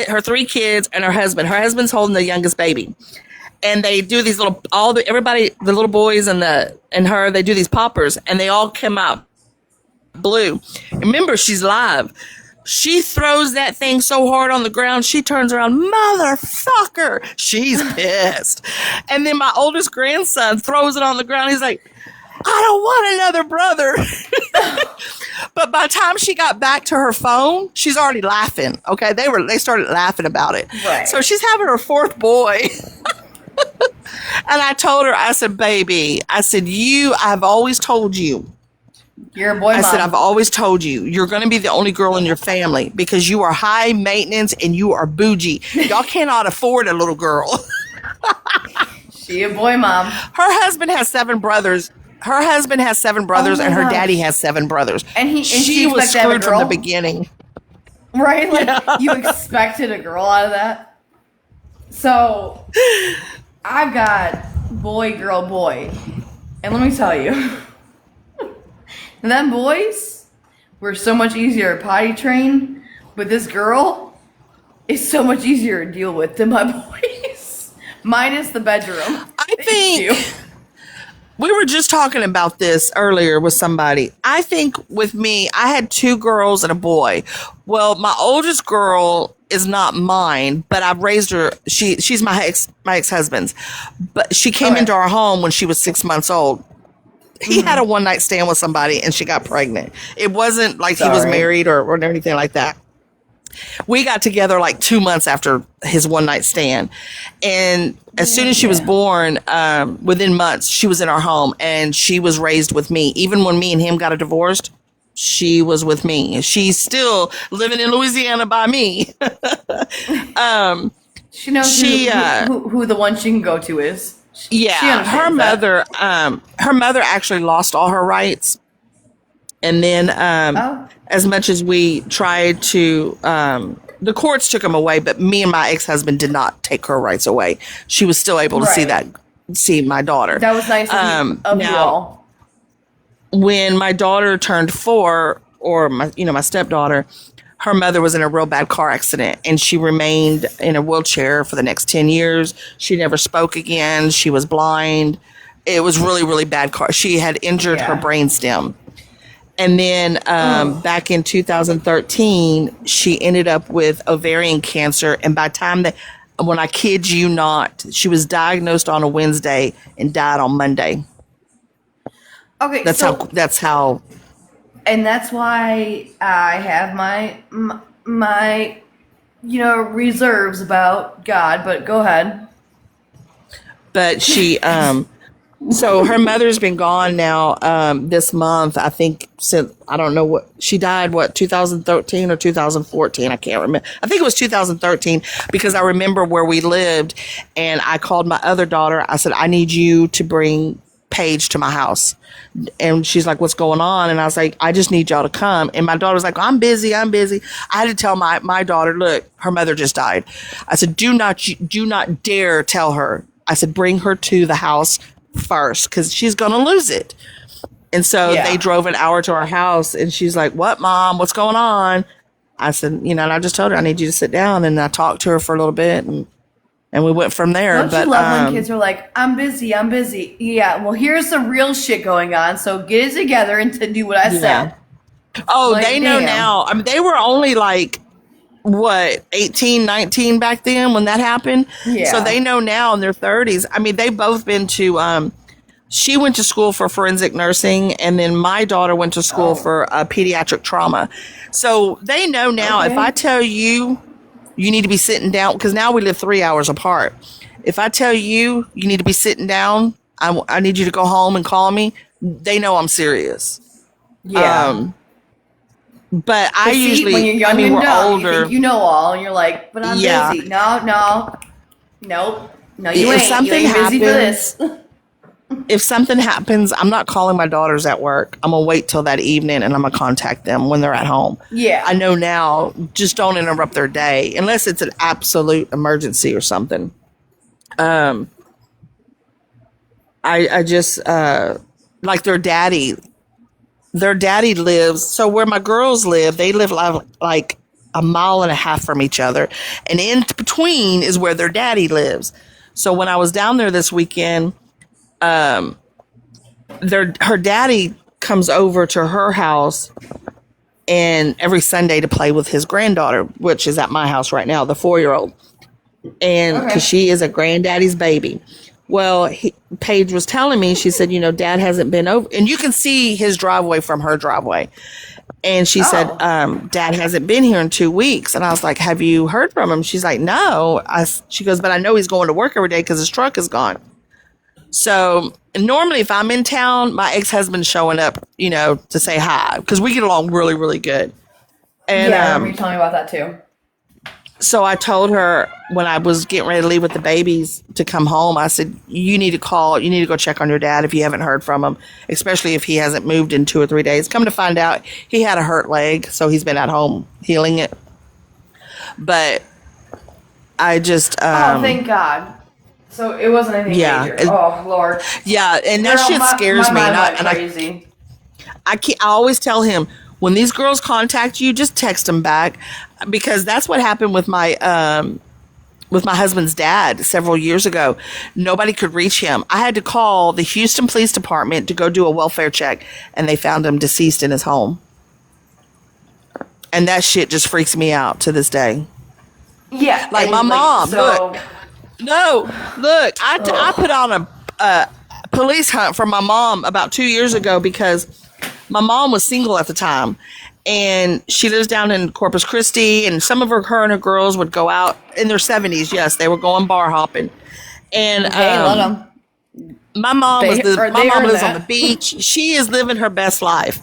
her 3 kids, and her husband. Her husband's holding the youngest baby. And they do these everybody, the little boys and her, they do these poppers, and they all come out blue. Remember, she's live. She throws that thing so hard on the ground, she turns around, motherfucker. She's pissed. And then my oldest grandson throws it on the ground. He's like, I don't want another brother. But by the time she got back to her phone, she's already laughing. Okay, they started laughing about it. Right. So she's having her 4th boy. And I told her, I said, baby, I've always told you. You're a boy, I mom. said, I've always told you, you're going to be the only girl in your family because you are high maintenance and you are bougie. Y'all cannot afford a little girl. She a boy mom. Her husband has 7 brothers. And her gosh. daddy has 7 brothers. And she was expects to have a screwed from the girl? beginning. Right? Like you expected a girl out of that. So I've got boy, girl, boy. And let me tell you, them boys were so much easier to potty train, but this girl is so much easier to deal with than my boys. Minus the bedroom. I think we were just talking about this earlier with somebody. I think with me, I had 2 girls and a boy. Well, my oldest girl is not mine, but I've raised her. She's my ex-husband's, but she came into our home when she was 6 months old. He had a one-night stand with somebody and she got pregnant. It wasn't like he was married or anything like that. We got together like 2 months after his one-night stand. And as soon as she was born, within months, she was in our home and she was raised with me. Even when me and him got a divorce, she was with me. She's still living in Louisiana by me. She knows who the one she can go to is. Yeah, her mother actually lost all her rights. And then as much as we tried to, the courts took them away, but me and my ex-husband did not take her rights away. She was still able to see my daughter. That was nice of you all. When my daughter turned 4, or my stepdaughter, her mother was in a real bad car accident and she remained in a wheelchair for the next 10 years. She never spoke again. She was blind. It was really, really bad car. She had injured her brainstem. And then back in 2013, she ended up with ovarian cancer. And by the time when I kid you not, she was diagnosed on a Wednesday and died on Monday. Okay, that's how. And that's why I have my reserves about God, but go ahead. But she so her mother's been gone now this month, I think, since I don't know what she died 2013 or 2014, I can't remember. I think it was 2013 because I remember where we lived and I called my other daughter. I said, I need you to bring Paige to my house. And she's like, what's going on? And I was like, I just need y'all to come. And my daughter was like, I'm busy. I had to tell my daughter, look, her mother just died. I said, do not dare tell her. I said, bring her to the house first because she's going to lose it. And so they drove an hour to our house and she's like, what, Mom? What's going on? I said, and I just told her, I need you to sit down. And I talked to her for a little bit and we went from there. Don't you love when kids are like, I'm busy. Yeah, well, here's the real shit going on, so get it together and to do what I said. Oh, like, they know now. I mean, they were only like, 18, 19 back then when that happened? Yeah. So they know now in their 30s. I mean, they've both been to, she went to school for forensic nursing, and then my daughter went to school for pediatric trauma. So they know now, if I tell you, you need to be sitting down, because now we live 3 hours apart. If I tell you, you need to be sitting down, I need you to go home and call me, they know I'm serious. Yeah. But I usually, when you're young and we're dumb, older. You think you know all, and you're like, but I'm busy. No, you ain't. Something you ain't busy for this. If something happens, I'm not calling my daughters at work. I'm going to wait till that evening and I'm going to contact them when they're at home. Yeah. I know now, just don't interrupt their day unless it's an absolute emergency or something. I just, like their daddy lives. So where my girls live, they live like a mile and a half from each other. And in between is where their daddy lives. So when I was down there this weekend, her daddy comes over to her house and every Sunday to play with his granddaughter, which is at my house right now, the 4-year-old. And because she is a granddaddy's baby. Well, Paige was telling me, she said, Dad hasn't been over, and you can see his driveway from her driveway. And she said, Dad hasn't been here in 2 weeks. And I was like, have you heard from him? She's like, no. She goes, but I know he's going to work every day because his truck is gone. So normally if I'm in town, my ex-husband's showing up, to say hi because we get along really, really good. And I remember you telling me about that too. So I told her when I was getting ready to leave with the babies to come home, I said, you need to call, you need to go check on your dad if you haven't heard from him, especially if he hasn't moved in 2 or 3 days. Come to find out, he had a hurt leg, so he's been at home healing it. But I just... oh, thank God. So it wasn't anything major. Oh, Lord. Yeah, and that shit scares me. And crazy. I always tell him, when these girls contact you, just text them back, because that's what happened with my husband's dad several years ago. Nobody could reach him. I had to call the Houston Police Department to go do a welfare check, and they found him deceased in his home. And that shit just freaks me out to this day. Yeah, like my mom. Look, I put on a police hunt for my mom about 2 years ago because my mom was single at the time, and she lives down in Corpus Christi, and some of her and her girls would go out in their 70s. Yes, they were going bar hopping, and let them. My mom lives on the beach. She is living her best life.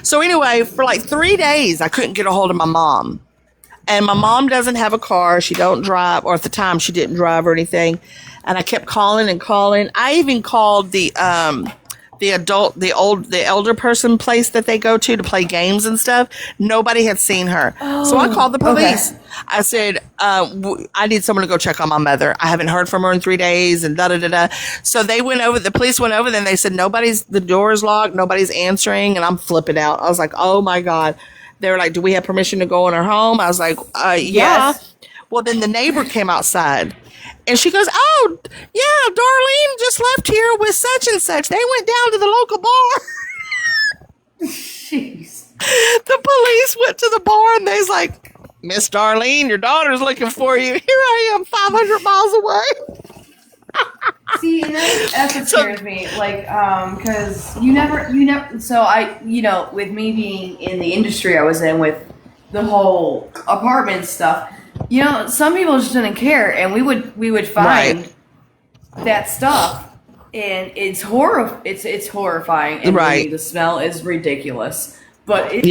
So anyway, for like 3 days, I couldn't get a hold of my mom. And my mom doesn't have a car. She don't drive, or at the time she didn't drive or anything. And I kept calling and calling. I even called the elder person place that they go to play games and stuff. Nobody had seen her. So I called the police. Okay. I said, I need someone to go check on my mother. I haven't heard from her in 3 days, and da-da-da-da. So they went over, the police went over, then they said, the door is locked, nobody's answering, and I'm flipping out. I was like, oh my God. They were like, do we have permission to go in her home? I was like, yeah. Yes. Well, then the neighbor came outside. And she goes, oh, yeah, Darlene just left here with such and such. They went down to the local bar. Jeez. The police went to the bar, and they's like, Miss Darlene, your daughter's looking for you. Here I am, 500 miles away. See, that's what scares me. Like, because you never. So with me being in the industry I was in with the whole apartment stuff, some people just didn't care, and we would find that stuff, and it's horrifying, and the smell is ridiculous, but it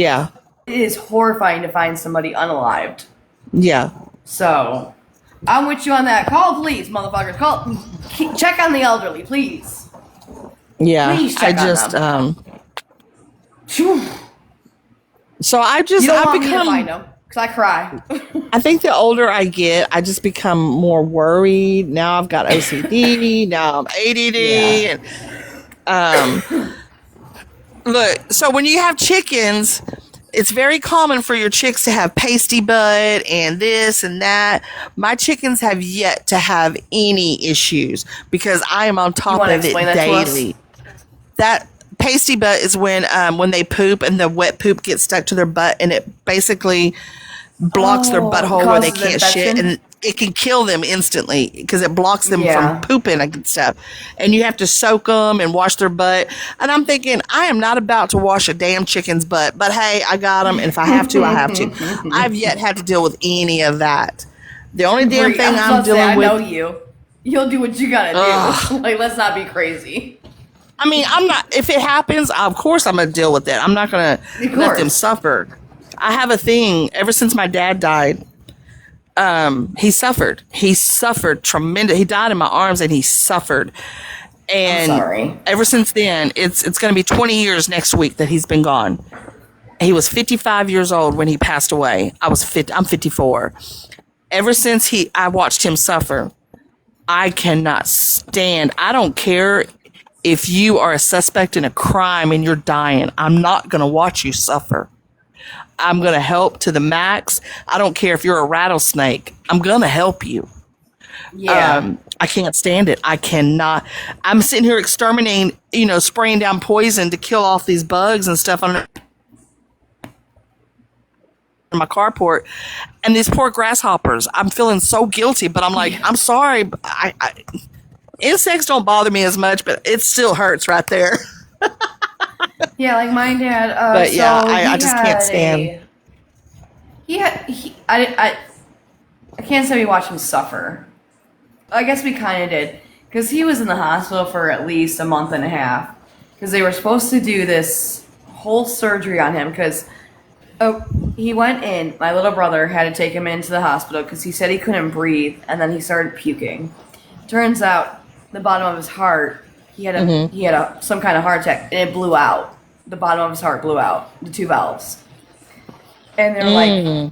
is horrifying to find somebody unalived. Yeah. So, I'm with you on that. Call police, motherfuckers. Check on the elderly, please. Yeah. Please check on them. So I've become. Me to find them. Because I cry. I think the older I get, I just become more worried. Now I've got OCD. Now I'm ADD. Yeah. And, look, so when you have chickens, it's very common for your chicks to have pasty butt and this and that. My chickens have yet to have any issues because I am on top of it daily. That pasty butt is when they poop and the wet poop gets stuck to their butt, and it basically blocks their butthole where they can't shit, and it can kill them instantly because it blocks them from pooping and stuff. And you have to soak them and wash their butt. And I'm thinking, I am not about to wash a damn chicken's butt, but hey, I got them, and if I have to, I have to. I've yet had to deal with any of that. The only damn thing I'm dealing with. I know you'll do what you gotta do. Like, let's not be crazy. I mean, I'm not. If it happens, of course I'm gonna deal with it. I'm not gonna let them suffer. I have a thing. Ever since my dad died, he suffered. He suffered tremendous. He died in my arms, and he suffered. And I'm sorry. Ever since then, it's going to be 20 years next week that he's been gone. He was 55 years old when he passed away. I'm 54. Ever since I watched him suffer, I cannot stand. I don't care if you are a suspect in a crime and you're dying. I'm not going to watch you suffer. I'm going to help to the max. I don't care if you're a rattlesnake. I'm going to help you. Yeah. I can't stand it. I cannot. I'm sitting here exterminating, spraying down poison to kill off these bugs and stuff on my carport. And these poor grasshoppers, I'm feeling so guilty, but I'm like, I'm sorry. Insects don't bother me as much, but it still hurts right there. Yeah, like my dad. But so yeah, I just can't stand. I can't say we watched him suffer. I guess we kind of did, because he was in the hospital for at least a month and a half, because they were supposed to do this whole surgery on him, because Oh, he went in. My little brother had to take him into the hospital because he said he couldn't breathe, and then he started puking. Turns out, the bottom of his heart, he had a some kind of heart attack, and it blew out. The bottom of his heart blew out, the two valves, and they're like,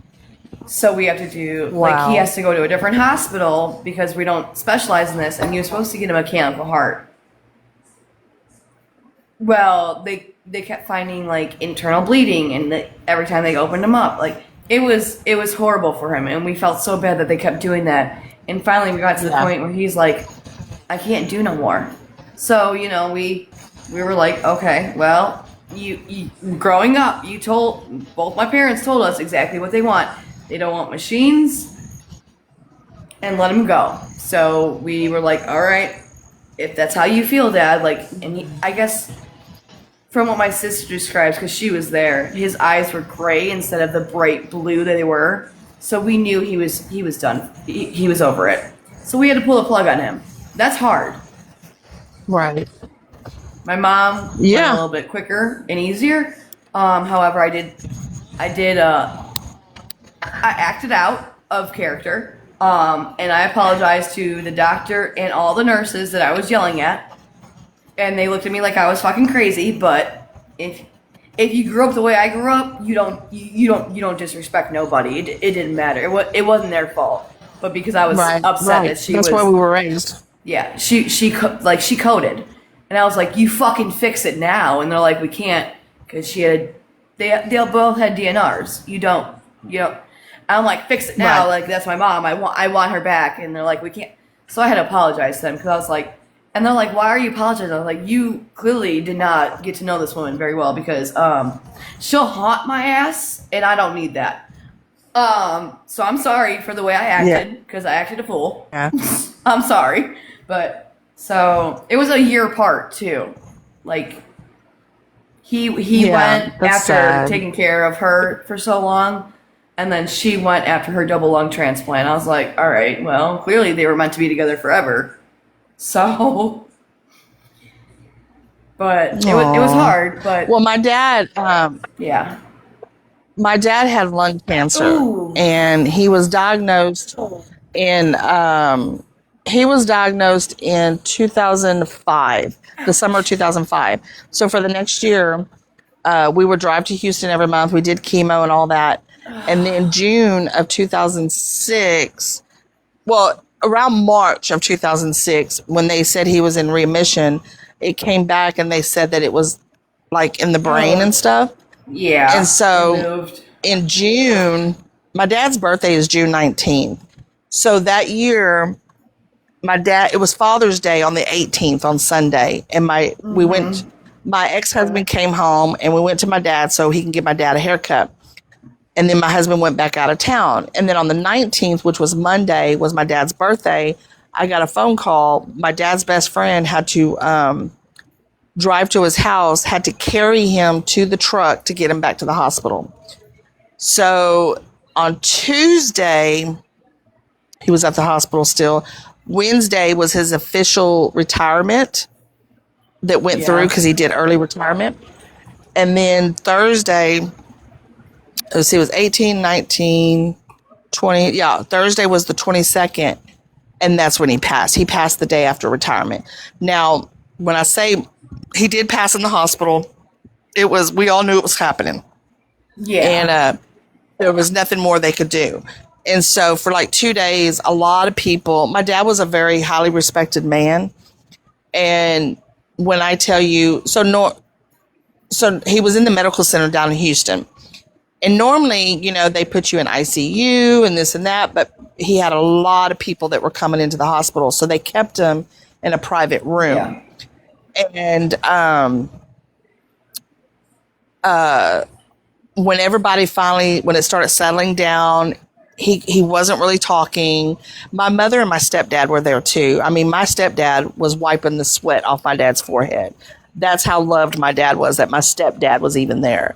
so we have to do like he Wow. has to go to a different hospital because we don't specialize in this, and he was supposed to get a mechanical heart. Well, they kept finding like internal bleeding, and every time they opened him up, like it was horrible for him, and we felt so bad that they kept doing that. And finally, we got to the Yeah. point where he's like, "I can't do no more." So we were like, "Okay, well, you growing up, you told both my parents told us exactly what they want. They don't want machines, and let him go." So we were like, "All right, if that's how you feel, Dad." Like, and I guess from what my sister describes, because she was there, his eyes were gray instead of the bright blue that they were. So we knew he was done. He was over it. So we had to pull the plug on him. That's hard. Right. My mom went a Yeah. little bit quicker and easier. However, I acted out of character. And I apologized to the doctor and all the nurses that I was yelling at. And they looked at me like I was fucking crazy. But if you grew up the way I grew up, you don't disrespect nobody. It didn't matter. It wasn't their fault. But because I was Right. upset Right. that she That's was, why we were raised. yeah, she coded, and I was like, you fucking fix it now. And they're like, we can't, because they both had DNRs. You don't. I'm like, fix it now. Right. Like, that's my mom. I want her back. And they're like, we can't. So I had to apologize to them because I was like, and they're like, why are you apologizing? I was like, you clearly did not get to know this woman very well because she'll haunt my ass, and I don't need that. So I'm sorry for the way I acted because I acted a fool. Yeah. I'm sorry, but so it was a year apart too. Like he Yeah, went that's after sad. taking care of her for so long, and then she went after her double lung transplant. I was like, all right, well, clearly they were meant to be together forever. So, but it was Aw. hard. But Well, my dad yeah, had lung cancer, Ooh. and he was diagnosed in 2005, the summer of 2005. So for the next year, we would drive to Houston every month. We did chemo and all that, and then June of 2006, well, around March of 2006, when they said he was in remission, it came back and they said that it was like in the brain and stuff. yeah. And so it moved. in June, my dad's birthday is June 19th. So that year, it was Father's Day on the 18th on Sunday. And my ex-husband came home and we went to my dad so he can get my dad a haircut. And then my husband went back out of town. And then on the 19th, which was Monday, was my dad's birthday. I got a phone call. My dad's best friend had to drive to his house, had to carry him to the truck to get him back to the hospital. So on Tuesday, he was at the hospital still. Wednesday was his official retirement that went through because he did early retirement. And then Thursday, let's see, it was 18, 19, 20. Yeah, Thursday was the 22nd. And that's when he passed. He passed the day after retirement. Now, when I say he did pass in the hospital, we all knew it was happening. Yeah. And there was nothing more they could do. And so for like 2 days, a lot of people, my dad was a very highly respected man. And when I tell you, so he was in the medical center down in Houston. And normally, they put you in ICU and this and that, but he had a lot of people that were coming into the hospital. So they kept him in a private room. Yeah. And when it started settling down, he wasn't really talking. My mother and my stepdad were there too. I mean, my stepdad was wiping the sweat off my dad's forehead. That's how loved my dad was, that my stepdad was even there.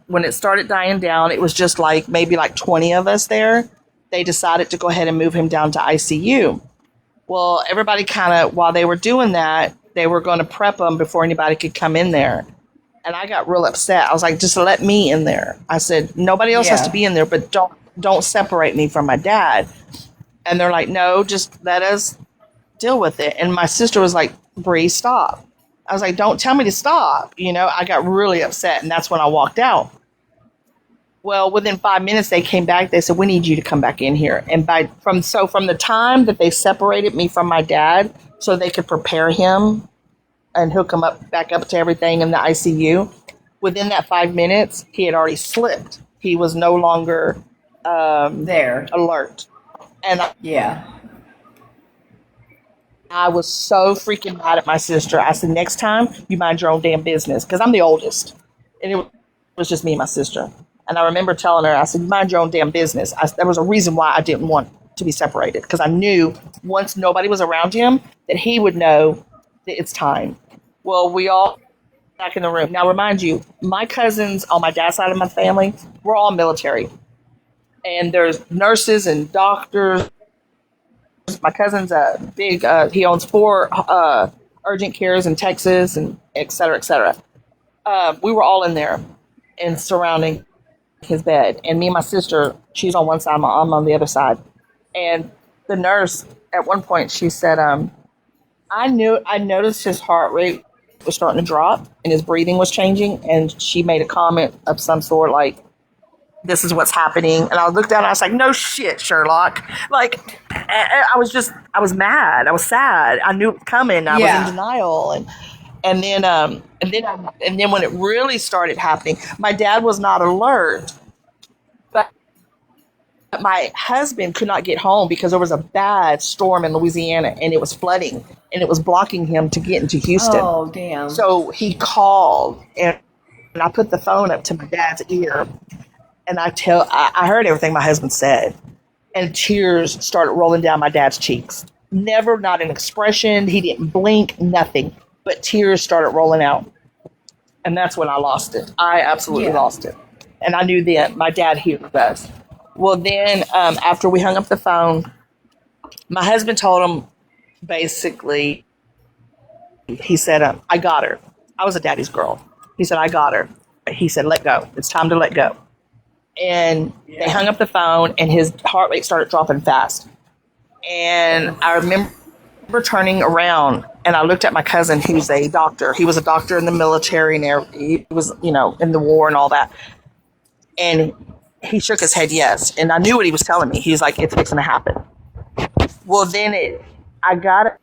When it started dying down, it was just like maybe like 20 of us there. They decided to go ahead and move him down to ICU. Well, everybody kind of, while they were doing that, they were going to prep him before anybody could come in there. And I got real upset. I was like, just let me in there. I said, nobody else has Yeah. to be in there, but don't separate me from my dad. And they're like, no, just let us deal with it. And my sister was like, Bree, stop. I was like, don't tell me to stop. I got really upset, and that's when I walked out. Well, within 5 minutes, they came back. They said, we need you to come back in here. And from the time that they separated me from my dad so they could prepare him and hook him back up to everything in the ICU, within that 5 minutes, he had already slipped. He was no longer There. alert. And Yeah. I was so freaking mad at my sister. I said, next time, you mind your own damn business. Because I'm the oldest. And it was just me and my sister. And I remember telling her, I said, mind your own damn business. There was a reason why I didn't want to be separated. Because I knew once nobody was around him, that he would know that it's time. Well, we all back in the room. Now, remind you, my cousins on my dad's side of my family, we're all military. And there's nurses and doctors. My cousin's big, he owns 4 urgent cares in Texas, and et cetera, et cetera. We were all in there and surrounding his bed. And me and my sister, she's on one side, I'm on the other side. And the nurse, at one point, she said, I noticed his heart rate was starting to drop and his breathing was changing. And she made a comment of some sort like, this is what's happening. And I looked down and I was like, no shit, Sherlock. Like, I was mad. I was sad. I knew it was coming. I was in denial. And then when it really started happening, my dad was not alert. But my husband could not get home because there was a bad storm in Louisiana and it was flooding and it was blocking him to get into Houston. Oh, damn. So he called and I put the phone up to my dad's ear. And I heard everything my husband said, and tears started rolling down my dad's cheeks. Never, not an expression. He didn't blink, nothing, but tears started rolling out. And that's when I lost it. I absolutely lost it. And I knew then my dad healed us. Well, then after we hung up the phone, my husband told him basically, he said, I got her. I was a daddy's girl. He said, I got her. He said, let go. It's time to let go. And they hung up the phone and his heart rate started dropping fast. And I remember turning around and I looked at my cousin, who's a doctor. He was a doctor in the military and he was, in the war and all that. And he shook his head yes. And I knew what he was telling me. He was like, it's fixing to happen. Well, then I got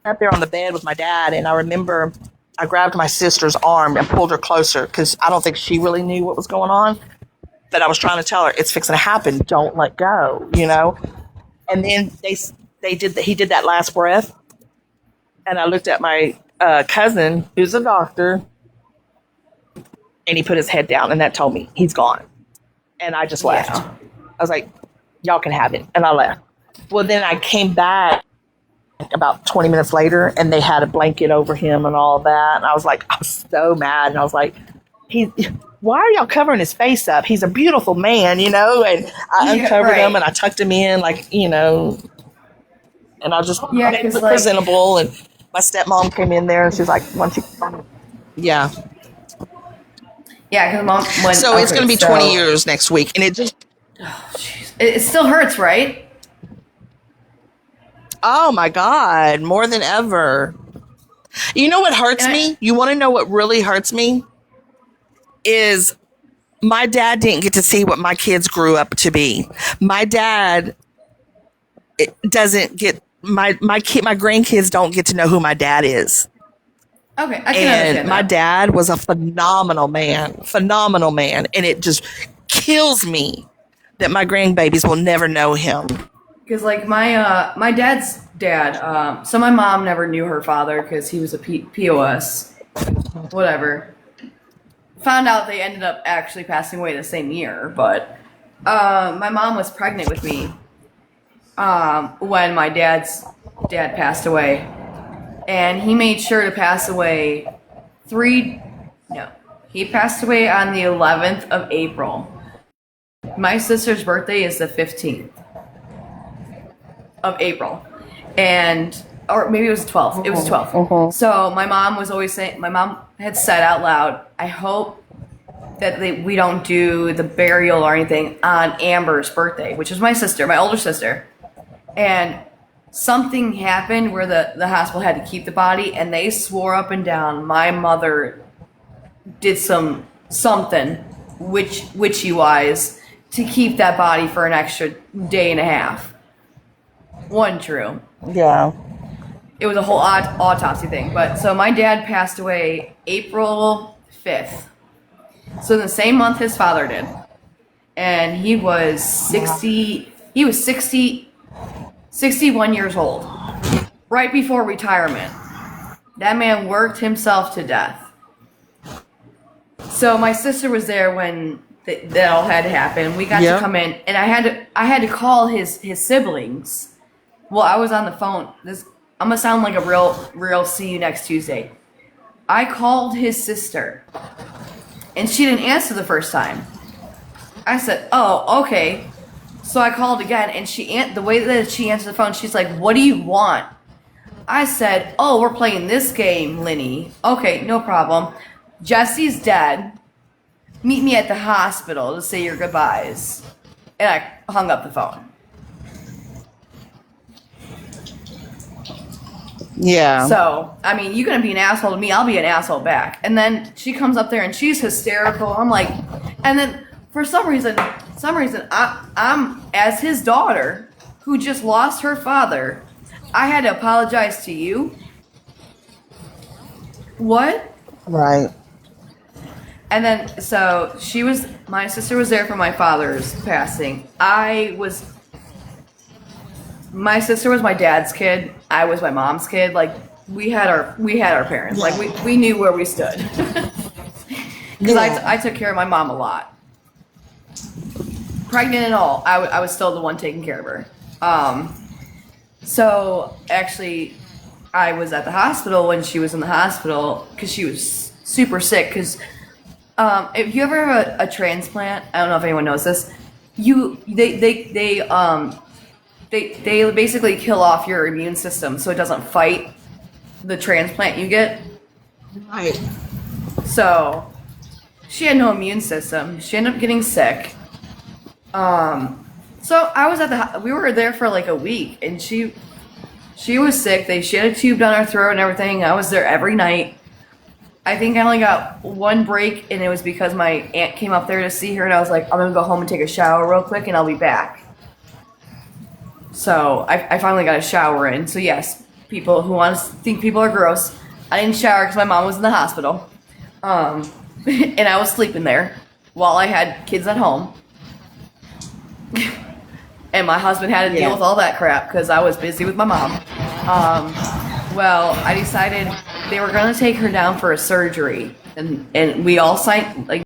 up there on the bed with my dad and I remember I grabbed my sister's arm and pulled her closer because I don't think she really knew what was going on. But I was trying to tell her, it's fixing to happen. Don't let go, And then he did that last breath. And I looked at my cousin, who's a doctor, and he put his head down. And that told me he's gone. And I just left. I was like, y'all can have it. And I left. Well, then I came back about 20 minutes later, and they had a blanket over him and all that. And I was like, I was so mad. And I was like, why are y'all covering his face up? He's a beautiful man, And I uncovered him and I tucked him in, and I just made him look presentable. And my stepmom came in there and she's like, "Why don't you?" Yeah. Yeah, because mom went. So it's going to be 20 years next week, and it just. It still hurts, right? Oh my God, more than ever. You know what hurts me? You want to know what really hurts me? Is my dad didn't get to see what my kids grew up to be. My dad doesn't get my grandkids don't get to know who my dad is. Okay, I can understand that. My dad was a phenomenal man, and it just kills me that my grandbabies will never know him. Because my dad's dad, so my mom never knew her father because he was a POS, whatever. Found out they ended up actually passing away the same year, but my mom was pregnant with me when my dad's dad passed away, and he made sure to pass away he passed away on the 11th of April. My sister's birthday is the 15th of April, and or maybe it was 12th. It was 12th. So my mom was always saying, my mom had said out loud, I hope that we don't do the burial or anything on Amber's birthday, which is my sister, my older sister. And something happened where the hospital had to keep the body, and they swore up and down my mother did something witchy wise to keep that body for an extra day and a half. Wasn't true. Yeah. It was a whole autopsy thing. But so my dad passed away April 5th. So in the same month his father did. And he was 61 years old. Right before retirement. That man worked himself to death. So my sister was there when that all had to happen. We got to come in, and I had to call his siblings. Well, I was on the phone. I'm gonna sound like a real see you next Tuesday. I called his sister, and she didn't answer the first time. I said, "Oh, okay." So I called again, and the way that she answered the phone, she's like, "What do you want?" I said, "Oh, we're playing this game, Linny." Okay, no problem. Jesse's dead. Meet me at the hospital to say your goodbyes. And I hung up the phone. Yeah. So, I mean, you're going to be an asshole to me, I'll be an asshole back. And then she comes up there and she's hysterical. I'm like, and then for some reason, I'm as his daughter who just lost her father, I had to apologize to you. What? Right. And then, so my sister was there for my father's passing. My sister was my dad's kid. I was my mom's kid. Like, we had our parents. Like, we knew where we stood. Because I took care of my mom a lot. Pregnant and all, I was still the one taking care of her. So, actually, I was at the hospital when she was in the hospital because she was super sick. Because if you ever have a transplant, I don't know if anyone knows this, they basically kill off your immune system so it doesn't fight the transplant you get. Right. So she had no immune system. She ended up getting sick. So I was we were there for like a week, and she was sick. She had a tube down her throat and everything. I was there every night. I think I only got one break, and it was because my aunt came up there to see her, and I was like, I'm gonna go home and take a shower real quick, and I'll be back. So I finally got a shower in. So yes, people who want to think people are gross, I didn't shower because my mom was in the hospital, and I was sleeping there while I had kids at home, and my husband had to deal with all that crap because I was busy with my mom. Well, I decided they were going to take her down for a surgery, and we all signed, like,